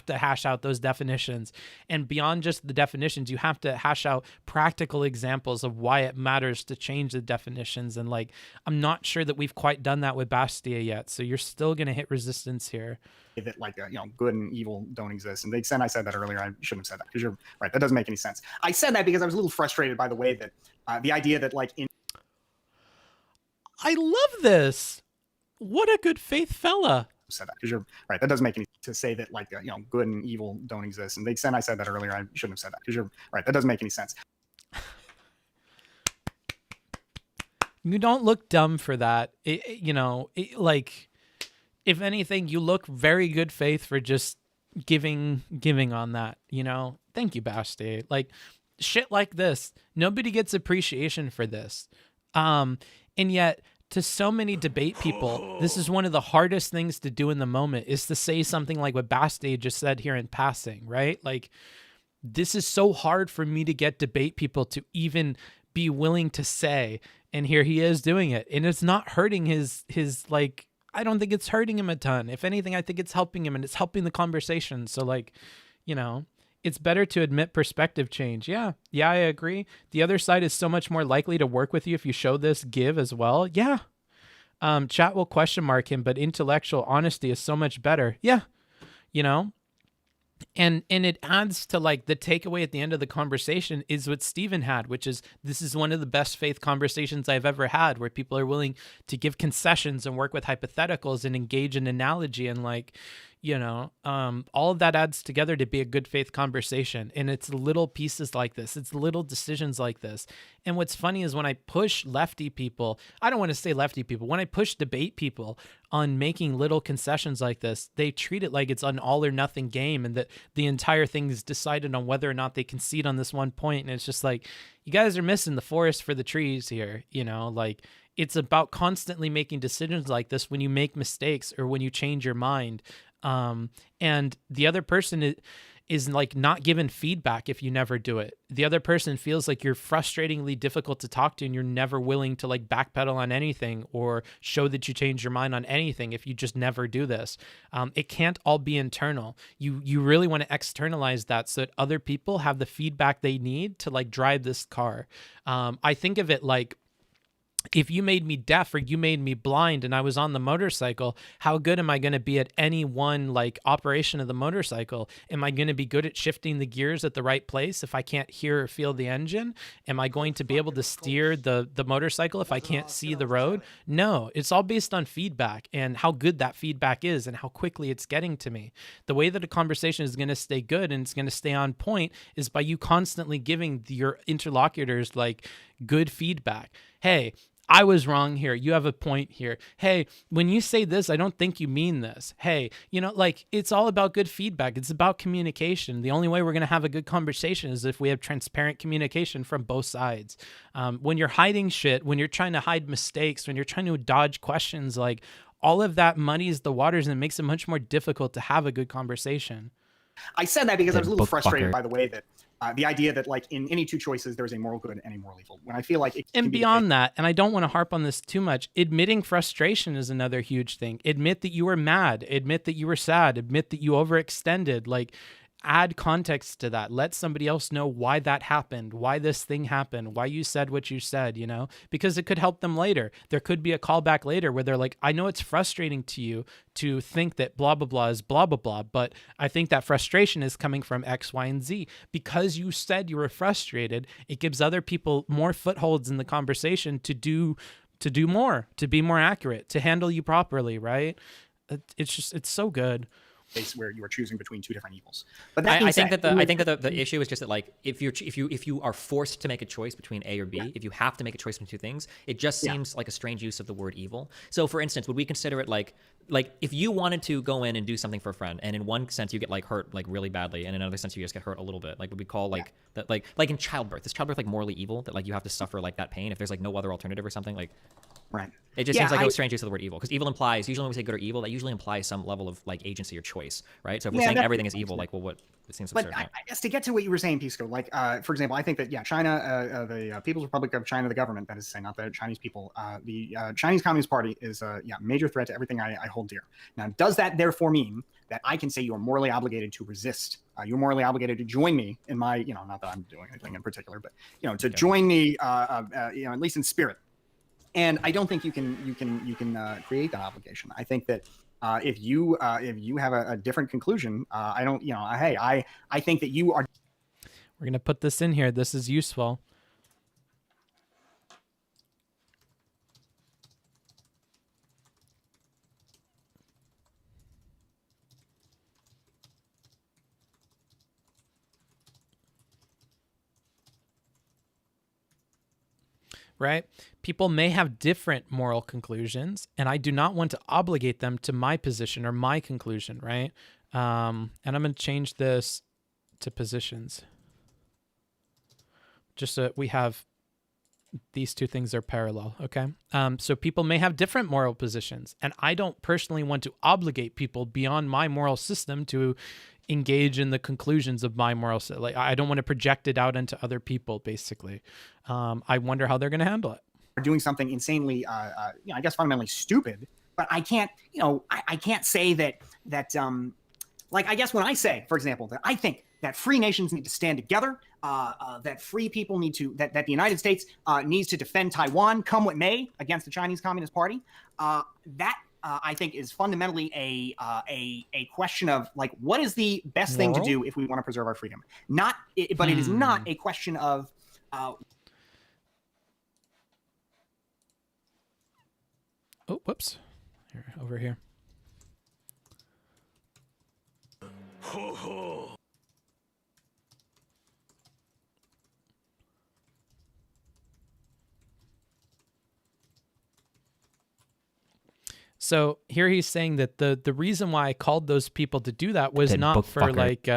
hash out those definitions. And beyond just the definitions, you have to hash out practical examples of why it matters to change the definitions. And like, I'm not sure that we've quite done that with Bastiat yet. So you're still going to hit resistance here. That like, you know, good and evil don't exist. And to the extent I said that earlier, I shouldn't have said that, because you're right. That doesn't make any sense. I said that because I was a little frustrated by the way that the idea that like I love this. What a good faith fella. Said that because you're right. That doesn't make any to say that like, you know, good and evil don't exist. And to the extent I said that earlier, I shouldn't have said that, because you're right. That doesn't make any sense. You don't look dumb for that. Like, if anything, you look very good faith for just giving on that, you know? Thank you, Bastiat. Like, shit like this, nobody gets appreciation for this. And yet, to so many debate people, this is one of the hardest things to do in the moment, is to say something like what Bastiat just said here in passing, right? Like, this is so hard for me to get debate people to even be willing to say, and here he is doing it. And it's not hurting his like, I don't think it's hurting him a ton. If anything, I think it's helping him, and it's helping the conversation. So like, you know, it's better to admit perspective change. Yeah, I agree. The other side is so much more likely to work with you if you show this give as well. Yeah. Chat will question mark him, but intellectual honesty is so much better. Yeah. You know? And it adds to like the takeaway at the end of the conversation is what Stephen had, which is, this is one of the best faith conversations I've ever had, where people are willing to give concessions and work with hypotheticals and engage in analogy. And like, you know, all of that adds together to be a good faith conversation. And it's little pieces like this. It's little decisions like this. And what's funny is when I push lefty people, I don't want to say lefty people, when I push debate people on making little concessions like this, they treat it like it's an all or nothing game and that the entire thing is decided on whether or not they concede on this one point. And it's just like, you guys are missing the forest for the trees here. You know, like, it's about constantly making decisions like this when you make mistakes or when you change your mind. And the other person is like not given feedback if you never do it. The other person feels like you're frustratingly difficult to talk to and you're never willing to like backpedal on anything or show that you change your mind on anything if you just never do this. It can't all be internal. You really want to externalize that so that other people have the feedback they need to like drive this car. I think of it like, if you made me deaf or you made me blind and I was on the motorcycle, how good am I going to be at any one like operation of the motorcycle? Am I going to be good at shifting the gears at the right place if I can't hear or feel the engine? Am I going to be able to steer the motorcycle if I can't see the road? No, it's all based on feedback and how good that feedback is and how quickly it's getting to me. The way that a conversation is going to stay good and it's going to stay on point is by you constantly giving your interlocutors like good feedback. Hey, I was wrong here. You have a point here. Hey, when you say this, I don't think you mean this. Hey, you know, like, it's all about good feedback. It's about communication. The only way we're going to have a good conversation is if we have transparent communication from both sides. When you're hiding shit, when you're trying to hide mistakes, when you're trying to dodge questions, like, all of that muddies the waters and makes it much more difficult to have a good conversation. I said that because I was a little frustrated by the way that the idea that like in any two choices, there's a moral good and a moral evil. When I feel like it and beyond that, and I don't want to harp on this too much, admitting frustration is another huge thing. Admit that you were mad. Admit that you were sad. Admit that you overextended. Like, add context to that. Let somebody else know why that happened, why this thing happened, why you said what you said, you know, because it could help them later. There could be a callback later where they're like, I know it's frustrating to you to think that blah, blah, blah is blah, blah, blah, but I think that frustration is coming from X, Y, and Z. Because you said you were frustrated, it gives other people more footholds in the conversation to do more, to be more accurate, to handle you properly, right? It's so good. Where you are choosing between two different evils. But I think that the issue is just that, like, if you are forced to make a choice between A or B, if you have to make a choice between two things, it just seems like a strange use of the word evil. So, for instance, would we consider it like if you wanted to go in and do something for a friend, and in one sense you get like hurt like really badly, and in another sense you just get hurt a little bit, like would we call like that like in childbirth? Is childbirth like morally evil that like you have to suffer like that pain if there's like no other alternative or something like? Right. It just seems like a strange use of the word evil, because evil implies, usually when we say good or evil, that usually implies some level of like agency or choice, right? So if we're saying everything is evil, like, well, what? It seems absurd. But I guess to get to what you were saying, Pisco, like, for example, I think that, China, the People's Republic of China, the government, that is to say, not the Chinese people, the Chinese Communist Party is a major threat to everything I hold dear. Now, does that therefore mean that I can say you are morally obligated to resist? You're morally obligated to join me in my, not that I'm doing anything in particular, but, to join me, at least in spirit. And I don't think you can create that obligation. I think that if you have a different conclusion, I don't, hey, I think that you are. We're gonna put this in here. This is useful. Right? People may have different moral conclusions, and I do not want to obligate them to my position or my conclusion, right? And I'm going to change this to positions. Just so we have these two things are parallel, okay? So people may have different moral positions, and I don't personally want to obligate people beyond my moral system to engage in the conclusions of my moral system. Like, I don't want to project it out into other people, basically. I wonder how they're going to handle it. Doing something insanely, I guess fundamentally stupid, but I can't, I can't say that like, I guess when I say, for example, that I think that free nations need to stand together, that free people need to, that the United States needs to defend Taiwan, come what may, against the Chinese Communist Party, that I think is fundamentally a question of like, what is the best thing to do if we want to preserve our freedom? But it is not a question of. Oh, whoops! Here, over here. So here he's saying that the reason why I called those people to do that was not for like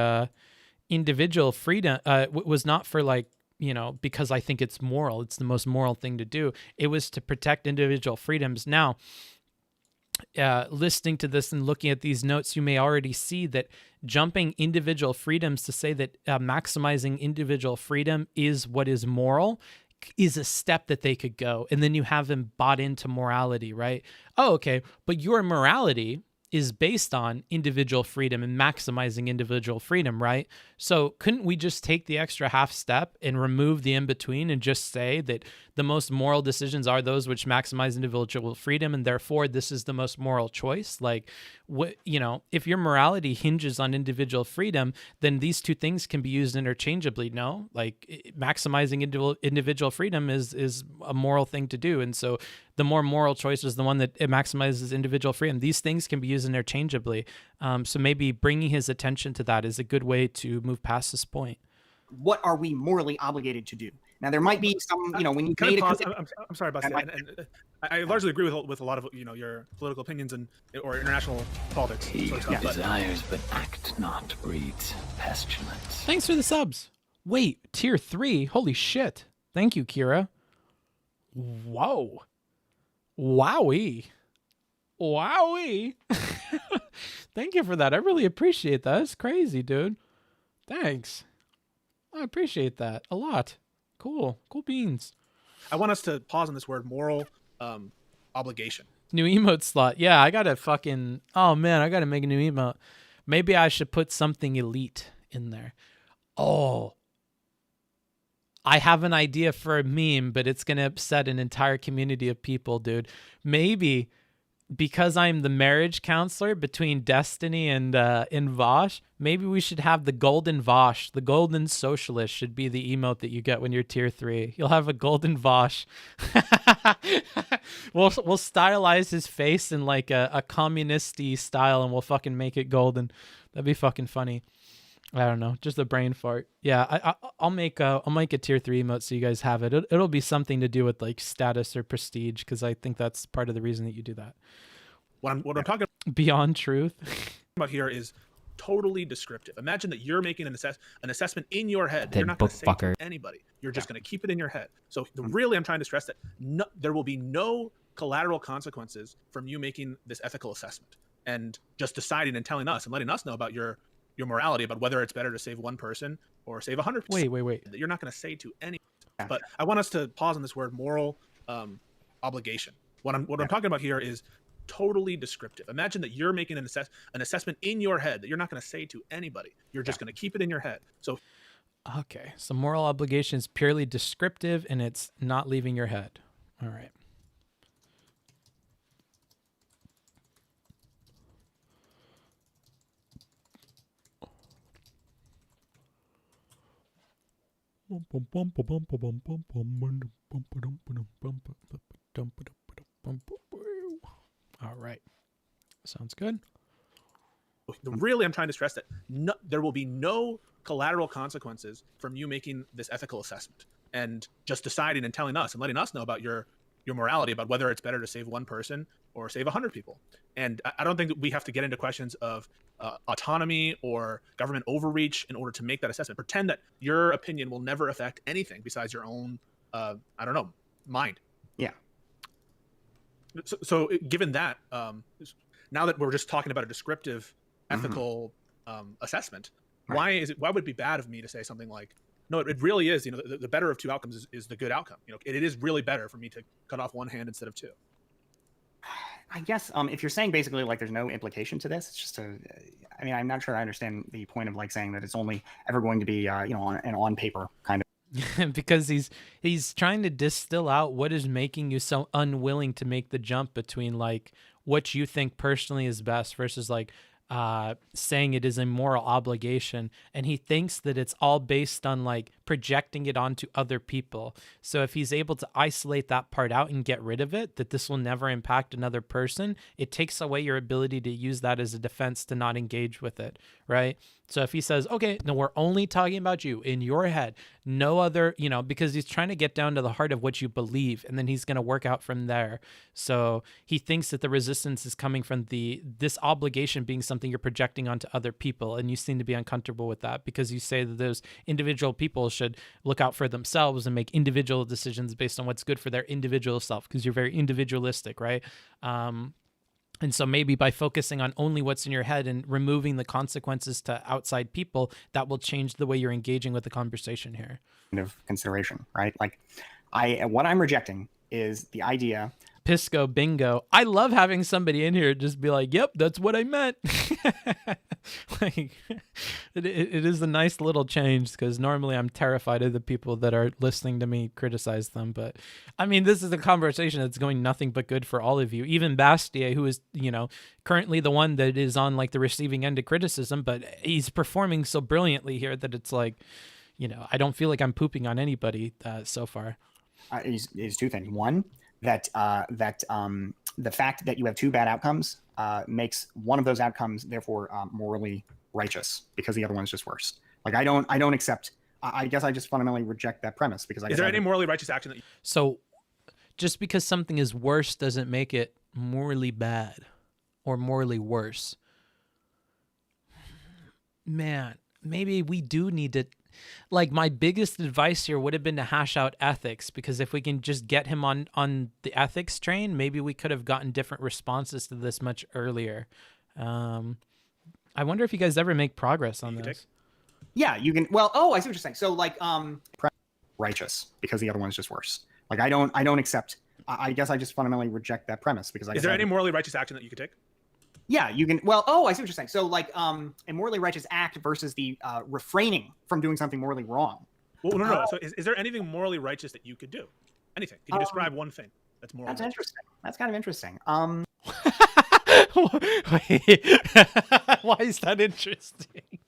individual freedom, was not for like, you know, because I think it's moral. It's the most moral thing to do. It was to protect individual freedoms. Now, listening to this and looking at these notes, you may already see that jumping individual freedoms to say that maximizing individual freedom is what is moral is a step that they could go. And then you have them bought into morality, right? Oh, okay. But your morality is based on individual freedom and maximizing individual freedom, right? So couldn't we just take the extra half step and remove the in-between and just say that the most moral decisions are those which maximize individual freedom, and therefore this is the most moral choice? Like, what, you know, if your morality hinges on individual freedom, then these two things can be used interchangeably. No, like maximizing individual freedom is a moral thing to do, and so the more moral choice is the one that it maximizes individual freedom. These things can be used interchangeably. So maybe bringing his attention to that is a good way to move past this point. What are we morally obligated to do? Now, there might be some, you know, when you made I'm sorry, Bastiat, and I largely agree with a lot of, you know, your political opinions and or international politics. He sort of who stuff, desires but act not breeds pestilence. Thanks for the subs. Wait, tier 3? Holy shit. Thank you, Kira. Whoa. Wowie. Wowie. Thank you for that. I really appreciate that. That's crazy, dude. Thanks. I appreciate that a lot. Cool. Cool beans. I want us to pause on this word moral obligation. New emote slot. Yeah, I gotta fucking... Oh, man, I gotta make a new emote. Maybe I should put something elite in there. Oh. I have an idea for a meme, but it's gonna upset an entire community of people, dude. Maybe... because I'm the marriage counselor between Destiny and Vosh, maybe we should have the golden Vosh. The golden socialist should be the emote that you get when you're tier 3. You'll have a golden Vosh. We'll stylize his face in like a communist-y style, and we'll fucking make it golden. That'd be fucking funny. I don't know, just a brain fart. Yeah, I'll make a tier 3 emote so you guys have it. It'll be something to do with like status or prestige, because I think that's part of the reason that you do that. What I'm talking beyond truth about here is totally descriptive. Imagine that you're making an assessment in your head that That you're not going to say book fucker. to anybody. You're just going to keep it in your head. So really, I'm trying to stress that there will be no collateral consequences from you making this ethical assessment and just deciding and telling us and letting us know about your morality, about whether it's better to save one person or save 100%. Wait. That you're not going to say to any. But I want us to pause on this word moral obligation. What I'm talking about here is totally descriptive. Imagine that you're making an assessment in your head that you're not going to say to anybody. You're just going to keep it in your head. So okay, so moral obligation is purely descriptive and it's not leaving your head. All right. All right. Sounds good. Really, I'm trying to stress that there will be no collateral consequences from you making this ethical assessment and just deciding and telling us and letting us know about your morality, about whether it's better to save one person or save 100 people. And I don't think that we have to get into questions of autonomy or government overreach in order to make that assessment. Pretend that your opinion will never affect anything besides your own, mind. Yeah. So given that, now that we're just talking about a descriptive ethical assessment, Right. why would it be bad of me to say something like, no, it really is, the better of two outcomes is the good outcome. It is really better for me to cut off one hand instead of two. I guess if you're saying basically like there's no implication to this, it's just I'm not sure I understand the point of like saying that it's only ever going to be on paper kind of. Because he's trying to distill out what is making you so unwilling to make the jump between like what you think personally is best versus like saying it is a moral obligation, and he thinks that it's all based on like projecting it onto other people. So if he's able to isolate that part out and get rid of it, that this will never impact another person, it takes away your ability to use that as a defense to not engage with it, right? So if he says, okay, no, we're only talking about you in your head, no other, you know, because he's trying to get down to the heart of what you believe, and then he's going to work out from there. So he thinks that the resistance is coming from this obligation being something you're projecting onto other people, and you seem to be uncomfortable with that because you say that those individual people should look out for themselves and make individual decisions based on what's good for their individual self, because you're very individualistic, right? And so maybe by focusing on only what's in your head and removing the consequences to outside people, that will change the way you're engaging with the conversation here. Kind of consideration, right? Like, what I'm rejecting is the idea. Pisco bingo. I love having somebody in here just be like, yep, that's what I meant. Like, it is a nice little change, because normally I'm terrified of the people that are listening to me criticize them. But I mean, this is a conversation that's going nothing but good for all of you. Even Bastiat, who is, you know, currently the one that is on like the receiving end of criticism, but he's performing so brilliantly here that it's like, you know, I don't feel like I'm pooping on anybody so far. Is two things. One, that the fact that you have two bad outcomes makes one of those outcomes therefore morally righteous, because the other one's just worse. Like, I don't accept. I guess I just fundamentally reject that premise, because is there any morally righteous action that So just because something is worse doesn't make it morally bad or morally worse. Man, maybe we do need to. Like, my biggest advice here would have been to hash out ethics, because if we can just get him on the ethics train, maybe we could have gotten different responses to this much earlier. I wonder if you guys ever make progress on this. Yeah, you can. Well, I see what you're saying. So like, righteous, because the other one's just worse. Like, I don't accept. I guess I just fundamentally reject that premise, because is there any morally righteous action that you could take? Yeah, you can. Well, I see what you're saying. So like, a morally righteous act versus the refraining from doing something morally wrong. Well, no. So is there anything morally righteous that you could do? Anything? Can you describe one thing that's morally That's righteous? interesting. That's kind of interesting. Wait, why is that interesting?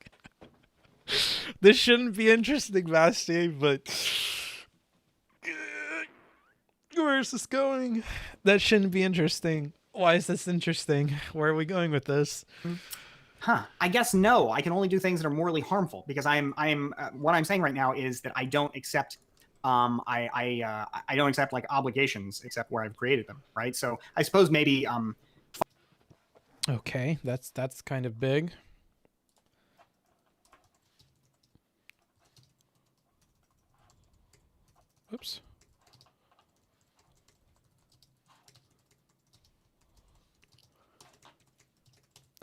This shouldn't be interesting, Bastiat, but where is this going? That shouldn't be interesting. Why is this interesting? Where are we going with this? I guess no. I can only do things that are morally harmful, because what I'm saying right now is that I don't accept. I don't accept like obligations except where I've created them. Right. So I suppose maybe. Okay, that's kind of big. Oops.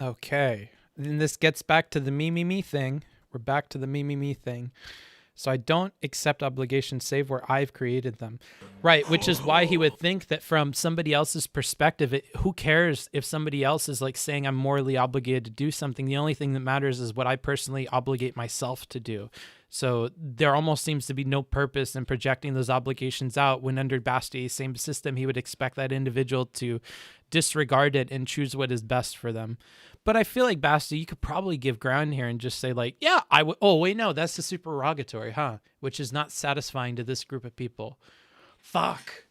Okay, then this gets back to the me thing. We're back to the me thing. So I don't accept obligations save where I've created them. Right, which is why he would think that from somebody else's perspective, who cares if somebody else is like saying I'm morally obligated to do something? The only thing that matters is what I personally obligate myself to do. So there almost seems to be no purpose in projecting those obligations out, when under Bastiat's same system, he would expect that individual to disregard it and choose what is best for them. But I feel like, Bastiat, you could probably give ground here and just say like, yeah, I would. Oh, wait, no, that's the supererogatory, huh? Which is not satisfying to this group of people. Fuck.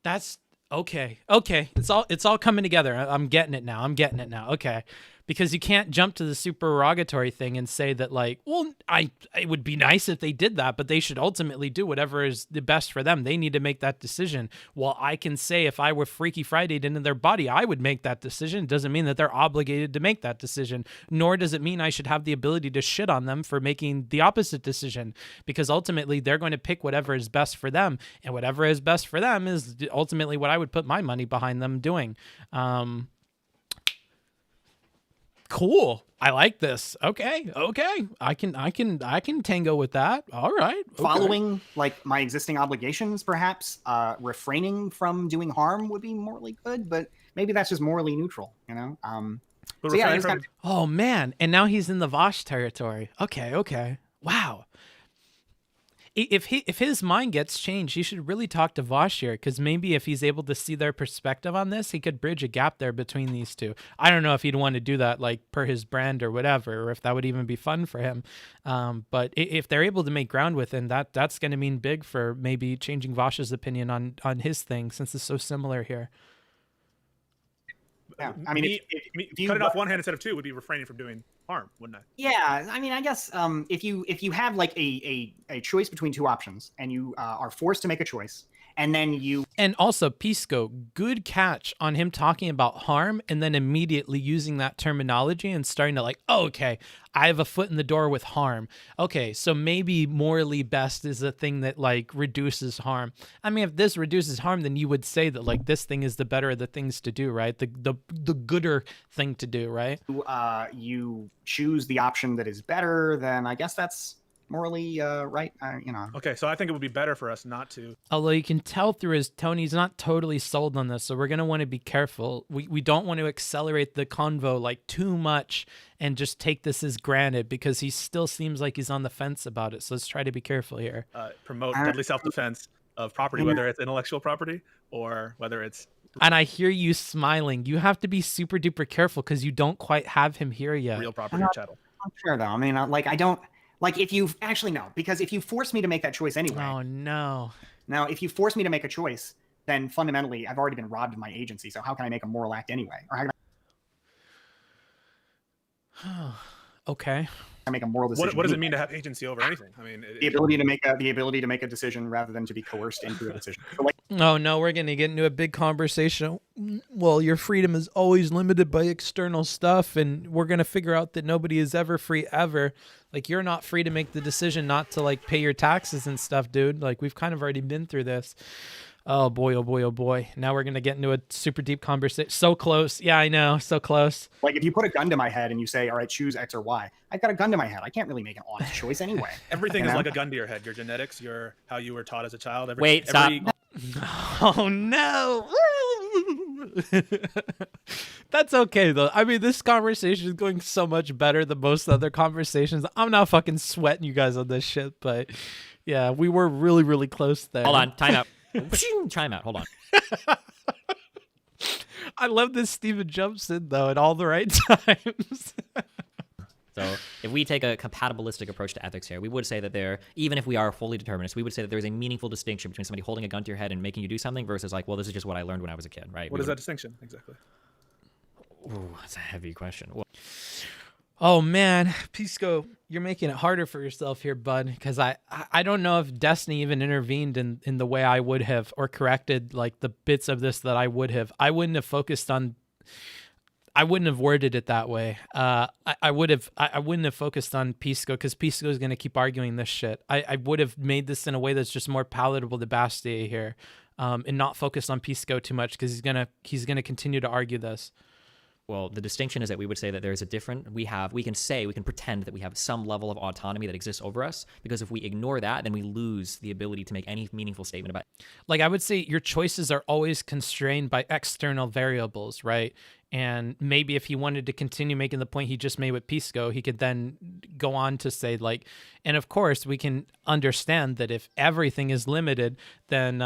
That's okay. Okay. It's all coming together. I'm getting it now. Okay. Because you can't jump to the supererogatory thing and say that like, well, it would be nice if they did that, but they should ultimately do whatever is the best for them. They need to make that decision. Well, I can say if I were Freaky Friday'd into their body, I would make that decision. It doesn't mean that they're obligated to make that decision, nor does it mean I should have the ability to shit on them for making the opposite decision, because ultimately they're going to pick whatever is best for them, and whatever is best for them is ultimately what I would put my money behind them doing. Cool. I like this. Okay. I can tango with that. All right. Okay. Following like my existing obligations, perhaps refraining from doing harm would be morally good, but maybe that's just morally neutral, you know? So yeah, oh man. And now he's in the Vosh territory. Okay. Wow. if his mind gets changed, he should really talk to Vosh here, because maybe if he's able to see their perspective on this, he could bridge a gap there between these two. I don't know if he'd want to do that like per his brand or whatever, or if that would even be fun for him. But if they're able to make ground with him, that's going to mean big for maybe changing Vosh's opinion on his thing, since it's so similar here. Yeah, I mean, if you cut it off one hand instead of two would be refraining from doing harm, wouldn't it? Yeah, I mean, I guess if you have like a choice between two options, and you are forced to make a choice, and then you... And also, Pisco, good catch on him talking about harm and then immediately using that terminology and starting to like, oh, okay, I have a foot in the door with harm. Okay, so maybe morally best is a thing that like reduces harm. I mean, if this reduces harm, then you would say that like this thing is the better of the things to do, right? The gooder thing to do, right? You choose the option that is better, then I guess that's morally right, you know. Okay, so I think it would be better for us not to. Although you can tell through his tone, he's not totally sold on this, so we're going to want to be careful. We don't want to accelerate the convo like too much and just take this as granted, because he still seems like he's on the fence about it. So let's try to be careful here. Promote deadly self-defense of property, whether it's intellectual property or whether it's... And I hear you smiling. You have to be super duper careful because you don't quite have him here yet. Real property or chattel. I'm sure though. I mean, like I don't... Like, if you actually no, because if you force me to make that choice anyway. Oh no! Now, if you force me to make a choice, then fundamentally, I've already been robbed of my agency. So how can I make a moral act anyway? Or how can okay. I make a moral decision? What does it mean to have agency over anything? I mean, the ability to make a decision rather than to be coerced into a decision. So like, oh no, we're gonna get into a big conversation. Well, your freedom is always limited by external stuff, and we're gonna figure out that nobody is ever free ever. Like, you're not free to make the decision not to like pay your taxes and stuff, dude. Like, we've kind of already been through this. Oh boy, oh boy, oh boy. Now we're going to get into a super deep conversation. So close. Yeah, I know. So close. Like, if you put a gun to my head and you say, all right, choose X or Y, I've got a gun to my head. I can't really make an honest choice anyway. Everything is like a gun to your head. Your genetics, your how you were taught as a child. Stop. Oh no. That's okay though. I mean, this conversation is going so much better than most other conversations. I'm not fucking sweating you guys on this shit, but yeah, we were really, really close there. Hold on, time out. Time out. Hold on. I love this Steven jumps in though at all the right times. So if we take a compatibilistic approach to ethics here, we would say that there, even if we are fully determinists, we would say that there's a meaningful distinction between somebody holding a gun to your head and making you do something versus like, well, this is just what I learned when I was a kid, right? What is that distinction exactly? Ooh, that's a heavy question. Well, oh man, Pisco, you're making it harder for yourself here, bud, because I don't know if Destiny even intervened in the way I would have, or corrected like the bits of this that I would have. I wouldn't have worded it that way. I wouldn't have focused on Pisco, because Pisco is going to keep arguing this shit. I would have made this in a way that's just more palatable to Bastiat here, and not focused on Pisco too much, because he's gonna continue to argue this. Well, the distinction is that we would say that there's a different, we can pretend that we have some level of autonomy that exists over us, because if we ignore that, then we lose the ability to make any meaningful statement about it. Like, I would say your choices are always constrained by external variables, right? And maybe if he wanted to continue making the point he just made with Pisco, he could then go on to say, like, and of course we can understand that if everything is limited, then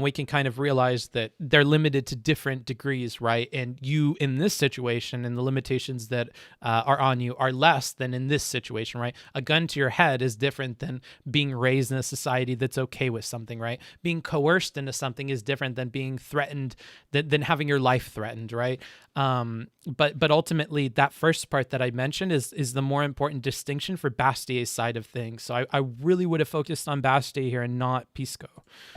we can kind of realize that they're limited to different degrees, right? And you in this situation and the limitations that are on you are less than in this situation, right? A gun to your head is different than being raised in a society that's okay with something, right? Being coerced into something is different than being threatened, than having your life threatened, right? But ultimately, that first part that I mentioned is the more important distinction for Bastiat's side of things. So I really would have focused on Bastiat here and not Pisco.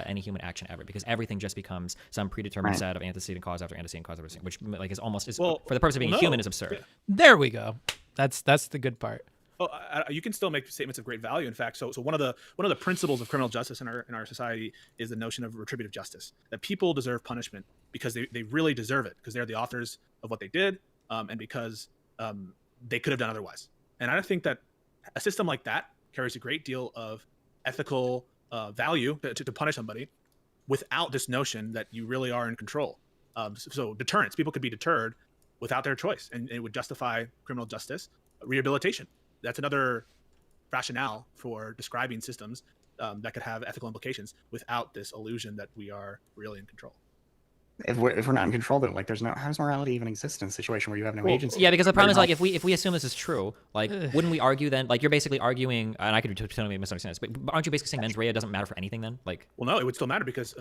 Any human action ever, because everything just becomes some predetermined set of antecedent cause after antecedent cause after, which like is almost for the purpose of being human is absurd. There we go. That's the good part. Oh, you can still make statements of great value. In fact, so one of the principles of criminal justice in our society is the notion of retributive justice. That people deserve punishment because they really deserve it, because they're the authors of what they did, and because they could have done otherwise. And I think that a system like that carries a great deal of ethical value to punish somebody without this notion that you really are in control. So deterrence, people could be deterred without their choice, and it would justify criminal justice. Rehabilitation, that's another rationale for describing systems that could have ethical implications without this illusion that we are really in control. If we're not in control, then like there's no, how does morality even exist in a situation where you have no agency? Yeah, because the problem is like if we assume this is true, like wouldn't we argue then? Like you're basically arguing, and I could totally misunderstand this, but aren't you basically saying mens rea doesn't matter for anything then? Like, well, no, it would still matter because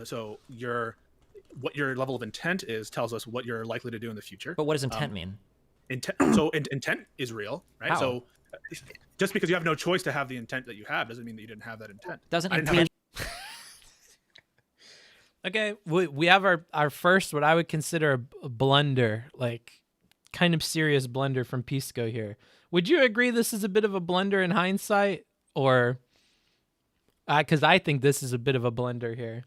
what your level of intent is tells us what you're likely to do in the future. But what does intent mean? Intent is real, right? How? So just because you have no choice to have the intent that you have doesn't mean that you didn't have that intent. Doesn't intent? Okay, we have our first, what I would consider a blunder, like kind of serious blunder from Pisco here. Would you agree this is a bit of a blunder in hindsight? Or, because I think this is a bit of a blunder here.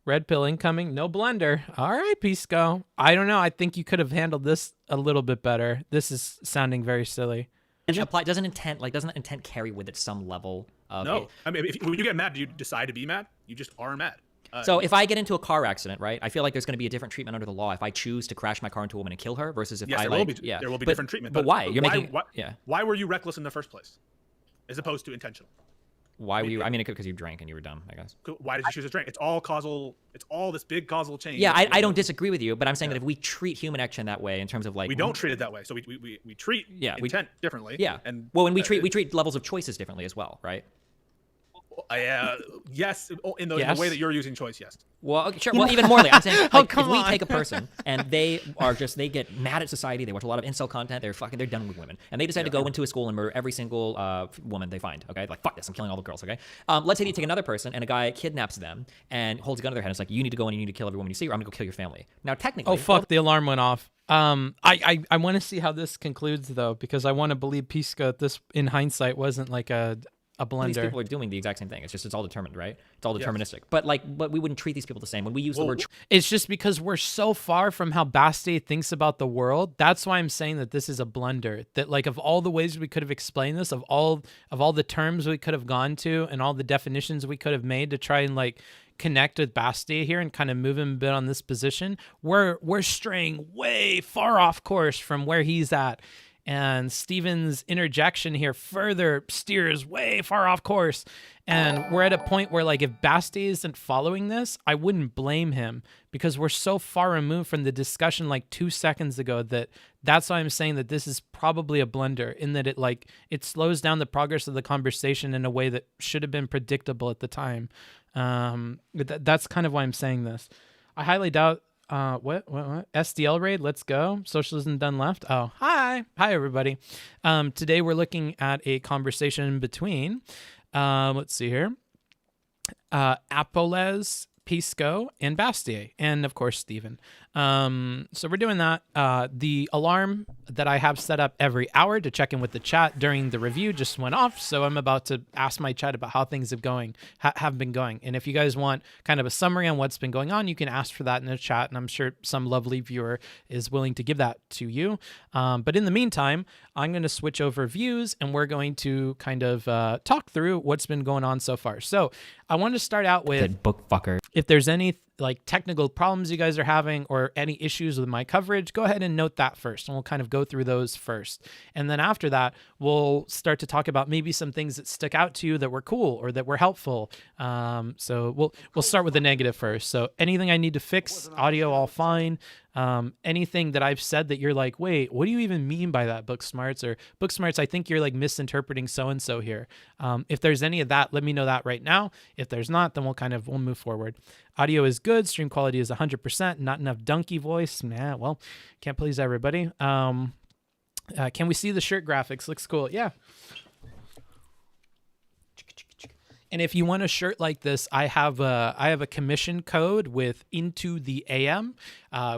Red pill incoming, no blunder. All right, Pisco. I don't know. I think you could have handled this a little bit better. This is sounding very silly. Doesn't intent carry with it some level of... No. I mean, when you get mad, do you decide to be mad? You just are mad. So if I get into a car accident, right, I feel like there's going to be a different treatment under the law if I choose to crash my car into a woman and kill her versus if yes, I there like... will be different treatment. But why? Why were you reckless in the first place as opposed to intentional? Why were you... I mean, because you drank and you were dumb, I guess. Why did you choose to drink? It's all causal. It's all this big causal chain. Yeah, I don't disagree with you, but I'm saying that if we treat human action that way in terms of like... We don't treat it that way. So we treat intent differently. Yeah. And well, when we treat levels of choices differently as well, right? Yes, in the way that you're using choice, yes. Well, okay, sure. Well, even more. I'm saying, like, if we on. take a person and they get mad at society, they watch a lot of incel content, they're done with women, and they decide to go into a school and murder every single woman they find. Okay, like fuck this, I'm killing all the girls. Okay, let's say you take another person and a guy kidnaps them and holds a gun to their head. And it's like, you need to go and you need to kill every woman you see, or I'm gonna go kill your family. Now, technically, oh fuck, the alarm went off. I want to see how this concludes though, because I want to believe Pisco this in hindsight wasn't like a blunder. These people are doing the exact same thing. It's all determined, right? It's all deterministic. Yes. But we wouldn't treat these people the same when we use the word. It's just because we're so far from how Bastiat thinks about the world. That's why I'm saying that this is a blunder. That like of all the ways we could have explained this, of all the terms we could have gone to, and all the definitions we could have made to try and like connect with Bastiat here and kind of move him a bit on this position, we're straying way far off course from where he's at. And Steven's interjection here further steers way far off course. And we're at a point where, like, if Bastiat isn't following this, I wouldn't blame him, because we're so far removed from the discussion like 2 seconds ago that's why I'm saying that this is probably a blunder, in that it slows down the progress of the conversation in a way that should have been predictable at the time. That's kind of why I'm saying this. I highly doubt... What? SDL raid, let's go. Socialism done left. Oh, hi everybody. Today we're looking at a conversation between, let's see here, Appolez, Pisco, and Bastiat, and of course Steven. So we're doing that. The alarm that I have set up every hour to check in with the chat during the review just went off, so I'm about to ask my chat about how things have been going. And if you guys want kind of a summary on what's been going on, you can ask for that in the chat, and I'm sure some lovely viewer is willing to give that to you. But in the meantime, I'm going to switch over views, and we're going to kind of talk through what's been going on so far. So I want to start out with good book fucker. If there's any like technical problems you guys are having or any issues with my coverage, go ahead and note that first, and we'll kind of go through those first. And then after that, we'll start to talk about maybe some things that stuck out to you that were cool or that were helpful. So we'll start with the negative first. So anything I need to fix, audio all fine. Anything that I've said that you're like, wait, what do you even mean by that, Booksmarts? Or Booksmarts, I think you're like misinterpreting so-and-so here. If there's any of that, let me know that right now. If there's not, then we'll move forward. Audio is good. Stream quality is 100%. Not enough donkey voice. Nah, well, can't please everybody. Can we see the shirt graphics? Looks cool. Yeah. And if you want a shirt like this, I have a commission code with Into the AM,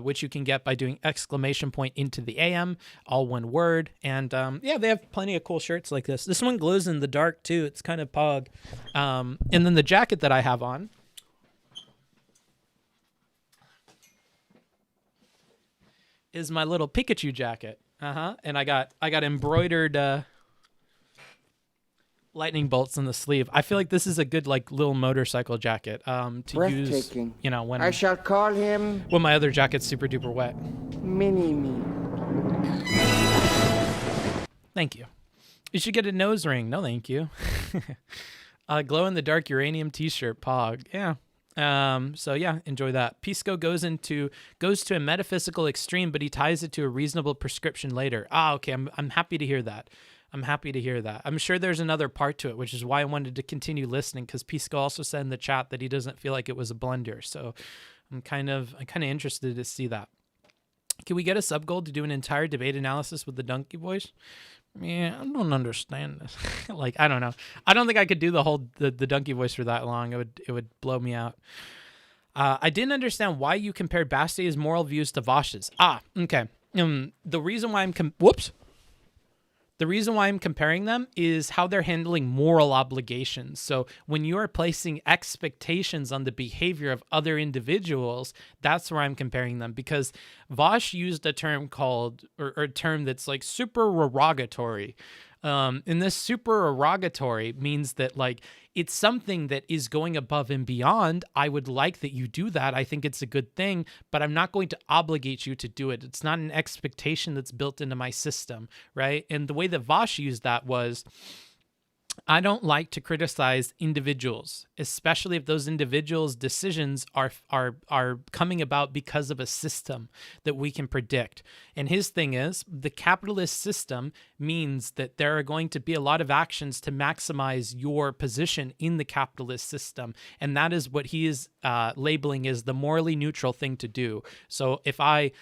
which you can get by doing ! Into the AM, all one word. And yeah, they have plenty of cool shirts like this. This one glows in the dark too. It's kind of pog. And then the jacket that I have on is my little Pikachu jacket. And I got embroidered lightning bolts in the sleeve. I feel like this is a good like little motorcycle jacket to use, you know, when I shall call him when my other jacket's super duper wet. Mini-Me. Thank you. You should get a nose ring. No, thank you. Glow in the dark uranium t-shirt, Pog. Yeah. So yeah, enjoy that. Pisco goes to a metaphysical extreme, but he ties it to a reasonable prescription later. Okay. I'm happy to hear that. I'm happy to hear that. I'm sure there's another part to it, which is why I wanted to continue listening, because Pisco also said in the chat that he doesn't feel like it was a blunder. So I'm kind of interested to see that. Can we get a sub goal to do an entire debate analysis with the donkey voice? Yeah, I don't understand this. Like, I don't know. I don't think I could do the donkey voice for that long. It would blow me out. I didn't understand why you compared Bastiat's moral views to Vosh's. Okay. The reason why I'm comparing them is how they're handling moral obligations. So when you are placing expectations on the behavior of other individuals, that's where I'm comparing them, because Vosh used a term called, or a term that's like supererogatory. And this supererogatory means that, like, it's something that is going above and beyond. I would like that you do that. I think it's a good thing, but I'm not going to obligate you to do it. It's not an expectation that's built into my system, right? And the way that Vosh used that was, I don't like to criticize individuals, especially if those individuals' decisions are coming about because of a system that we can predict. And his thing is, the capitalist system means that there are going to be a lot of actions to maximize your position in the capitalist system. And that is what he is labeling as the morally neutral thing to do. So if I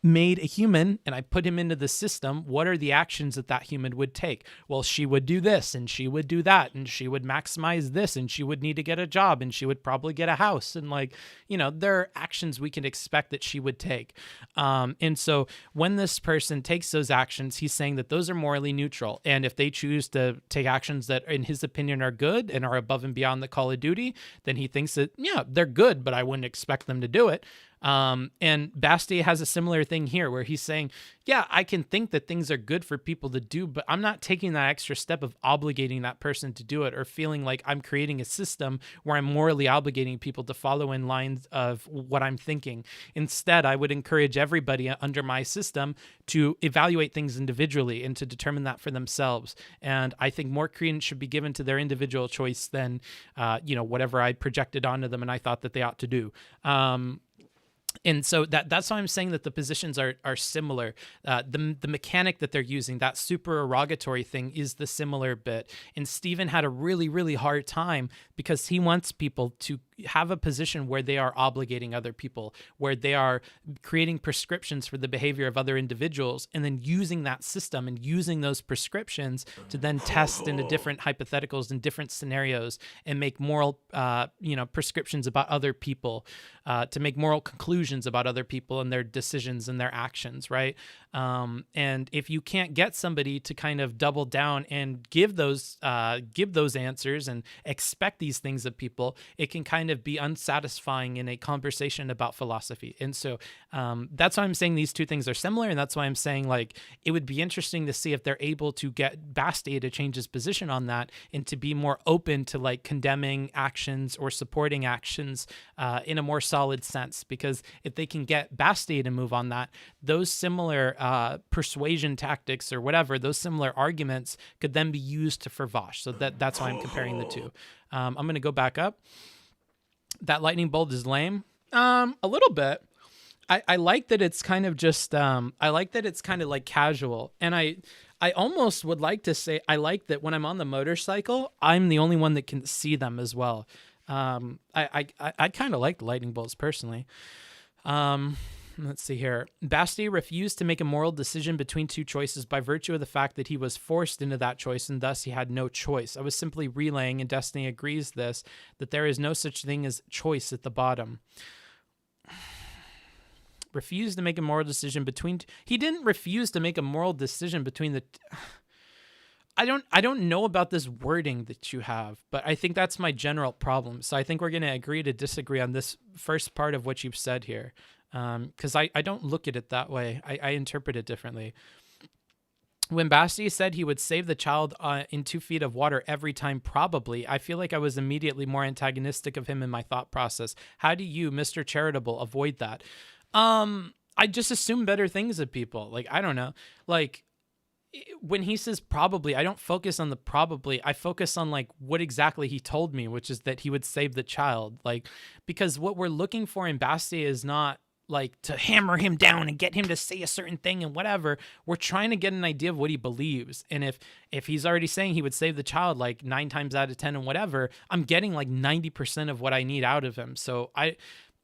made a human and I put him into the system, what are the actions that human would take? Well, she would do this and she would do that and she would maximize this and she would need to get a job and she would probably get a house. And there are actions we can expect that she would take. And so when this person takes those actions, he's saying that those are morally neutral. And if they choose to take actions that in his opinion are good and are above and beyond the call of duty, then he thinks that, yeah, they're good, but I wouldn't expect them to do it. And Bastiat has a similar thing here where he's saying, yeah, I can think that things are good for people to do, but I'm not taking that extra step of obligating that person to do it, or feeling like I'm creating a system where I'm morally obligating people to follow in lines of what I'm thinking. Instead, I would encourage everybody under my system to evaluate things individually and to determine that for themselves. And I think more credence should be given to their individual choice than, whatever I projected onto them and I thought that they ought to do. And so that's why I'm saying that the positions are similar. The mechanic that they're using, that supererogatory thing, is the similar bit. And Stephen had a really, really hard time because he wants people to have a position where they are obligating other people, where they are creating prescriptions for the behavior of other individuals, and then using that system and using those prescriptions to then test into different hypotheticals and different scenarios and make moral, prescriptions about other people, to make moral conclusions about other people and their decisions and their actions, right? And if you can't get somebody to kind of double down and give those answers and expect these things of people, it can kind of be unsatisfying in a conversation about philosophy. And so that's why I'm saying these two things are similar, and that's why I'm saying, like, it would be interesting to see if they're able to get Bastiat to change his position on that and to be more open to, like, condemning actions or supporting actions in a more solid sense. Because if they can get Bastiat to move on that, those similar persuasion tactics or whatever, those similar arguments could then be used for Vosh. So that's why I'm comparing the two. I'm going to go back up. That lightning bolt is lame. A little bit. I like that it's kind of just, I like that it's kind of like casual. And I almost would like to say, I like that when I'm on the motorcycle, I'm the only one that can see them as well. I kind of like the lightning bolts personally. Let's see here. Bastiat refused to make a moral decision between two choices by virtue of the fact that he was forced into that choice and thus he had no choice. I was simply relaying, and Destiny agrees that there is no such thing as choice at the bottom. Refused to make a moral decision between... He didn't refuse to make a moral decision between the... I don't know about this wording that you have, but I think that's my general problem. So I think we're going to agree to disagree on this first part of what you've said here. Because I don't look at it that way. I interpret it differently. When Bastiat said he would save the child in 2 feet of water every time, probably, I feel like I was immediately more antagonistic of him in my thought process. How do you, Mr. Charitable, avoid that? I just assume better things of people. Like, I don't know. Like, when he says probably, I don't focus on the probably. I focus on like what exactly he told me, which is that he would save the child. Like, because what we're looking for in Bastiat is not like to hammer him down and get him to say a certain thing and whatever. We're trying to get an idea of what he believes. And if he's already saying he would save the child like 9 times out of 10 and whatever, I'm getting like 90% of what I need out of him. So I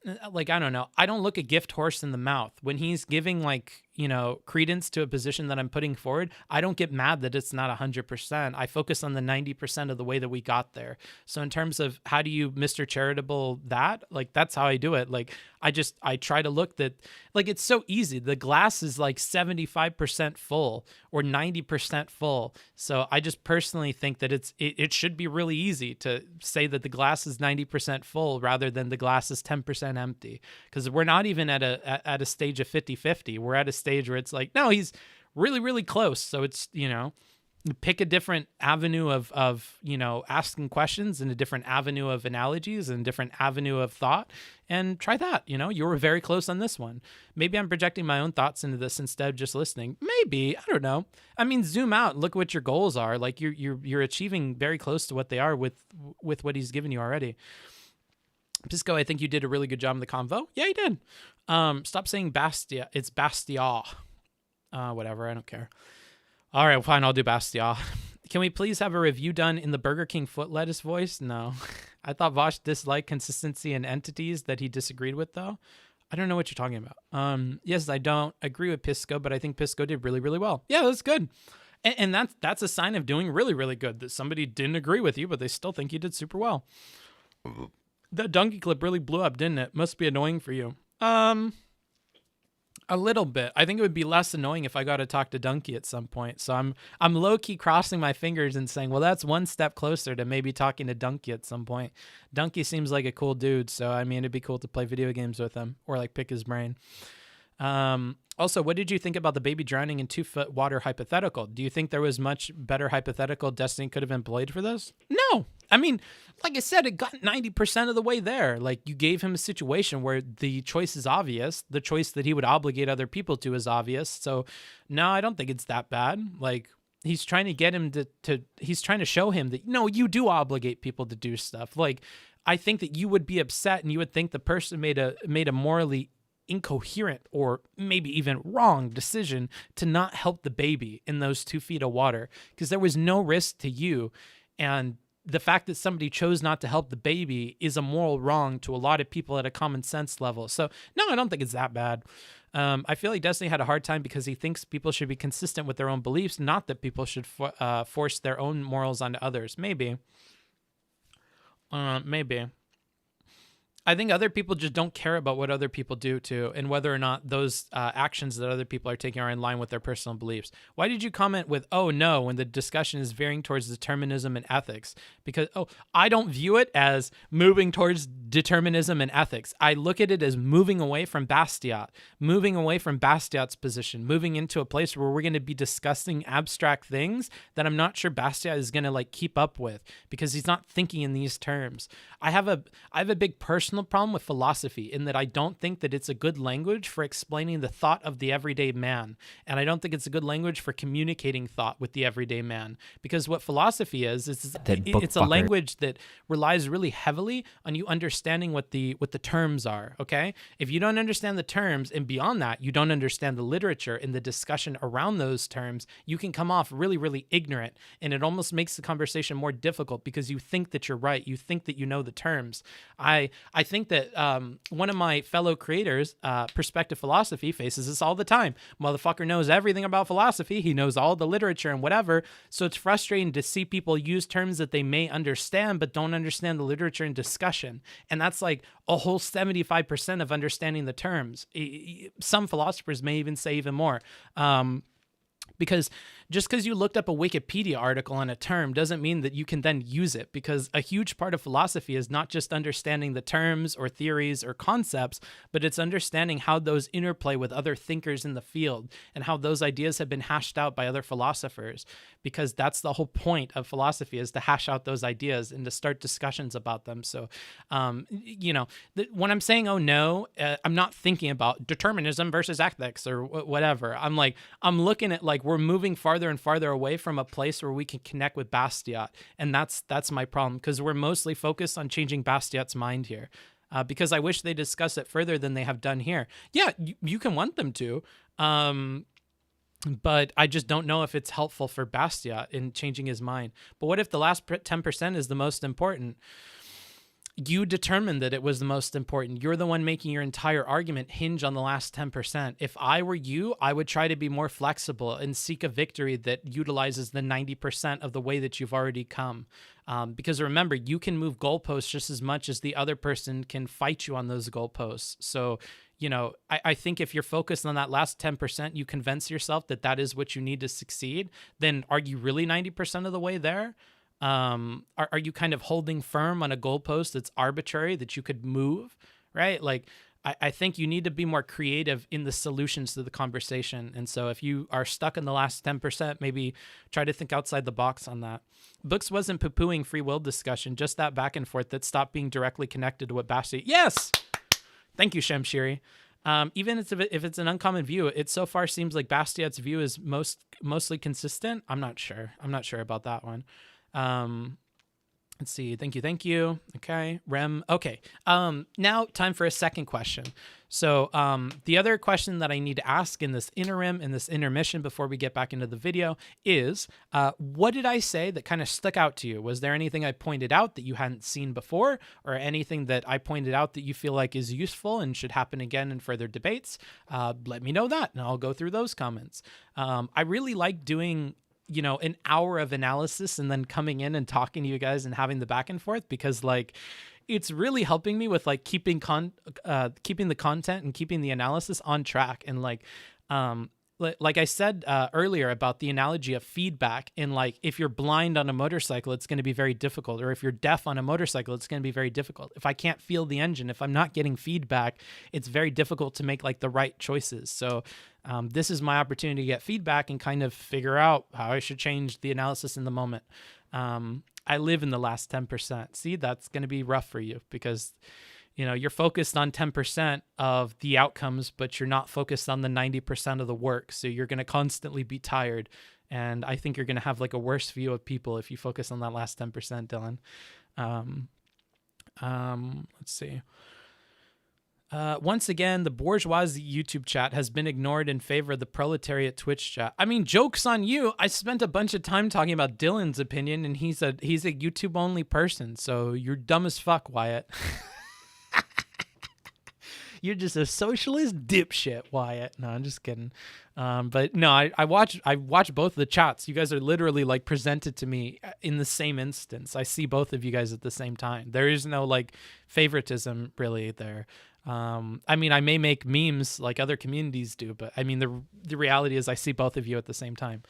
don't know. I don't look a gift horse in the mouth. When he's giving like, credence to a position that I'm putting forward, I don't get mad that it's not 100%. I focus on the 90% of the way that we got there. So in terms of how do you Mr. Charitable that, like, that's how I do it. Like, I try to look that, like, it's so easy. The glass is like 75% full or 90% full. So I just personally think that it should be really easy to say that the glass is 90% full rather than the glass is 10% empty. Because we're not even at a stage of 50-50. We're at a stage where it's like, no, he's really, really close. So it's, pick a different avenue of asking questions and a different avenue of analogies and a different avenue of thought and try that. You were very close on this one. Maybe I'm projecting my own thoughts into this instead of just listening. Maybe, I don't know. I mean, zoom out and look what your goals are. Like you're achieving very close to what they are with what he's given you already. Pisco, I think you did a really good job in the convo. Yeah, you did. Stop saying Bastiat. It's Bastiat. Whatever, I don't care. All right, fine, I'll do Bastiat. Can we please have a review done in the Burger King foot lettuce voice? No. I thought Vosh disliked consistency in entities that he disagreed with, though. I don't know what you're talking about. Yes, I don't agree with Pisco, but I think Pisco did really, really well. Yeah, that's good. And that's a sign of doing really, really good, that somebody didn't agree with you, but they still think you did super well. That donkey clip really blew up, didn't it? Must be annoying for you. A little bit. I think it would be less annoying if I got to talk to Donkey at some point. So I'm low-key crossing my fingers and saying, well, that's one step closer to maybe talking to Donkey at some point. Donkey seems like a cool dude, so I mean, it'd be cool to play video games with him or like pick his brain. Also, what did you think about the baby drowning in 2-foot water hypothetical? Do you think there was much better hypothetical Destiny could have employed for this? No. I mean, like I said, it got 90% of the way there. Like, you gave him a situation where the choice is obvious. The choice that he would obligate other people to is obvious. So, no, I don't think it's that bad. Like, he's trying to get him he's trying to show him that, no, you do obligate people to do stuff. Like, I think that you would be upset and you would think the person made a morally incoherent or maybe even wrong decision to not help the baby in those 2 feet of water because there was no risk to you. And the fact that somebody chose not to help the baby is a moral wrong to a lot of people at a common sense level. So no, I don't think it's that bad. I feel like Destiny had a hard time because he thinks people should be consistent with their own beliefs, not that people should force their own morals onto others. Maybe. I think other people just don't care about what other people do too, and whether or not those actions that other people are taking are in line with their personal beliefs. Why did you comment with, oh no, when the discussion is veering towards determinism and ethics? Because, I don't view it as moving towards determinism and ethics. I look at it as moving away from Bastiat, moving away from Bastiat's position, moving into a place where we're going to be discussing abstract things that I'm not sure Bastiat is going to like keep up with because he's not thinking in these terms. I have a big personal problem with philosophy in that I don't think that it's a good language for explaining the thought of the everyday man. And I don't think it's a good language for communicating thought with the everyday man. Because what philosophy is it's a language that relies really heavily on you understanding what the terms are, okay? If you don't understand the terms, and beyond that, you don't understand the literature and the discussion around those terms, you can come off really, really ignorant. And it almost makes the conversation more difficult because you think that you're right. You think that you know the terms. I think that one of my fellow creators, Perspective Philosophy, faces this all the time. Motherfucker knows everything about philosophy. He knows all the literature and whatever. So it's frustrating to see people use terms that they may understand but don't understand the literature and discussion. And that's like a whole 75% of understanding the terms. Some philosophers may even say even more. Because just because you looked up a Wikipedia article on a term doesn't mean that you can then use it, because a huge part of philosophy is not just understanding the terms or theories or concepts, but it's understanding how those interplay with other thinkers in the field and how those ideas have been hashed out by other philosophers, because that's the whole point of philosophy, is to hash out those ideas and to start discussions about them. So, when I'm saying, oh no, I'm not thinking about determinism versus ethics or whatever. I'm looking at like, we're moving farther farther and farther away from a place where we can connect with Bastiat. And that's my problem, because we're mostly focused on changing Bastiat's mind here. Because I wish they discuss it further than they have done here. Yeah, you can want them to. But I just don't know if it's helpful for Bastiat in changing his mind. But what if the last 10% is the most important? You determined that it was the most important. You're the one making your entire argument hinge on the last 10%. If I were you, I would try to be more flexible and seek a victory that utilizes the 90% of the way that you've already come. Because remember, you can move goalposts just as much as the other person can fight you on those goalposts. So, you know, I think if you're focused on that last 10%, you convince yourself that that is what you need to succeed, then are you really 90% of the way there? Are you kind of holding firm on a goalpost that's arbitrary that you could move, right? Like, I think you need to be more creative in the solutions to the conversation. And so if you are stuck in the last 10%, maybe try to think outside the box on that. Books wasn't poo-pooing free will discussion, just that back and forth that stopped being directly connected to what Bastiat. Yes! Thank you, Shemshiri. Even if it's an uncommon view, it so far seems like Bastiat's view is mostly consistent. I'm not sure. I'm not sure about that one. Let's see. Thank you. Okay. Rem. Okay. Now time for a second question. So, the other question that I need to ask in this interim, in this intermission before we get back into the video is, what did I say that kind of stuck out to you? Was there anything I pointed out that you hadn't seen before, or anything that I pointed out that you feel like is useful and should happen again in further debates? Let me know that and I'll go through those comments. I really like doing, you know, an hour of analysis and then coming in and talking to you guys and having the back and forth, because like it's really helping me with like keeping the content and keeping the analysis on track. And like I said earlier about the analogy of feedback, and like if you're blind on a motorcycle, it's going to be very difficult, or if you're deaf on a motorcycle, it's going to be very difficult. If I can't feel the engine, if I'm not getting feedback, it's very difficult to make like the right choices. So this is my opportunity to get feedback and kind of figure out how I should change the analysis in the moment. I live in the last 10%. See, that's going to be rough for you, because you know, you're focused on 10% of the outcomes, but you're not focused on the 90% of the work. So you're going to constantly be tired. And I think you're going to have like a worse view of people if you focus on that last 10%, Dylan. Let's see. Once again, the bourgeoisie YouTube chat has been ignored in favor of the proletariat Twitch chat. I mean, joke's on you. I spent a bunch of time talking about Dylan's opinion, and he's a YouTube only person. So you're dumb as fuck, Wyatt. You're just a socialist dipshit, Wyatt. No, I'm just kidding. But no, I watch both the chats. You guys are literally like presented to me in the same instance. I see both of you guys at the same time. There is no like favoritism really there. I mean, I may make memes like other communities do, but I mean, the reality is I see both of you at the same time.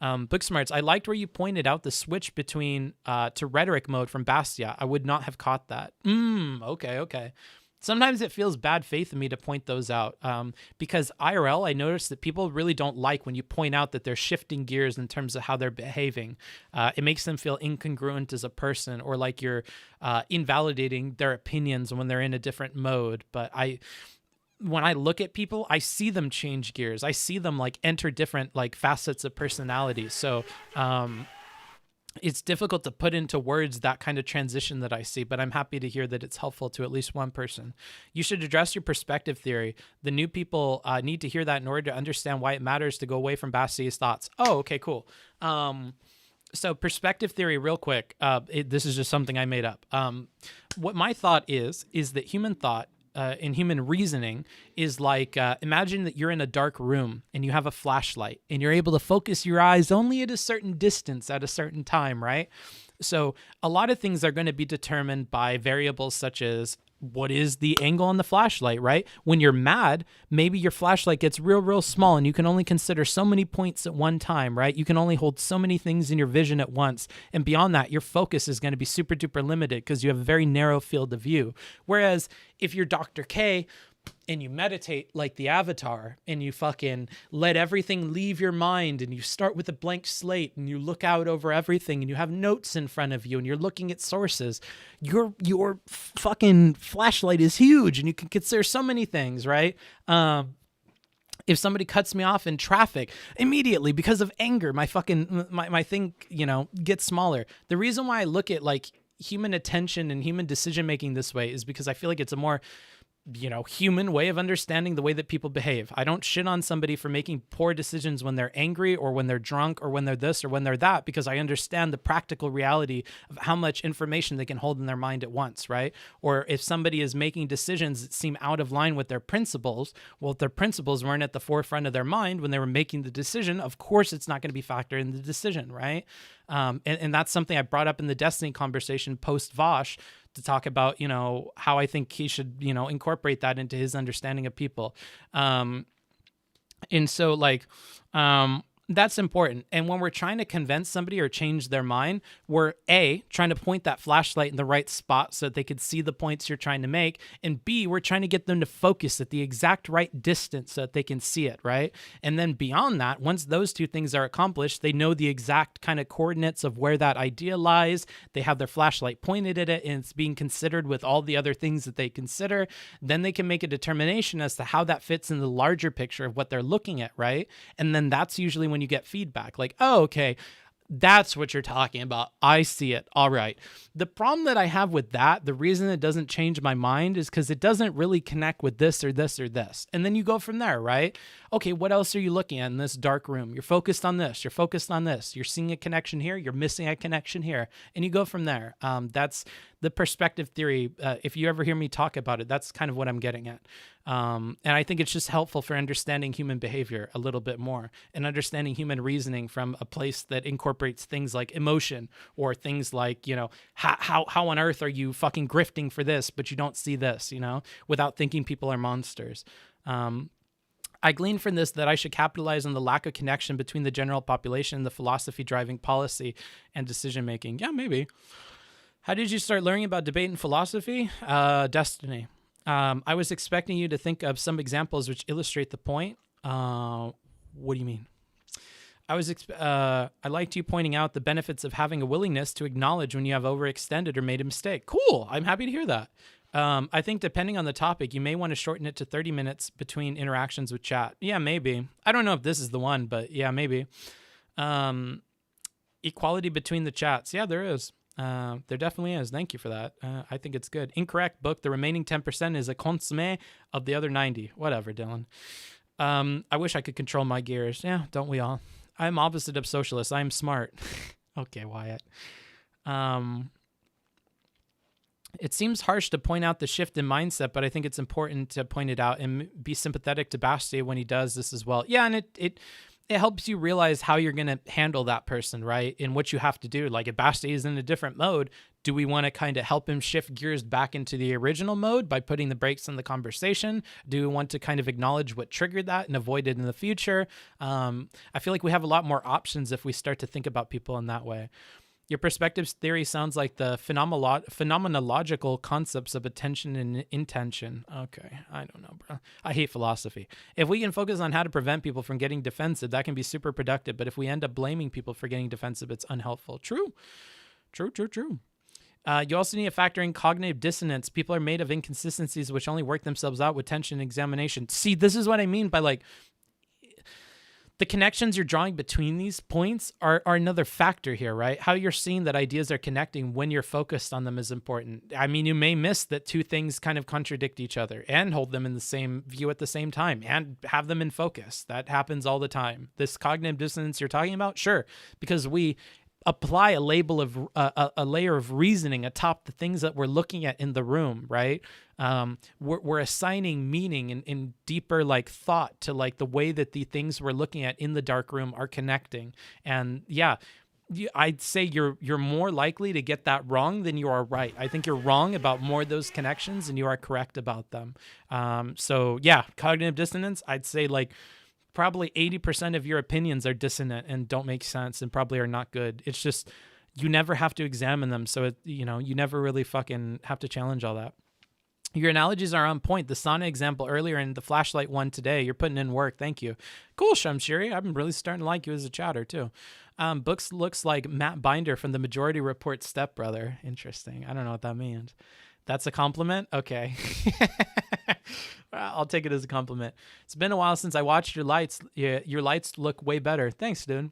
Booksmarts, I liked where you pointed out the switch between to rhetoric mode from Bastiat. I would not have caught that. Okay. Sometimes it feels bad faith in me to point those out, because IRL, I noticed that people really don't like when you point out that they're shifting gears in terms of how they're behaving. It makes them feel incongruent as a person, or like you're invalidating their opinions when they're in a different mode. But when I look at people, I see them change gears. I see them like enter different like facets of personality. So it's difficult to put into words that kind of transition that I see, but I'm happy to hear that it's helpful to at least one person. You should address your perspective theory. The new people need to hear that in order to understand why it matters to go away from Bastiat's thoughts. Oh, okay, cool. So perspective theory, real quick. This is just something I made up. What my thought is that human thought in human reasoning is like, imagine that you're in a dark room and you have a flashlight and you're able to focus your eyes only at a certain distance at a certain time, right? So a lot of things are going to be determined by variables such as what is the angle on the flashlight, right? When you're mad, maybe your flashlight gets real small and you can only consider so many points at one time, right? You can only hold so many things in your vision at once. And beyond that, your focus is going to be super duper limited because you have a very narrow field of view. Whereas if you're Dr. K and you meditate like the Avatar and you fucking let everything leave your mind and you start with a blank slate and you look out over everything and you have notes in front of you and you're looking at sources, your fucking flashlight is huge and you can consider so many things, right? if somebody cuts me off in traffic, immediately because of anger, my thing, gets smaller. The reason why I look at like human attention and human decision making this way is because I feel like it's a more human way of understanding the way that people behave. I don't shit on somebody for making poor decisions when they're angry or when they're drunk or when they're this or when they're that, because I understand the practical reality of how much information they can hold in their mind at once, right? Or if somebody is making decisions that seem out of line with their principles, well, if their principles weren't at the forefront of their mind when they were making the decision, of course it's not going to be factored in the decision, right? And that's something I brought up in the Destiny conversation post Vosh, to talk about, how I think he should, incorporate that into his understanding of people. And so that's important. And when we're trying to convince somebody or change their mind, we're trying to point that flashlight in the right spot so that they could see the points you're trying to make. And B, we're trying to get them to focus at the exact right distance so that they can see it, right? And then beyond that, once those two things are accomplished, they know the exact kind of coordinates of where that idea lies. They have their flashlight pointed at it and it's being considered with all the other things that they consider. Then they can make a determination as to how that fits in the larger picture of what they're looking at, right? And then that's usually when you get feedback like, oh, okay, that's what you're talking about. I see it. All right. The problem that I have with that, the reason it doesn't change my mind is because it doesn't really connect with this or this or this. And then you go from there, right? Okay, what else are you looking at in this dark room? You're focused on this. You're focused on this. You're seeing a connection here. You're missing a connection here. And you go from there. That's the perspective theory. If you ever hear me talk about it, that's kind of what I'm getting at. And I think it's just helpful for understanding human behavior a little bit more and understanding human reasoning from a place that incorporates things like emotion or things like, how on earth are you fucking grifting for this, but you don't see this, without thinking people are monsters. I glean from this that I should capitalize on the lack of connection between the general population and the philosophy driving policy and decision making. Yeah, maybe. How did you start learning about debate and philosophy? Destiny. I was expecting you to think of some examples which illustrate the point. What do you mean? I liked you pointing out the benefits of having a willingness to acknowledge when you have overextended or made a mistake. Cool. I'm happy to hear that. I think depending on the topic, you may want to shorten it to 30 minutes between interactions with chat. Yeah, maybe. I don't know if this is the one, but yeah, maybe. Equality between the chats. Yeah, there is. There definitely is. Thank you for that. I think it's good. Incorrect book. The remaining 10% is a consommé of the other 90. Whatever, Dylan. I wish I could control my gears. Yeah, don't we all? I'm opposite of socialist. I'm smart. Okay, Wyatt. It seems harsh to point out the shift in mindset, but I think it's important to point it out and be sympathetic to Bastiat when he does this as well. Yeah, and it helps you realize how you're going to handle that person, right? And what you have to do. Like if Bastiat is in a different mode, do we want to kind of help him shift gears back into the original mode by putting the brakes on the conversation? Do we want to kind of acknowledge what triggered that and avoid it in the future? I feel like we have a lot more options if we start to think about people in that way. Your perspectives theory sounds like the phenomenological concepts of attention and intention. Okay, I don't know, bro. I hate philosophy. If we can focus on how to prevent people from getting defensive, that can be super productive. But if we end up blaming people for getting defensive, it's unhelpful. True. You also need to factor in cognitive dissonance. People are made of inconsistencies which only work themselves out with tension and examination. See, this is what I mean by like, the connections you're drawing between these points are another factor here, right? How you're seeing that ideas are connecting when you're focused on them is important. I mean, you may miss that two things kind of contradict each other and hold them in the same view at the same time and have them in focus. That happens all the time. This cognitive dissonance you're talking about? Sure, because we apply a label of a layer of reasoning atop the things that we're looking at in the room, right? We're assigning meaning in deeper like thought to like the way that the things we're looking at in the dark room are connecting. And yeah, I'd say you're more likely to get that wrong than you are right. I think you're wrong about more of those connections and you are correct about them. So yeah, cognitive dissonance, I'd say like probably 80% of your opinions are dissonant and don't make sense and probably are not good. It's just, you never have to examine them. So, you never really fucking have to challenge all that. Your analogies are on point. The sauna example earlier and the flashlight one today, you're putting in work. Thank you. Cool, Shamshiri. I'm really starting to like you as a chatter too. Books looks like Matt Binder from the Majority Report stepbrother. Interesting. I don't know what that means. That's a compliment? Okay. I'll take it as a compliment. It's been a while since I watched your lights. Yeah, your lights look way better. Thanks, dude.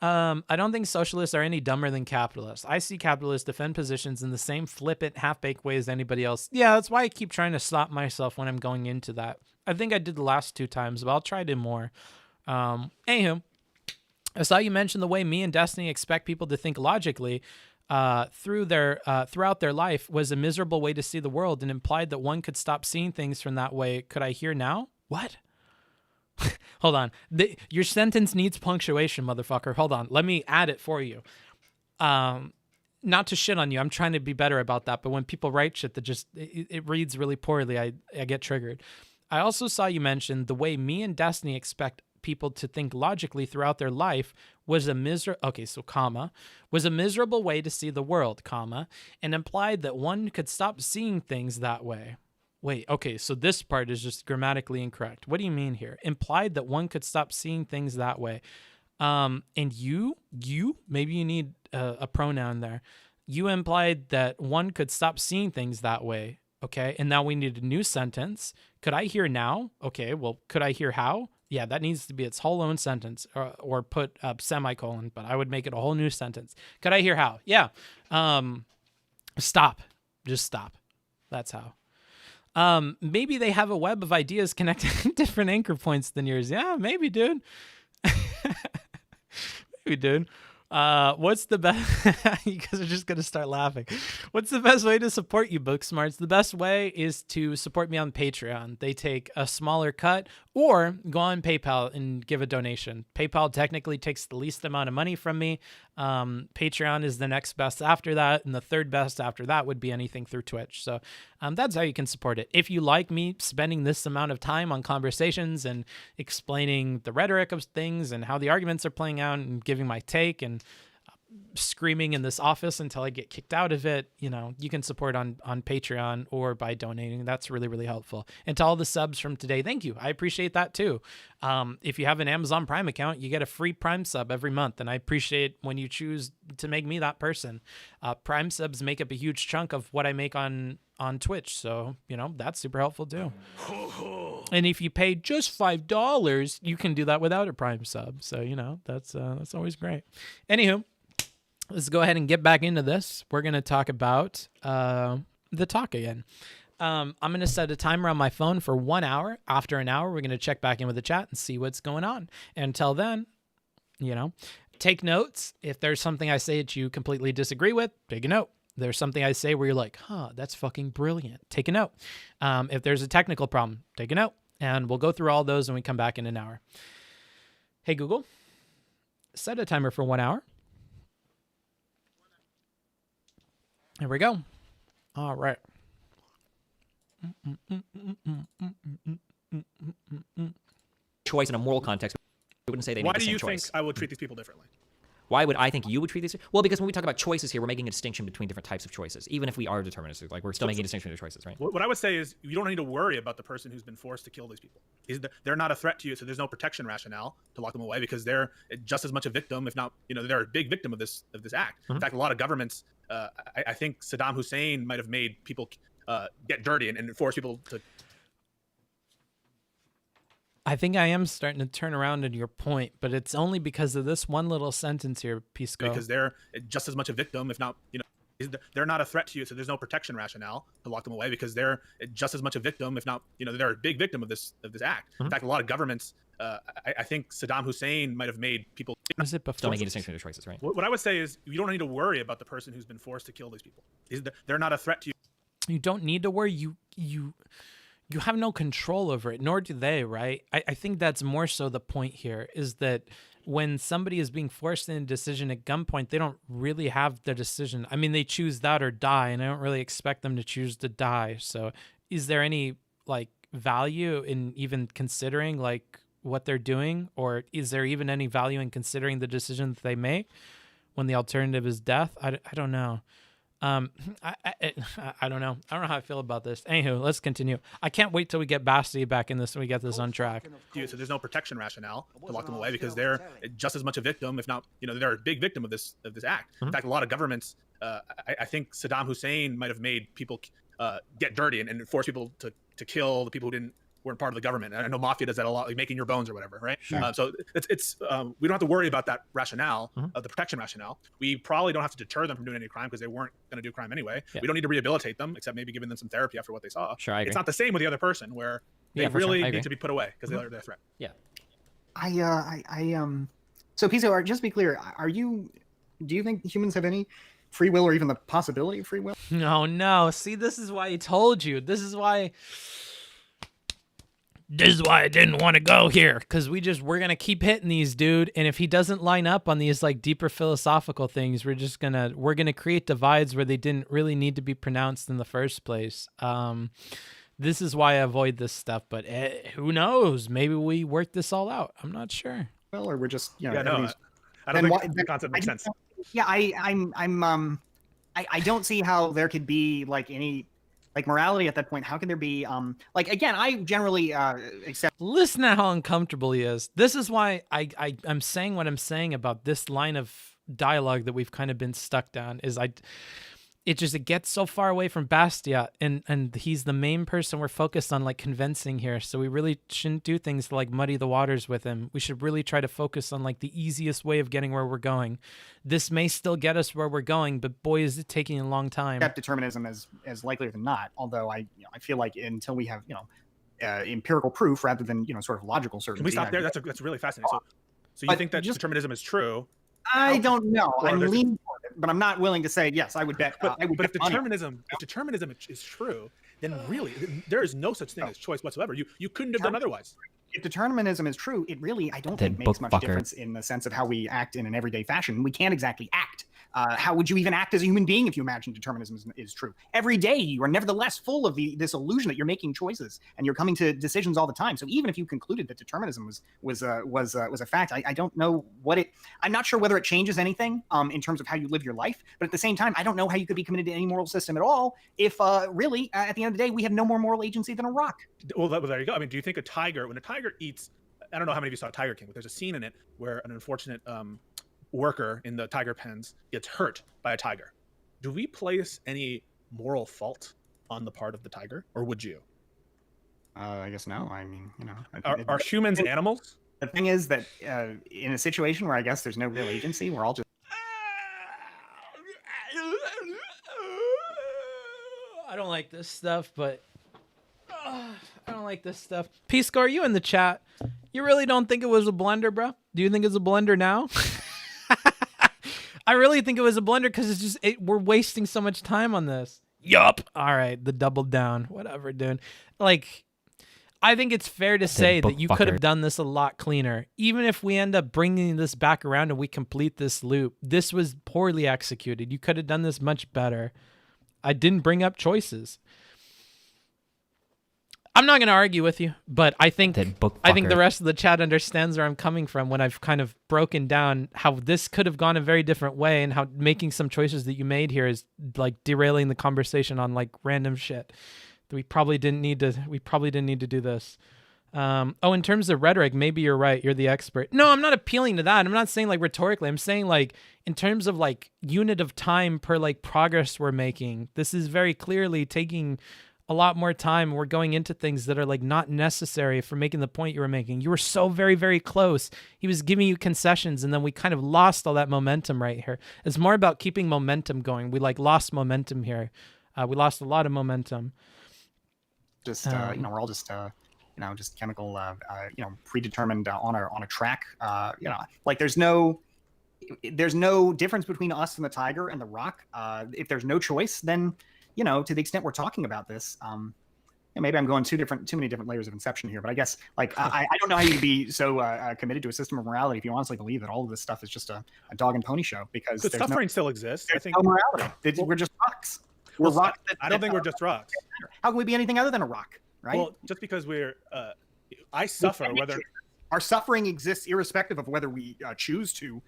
I don't think socialists are any dumber than capitalists. I see capitalists defend positions in the same flippant, half-baked way as anybody else. Yeah, that's why I keep trying to stop myself when I'm going into that. I think I did the last 2 times, but I'll try to more. Anywho, I saw you mention the way me and Destiny expect people to think logically throughout their life was a miserable way to see the world, and implied that one could stop seeing things from that way. Could I hear now? What? Hold on. Your sentence needs punctuation, motherfucker. Hold on. Let me add it for you. Not to shit on you. I'm trying to be better about that. But when people write shit that just, it reads really poorly, I get triggered. I also saw you mention the way me and Destiny expect people to think logically throughout their life was a was a miserable way to see the world, and implied that one could stop seeing things that way. Wait, okay, so this part is just grammatically incorrect. What do you mean here? Implied that one could stop seeing things that way. And you, maybe you need a pronoun there. You implied that one could stop seeing things that way. Okay, and now we need a new sentence. Could I hear now? Okay, well, could I hear how? Yeah, that needs to be its whole own sentence, or put a semicolon, but I would make it a whole new sentence. Could I hear how? Yeah. Stop. Just stop. That's how. Maybe they have a web of ideas connecting different anchor points than yours. Yeah, maybe, dude. Maybe, dude. What's the best? You guys are just gonna start laughing. What's the best way to support you, Booksmarts? The best way is to support me on Patreon. They take a smaller cut, or go on PayPal and give a donation. PayPal technically takes the least amount of money from me. Patreon is the next best after that, and the third best after that would be anything through Twitch. So that's how you can support it. If you like me spending this amount of time on conversations and explaining the rhetoric of things and how the arguments are playing out and giving my take and screaming in this office until I get kicked out of it, you can support on Patreon or by donating. That's really, really helpful. And to all the subs from today, thank you. I appreciate that too. If you have an Amazon Prime account, you get a free Prime sub every month, and I appreciate when you choose to make me that person. Prime subs make up a huge chunk of what I make on Twitch, so that's super helpful too. And if you pay just $5, you can do that without a Prime sub. So that's always great. Anywho, let's go ahead and get back into this. We're going to talk about the talk again. I'm going to set a timer on my phone for 1 hour. After an hour, we're going to check back in with the chat and see what's going on. Until then, take notes. If there's something I say that you completely disagree with, take a note. There's something I say where you're like, that's fucking brilliant. Take a note. If there's a technical problem, take a note. And we'll go through all those when we come back in an hour. Hey, Google, set a timer for 1 hour. Here we go. All right. Choice in a moral context, we wouldn't say they made the same choice. Why do you think I would treat these people differently? Why would I think you would treat these? Well, because when we talk about choices here, we're making a distinction between different types of choices. Even if we are determinists, we're still making a distinction between choices, right? What I would say is you don't need to worry about the person who's been forced to kill these people. They're not a threat to you, so there's no protection rationale to lock them away, because they're just as much a victim, if not, they're a big victim of this act. Mm-hmm. In fact, a lot of governments, I think Saddam Hussein might have made people get dirty and force people to. I think I am starting to turn around in your point, but it's only because of this one little sentence here, Pisco. Because they're just as much a victim, if not, they're not a threat to you, so there's no protection rationale to lock them away, because they're just as much a victim, if not, they're a big victim of this act. Mm-hmm. In fact, a lot of governments, I think Saddam Hussein might have made people. Still making a distinction between choices, right? What I would say is you don't need to worry about the person who's been forced to kill these people. They're not a threat to you. You don't need to worry. You have no control over it, nor do they, right? I think that's more so the point here, is that when somebody is being forced in a decision at gunpoint, they don't really have the decision. I mean, they choose that or die, and I don't really expect them to choose to die. So is there any value in even considering what they're doing, or is there even any value in considering the decision that they make when the alternative is death? I don't know. I don't know. I don't know how I feel about this. Anywho, let's continue. I can't wait till we get Bastiat back in this and we get this on track. So there's no protection rationale to lock them away, because they're just as much a victim, if not, they're a big victim of this act. Mm-hmm. In fact, a lot of governments, I think Saddam Hussein might have made people get dirty and force people to to kill the people who weren't part of the government. And I know mafia does that a lot, like making your bones or whatever, right? Sure. So it's we don't have to worry about that rationale of the protection rationale. We probably don't have to deter them from doing any crime because they weren't going to do crime anyway. We don't need to rehabilitate them, except maybe giving them some therapy after what they saw. Sure, I agree. It's not the same with the other person where they really need to be put away because they're a threat. Yeah. So Pisco, just to be clear, do you think humans have any free will or even the possibility of free will? No. See, this is why I told you. This is why I didn't want to go here, because we're gonna keep hitting these, dude. And if he doesn't line up on these like deeper philosophical things, we're gonna create divides where they didn't really need to be pronounced in the first place. This is why I avoid this stuff. But who knows? Maybe we work this all out. I'm not sure. Well, or we're just I don't think the concept makes sense. Yeah, I don't see how there could be like any like morality at that point. How can there be like, again, I generally accept. Listen to how uncomfortable he is. This is why I'm saying what I'm saying about this line of dialogue that we've kind of been stuck down. It gets so far away from Bastiat, and he's the main person we're focused on, like, convincing here. So we really shouldn't do things to like muddy the waters with him. We should really try to focus on like the easiest way of getting where we're going. This may still get us where we're going, but boy, is it taking a long time. Determinism as likelier than not. Although I feel like until we have empirical proof rather than sort of logical certainty. Can we stop there? That's really fascinating. So you think that determinism is true? I don't know. I'm leaning toward it, but I'm not willing to say yes. I would bet. But if determinism is true, then really there is no such thing as choice whatsoever. You couldn't have done otherwise. If determinism is true, it really I don't think makes much difference in the sense of how we act in an everyday fashion. We can't exactly act. How would you even act as a human being if you imagine determinism is true? Every day you are nevertheless full of this illusion that you're making choices and you're coming to decisions all the time. So even if you concluded that determinism was a fact, I don't know I'm not sure whether it changes anything in terms of how you live your life. But at the same time, I don't know how you could be committed to any moral system at all if really at the end of the day we have no more moral agency than a rock. Well, there you go. I mean, do you think when a tiger eats? I don't know how many of you saw Tiger King, but there's a scene in it where an unfortunate worker in the tiger pens gets hurt by a tiger. Do we place any moral fault on the part of the tiger, or would you? I guess no. I mean, are humans animals? The thing is that in a situation where I guess there's no real agency, we're all just. I don't like this stuff, but I don't like this stuff. Pisco, are you in the chat? You really don't think it was a blunder, bro? Do you think it's a blunder now? I really think it was a blunder because it's just we're wasting so much time on this. Yup. All right, the double down. Whatever, dude. Like, I think it's fair to say that you could have done this a lot cleaner. Even if we end up bringing this back around and we complete this loop, this was poorly executed. You could have done this much better. I didn't bring up choices. I'm not going to argue with you, but I think the rest of the chat understands where I'm coming from when I've kind of broken down how this could have gone a very different way and how making some choices that you made here is like derailing the conversation on like random shit. We probably didn't need to do this. In terms of rhetoric, maybe you're right. You're the expert. No, I'm not appealing to that. I'm not saying like rhetorically. I'm saying like in terms of like unit of time per like progress we're making. This is very clearly taking a lot more time. We're going into things that are like not necessary for making the point you were making. You were so very, very close. He was giving you concessions and then we kind of lost all that momentum right here. It's more about keeping momentum going. We like lost momentum here. We lost a lot of momentum. Just, we're all just, just chemical, predetermined on a track. Like there's no difference between us and the tiger and the rock. If there's no choice, then to the extent we're talking about this, maybe I'm going too many different layers of inception here, but I guess like I don't know how you could be so committed to a system of morality if you honestly believe that all of this stuff is just a dog and pony show because suffering still exists. I think no morality. We're just rocks. We're rocks. I don't think we're just rocks. How can we be anything other than a rock? Right. Well, just because I suffer whether. Our suffering exists irrespective of whether we choose to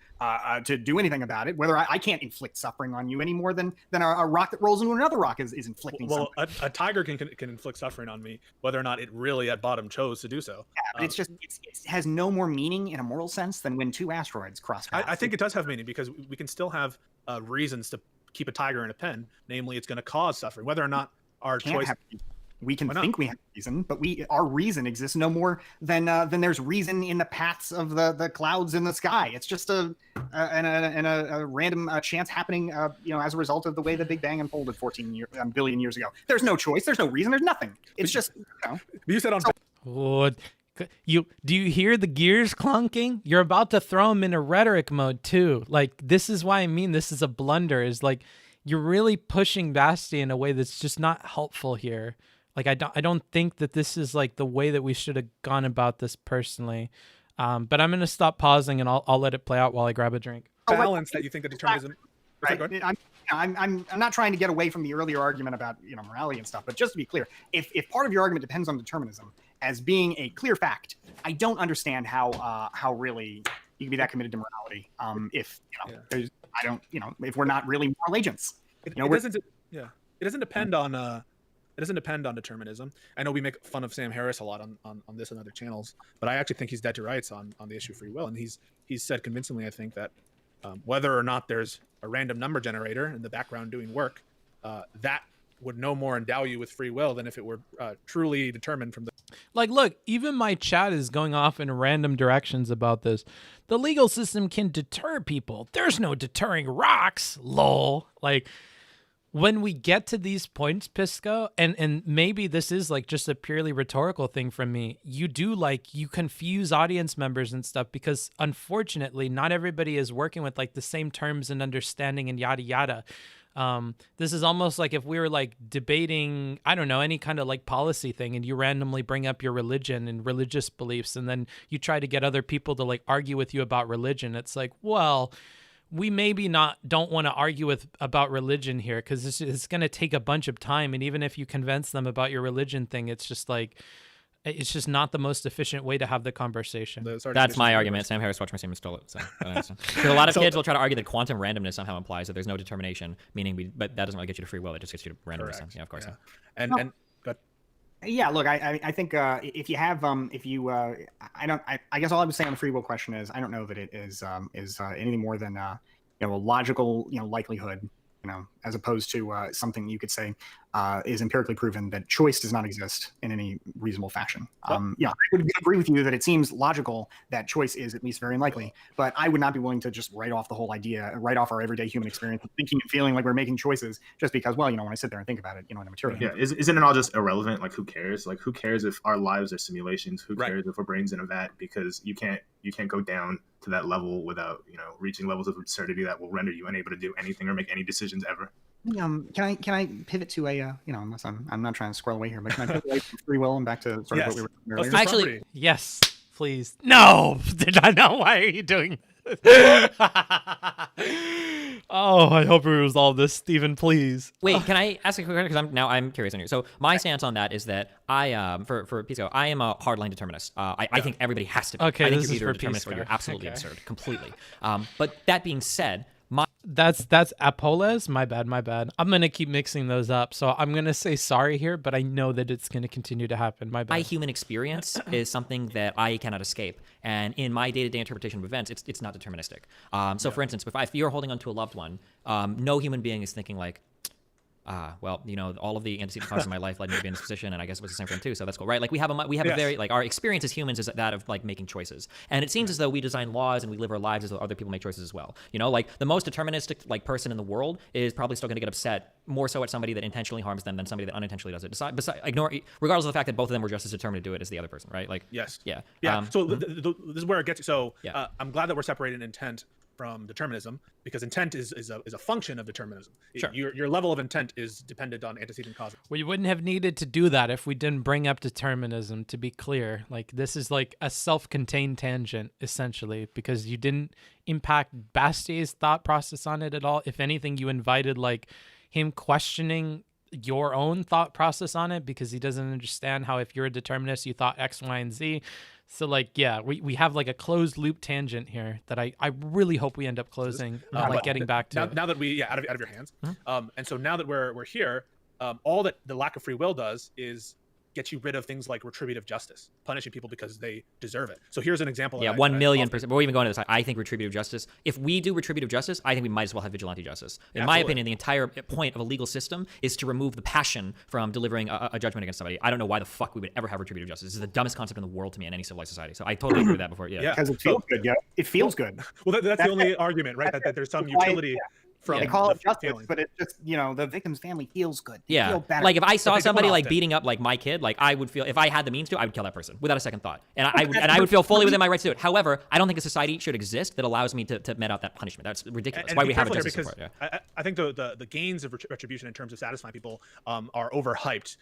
do anything about it. Whether I can't inflict suffering on you any more than a rock that rolls into another rock is inflicting suffering. Well, a tiger can inflict suffering on me, whether or not it really at bottom chose to do so. Yeah, but it has no more meaning in a moral sense than when two asteroids cross paths. I think it does have meaning because we can still have reasons to keep a tiger in a pen. Namely, it's going to cause suffering, whether or not our choice. We can think we have reason, but our reason exists no more than there's reason in the paths of the clouds in the sky. It's just a random chance happening, as a result of the way the Big Bang unfolded 14 billion years ago. There's no choice. There's no reason. There's nothing. It's just, You said on. Do you hear the gears clunking? You're about to throw them into rhetoric mode too. Like, this is why I mean this is a blunder. Is like you're really pushing Bastiat in a way that's just not helpful here. Like, I don't think that this is like the way that we should have gone about this personally. But I'm gonna stop pausing and I'll let it play out while I grab a drink. Balance that you think that determinism. Right. I'm not trying to get away from the earlier argument about morality and stuff, but just to be clear, if part of your argument depends on determinism as being a clear fact, I don't understand how really you can be that committed to morality. If if we're not really moral agents, it doesn't depend on. It doesn't depend on determinism. I know we make fun of Sam Harris a lot on this and other channels, but I actually think he's dead to rights on the issue of free will, and he's said convincingly, I think, that whether or not there's a random number generator in the background doing work, that would no more endow you with free will than if it were truly determined from the. Like, look, even my chat is going off in random directions about this. The legal system can deter people. There's no deterring rocks, lol. Like, when we get to these points, Pisco, and maybe this is like just a purely rhetorical thing from me, you confuse audience members and stuff because unfortunately not everybody is working with like the same terms and understanding and yada yada. This is almost like if we were like debating, I don't know, any kind of like policy thing, and you randomly bring up your religion and religious beliefs, and then you try to get other people to like argue with you about religion. It's like, well, we maybe don't want to argue about religion here because it's going to take a bunch of time. And even if you convince them about your religion thing, it's just not the most efficient way to have the conversation. That's my argument. Sam Harris watched my stream and stole it. So, because a lot of kids will try to argue that quantum randomness somehow implies that there's no determination, but that doesn't really get you to free will. It just gets you to randomness. Correct. Yeah, of course. Yeah. Yeah, look, I think if you have I guess all I would say on the free will question is I don't know that it is anything more than a logical likelihood, as opposed to something you could say is empirically proven that choice does not exist in any reasonable fashion. I would agree with you that it seems logical that choice is at least very unlikely, but I would not be willing to just write off the whole idea, write off our everyday human experience of thinking and feeling like we're making choices just because, when I sit there and think about it, in a material. Yeah, isn't it all just irrelevant? Like, who cares? Like, who cares if our lives are simulations? Who cares if our brain's in a vat? Because you can't go down to that level without reaching levels of absurdity that will render you unable to do anything or make any decisions ever. Can I pivot to a unless I'm not trying to squirrel away here, but can I pivot away from free will and back to sort of what we were doing earlier? Actually, yes, please. No, did I know? Why are you doing this? Oh, I hope we resolve this, Stephen, please. Wait, can I ask a quick question? Because I'm curious on you. So my stance on that is that I, for Pisco, I am a hardline determinist. I think everybody has to be. Okay, I think this you're is either for a determinist Pisco. or you're absolutely absurd, completely. But that being said, that's Appolez. My bad. I'm gonna keep mixing those up, so I'm gonna say sorry here, but I know that it's gonna continue to happen. My bad. My human experience is something that I cannot escape, and in my day-to-day interpretation of events, it's not deterministic. For instance, if you're holding onto a loved one, no human being is thinking like, all of the antecedent causes of my life led me to be in this position, and I guess it was the same for him too. So that's cool, right? Like we have a very our experience as humans is that of like making choices, and it seems as though we design laws and we live our lives as though other people make choices as well. Like the most deterministic person in the world is probably still going to get upset more so at somebody that intentionally harms them than somebody that unintentionally does it. Regardless of the fact that both of them were just as determined to do it as the other person, right? Like yes, yeah. So this is where it gets you. So I'm glad that we're separating intent from determinism, because intent is a function of determinism. Sure. Your level of intent is dependent on antecedent causes. We wouldn't have needed to do that if we didn't bring up determinism, to be clear. Like, this is like a self-contained tangent, essentially, because you didn't impact Bastiat's thought process on it at all. If anything, you invited like him questioning your own thought process on it, because he doesn't understand how if you're a determinist, you thought X, Y, and Z. So like, yeah, we have like a closed loop tangent here that I really hope we end up closing, getting back to now that we out of your hands. And so now that we're here, all that the lack of free will does is get you rid of things like retributive justice, punishing people because they deserve it. So here's an example. Yeah, 1,000,000%. Before we even go into this, I think retributive justice, if we do retributive justice, I think we might as well have vigilante justice. In my opinion, the entire point of a legal system is to remove the passion from delivering a judgment against somebody. I don't know why the fuck we would ever have retributive justice. This is the dumbest concept in the world to me in any civilized society. So I totally agree with that before. Yeah. Because it feels good. Yeah, it feels good. Well, that's the only argument, right? That there's some utility. They call it justice, but it's just, the victim's family feels good. They feel better. Like if I saw somebody like beating up like my kid, like I would feel, if I had the means to, I would kill that person without a second thought, and I would feel fully within my rights to do it. However, I don't think a society should exist that alloys me to met out that punishment. That's ridiculous. And why we have a justice justice support? Yeah. I think the gains of retribution in terms of satisfying people are overhyped.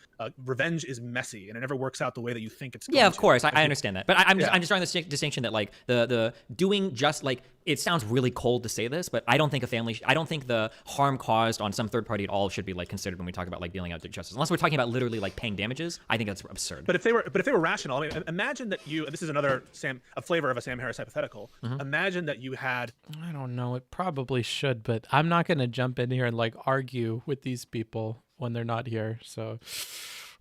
Revenge is messy, and it never works out the way that you think it's going to. Yeah, of course, I understand that, but I'm just drawing this distinction that like the doing just like. It sounds really cold to say this, but I don't think I don't think the harm caused on some third party at all should be like considered when we talk about like dealing out justice. Unless we're talking about literally like paying damages, I think that's absurd. But if they were rational, I mean, imagine that this is another a flavor of a Sam Harris hypothetical. Imagine that you had. I don't know. It probably should, but I'm not going to jump in here and like argue with these people when they're not here. So.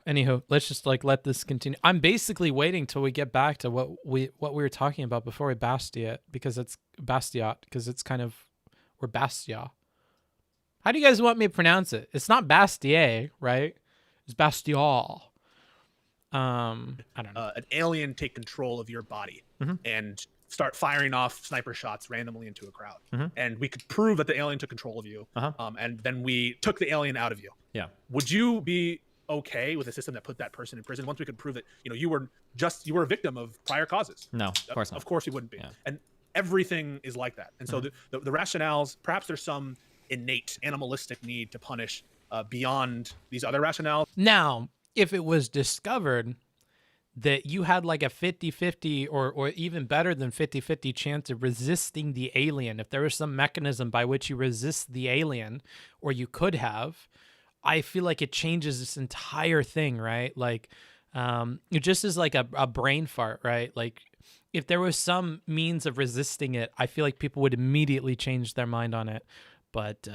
Anywho, let's just like let this continue. I'm basically waiting till we get back to what we were talking about before with Bastiat, because it's kind of we're Bastiat. How do you guys want me to pronounce it? It's not Bastiat, right? It's Bastiat. I don't know. An alien take control of your body and start firing off sniper shots randomly into a crowd, and we could prove that the alien took control of you, and then we took the alien out of you. Yeah. Would you be okay with a system that put that person in prison once we could prove that you were a victim of prior causes? No, of course not. Of course you wouldn't be. Yeah. And everything is like that. And so the rationales, perhaps there's some innate animalistic need to punish beyond these other rationales. Now, if it was discovered that you had like a 50-50 or even better than 50-50 chance of resisting the alien, if there was some mechanism by which you resist the alien, or you could have, I feel like it changes this entire thing, right? Like, it just is like a brain fart, right? Like, if there was some means of resisting it, I feel like people would immediately change their mind on it. But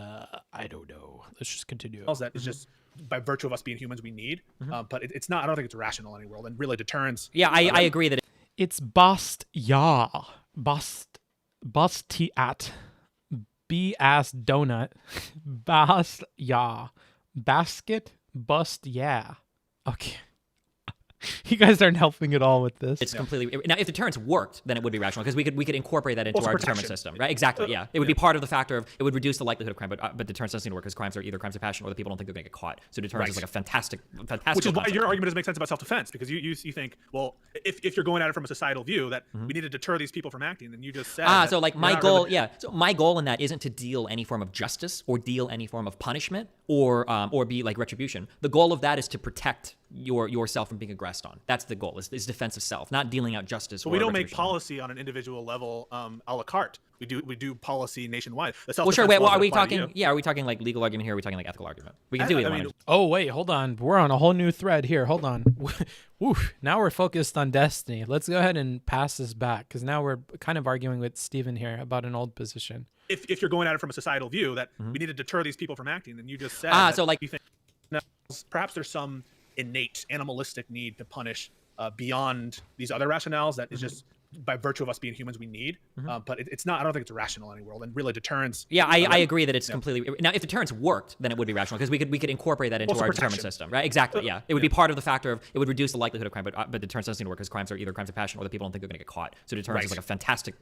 I don't know. Let's just continue. That is just by virtue of us being humans, we need. But it's not. I don't think it's rational in any world. And really, deterrence. Yeah, I agree that it's Bastiat, Bastiat, B-ass donut, Bastiat. Basket bust, yeah. Okay. You guys aren't helping at all with this. It's completely now. If deterrence worked, then it would be rational because we could incorporate that into our deterrent system, right? Exactly. Yeah, it would be part of the factor of it would reduce the likelihood of crime, but deterrence doesn't seem to work because crimes are either crimes of passion or the people don't think they're going to get caught. So deterrence is like a fantastic. Which is why your argument doesn't make sense about self-defense, because you think, well, if you're going at it from a societal view that we need to deter these people from acting, then you just said so like my goal, So my goal in that isn't to deal any form of justice or deal any form of punishment or be like retribution. The goal of that is to protect yourself from being aggressed on. That's the goal. Is defense of self, not dealing out justice. But we don't make policy on an individual level a la carte. We do policy nationwide. Well, sure. Wait, well, are we talking? Yeah, are we talking like legal argument here? Or are we talking like ethical argument? We can do either one. Oh wait, hold on. We're on a whole new thread here. Hold on. Woo. Now we're focused on Destiny. Let's go ahead and pass this back because now we're kind of arguing with Steven here about an old position. If you're going at it from a societal view that we need to deter these people from acting, then you just said so like you think perhaps there's some innate animalistic need to punish beyond these other rationales that is just by virtue of us being humans we need. But it's not. I don't think it's rational in any world. And really, deterrence. Yeah, I agree that it's completely. Now, if deterrence worked, then it would be rational because we could incorporate that into our deterrent system, right? Exactly. Yeah, it would be part of the factor of it would reduce the likelihood of crime, but deterrence doesn't work because crimes are either crimes of passion or the people don't think they're going to get caught. So deterrence is like a fantastic.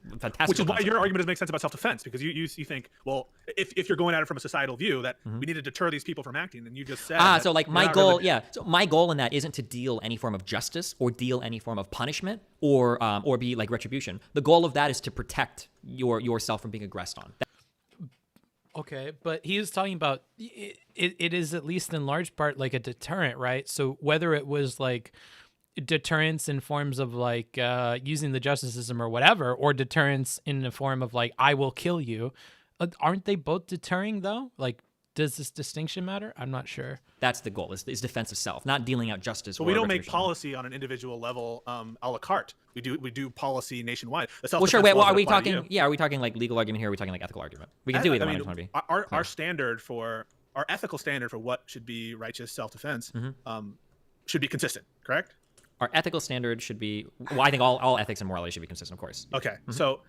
Which is why your argument doesn't make sense about self-defense, because you think, well, if you're going at it from a societal view that we need to deter these people from acting, then you just said so like my goal, So my goal in that isn't to deal any form of justice or deal any form of punishment or be like retribution. The goal of that is to protect yourself from being aggressed on. Okay, but he was talking about it is at least in large part like a deterrent, right? So whether it was like deterrence in forms of like using the justice system or whatever, or deterrence in the form of like I will kill you, aren't they both deterring though? Like, does this distinction matter? I'm not sure. That's the goal, is defense of self, not dealing out justice. But we don't make policy on an individual level a la carte. We do policy nationwide. Well, sure. Wait, well, are we talking? Yeah, are we talking like legal argument here? Or are we talking like ethical argument? We can do either one. Our standard for our ethical standard for what should be righteous self-defense should be consistent, correct? Our ethical standard should be, well, I think all ethics and morality should be consistent, of course. Okay, so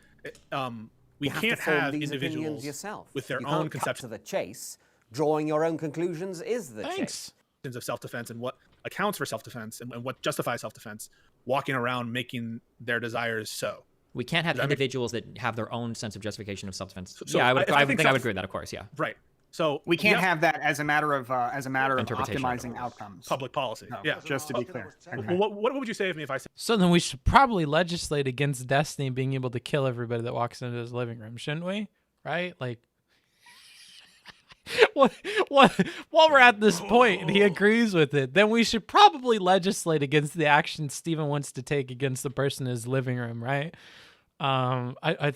we You have can't to form have these individuals opinions yourself. with their You own can't cut conception to the chase. Drawing your own conclusions is the chase. of self-defense and what accounts for self-defense and what justifies self-defense, walking around making their desires so. We can't have individuals that have their own sense of justification of self-defense. So yeah, I think I would agree self- with that, of course, yeah. Right. So We can't have that as a matter of Interpretation. optimizing outcomes. public policy. No, Yeah. just to be clear. Well, what would you say if I said So then we should probably legislate against Destiny being able to kill everybody that walks into his living room, shouldn't we? Right? Like, while we're at this point and he agrees with it, then we should probably legislate against the action Steven wants to take against the person in his living room, right? I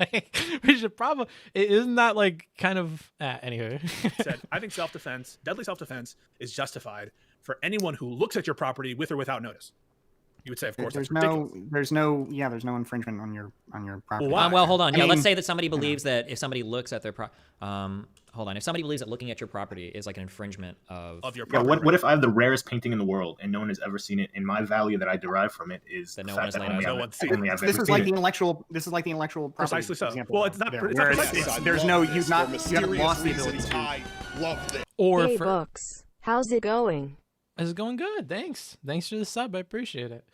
like, we should probably, isn't that like kind of anyway? said, I think self-defense, deadly self-defense, is justified for anyone who looks at your property with or without notice. You would say, of course, There's that's ridiculous. there's no infringement on your property. Why? Well, hold on. I Yeah, mean, let's say that somebody believes that if somebody looks at their hold on. If somebody believes that looking at your property is like an infringement of your Yeah, property. what if I have the rarest painting in the world and no one has ever seen it, and my value that I derive from it is That the no fact one has that laid only out. I've- No one's seen it. only I've This ever is seen like it. the intellectual. This is like the intellectual property Precisely so. example. Well, it's not- there, it's where not it's- precisely. there's no you haven't lost the ability to. I love this. Or Hey, for, Books. How's it going? it's going good. Thanks for the sub. I appreciate it.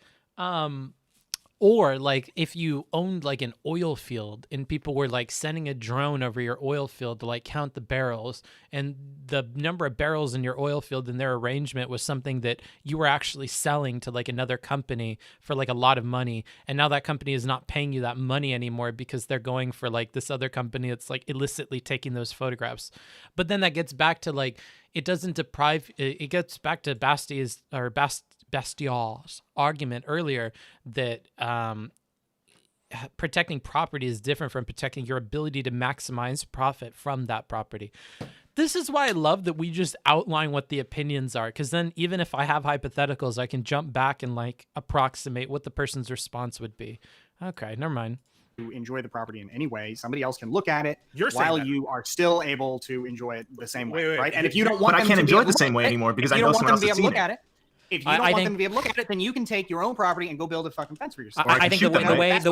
Or like if you owned like an oil field and people were like sending a drone over your oil field to like count the barrels, and the number of barrels in your oil field and their arrangement was something that you were actually selling to like another company for like a lot of money, and now that company is not paying you that money anymore because they're going for like this other company that's like illicitly taking those photographs. But then that gets back to like, it doesn't deprive, it gets back to Bastiat's argument earlier that protecting property is different from protecting your ability to maximize profit from that property. This is why I love that we just outline what the opinions are, because then even if I have hypotheticals, I can jump back and like approximate what the person's response would be. Okay, never mind. To enjoy the property in any way, somebody else can look at it You're saying while that. you are still able to enjoy it the same way, Wait, right? And if you don't want But I them can't to be enjoy it able the to same look way at it, anymore because if I you know don't want someone them else to be has able to seen look it. at it, if you I don't want think- them to be able to look at it, then you can take your own property and go build a fucking fence for yourself. I think the way That's the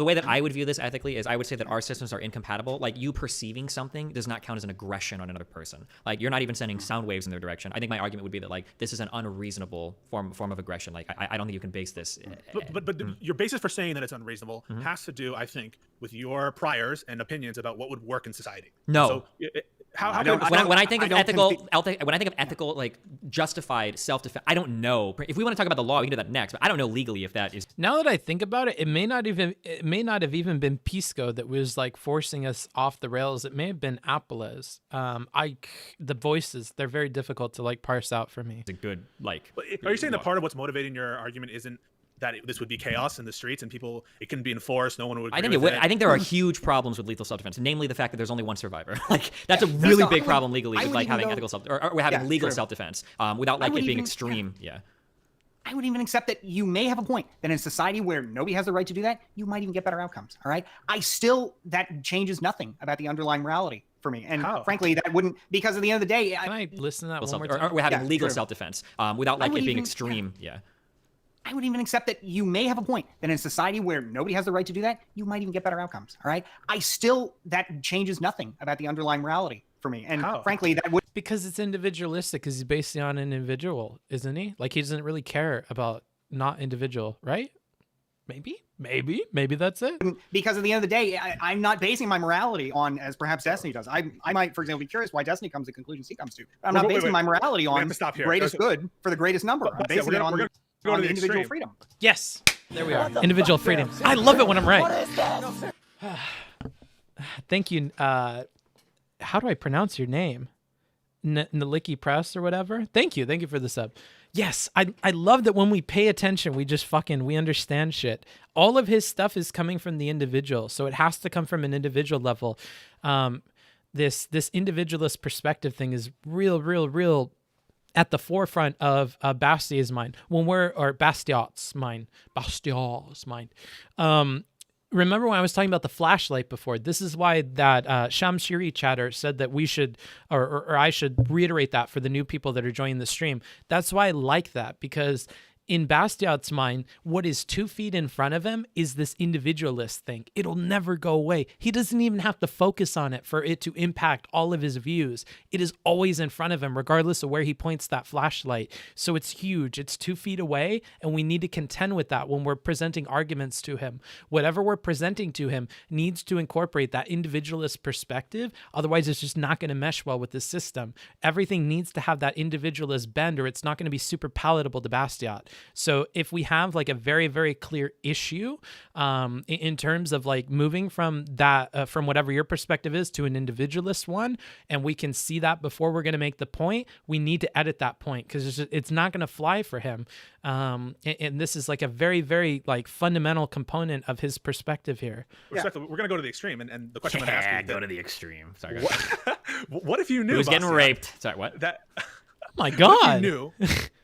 way that I would view this ethically is I would say that our systems are incompatible. Like, you perceiving something does not count as an aggression on another person. Like, you're not even sending sound waves in their direction. I think my argument would be that like this is an unreasonable form of aggression. Like, I don't think you can base this. But your basis for saying that it's unreasonable has to do, I think, with your priors and opinions about what would work in society. No. So how when I think of ethical, like justified self-defense, I don't know. If we want to talk about the law, we can do that next. But I don't know legally if that is. Now that I think about it, it may not have even been Pisco that was like forcing us off the rails. It may have been Appolez. The voices, they're very difficult to like parse out for me. It's a good like. But are you saying that part of what's motivating your argument isn't that this would be chaos in the streets and people, it couldn't be enforced, no one would agree I think with it? I think there are huge problems with lethal self-defense, namely the fact that there's only one survivor. Like, that's a really big problem legally with like having ethical or having legal self-defense without like it being extreme. Yeah. I would even accept that you may have a point that in a society where nobody has the right to do that, you might even get better outcomes. All right. That changes nothing about the underlying morality for me. And frankly, that wouldn't, because at the end of the day, Can I listen to that one more time? Or we're having legal self-defense without like it being extreme. Yeah. I would even accept that you may have a point that in a society where nobody has the right to do that, you might even get better outcomes. All right. That changes nothing about the underlying morality for me. And frankly, that would. Because it's individualistic, because he's based on an individual, isn't he? Like, he doesn't really care about not individual, right? Maybe that's it. Because at the end of the day, I'm not basing my morality on, as perhaps Destiny does. I might, for example, be curious why Destiny comes to conclusions he comes to. I'm not basing my morality on greatest good for the greatest number. I'm basing it on the individual freedom. Yes, there we are. Individual freedom. I love it when I'm right. Thank you. How do I pronounce your name? Naliki Press or whatever. Thank you for the sub. Yes, I love that when we pay attention, we understand shit. All of his stuff is coming from the individual, so it has to come from an individual level. This individualist perspective thing is real at the forefront of Bastiat's mind. Bastiat's mind. remember when I was talking about the flashlight before? This is why that Shamshiri chatter said that we should, or I should reiterate that for the new people that are joining the stream. That's why I like that, because in Bastiat's mind, what is 2 feet in front of him is this individualist thing. It'll never go away. He doesn't even have to focus on it for it to impact all of his views. It is always in front of him, regardless of where he points that flashlight. So it's huge. It's 2 feet away, and we need to contend with that when we're presenting arguments to him. Whatever we're presenting to him needs to incorporate that individualist perspective. Otherwise, it's just not going to mesh well with the system. Everything needs to have that individualist bend, or it's not going to be super palatable to Bastiat. So if we have like a very, very clear issue in terms of like moving from that, from whatever your perspective is to an individualist one, and we can see that before we're going to make the point, we need to edit that point, because it's not going to fly for him. And this is like a very, very like fundamental component of his perspective here. We're going to go to the extreme. And the question I'm going to ask you. Go to the extreme. Sorry. What if you knew? Who's getting Bastiat, raped? Sorry, what? That, oh my God. What if you knew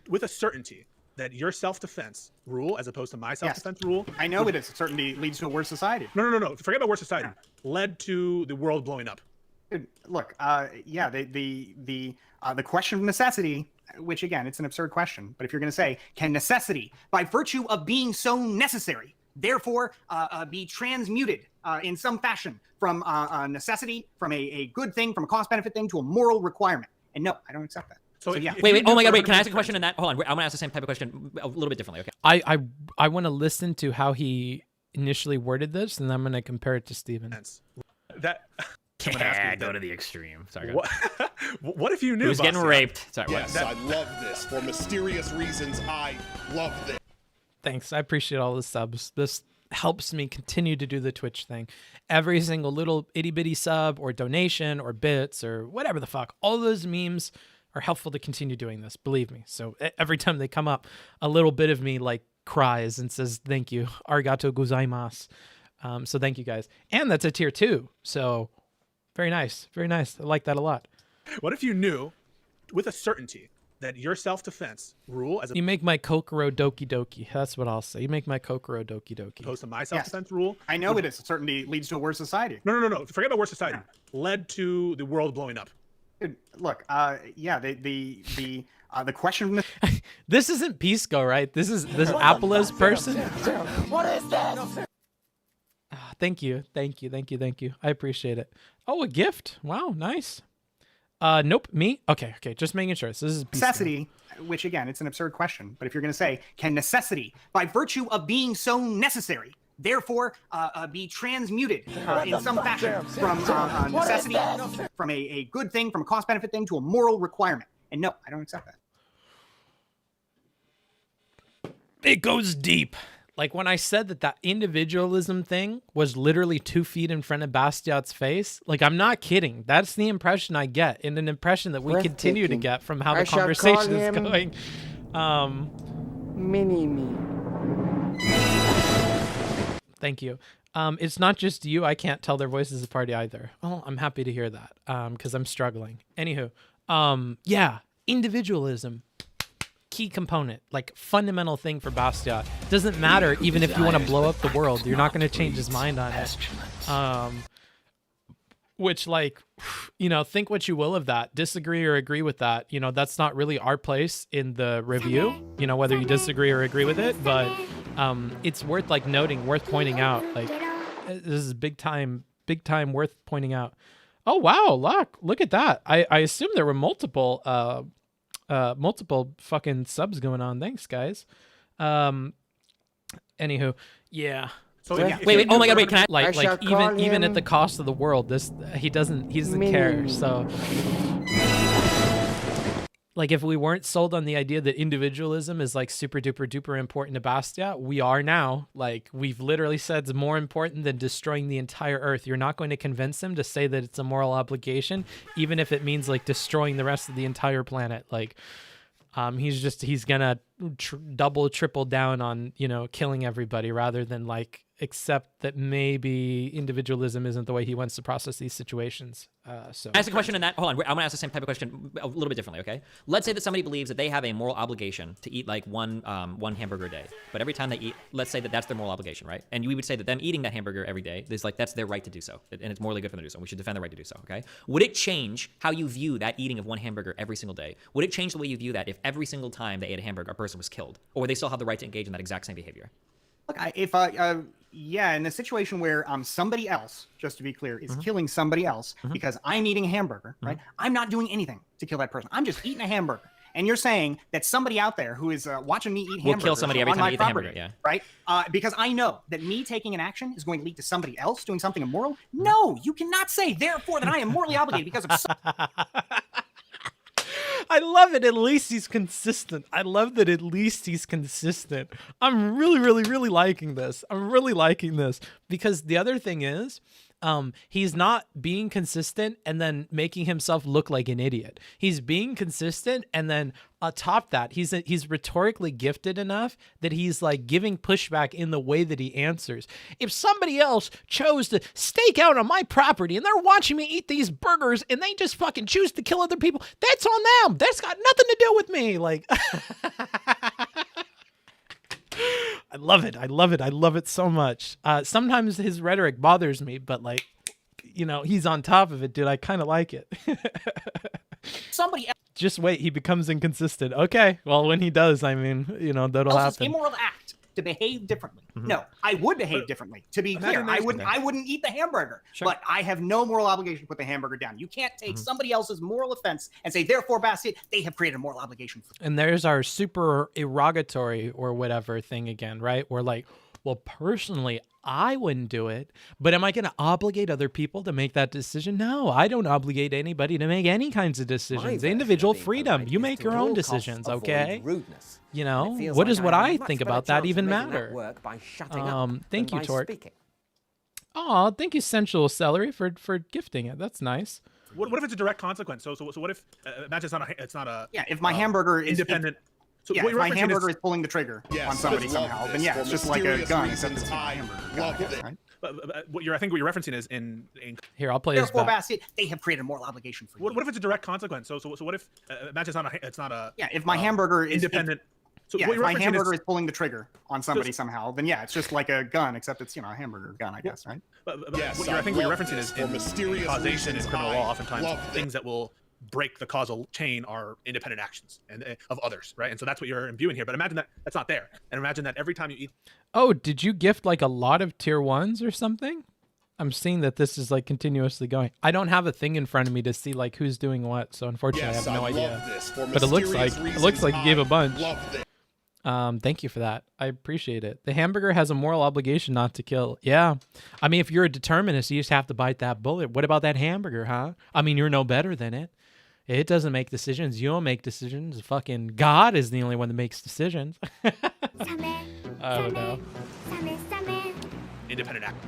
with a certainty that your self-defense rule, as opposed to my self-defense rule, I know it is. Certainty leads to a worse society. No. Forget about worse society. Led to the world blowing up. Look, the question of necessity, which again, it's an absurd question, but if you're going to say, can necessity, by virtue of being so necessary, therefore be transmuted in some fashion from necessity, from a good thing, from a cost-benefit thing, to a moral requirement? And no, I don't accept that. So yeah. Wait. Oh my God. Wait. Can I ask a question on that? Hold on. I'm gonna ask the same type of question a little bit differently. Okay. I want to listen to how he initially worded this, and I'm going to compare it to Steven. That. Go to the extreme. Sorry. What if you knew? Who's getting raped? Sorry. Yes, I love this. For mysterious reasons, I love this. Thanks. I appreciate all the subs. This helps me continue to do the Twitch thing. Every single little itty bitty sub or donation or bits or whatever the fuck, all those memes are helpful to continue doing this, believe me. So every time they come up, a little bit of me like cries and says, thank you. Arigato gozaimasu. So thank you guys. And that's a tier 2. So very nice. Very nice. I like that a lot. What if you knew with a certainty that your self-defense rule, as you make my Kokoro Doki Doki. That's what I'll say. You make my Kokoro Doki Doki. Opposed to my self-defense rule. I know it is. Certainty leads to a worse society. No. Forget about worse society. Led to the world blowing up. Look, the question. This isn't Pisco, right? This is Appolez person. What is this? Thank you. I appreciate it. Oh, a gift. Wow, nice. Nope, me. Okay. Just making sure. So this is Pisco. Necessity, which again, it's an absurd question, but if you're going to say, can necessity, by virtue of being so necessary, therefore be transmuted in some fashion from necessity, from a good thing, from a cost-benefit thing, to a moral requirement? And no, I don't accept that. It goes deep. Like when I said that individualism thing was literally 2 feet in front of Bastiat's face, like I'm not kidding. That's the impression I get, and an impression that we continue to get from how the conversation is going. Mini-me. Thank you. It's not just you. I can't tell their voices at party either. Oh, I'm happy to hear that because I'm struggling. Anywho, yeah, individualism. Key component, like fundamental thing for Bastiat. Doesn't matter even if you want to blow up the world. You're not going to change his mind on it. Which, like, think what you will of that. Disagree or agree with that. That's not really our place in the review, whether you disagree or agree with it. But it's worth, like, noting, worth pointing out. Like, this is big time worth pointing out. Oh, wow, look at that. I assume there were multiple fucking subs going on. Thanks, guys. Anywho, yeah. So wait. Oh my God! Wait, can I like even at the cost of the world? He doesn't care. So, like, if we weren't sold on the idea that individualism is like super duper duper important to Bastiat, we are now. Like, we've literally said it's more important than destroying the entire Earth. You're not going to convince him to say that it's a moral obligation, even if it means like destroying the rest of the entire planet. Like, he's gonna double, triple down on killing everybody rather than like except that maybe individualism isn't the way he wants to process these situations. So ask a question in that. Hold on, I'm gonna ask the same type of question a little bit differently. Okay, let's say that somebody believes that they have a moral obligation to eat like one hamburger a day, but every time they eat, let's say that that's their moral obligation, right? And we would say that them eating that hamburger every day is like that's their right to do so, and it's morally good for them to do so. We should defend the right to do so. Okay, would it change how you view that eating of one hamburger every single day? Would it change the way you view that if every single time they ate a hamburger, a person was killed, or would they still have the right to engage in that exact same behavior? Look, yeah, in a situation where somebody else, just to be clear, is killing somebody else because I'm eating a hamburger, right? I'm not doing anything to kill that person. I'm just eating a hamburger. And you're saying that somebody out there who is watching me eat hamburgers will kill somebody every time they eat the hamburger, yeah. Right? Because I know that me taking an action is going to lead to somebody else doing something immoral. No, you cannot say, therefore, that I am morally obligated because of I love it. At least he's consistent. I love that at least he's consistent. I'm really, really, really liking this. I'm really liking this because the other thing is, he's not being consistent and then making himself look like an idiot. He's being consistent and then atop that, he's rhetorically gifted enough that he's like giving pushback in the way that he answers. If somebody else chose to stake out on my property and they're watching me eat these burgers and they just fucking choose to kill other people, that's on them. That's got nothing to do with me. Like, I love it. I love it. I love it so much. Sometimes his rhetoric bothers me, but like, you know, he's on top of it, dude. I kind of like it. somebody else. Just wait, he becomes inconsistent. Okay, well, when he does, I mean, you know, that'll happen. Immoral act to behave differently. No, I would behave differently. To be clear, I wouldn't eat the hamburger, but I have no moral obligation to put the hamburger down. You can't take somebody else's moral offense and say, therefore, Bastiat, they have created a moral obligation for you. And there's our super erogatory or whatever thing again, right? We're like, well, personally, I wouldn't do it, but am I going to obligate other people to make that decision? No, I don't obligate anybody to make any kinds of decisions. Individual freedom. You make your own decisions, okay? You know, what does what I think about that even matter? Thank you, Torque. Oh, thank you, Sensual Celery, for gifting it. That's nice. What if it's a direct consequence? So what if imagine it's not a yeah, if my hamburger is independent. So yeah, if my hamburger is pulling the trigger on somebody somehow, then yeah, it's just like a gun, except it's a hamburger gun, I guess, right? But what I think what you're referencing is in here. I'll play this back. Bastiat, they have created a moral obligation for you. What if it's a direct consequence? So what if imagine it's not a yeah, if my hamburger is independent. So yeah, if my hamburger is pulling the trigger on somebody somehow, then yeah, it's just like a gun, except it's, you know, a hamburger gun, I guess, right? But I think what you're referencing is in causation in criminal law, oftentimes things that will break the causal chain are independent actions and of others, right? And so that's what you're imbuing here. But imagine that that's not there, and imagine that every time you eat. Oh, did you gift like a lot of tier 1s or something? I'm seeing that this is like continuously going. I don't have a thing in front of me to see like who's doing what, so unfortunately I have no idea. But it looks like you gave a bunch. Thank you for that. I appreciate it. The hamburger has a moral obligation not to kill. Yeah. I mean, if you're a determinist, you just have to bite that bullet. What about that hamburger, huh? I mean, you're no better than it. It doesn't make decisions. You don't make decisions. Fucking God is the only one that makes decisions. I don't know. Independent actions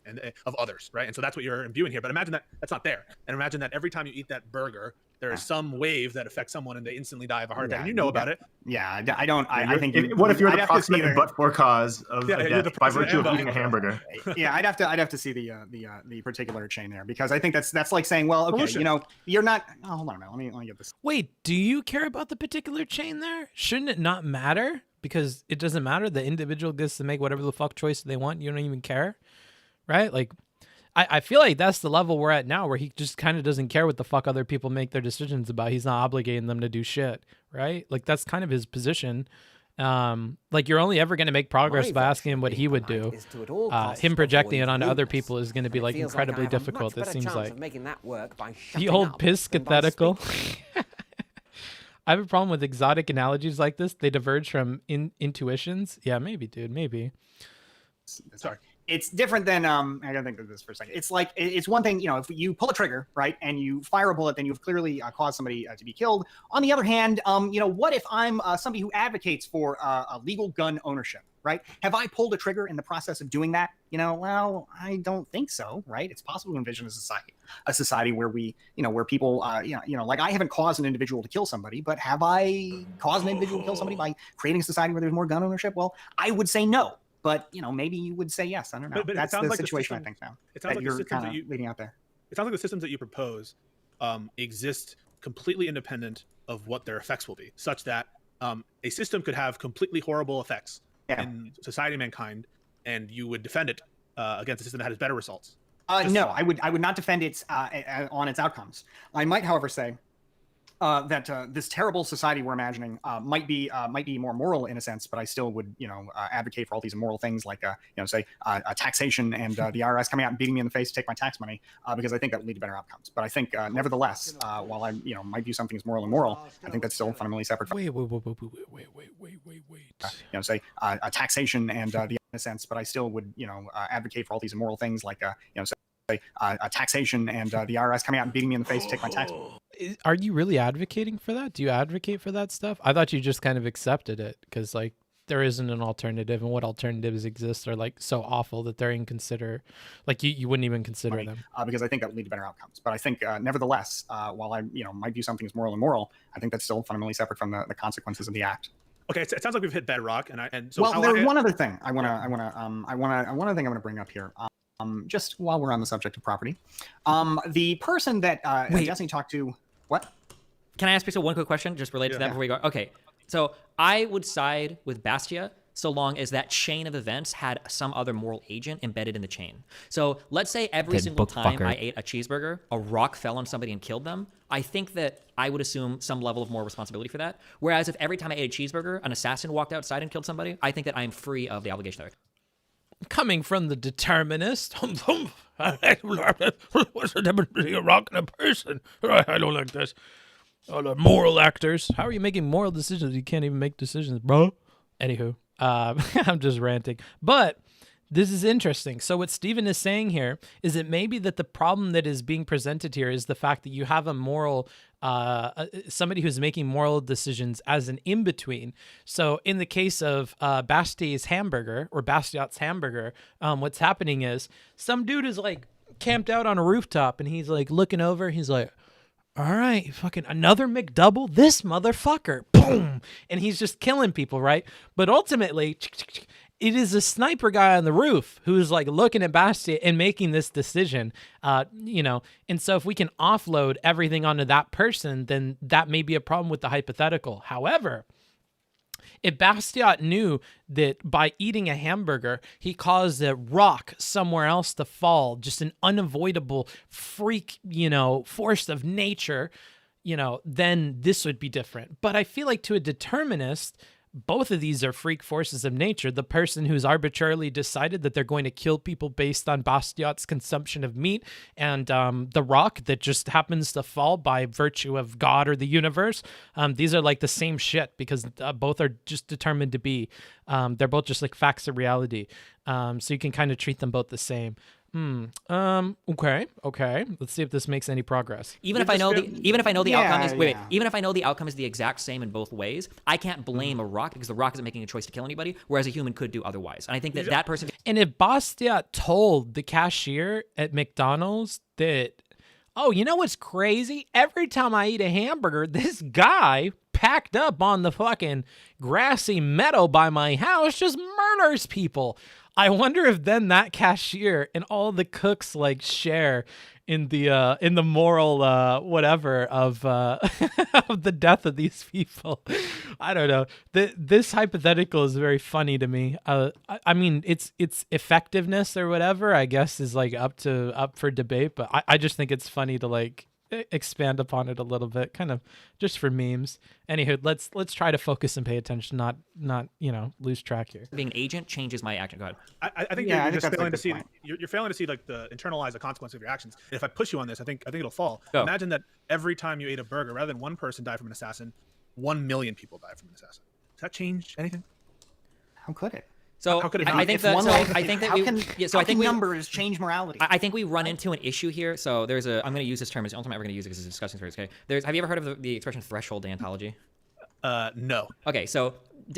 and of others, right? And so that's what you're imbuing here. But imagine that that's not there, and imagine that every time you eat that burger, there is some wave that affects someone and they instantly die of a heart attack. And you know about it. Yeah, I don't. I think. What if you're the proximate and but-for cause of death by virtue of eating a hamburger? Yeah, I'd have to see the particular chain there, because I think that's like saying, well, okay, you know, you're not. Oh, hold on a minute. Let me get this. Wait, do you care about the particular chain there? Shouldn't it not matter? Because it doesn't matter. The individual gets to make whatever the fuck choice they want. You don't even care, right? Like, I feel like that's the level we're at now, where he just kind of doesn't care what the fuck other people make their decisions about. He's not obligating them to do shit, right? Like, that's kind of his position. Like, you're only ever going to make progress by asking him what he would do. Him projecting it onto other people is going to be like incredibly difficult. It seems like the old Pisco95. I have a problem with exotic analogies like this. They diverge from intuitions. Yeah, maybe, dude. Maybe. Sorry. it's different than I gotta think of this for a second. It's like it's one thing, if you pull a trigger, right, and you fire a bullet, then you've clearly caused somebody to be killed. On the other hand, what if I'm somebody who advocates for a legal gun ownership, right? Have I pulled a trigger in the process of doing that? Well, I don't think so, right? It's possible to envision a society where we, where people, like I haven't caused an individual to kill somebody, but have I caused an individual to kill somebody by creating a society where there's more gun ownership? Well, I would say no. But maybe you would say yes. I don't know. But that's the like situation system, I think now. It sounds like you're kind of leading out there. It sounds like the systems that you propose exist completely independent of what their effects will be, such that a system could have completely horrible effects in society and mankind, and you would defend it against a system that has better results. No, I would not defend it on its outcomes. I might, however, say that this terrible society we're imagining might be more moral in a sense, but I still would advocate for all these immoral things like say taxation and the IRS coming out and beating me in the face to take my tax money because I think that would lead to better outcomes. But I think nevertheless, while I might view something as moral and moral, I think that's still fundamentally separate. Wait. Say taxation and the in a sense, but I still would advocate for all these immoral things like say taxation and the IRS coming out and beating me in the face to take my tax money. Are you really advocating for that? Do you advocate for that stuff? I thought you just kind of accepted it because like there isn't an alternative, and what alternatives exist are like so awful that they're like you wouldn't even consider them. Because I think that would lead to better outcomes. But I think nevertheless, while I might view something as moral and moral, I think that's still fundamentally separate from the consequences of the act. Okay, it sounds like we've hit bedrock, and so. Well, there's one other thing I want to bring up here. Just while we're on the subject of property, the person that Destiny talked to. What? Can I ask you one quick question just related to that before we go? Okay, so I would side with Bastiat so long as that chain of events had some other moral agent embedded in the chain. So let's say every single time I ate a cheeseburger, a rock fell on somebody and killed them. I think that I would assume some level of moral responsibility for that. Whereas if every time I ate a cheeseburger, an assassin walked outside and killed somebody, I think that I am free of the obligation there. Coming from the determinist, what's the difference between a rock and a person? I don't like this. Oh, the moral actors. How are you making moral decisions? You can't even make decisions, bro. Anywho, I'm just ranting. But this is interesting. So what Steven is saying here is that maybe that the problem that is being presented here is the fact that you have a moral, somebody who's making moral decisions as an in-between. So in the case of Bastiat's hamburger, what's happening is some dude is like camped out on a rooftop and he's like looking over. He's like, all right, fucking another McDouble, this motherfucker, boom. And he's just killing people, right? But ultimately, it is a sniper guy on the roof who's like looking at Bastiat and making this decision, and so if we can offload everything onto that person, then that may be a problem with the hypothetical. However, if Bastiat knew that by eating a hamburger, he caused a rock somewhere else to fall, just an unavoidable freak, force of nature, then this would be different. But I feel like to a determinist, both of these are freak forces of nature. The person who's arbitrarily decided that they're going to kill people based on Bastiat's consumption of meat, and the rock that just happens to fall by virtue of God or the universe. These are like the same shit because both are just determined to be. They're both just like facts of reality. So you can kind of treat them both the same. Okay. Let's see if this makes any progress. Even if I know the outcome is even if I know the outcome is the exact same in both ways, I can't blame a rock because the rock isn't making a choice to kill anybody, whereas a human could do otherwise. And I think that person. And if Bastiat told the cashier at McDonald's that, oh, you know what's crazy? Every time I eat a hamburger, this guy packed up on the fucking grassy meadow by my house just murders people. I wonder if then that cashier and all the cooks like share in the moral whatever of of the death of these people. I don't know. This hypothetical is very funny to me. I mean, its effectiveness or whatever, I guess, is like up for debate. But I just think it's funny to like expand upon it a little bit, kind of just for memes. Anywho, let's try to focus and pay attention, not lose track here. Being an agent changes my action. Go ahead. I think you're just failing to see. You're failing to see like internalize the consequence of your actions. If I push you on this, I think it'll fall. Go. Imagine that every time you ate a burger, rather than one person die from an assassin, 1 million people die from an assassin. Does that change anything? How could it? So how could it I think that. So I think that how we. can, Yeah, so how I think can we. numbers change morality? I think we run into an issue here. So there's a. I'm going to use this term. It's the only time I'm ever going to use it because it's a disgusting phrase. Okay. Have you ever heard of the expression threshold deontology? No. Okay, so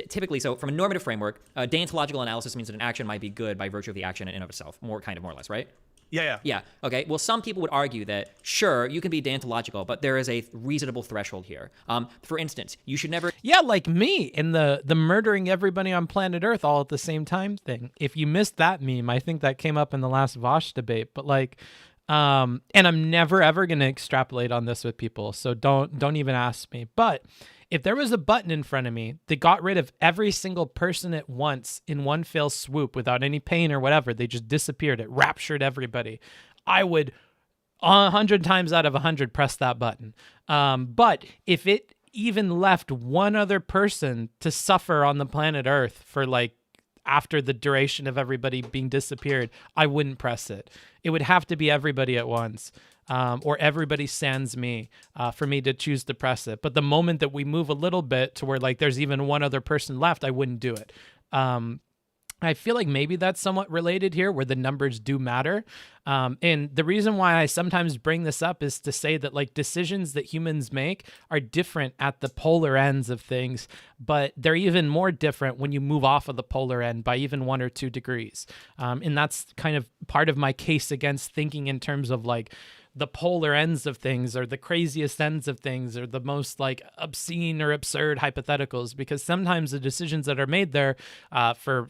typically, so from a normative framework, deontological analysis means that an action might be good by virtue of the action in and of itself, more or less, right? Yeah. Okay. Well, some people would argue that sure, you can be deontological, but there is a reasonable threshold here. For instance, you should never. Yeah, like me in the murdering everybody on planet Earth all at the same time thing. If you missed that meme, I think that came up in the last Vosh debate. But like, and I'm never ever gonna extrapolate on this with people, so don't even ask me. But if there was a button in front of me that got rid of every single person at once in one fell swoop without any pain or whatever, they just disappeared, it raptured everybody, I would 100 times out of 100 press that button. But if it even left one other person to suffer on the planet Earth for like after the duration of everybody being disappeared, I wouldn't press it. It would have to be everybody at once. Or everybody sans me for me to choose to press it. But the moment that we move a little bit to where like there's even one other person left, I wouldn't do it. I feel like maybe that's somewhat related here where the numbers do matter. And the reason why I sometimes bring this up is to say that like decisions that humans make are different at the polar ends of things, but they're even more different when you move off of the polar end by even 1 or 2 degrees. And that's kind of part of my case against thinking in terms of like the polar ends of things or the craziest ends of things or the most like obscene or absurd hypotheticals, because sometimes the decisions that are made there for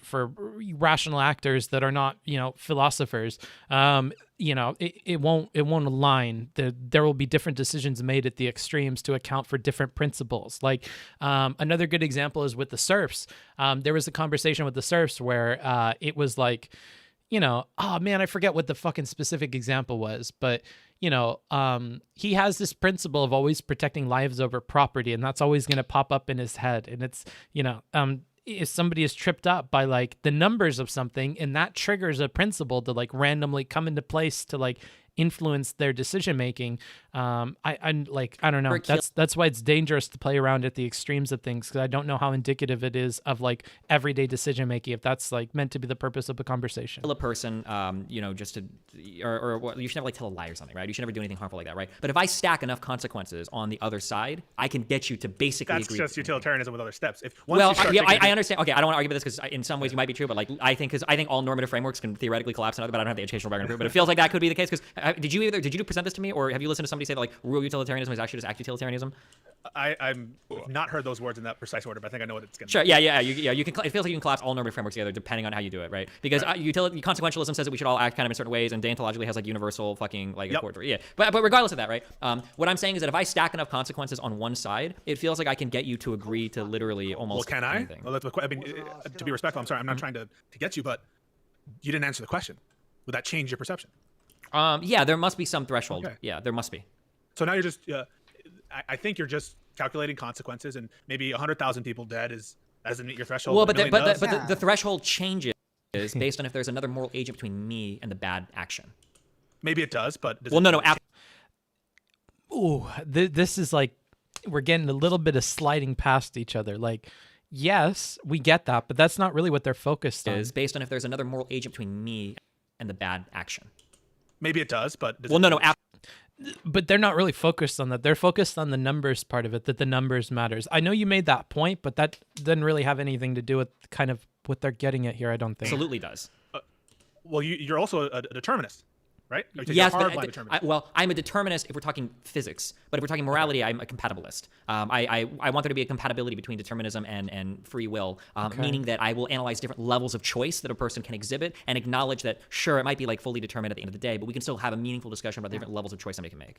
rational actors that are not, philosophers, it won't align. There will be different decisions made at the extremes to account for different principles. Like another good example is with the serfs. There was a conversation with the serfs where it was like, oh man, I forget what the fucking specific example was, but he has this principle of always protecting lives over property, and that's always going to pop up in his head. And it's, if somebody is tripped up by like the numbers of something, and that triggers a principle to like randomly come into place to like influence their decision making. I don't know. That's why it's dangerous to play around at the extremes of things, because I don't know how indicative it is of like everyday decision making, if that's like meant to be the purpose of a conversation. Kill a person, just to, or you should never like tell a lie or something, right? You should never do anything harmful like that, right? But if I stack enough consequences on the other side, I can get you to basically that's agree. That's just utilitarianism with other steps. I understand. Okay, I don't want to argue with this because in some ways you might be true, but like I think all normative frameworks can theoretically collapse another, but I don't have the educational background to prove it. But it feels like that could be the case because did you present this to me, or have you listened to somebody say that like real utilitarianism is actually just act utilitarianism? I've not heard those words in that precise order, but I think I know what it's going to be. Sure, yeah. You can. It feels like you can collapse all normative frameworks together depending on how you do it, right? Because consequentialism says that we should all act kind of in certain ways, and deontologically has like universal fucking like accord. Yeah, but regardless of that, right? What I'm saying is that if I stack enough consequences on one side, it feels like I can get you to agree to literally almost. Well, can anything. I? Well, to be respectful, I'm sorry, I'm not trying to get you, but you didn't answer the question. Would that change your perception? Yeah, there must be some threshold. Okay. Yeah, there must be. So now you're just, I think you're just calculating consequences, and maybe 100,000 people dead doesn't meet your threshold. Well, but the threshold changes based on if there's another moral agent between me and the bad action. Maybe it does, but no. Ooh, this is like we're getting a little bit of sliding past each other. Like, yes, we get that, but that's not really what they're focused on. Is based on if there's another moral agent between me and the bad action. Maybe it does, but but they're not really focused on that. They're focused on the numbers part of it, that the numbers matters. I know you made that point, but that doesn't really have anything to do with kind of what they're getting at here, I don't think. Absolutely does. Well, you're also a determinist, right? Yes, but I'm a determinist if we're talking physics, but if we're talking morality, I'm a compatibilist. I want there to be a compatibility between determinism and free will, meaning that I will analyze different levels of choice that a person can exhibit and acknowledge that, sure, it might be like fully determined at the end of the day, but we can still have a meaningful discussion about the different levels of choice somebody can make.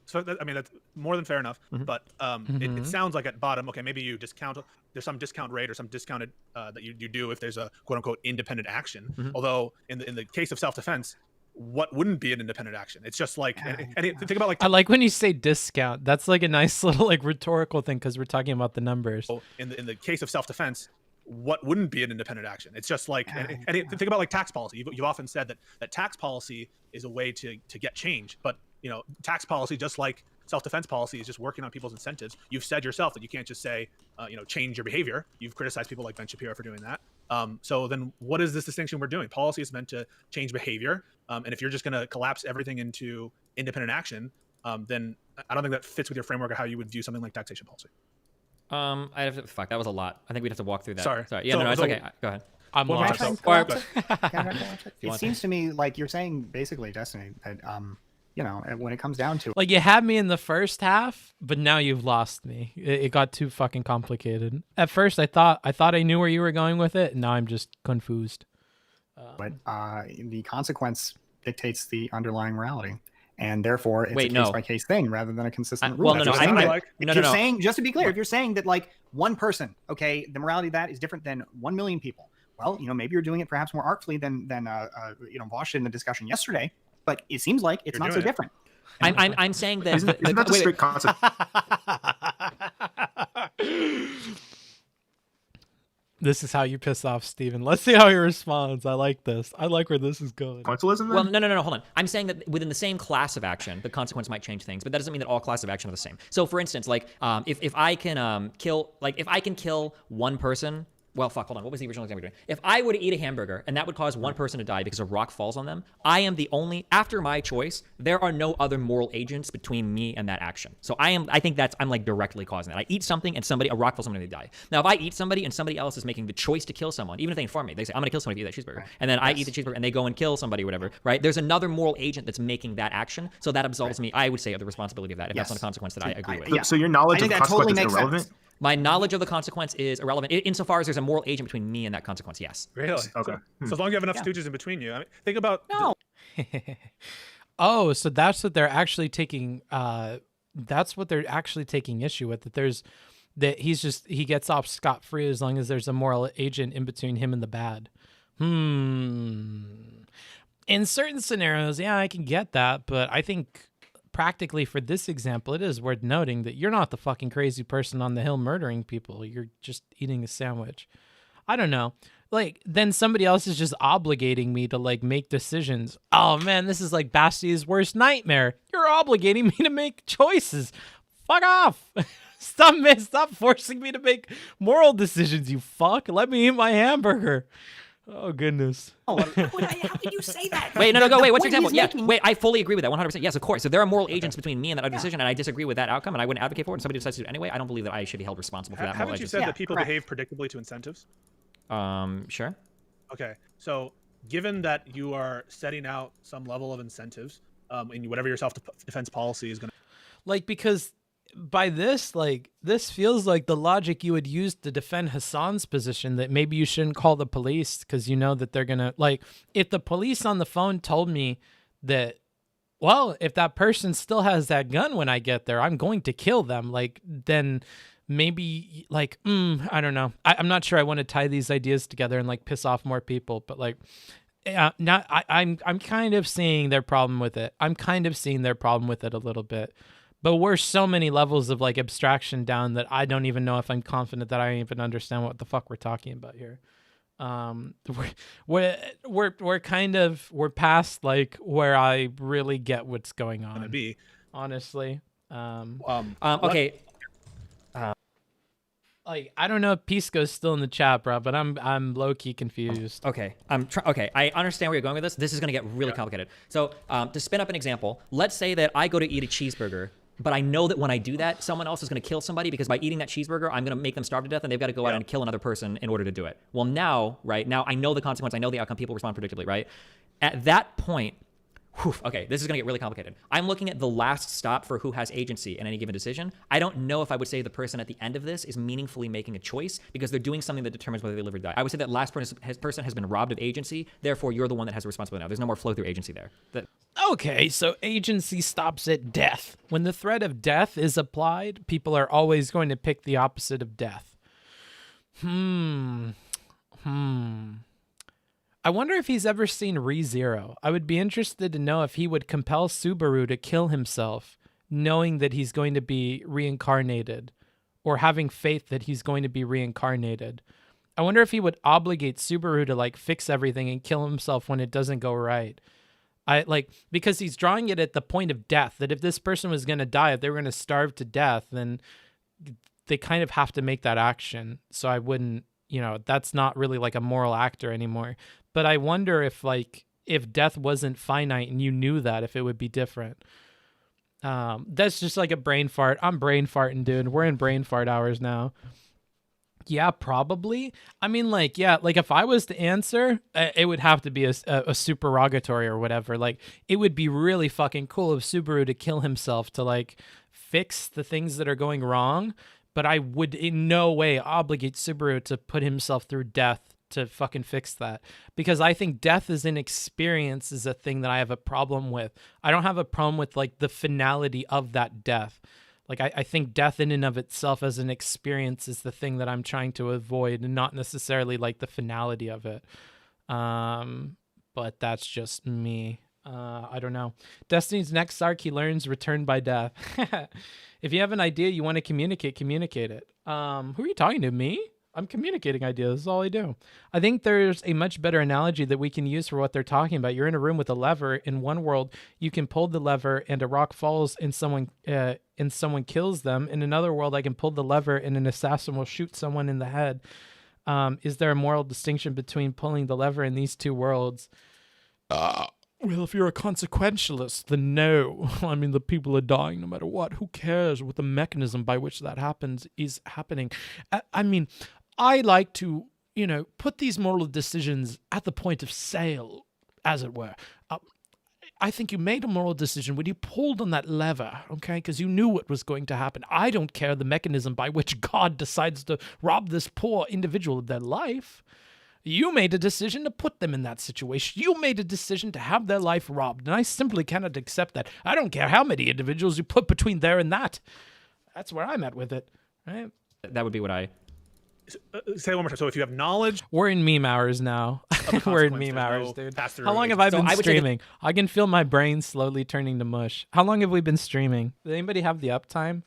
So, that's more than fair enough, but it sounds like at bottom, okay, maybe you discount, there's some discount rate or some discounted that you do if there's a quote-unquote independent action, although in the case of self-defense, what wouldn't be an independent action? It's just like, and think about like. I like when you say discount. That's like a nice little like rhetorical thing because we're talking about the numbers. In the case of self-defense, what wouldn't be an independent action? It's just like, and think about like tax policy. You've often said that tax policy is a way to get change, but tax policy, just like self-defense policy, is just working on people's incentives. You've said yourself that you can't just say, change your behavior. You've criticized people like Ben Shapiro for doing that. So then what is this distinction we're doing? Policy is meant to change behavior. And if you're just going to collapse everything into independent action, then I don't think that fits with your framework of how you would view something like taxation policy. I have to, fuck, that was a lot. I think we'd have to walk through that. Sorry. Yeah, no, it's okay. Go ahead. I'm lost. It seems to me like you're saying basically, Destiny, that when it comes down to it, Like, you had me in the first half, but now you've lost me. It got too fucking complicated. At first, I thought I knew where you were going with it, and now I'm just confused. but the consequence dictates the underlying morality, and therefore it's a case by case thing rather than a consistent rule. Well, no, saying, just to be clear, if you're saying that like one person, okay, the morality of that is different than 1 million people. Well, maybe you're doing it perhaps more artfully than Vosh in the discussion yesterday, but it seems like it's not so different. I'm saying that isn't that the strict concept? This is how you piss off Steven. Let's see how he responds. I like this. I like where this is going. Consequentialism? Well, no, hold on. I'm saying that within the same class of action, the consequence might change things, but that doesn't mean that all classes of action are the same. So, for instance, like if I can kill one person. Well, fuck, hold on. What was the original example? If I were to eat a hamburger and that would cause one person to die because a rock falls on them, I am the only, after my choice, there are no other moral agents between me and that action. So I'm like directly causing that. I eat something and a rock falls on them and they die. Now, if I eat somebody and somebody else is making the choice to kill someone, even if they inform me, they say, I'm going to kill somebody if you eat that cheeseburger. And then I eat the cheeseburger and they go and kill somebody or whatever, right? There's another moral agent that's making that action. So that absolves me, I would say, of the responsibility of that, if that's not a consequence that I agree with. So your knowledge of the consequence is irrelevant? Sense. My knowledge of the consequence is irrelevant insofar as there's a moral agent between me and that consequence. Yes. Really? Okay. So as long as you have enough stooges in between you, I mean, think about. No. Oh, so that's what they're actually taking. That's what they're actually taking issue with. That he gets off scot-free as long as there's a moral agent in between him and the bad. In certain scenarios, yeah, I can get that, but I think practically for this example, it is worth noting that you're not the fucking crazy person on the hill murdering people. You're just eating a sandwich. I don't know. Like, then somebody else is just obligating me to, like, make decisions. Oh, man, this is like Bastiat's worst nightmare. You're obligating me to make choices. Fuck off. Stop forcing me to make moral decisions, you fuck. Let me eat my hamburger. Oh, goodness. How can you say that? Wait, no, wait, what's your example? Yeah, wait, I fully agree with that, 100%. Yes, of course. So there are moral agents between me and that other decision, and I disagree with that outcome, and I wouldn't advocate for it, and somebody decides to do it anyway. I don't believe that I should be held responsible for that moral Haven't you agency. said that people behave predictably to incentives? Sure. Okay, so given that you are setting out some level of incentives in whatever your self-defense policy is going to... Like, because by this, like, this feels like the logic you would use to defend Hassan's position that maybe you shouldn't call the police because you know that they're going to, like, if the police on the phone told me that, well, if that person still has that gun when I get there, I'm going to kill them, like, then maybe, like, I don't know. I'm not sure I want to tie these ideas together and, like, piss off more people, but, like, I'm kind of seeing their problem with it. I'm kind of seeing their problem with it a little bit. But we're so many levels of, like, abstraction down that I don't even know if I'm confident that I even understand what the fuck we're talking about here. We're past, like, where I really get what's going on. Honestly. Okay. Like, I don't know if Pisco's still in the chat, bro, but I'm low key confused. Okay, okay, I understand where you're going with this. This is gonna get really complicated. So, to spin up an example, let's say that I go to eat a cheeseburger, but I know that when I do that, someone else is gonna kill somebody because by eating that cheeseburger, I'm gonna make them starve to death, and they've got to go out and kill another person in order to do it. Well, now, right now, I know the consequence. I know the outcome. People respond predictably, right? At that point. Okay, this is going to get really complicated. I'm looking at the last stop for who has agency in any given decision. I don't know if I would say the person at the end of this is meaningfully making a choice because they're doing something that determines whether they live or die. I would say that last person has been robbed of agency. Therefore, you're the one that has the responsibility now. There's no more flow through agency there. Okay, so agency stops at death. When the threat of death is applied, people are always going to pick the opposite of death. I wonder if he's ever seen ReZero. I would be interested to know if he would compel Subaru to kill himself, knowing that he's going to be reincarnated, or having faith that he's going to be reincarnated. I wonder if he would obligate Subaru to, like, fix everything and kill himself when it doesn't go right. Because he's drawing it at the point of death, that if this person was going to die, if they were going to starve to death, then they kind of have to make that action. So I wouldn't you know, that's not really like a moral actor anymore. But I wonder if like if death wasn't finite and you knew that, if it would be different. That's just like a brain fart. I'm brain farting, dude. We're in brain fart hours now. Yeah, probably. I mean, like, yeah, like if I was to answer, it would have to be a supererogatory or whatever. Like, it would be really fucking cool of Subaru to kill himself to like fix the things that are going wrong. But I would in no way obligate Subaru to put himself through death to fucking fix that, because I think death as an experience is a thing that I have a problem with. I don't have a problem with like the finality of that death. Like I think death in and of itself as an experience is the thing that I'm trying to avoid, and not necessarily like the finality of it. But that's just me. I don't know. Destiny's next arc, he learns return by death. If you have an idea you want to communicate it. Who are you talking to? Me? I'm communicating ideas. That's all I do. I think there's a much better analogy that we can use for what they're talking about. You're in a room with a lever. In one world, you can pull the lever and a rock falls and someone kills them. In another world, I can pull the lever and an assassin will shoot someone in the head. Is there a moral distinction between pulling the lever in these two worlds? Well, if you're a consequentialist, then no. I mean, the people are dying no matter what. Who cares what the mechanism by which that happens is happening? I mean, I like to, you know, put these moral decisions at the point of sale, as it were. I think you made a moral decision when you pulled on that lever, okay, because you knew what was going to happen. I don't care the mechanism by which God decides to rob this poor individual of their life. You made a decision to put them in that situation. You made a decision to have their life robbed, and I simply cannot accept that. I don't care how many individuals you put between there and that. That's where I'm at with it, right? That would be what I... Say it one more time. So if you have knowledge... We're in meme hours now. We're in meme hours, dude. How long have I been streaming? I can feel my brain slowly turning to mush. How long have we been streaming? Does anybody have the uptime?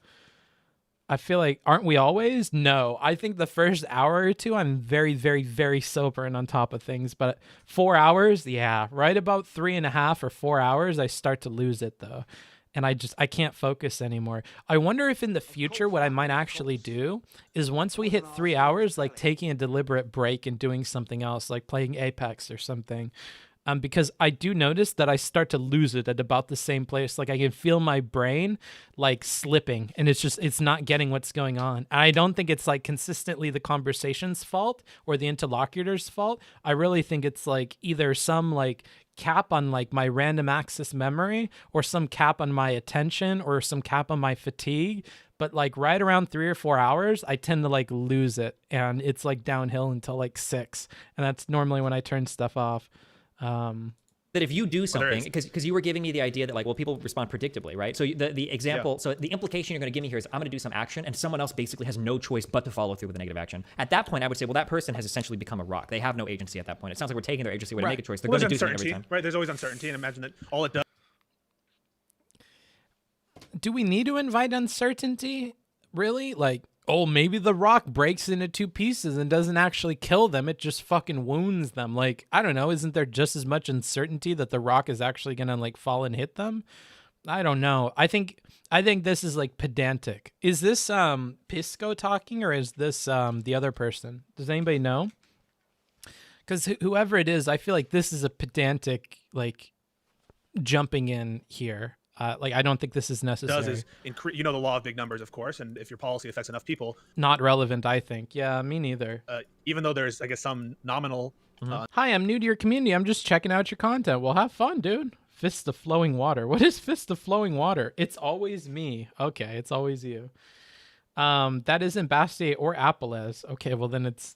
I feel like, aren't we always? No. I think the first hour or two, I'm very, very, very sober and on top of things. But 4 hours, yeah. Right about 3.5 or 4 hours, I start to lose it, though. And I can't focus anymore. I wonder if in the future what I might actually do is once we hit 3 hours, like taking a deliberate break and doing something else, like playing Apex or something. Because I do notice that I start to lose it at about the same place. Like I can feel my brain like slipping, and it's not getting what's going on. And I don't think it's like consistently the conversation's fault or the interlocutor's fault. I really think it's like either some like cap on like my random access memory or some cap on my attention or some cap on my fatigue. But like right around 3 or 4 hours, I tend to like lose it, and it's like downhill until like 6. And that's normally when I turn stuff off. That if you do something, because you were giving me the idea that like, well, people respond predictably, right? So the example, so the implication you're going to give me here is I'm going to do some action and someone else basically has no choice but to follow through with a negative action. At that point, I would say, well, that person has essentially become a rock. They have no agency at that point. It sounds like we're taking their agency away to make a choice. They're going to do something every time. Right? There's always uncertainty, and imagine that all it does. Do we need to invite uncertainty? Really? Like, oh, maybe the rock breaks into 2 pieces and doesn't actually kill them. It just fucking wounds them. Like, I don't know. Isn't there just as much uncertainty that the rock is actually going to like fall and hit them? I don't know. I think this is like pedantic. Is this Pisco talking, or is this the other person? Does anybody know? Because whoever it is, I feel like this is a pedantic like jumping in here. Like, I don't think this is necessary. Does is you know the law of big numbers, of course, and if your policy affects enough people, not relevant. I think. Yeah, me neither. Even though there's, I guess, some nominal. Hi, I'm new to your community. I'm just checking out your content. Well, have fun, dude. Fist of flowing water. What is fist of flowing water? It's always me. Okay, it's always you. That isn't Bastiat or Appolez. Okay, well then it's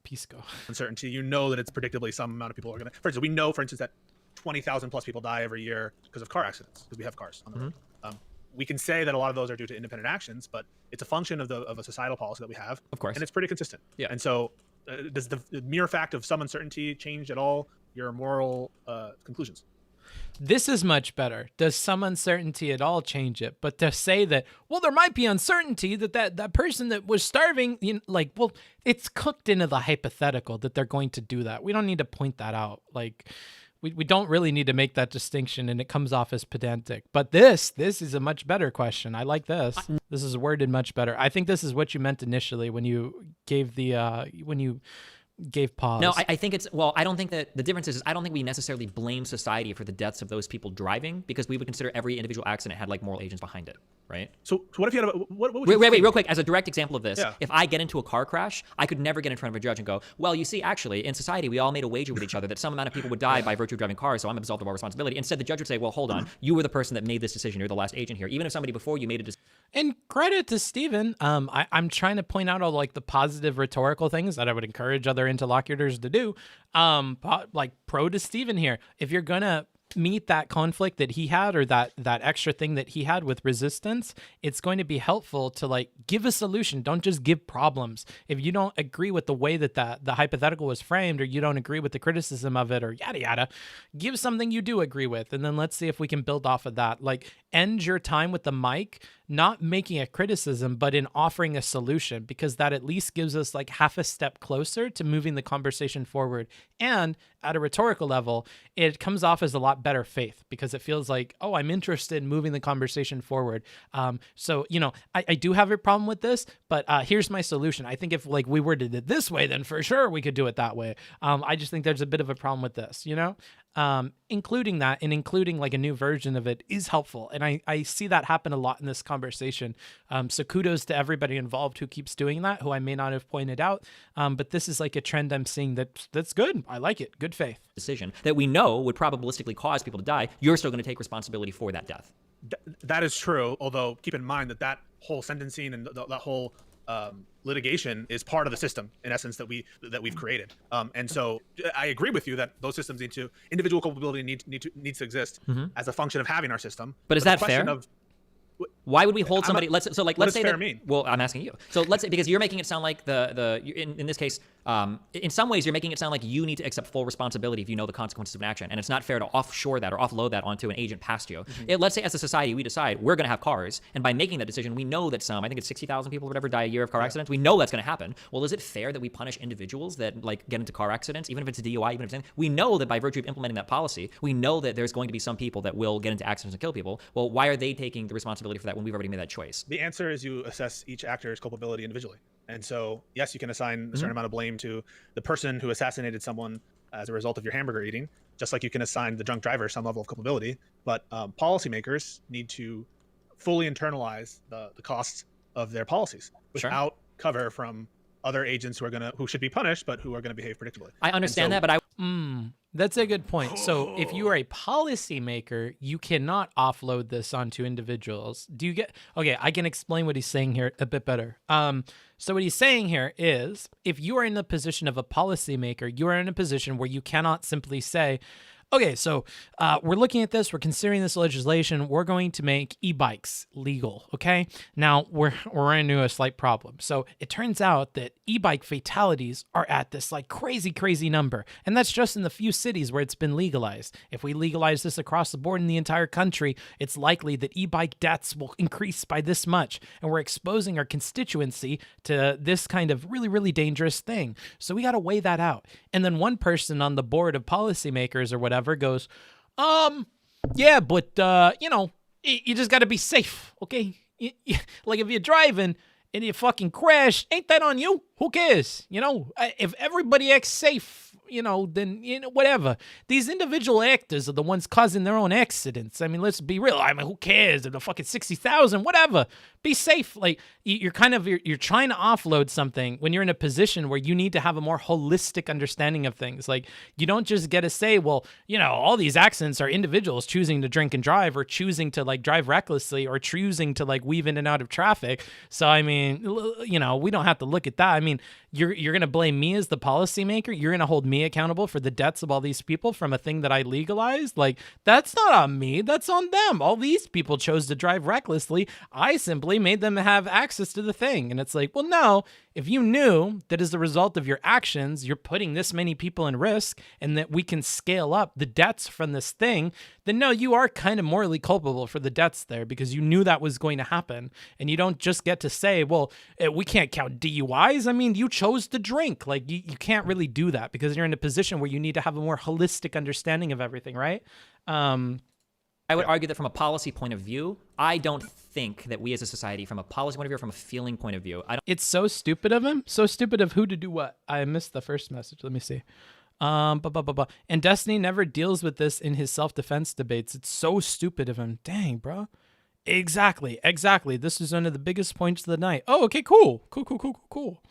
Pisco. Uncertainty. You know that it's predictably some amount of people are gonna. For instance, we know, for instance, that 20,000 plus people die every year because of car accidents, because we have cars on the road. We can say that a lot of those are due to independent actions, but it's a function of a societal policy that we have, of course, and it's pretty consistent. Yeah. And so, does the mere fact of some uncertainty change at all your moral conclusions? This is much better. Does some uncertainty at all change it? But to say that, well, there might be uncertainty that person that was starving, you know, like, well, it's cooked into the hypothetical that they're going to do that. We don't need to point that out. Like, we don't really need to make that distinction, and it comes off as pedantic. But this is a much better question. I like this. This is worded much better. I think this is what you meant initially when you gave gave pause. No, I think it's, well, I don't think that the difference is I don't think we necessarily blame society for the deaths of those people driving, because we would consider every individual accident had like moral agents behind it, right? So what if you had what would you wait, real quick, as a direct example of this, Yeah. if I get into a car crash, I could never get in front of a judge and go, well, you see, actually, in society, we all made a wager with each other that some amount of people would die by virtue of driving cars, so I'm absolved of our responsibility. Instead, the judge would say, well, hold on, you were the person that made this decision, you're the last agent here. Even if somebody before you made a decision. And credit to Stephen. I'm trying to point out all like the positive rhetorical things that I would encourage other interlocutors to do. Like pro to Stephen here. If you're gonna meet that conflict that he had, or that extra thing that he had with resistance, it's going to be helpful to like give a solution. Don't just give problems. If you don't agree with the way that the hypothetical was framed, or you don't agree with the criticism of it, or yada yada, give something you do agree with, and then let's see if we can build off of that. Like, end your time with the mic not making a criticism, but in offering a solution, because that at least gives us like half a step closer to moving the conversation forward. And at a rhetorical level, it comes off as a lot better faith, because it feels like, oh, I'm interested in moving the conversation forward. So, you know, I do have a problem with this, but here's my solution. I think if like we worded it this way, then for sure we could do it that way. I just think there's a bit of a problem with this, you know? Including that, and including like a new version of it is helpful. And I see that happen a lot in this conversation. So kudos to everybody involved who keeps doing that, who I may not have pointed out. But this is like a trend I'm seeing that's good. I like it. Good faith. Decision that we know would probabilistically cause people to die, you're still going to take responsibility for that death. That is true. Although keep in mind that whole sentencing and that whole litigation is part of the system, in essence, that we've created. And so I agree with you that those systems individual culpability needs to exist as a function of having our system. But is that fair? Why would we hold somebody? Let's say fair that. Mean? Well, I'm asking you. So let's say, because you're making it sound like in this case, in some ways you're making it sound like you need to accept full responsibility if you know the consequences of an action, and it's not fair to offshore that or offload that onto an agent past you. Let's say as a society we decide we're going to have cars, and by making that decision we know that I think it's 60,000 people or whatever die a year of car accidents. We know that's going to happen. Well, is it fair that we punish individuals that like get into car accidents, even if it's a DUI, even if it's anything? We know that by virtue of implementing that policy, we know that there's going to be some people that will get into accidents and kill people. Well, why are they taking the responsibility for that when we've already made that choice? The answer is you assess each actor's culpability individually. And so, yes, you can assign a certain amount of blame to the person who assassinated someone as a result of your hamburger eating, just like you can assign the drunk driver some level of culpability. But policymakers need to fully internalize the costs of their policies without cover from other agents who should be punished, but who are going to behave predictably. I understand that, but that's a good point. So if you are a policymaker, you cannot offload this onto individuals. Do you get? Okay, I can explain what he's saying here a bit better. So what he's saying here is, if you are in the position of a policymaker, you are in a position where you cannot simply say, okay, so we're looking at this, we're considering this legislation, we're going to make e-bikes legal, okay? Now, we're into a slight problem. So it turns out that e-bike fatalities are at this like crazy number, and that's just in the few cities where it's been legalized. If we legalize this across the board in the entire country, it's likely that e-bike deaths will increase by this much, and we're exposing our constituency to this kind of really dangerous thing. So we got to weigh that out. And then one person on the board of policymakers or whatever goes, yeah, but you know, you just got to be safe, okay? Like if you're driving and you fucking crash, ain't that on you? Who cares? You know, if everybody acts safe, you know, then, you know, whatever. These individual actors are the ones causing their own accidents. I mean, let's be real. I mean, who cares? If the fucking 60,000, whatever. Be safe. Like, you're trying to offload something when you're in a position where you need to have a more holistic understanding of things. Like, you don't just get to say, well, you know, all these accidents are individuals choosing to drink and drive, or choosing to like drive recklessly, or choosing to like weave in and out of traffic. So, I mean, you know, we don't have to look at that. I mean, you're going to blame me as the policymaker. You're going to hold me accountable for the deaths of all these people from a thing that I legalized. Like, that's not on me. That's on them. All these people chose to drive recklessly. I simply made them have access to the thing. And it's like, well, no, if you knew that as a result of your actions, you're putting this many people in risk, and that we can scale up the deaths from this thing, then no, you are kind of morally culpable for the deaths there, because you knew that was going to happen. And you don't just get to say, well, we can't count DUIs. I mean, you chose the drink. Like you can't really do that because you're in a position where you need to have a more holistic understanding of everything, right? I would argue that from a policy point of view, I don't think that we as a society, from a policy point of view, or from a feeling point of view, it's so stupid of him. So stupid of who to do what. I missed the first message. Let me see. And Destiny never deals with this in his self-defense debates. It's so stupid of him. Dang, bro. Exactly. This is one of the biggest points of the night. Oh, okay, cool. Cool.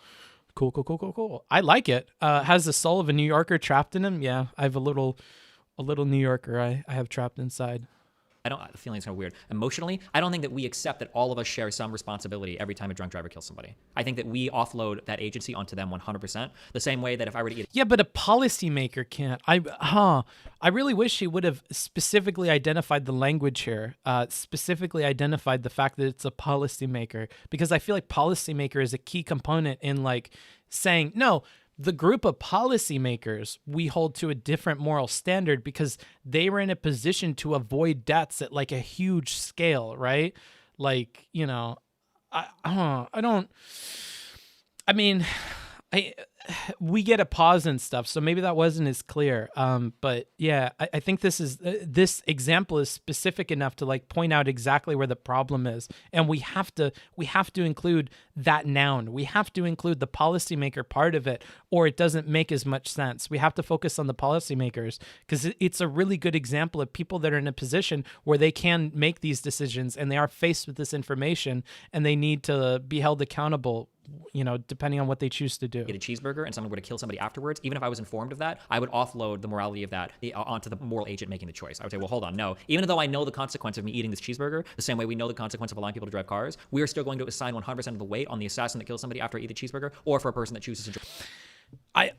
I like it. Has the soul of a New Yorker trapped in him? Yeah, I have a little New Yorker I have trapped inside. The feeling's kind of weird. Emotionally, I don't think that we accept that all of us share some responsibility every time a drunk driver kills somebody. I think that we offload that agency onto them 100%. The same way that if I were to eat... Yeah, but a policymaker can't. I really wish he would have specifically identified the language here, specifically identified the fact that it's a policymaker, because I feel like policymaker is a key component in like saying, no, the group of policymakers we hold to a different moral standard because they were in a position to avoid deaths at like a huge scale, right? Like, you know, we get a pause and stuff, so maybe that wasn't as clear. But yeah, I think this example is specific enough to like point out exactly where the problem is, and we have to include that noun. We have to include the policymaker part of it, or it doesn't make as much sense. We have to focus on the policymakers because it's a really good example of people that are in a position where they can make these decisions and they are faced with this information and they need to be held accountable, you know, depending on what they choose to do. Get a cheeseburger and someone were to kill somebody afterwards, even if I was informed of that, I would offload the morality of that onto the moral agent making the choice. I would say, well, hold on, no. Even though I know the consequence of me eating this cheeseburger, the same way we know the consequence of allowing people to drive cars, we are still going to assign 100% of the weight on the assassin that kills somebody after I eat the cheeseburger, or for a person that chooses to drive.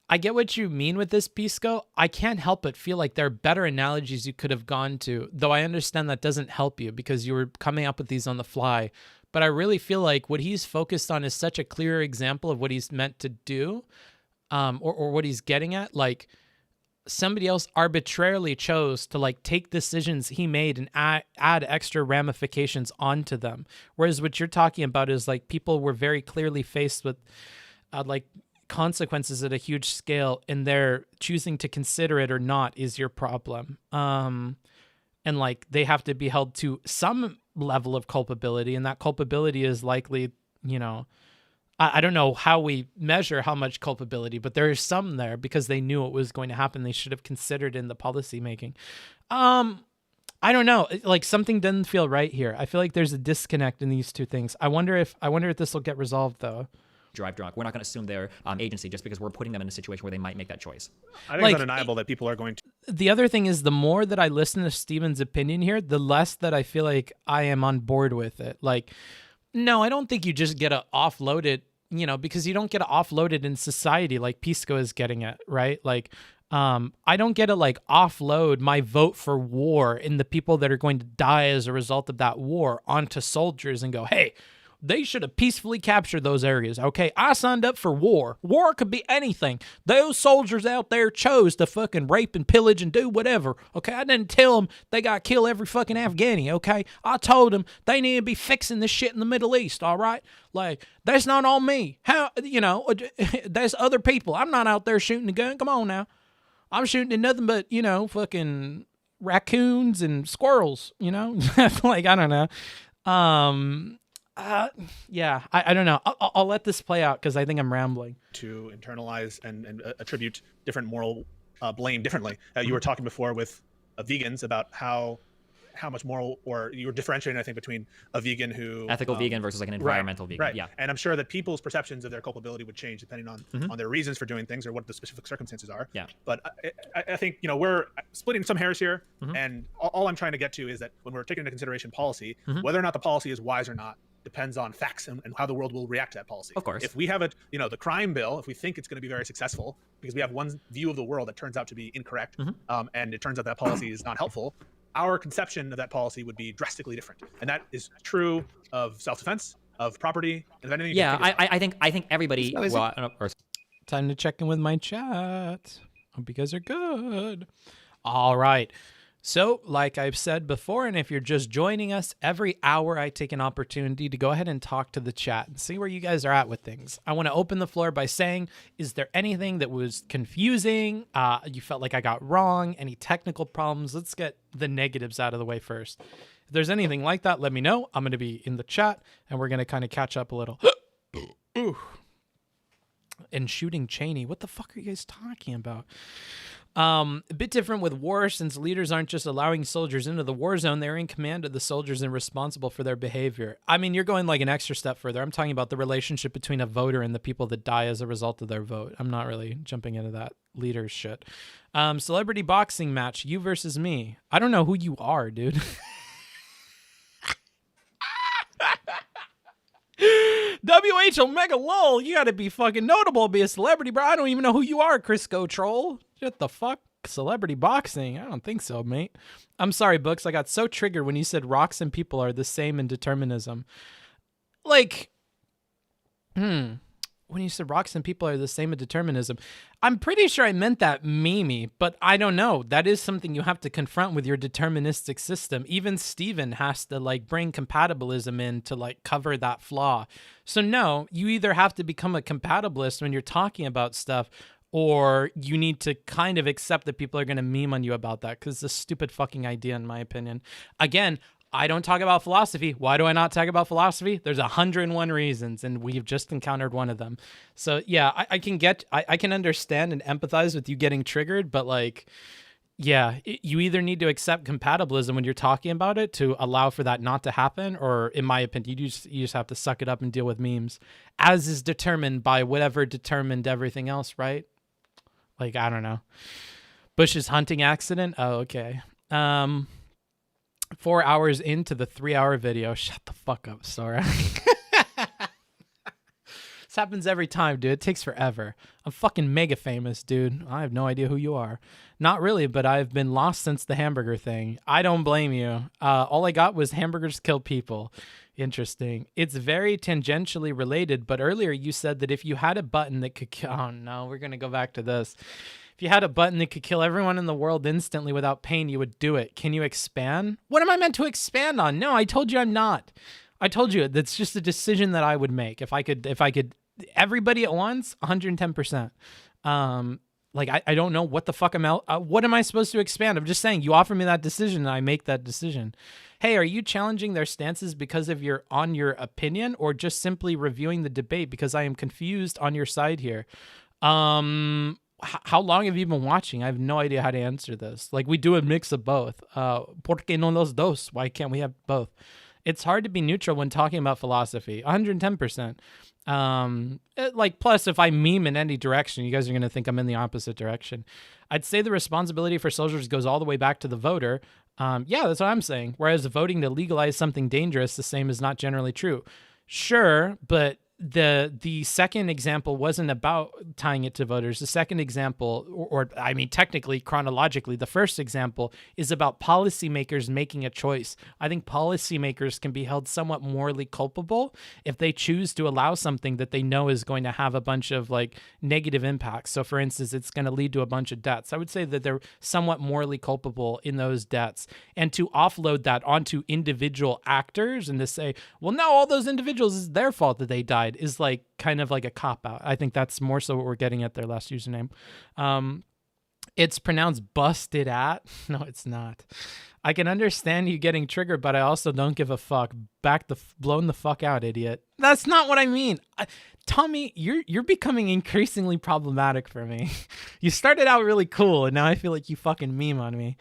I get what you mean with this, Pisco. I can't help but feel like there are better analogies you could have gone to, though I understand that doesn't help you because you were coming up with these on the fly. But I really feel like what he's focused on is such a clear example of what he's meant to do, or what he's getting at. Like, somebody else arbitrarily chose to like take decisions he made and add extra ramifications onto them. Whereas what you're talking about is like people were very clearly faced with like consequences at a huge scale, and they're choosing to consider it or not is your problem. And like they have to be held to some level of culpability, and that culpability is likely, you know, I don't know how we measure how much culpability, but there is some there because they knew it was going to happen. They should have considered in the policy making. I don't know. Like something doesn't feel right here. I feel like there's a disconnect in these two things. I wonder if this will get resolved though. Drive drunk. We're not going to assume their agency just because we're putting them in a situation where they might make that choice. I think it's undeniable that people are going to. The other thing is, the more that I listen to Steven's opinion here, the less that I feel like I am on board with it. Like, no, I don't think you just get to offload it, you know, because you don't get to offload it in society like Pisco is getting at, right? Like, I don't get to like offload my vote for war and the people that are going to die as a result of that war onto soldiers and go, hey, they should have peacefully captured those areas. Okay, I signed up for war. War could be anything. Those soldiers out there chose to fucking rape and pillage and do whatever. Okay, I didn't tell them they got to kill every fucking Afghani. Okay, I told them they need to be fixing this shit in the Middle East. All right, like that's not on me. How, you know, there's other people. I'm not out there shooting a gun. Come on now, I'm shooting at nothing but, you know, fucking raccoons and squirrels. You know, like I don't know. Yeah, I don't know. I'll let this play out because I think I'm rambling. To internalize and attribute different moral blame differently. You were talking before with vegans about how much moral, or you were differentiating, I think, between a vegan who ethical vegan versus like an environmental vegan. Right. Yeah. And I'm sure that people's perceptions of their culpability would change depending on their reasons for doing things or what the specific circumstances are. Yeah. But I think, you know, we're splitting some hairs here, and all I'm trying to get to is that when we're taking into consideration policy, whether or not the policy is wise or not depends on facts and how the world will react to that policy. Of course. If we have the crime bill, if we think it's going to be very successful because we have one view of the world that turns out to be incorrect, and it turns out that policy is not helpful, our conception of that policy would be drastically different. And that is true of self-defense, of property, and of anything. Yeah, I think everybody. Time to check in with my chat. Hope you guys are good. All right. So, like I've said before, and if you're just joining us, every hour I take an opportunity to go ahead and talk to the chat and see where you guys are at with things. I want to open the floor by saying, is there anything that was confusing? You felt like I got wrong? Any technical problems? Let's get the negatives out of the way first. If there's anything like that, let me know. I'm going to be in the chat, and we're going to kind of catch up a little. Ooh. And shooting Cheney. What the fuck are you guys talking about? A bit different with war, since leaders aren't just allowing soldiers into the war zone, they're in command of the soldiers and responsible for their behavior. I mean, you're going like an extra step further. I'm talking about the relationship between a voter and the people that die as a result of their vote. I'm not really jumping into that leader shit. Celebrity boxing match, you versus me. I don't know who you are, dude. WH Omega lol, you gotta be fucking notable to be a celebrity, bro. I don't even know who you are, Crisco Troll. What the fuck? Celebrity boxing? I don't think so, mate. I'm sorry, Books. I got so triggered when you said rocks and people are the same in determinism. Like, when you said rocks and people are the same in determinism, I'm pretty sure I meant that memey, but I don't know. That is something you have to confront with your deterministic system. Even Steven has to like bring compatibilism in to like cover that flaw. So no, you either have to become a compatibilist when you're talking about stuff, or you need to kind of accept that people are going to meme on you about that, because it's a stupid fucking idea in my opinion. Again, I don't talk about philosophy. Why do I not talk about philosophy? There's 101 reasons, and we've just encountered one of them. So yeah, I can understand and empathize with you getting triggered, but like, yeah, you either need to accept compatibilism when you're talking about it to allow for that not to happen, or in my opinion, you just have to suck it up and deal with memes, as is determined by whatever determined everything else, right? Like, I don't know. Bush's hunting accident? Oh, okay. 4 hours into the 3-hour video. Shut the fuck up, Sora. This happens every time, dude. It takes forever. I'm fucking mega famous, dude. I have no idea who you are. Not really, but I've been lost since the hamburger thing. I don't blame you. All I got was hamburgers kill people. Interesting. It's very tangentially related, but earlier you said that if you had a button that could kill... Oh, no, we're going to go back to this. If you had a button that could kill everyone in the world instantly without pain, you would do it. Can you expand? What am I meant to expand on? No, I told you I'm not. I told you that's just a decision that I would make. If I could, everybody at once, 110%. Like, I don't know what the fuck what am I supposed to expand? I'm just saying, you offer me that decision and I make that decision. Hey, are you challenging their stances because of your opinion, or just simply reviewing the debate because I am confused on your side here? How long have you been watching? I have no idea how to answer this. Like, we do a mix of both. ¿Por qué no los dos? Why can't we have both? It's hard to be neutral when talking about philosophy. 110%. Like, plus, if I meme in any direction, you guys are going to think I'm in the opposite direction. I'd say the responsibility for soldiers goes all the way back to the voter. Yeah, that's what I'm saying. Whereas voting to legalize something dangerous, the same is not generally true. Sure, but the second example wasn't about tying it to voters. The second example, or I mean, technically, chronologically, the first example is about policymakers making a choice. I think policymakers can be held somewhat morally culpable if they choose to allow something that they know is going to have a bunch of like negative impacts. So for instance, it's going to lead to a bunch of deaths. I would say that they're somewhat morally culpable in those deaths, and to offload that onto individual actors and to say, well, no, all those individuals, is their fault that they died, is like kind of like a cop-out. I think that's more so what we're getting at their last username. It's pronounced busted at. No, it's not. I can understand you getting triggered, but I also don't give a fuck. Blown the fuck out, idiot. That's not what I mean. Tommy, you're becoming increasingly problematic for me. You started out really cool, and now I feel like you fucking meme on me.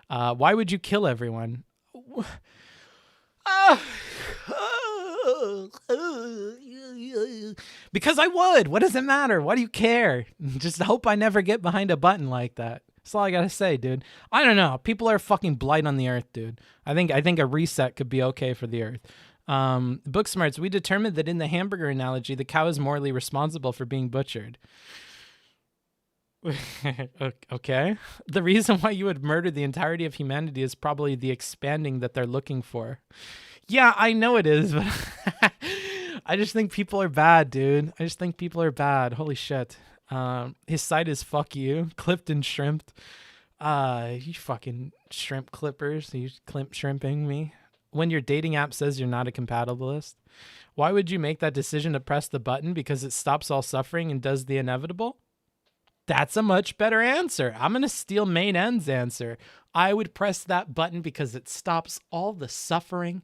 Why would you kill everyone? Because I would. What does it matter? Why do you care? Just hope I never get behind a button like that. That's all I gotta say, dude. I don't know. People are fucking blight on the earth, dude. I think a reset could be okay for the earth. Booksmarts, we determined that in the hamburger analogy, the cow is morally responsible for being butchered. Okay. The reason why you would murder the entirety of humanity is probably the expanding that they're looking for. Yeah, I know it is, but I just think people are bad, dude. I just think people are bad. Holy shit. His site is fuck you. Clipped and shrimped. You fucking... Shrimp clippers. You shrimping me. When your dating app says you're not a compatibilist, why would you make that decision to press the button? Because it stops all suffering and does the inevitable? That's a much better answer. I'm going to steal Main End's answer. I would press that button because it stops all the suffering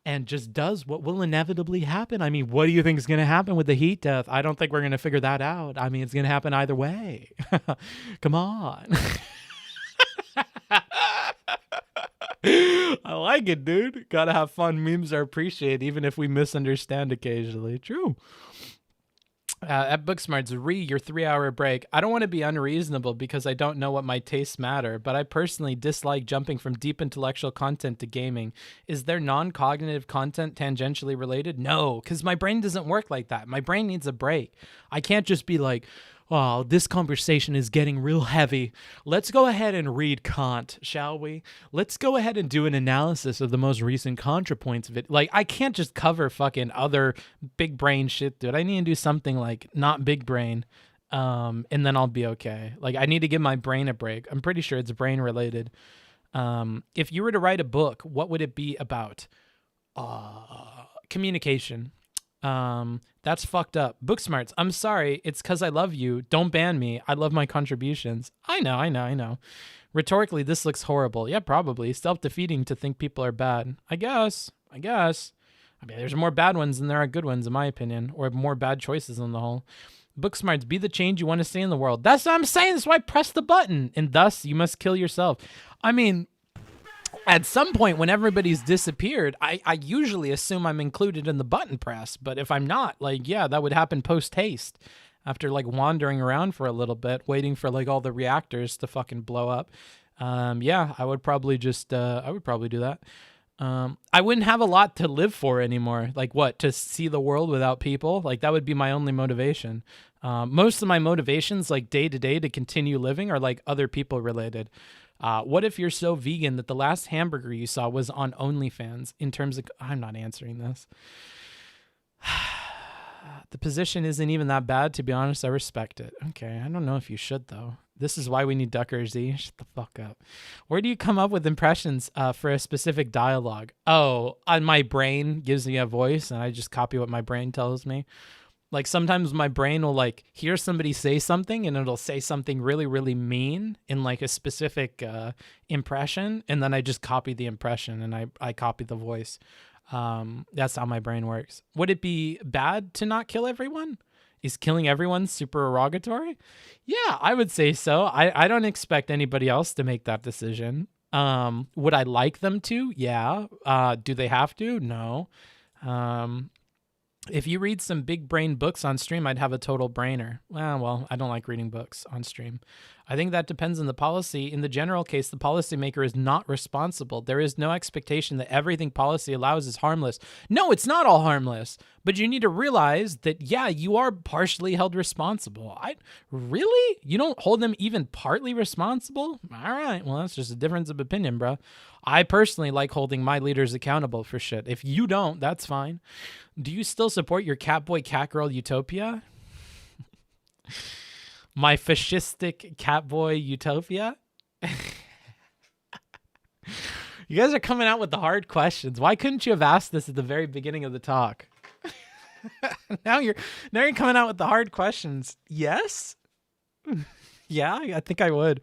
and just does what will inevitably happen. I mean, what do you think is going to happen with the heat death? I don't think we're going to figure that out. I mean, it's going to happen either way. Come on. I like it, dude. Gotta have fun. Memes are appreciated, even if we misunderstand occasionally. True. At Booksmarts, your 3-hour break. I don't want to be unreasonable because I don't know what my tastes matter, but I personally dislike jumping from deep intellectual content to gaming. Is there non-cognitive content tangentially related? No, because my brain doesn't work like that. My brain needs a break. I can't just be like, oh, this conversation is getting real heavy. Let's go ahead and read Kant, shall we? Let's go ahead and do an analysis of the most recent ContraPoints of it. Like, I can't just cover fucking other big brain shit, dude. I need to do something like not big brain, and then I'll be okay. Like, I need to give my brain a break. I'm pretty sure it's brain related. If you were to write a book, what would it be about? Communication. That's fucked up. Booksmarts, I'm sorry. It's because I love you. Don't ban me. I love my contributions. I know. Rhetorically, this looks horrible. Yeah, probably. Self-defeating to think people are bad. I guess. I mean, there's more bad ones than there are good ones, in my opinion, or more bad choices on the whole. Booksmarts, be the change you want to see in the world. That's what I'm saying. That's why I press the button. And thus, you must kill yourself. I mean, at some point when everybody's disappeared, I usually assume I'm included in the button press. But if I'm not, like, yeah, that would happen post-haste after, like, wandering around for a little bit, waiting for, like, all the reactors to fucking blow up. Yeah, I would probably just, I would probably do that. I wouldn't have a lot to live for anymore. Like, what, to see the world without people? Like, that would be my only motivation. Most of my motivations, like, day to day to continue living are, like, other people related. What if you're so vegan that the last hamburger you saw was on OnlyFans? In terms of, I'm not answering this. The position isn't even that bad, to be honest. I respect it. Okay, I don't know if you should, though. This is why we need Ducker Z. Shut the fuck up. Where do you come up with impressions for a specific dialogue? Oh, my brain gives me a voice, and I just copy what my brain tells me. Like, sometimes my brain will, like, hear somebody say something, and it'll say something really, really mean in, like, a specific impression, and then I just copy the impression, and I copy the voice. That's how my brain works. Would it be bad to not kill everyone? Is killing everyone super derogatory? Yeah, I would say so. I don't expect anybody else to make that decision. Would I like them to? Yeah. Do they have to? No. If you read some big brain books on stream, I'd have a total brainer. Well, I don't like reading books on stream. I think that depends on the policy. In the general case, the policymaker is not responsible. There is no expectation that everything policy allows is harmless. No, it's not all harmless. But you need to realize that, yeah, you are partially held responsible. Really? You don't hold them even partly responsible? All right. Well, that's just a difference of opinion, bro. I personally like holding my leaders accountable for shit. If you don't, that's fine. Do you still support your Catboy Catgirl utopia? My fascistic Catboy utopia? You guys are coming out with the hard questions. Why couldn't you have asked this at the very beginning of the talk? Now you're coming out with the hard questions. Yes? Yeah, I think I would.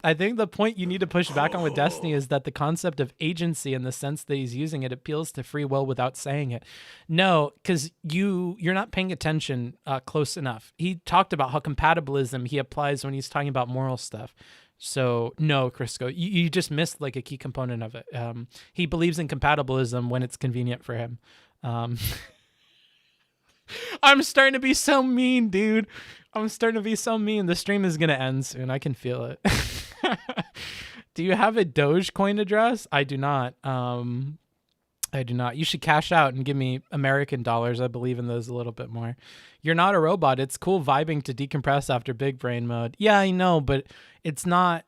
I think the point you need to push back on with Destiny is that the concept of agency, in the sense that he's using it, appeals to free will without saying it. No, because you're not paying attention close enough. He talked about how compatibilism he applies when he's talking about moral stuff. So no, Crisco, you just missed like a key component of it. He believes in compatibilism when it's convenient for him. I'm starting to be so mean, dude. I'm starting to be so mean. The stream is going to end soon. I can feel it. Do you have a Dogecoin address? I do not. I do not. You should cash out and give me American dollars. I believe in those a little bit more. You're not a robot. It's cool vibing to decompress after big brain mode. Yeah, I know, but it's not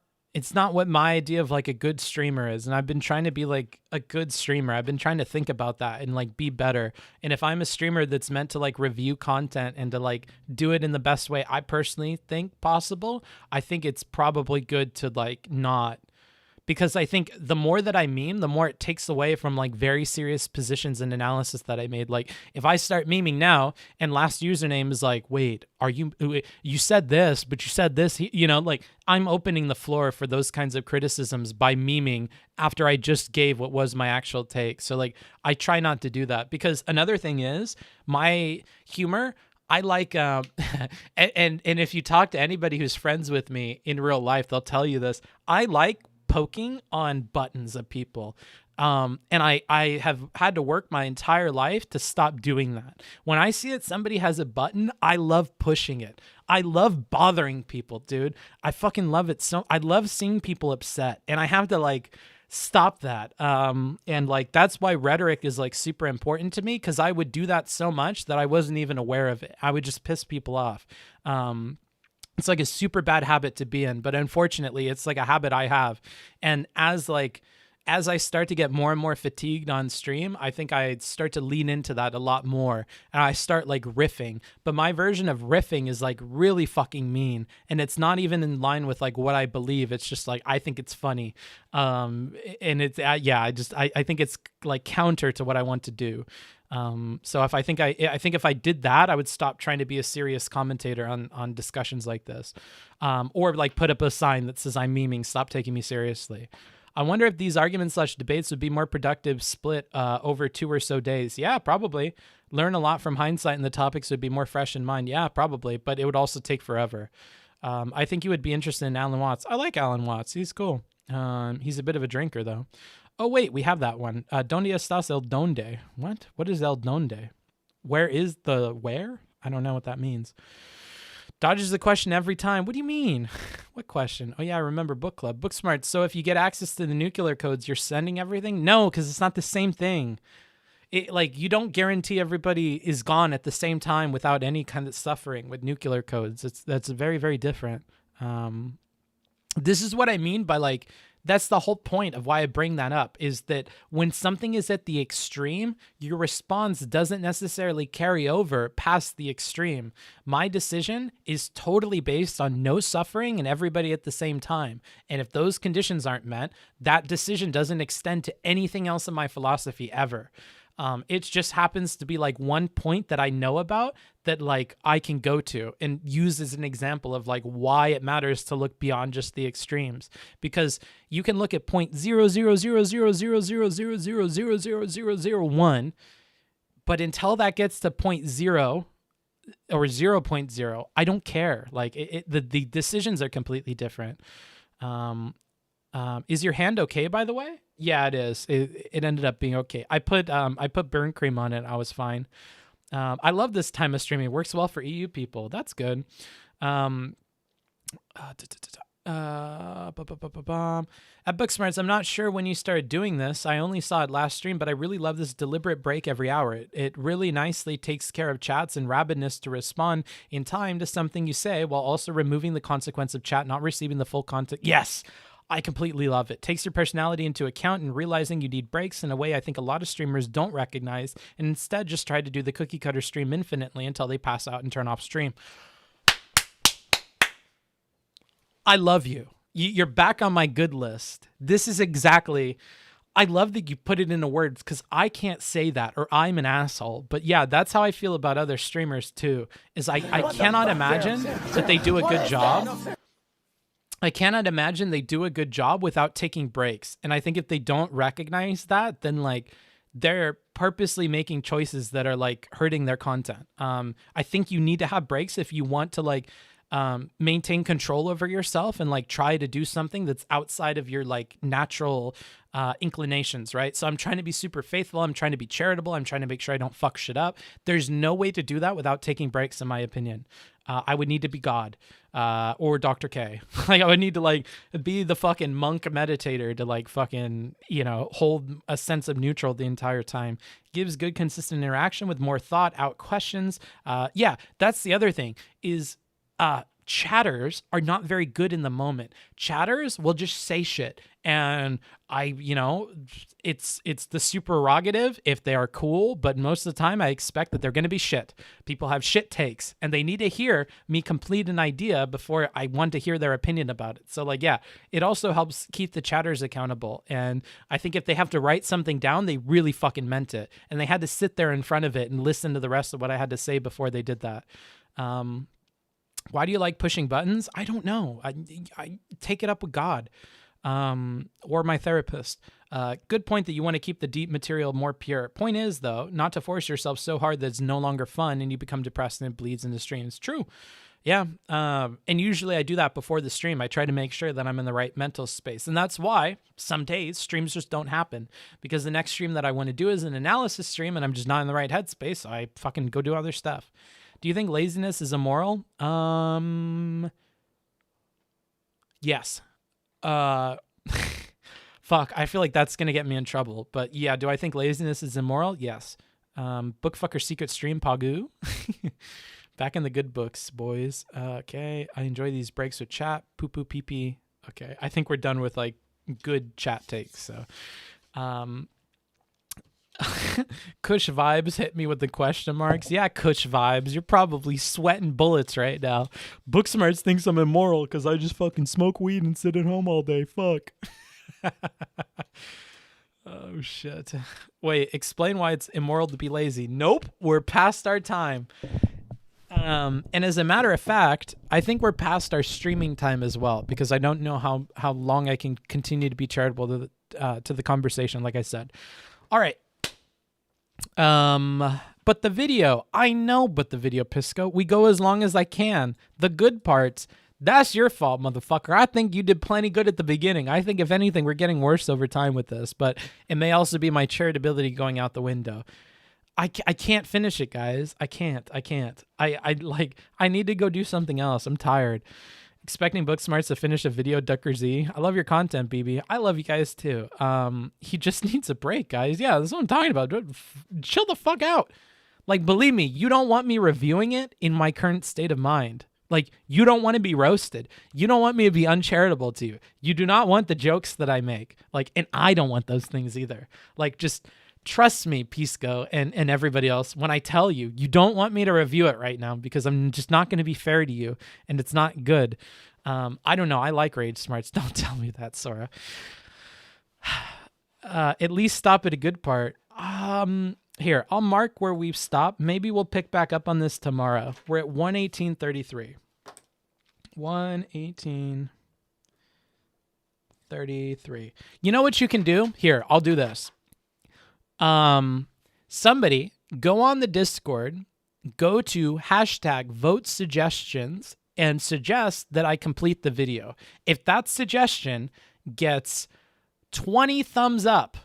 what my idea of like a good streamer is. And I've been trying to be like a good streamer. I've been trying to think about that and like be better. And if I'm a streamer that's meant to like review content and to like do it in the best way I personally think possible, I think it's probably good to like not because I think the more that I meme, the more it takes away from like very serious positions and analysis that I made. Like if I start memeing now and last username is like, wait, you said this, but you said this, like I'm opening the floor for those kinds of criticisms by memeing after I just gave what was my actual take. So like I try not to do that, because another thing is my humor, I like, and if you talk to anybody who's friends with me in real life, they'll tell you this. I like poking on buttons of people. And I have had to work my entire life to stop doing that. When I see that somebody has a button, I love pushing it. I love bothering people, dude. I fucking love it. So I love seeing people upset, and I have to like stop that. And like, that's why rhetoric is like super important to me, because I would do that so much that I wasn't even aware of it. I would just piss people off. It's like a super bad habit to be in, but unfortunately it's like a habit I have. And as I start to get more and more fatigued on stream, I think I start to lean into that a lot more, and I start like riffing. But my version of riffing is like really fucking mean, and it's not even in line with like what I believe. It's just like I think it's funny, and it's I think it's like counter to what I want to do. So if I think if I did that, I would stop trying to be a serious commentator on discussions like this, or like put up a sign that says I'm memeing, stop taking me seriously. I wonder if these arguments/debates would be more productive split over 2 or so days. Yeah, probably. Learn a lot from hindsight, and the topics would be more fresh in mind. Yeah, probably, but it would also take forever. I think you would be interested in Alan Watts. I like Alan Watts. He's cool. He's a bit of a drinker, though. Oh, wait, we have that one. ¿Dónde estás el donde? What? What is el donde? Where is the where? I don't know what that means. Dodges the question every time. What do you mean? What question? Oh, yeah, I remember book club. Book smart. So if you get access to the nuclear codes, you're sending everything? No, because it's not the same thing. Like, you don't guarantee everybody is gone at the same time without any kind of suffering with nuclear codes. That's very, very different. This is what I mean by, like, that's the whole point of why I bring that up, is that when something is at the extreme, your response doesn't necessarily carry over past the extreme. My decision is totally based on no suffering and everybody at the same time. And if those conditions aren't met, that decision doesn't extend to anything else in my philosophy ever. It just happens to be like one point that I know about that like I can go to and use as an example of like why it matters to look beyond just the extremes, because you can look at 0.0000000000001, but until that gets to 0.0 or 0.0, I don't care. Like the decisions are completely different. Is your hand okay, by the way? Yeah, it is. It ended up being okay. I put burn cream on it. I was fine. I love this time of streaming. It works well for EU people. That's good. At Booksmarts, I'm not sure when you started doing this. I only saw it last stream, but I really love this deliberate break every hour. It really nicely takes care of chats and rabidness to respond in time to something you say, while also removing the consequence of chat not receiving the full content. Yes, I completely love it. Takes your personality into account and realizing you need breaks in a way I think a lot of streamers don't recognize, and instead just try to do the cookie cutter stream infinitely until they pass out and turn off stream. I love you. You're back on my good list. This is exactly... I love that you put it into words, because I can't say that, or I'm an asshole. But yeah, that's how I feel about other streamers too, is I cannot imagine that they do a good job. I cannot imagine they do a good job without taking breaks. And I think if they don't recognize that, then like they're purposely making choices that are like hurting their content. I think you need to have breaks if you want to like maintain control over yourself and like try to do something that's outside of your like natural inclinations, right? So I'm trying to be super faithful. I'm trying to be charitable. I'm trying to make sure I don't fuck shit up. There's no way to do that without taking breaks, in my opinion. I would need to be God or Dr. K. Like I would need to like be the fucking monk meditator to like fucking, you know, hold a sense of neutral the entire time. Gives good consistent interaction with more thought out questions. Yeah, that's the other thing is chatters are not very good in the moment. Chatters will just say shit. And it's the superrogative if they are cool, but most of the time I expect that they're going to be shit. People have shit takes and they need to hear me complete an idea before I want to hear their opinion about it. So like, yeah, it also helps keep the chatters accountable. And I think if they have to write something down, they really fucking meant it. And they had to sit there in front of it and listen to the rest of what I had to say before they did that. Why do you like pushing buttons? I don't know. I take it up with God. Or my therapist. Good point that you want to keep the deep material more pure. Point is, though, not to force yourself so hard that it's no longer fun and you become depressed and it bleeds into streams. True. Yeah. And usually I do that before the stream. I try to make sure that I'm in the right mental space. And that's why some days streams just don't happen, because the next stream that I want to do is an analysis stream and I'm just not in the right headspace. So I fucking go do other stuff. Do you think laziness is immoral? Yes. Fuck, I feel like that's gonna get me in trouble. But yeah, do I think laziness is immoral? Yes. Bookfucker secret stream Pagu. Back in the good books, boys. Okay, I enjoy these breaks with chat. Poo poo pee pee. Okay, I think we're done with like good chat takes. So, Kush vibes hit me with the question marks. Yeah, Kush vibes. You're probably sweating bullets right now. Booksmarts thinks I'm immoral because I just fucking smoke weed and sit at home all day. Fuck. Oh shit. Wait, explain why it's immoral to be lazy. Nope, we're past our time. And as a matter of fact, I think we're past our streaming time as well, because I don't know how long I can continue to be charitable to the conversation, like I said. All right. But the video, Pisco, we go as long as I can. The good parts, that's your fault, motherfucker. I think you did plenty good at the beginning. I think if anything, we're getting worse over time with this, but it may also be my charitability going out the window. I can't finish it, guys. I can't. I need to go do something else. I'm tired. Expecting Booksmarts to finish a video, Ducker Z. I love your content, BB. I love you guys too. He just needs a break, guys. Yeah, that's what I'm talking about. Chill the fuck out. Like, believe me, you don't want me reviewing it in my current state of mind. Like, you don't want to be roasted. You don't want me to be uncharitable to you. You do not want the jokes that I make. Like, and I don't want those things either. Like, just trust me, Pisco and everybody else, when I tell you, you don't want me to review it right now because I'm just not going to be fair to you and it's not good. I don't know. I like Rage Smarts. Don't tell me that, Sora. At least stop at a good part. Here, I'll mark where we've stopped. Maybe we'll pick back up on this tomorrow. We're at 1:18:33. 1:18:33. You know what you can do? Here, I'll do this. Somebody go on the Discord, go to #VoteSuggestions and suggest that I complete the video. If that suggestion gets 20 thumbs up,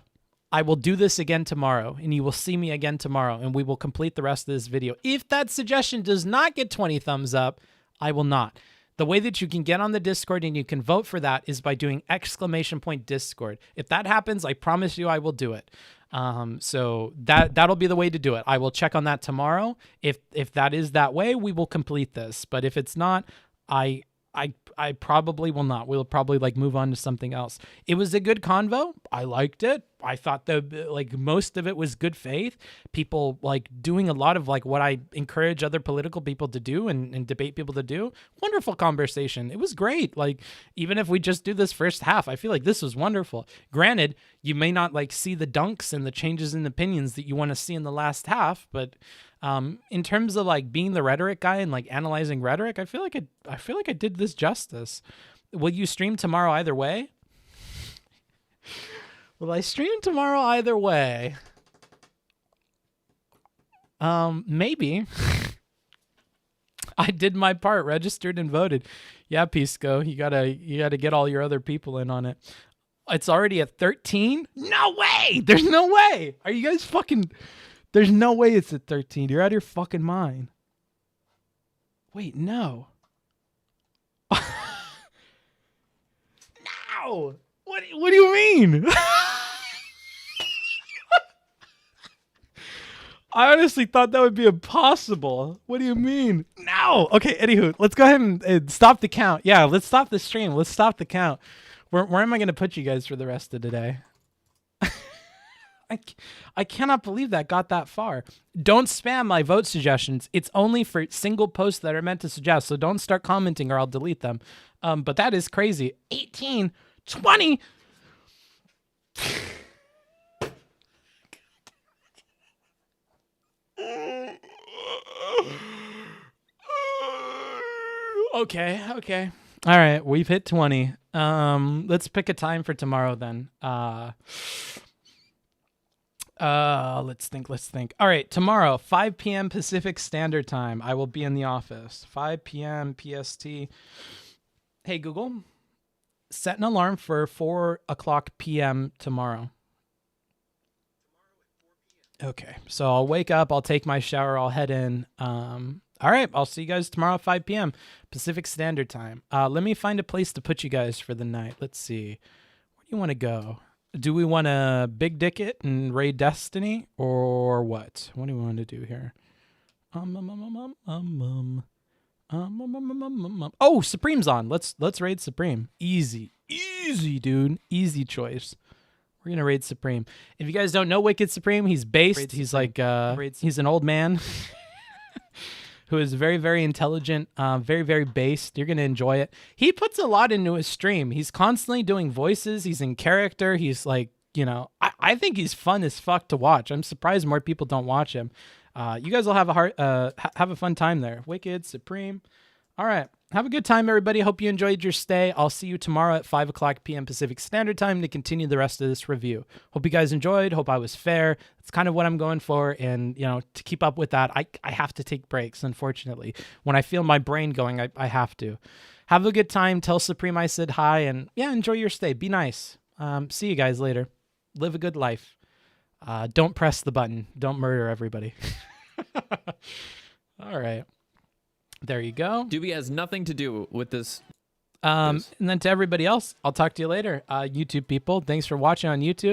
I will do this again tomorrow and you will see me again tomorrow and we will complete the rest of this video. If that suggestion does not get 20 thumbs up, I will not. The way that you can get on the Discord and you can vote for that is by doing !Discord. If that happens, I promise you I will do it. So that'll be the way to do it. I will check on that tomorrow. If that is that way, we will complete this. But if it's not, I probably will not. We'll probably like move on to something else. It was a good convo. I liked it. I thought like most of it was good faith. People like doing a lot of like what I encourage other political people to do and debate people to do. Wonderful conversation. It was great. Like even if we just do this first half, I feel like this was wonderful. Granted, you may not like see the dunks and the changes in opinions that you want to see in the last half, but in terms of like being the rhetoric guy and like analyzing rhetoric, I feel like I did this justice. Will you stream tomorrow either way? Will I stream tomorrow either way? Maybe. I did my part, registered and voted. Yeah, Pisco, you gotta get all your other people in on it. It's already at 13? No way! There's no way! Are you guys fucking... There's no way it's at 13. You're out of your fucking mind. Wait, no. No! What do you mean? I honestly thought that would be impossible. What do you mean? No. Okay, anywho, let's go ahead and stop the count. Yeah, let's stop the stream. Let's stop the count. Where am I going to put you guys for the rest of today? I cannot believe that got that far. Don't spam my vote suggestions. It's only for single posts that are meant to suggest, so don't start commenting or I'll delete them. But that is crazy. 18, 20. Okay. All right, we've hit 20. Let's pick a time for tomorrow then. Let's think. All right, tomorrow, 5 p.m. Pacific Standard Time. I will be in the office. 5 p.m. PST. Hey, Google, set an alarm for 4 o'clock p.m. tomorrow. Okay, so I'll wake up, I'll take my shower, I'll head in. All right, I'll see you guys tomorrow at 5 p.m. Pacific Standard Time. Let me find a place to put you guys for the night. Let's see. Where do you want to go? Do we want to big dick it and raid Destiny or what? What do we want to do here? Oh, Supreme's on. Let's raid Supreme. Easy, dude. Easy choice. We're gonna raid Supreme. If you guys don't know Wicked Supreme, he's based. He's like he's an old man who is very, very intelligent, very, very based. You're gonna enjoy it. He puts a lot into his stream. He's constantly doing voices. He's in character. He's like, you know, I think he's fun as fuck to watch. I'm surprised more people don't watch him. You guys will have a fun time there. Wicked Supreme. All right. Have a good time, everybody. Hope you enjoyed your stay. I'll see you tomorrow at 5 o'clock p.m. Pacific Standard Time to continue the rest of this review. Hope you guys enjoyed. Hope I was fair. It's kind of what I'm going for. And, you know, to keep up with that, I have to take breaks, unfortunately. When I feel my brain going, I have to. Have a good time. Tell Supreme I said hi. And, yeah, enjoy your stay. Be nice. See you guys later. Live a good life. Don't press the button. Don't murder everybody. All right. There you go. Doobie has nothing to do with this. And then to everybody else, I'll talk to you later. YouTube people, thanks for watching on YouTube.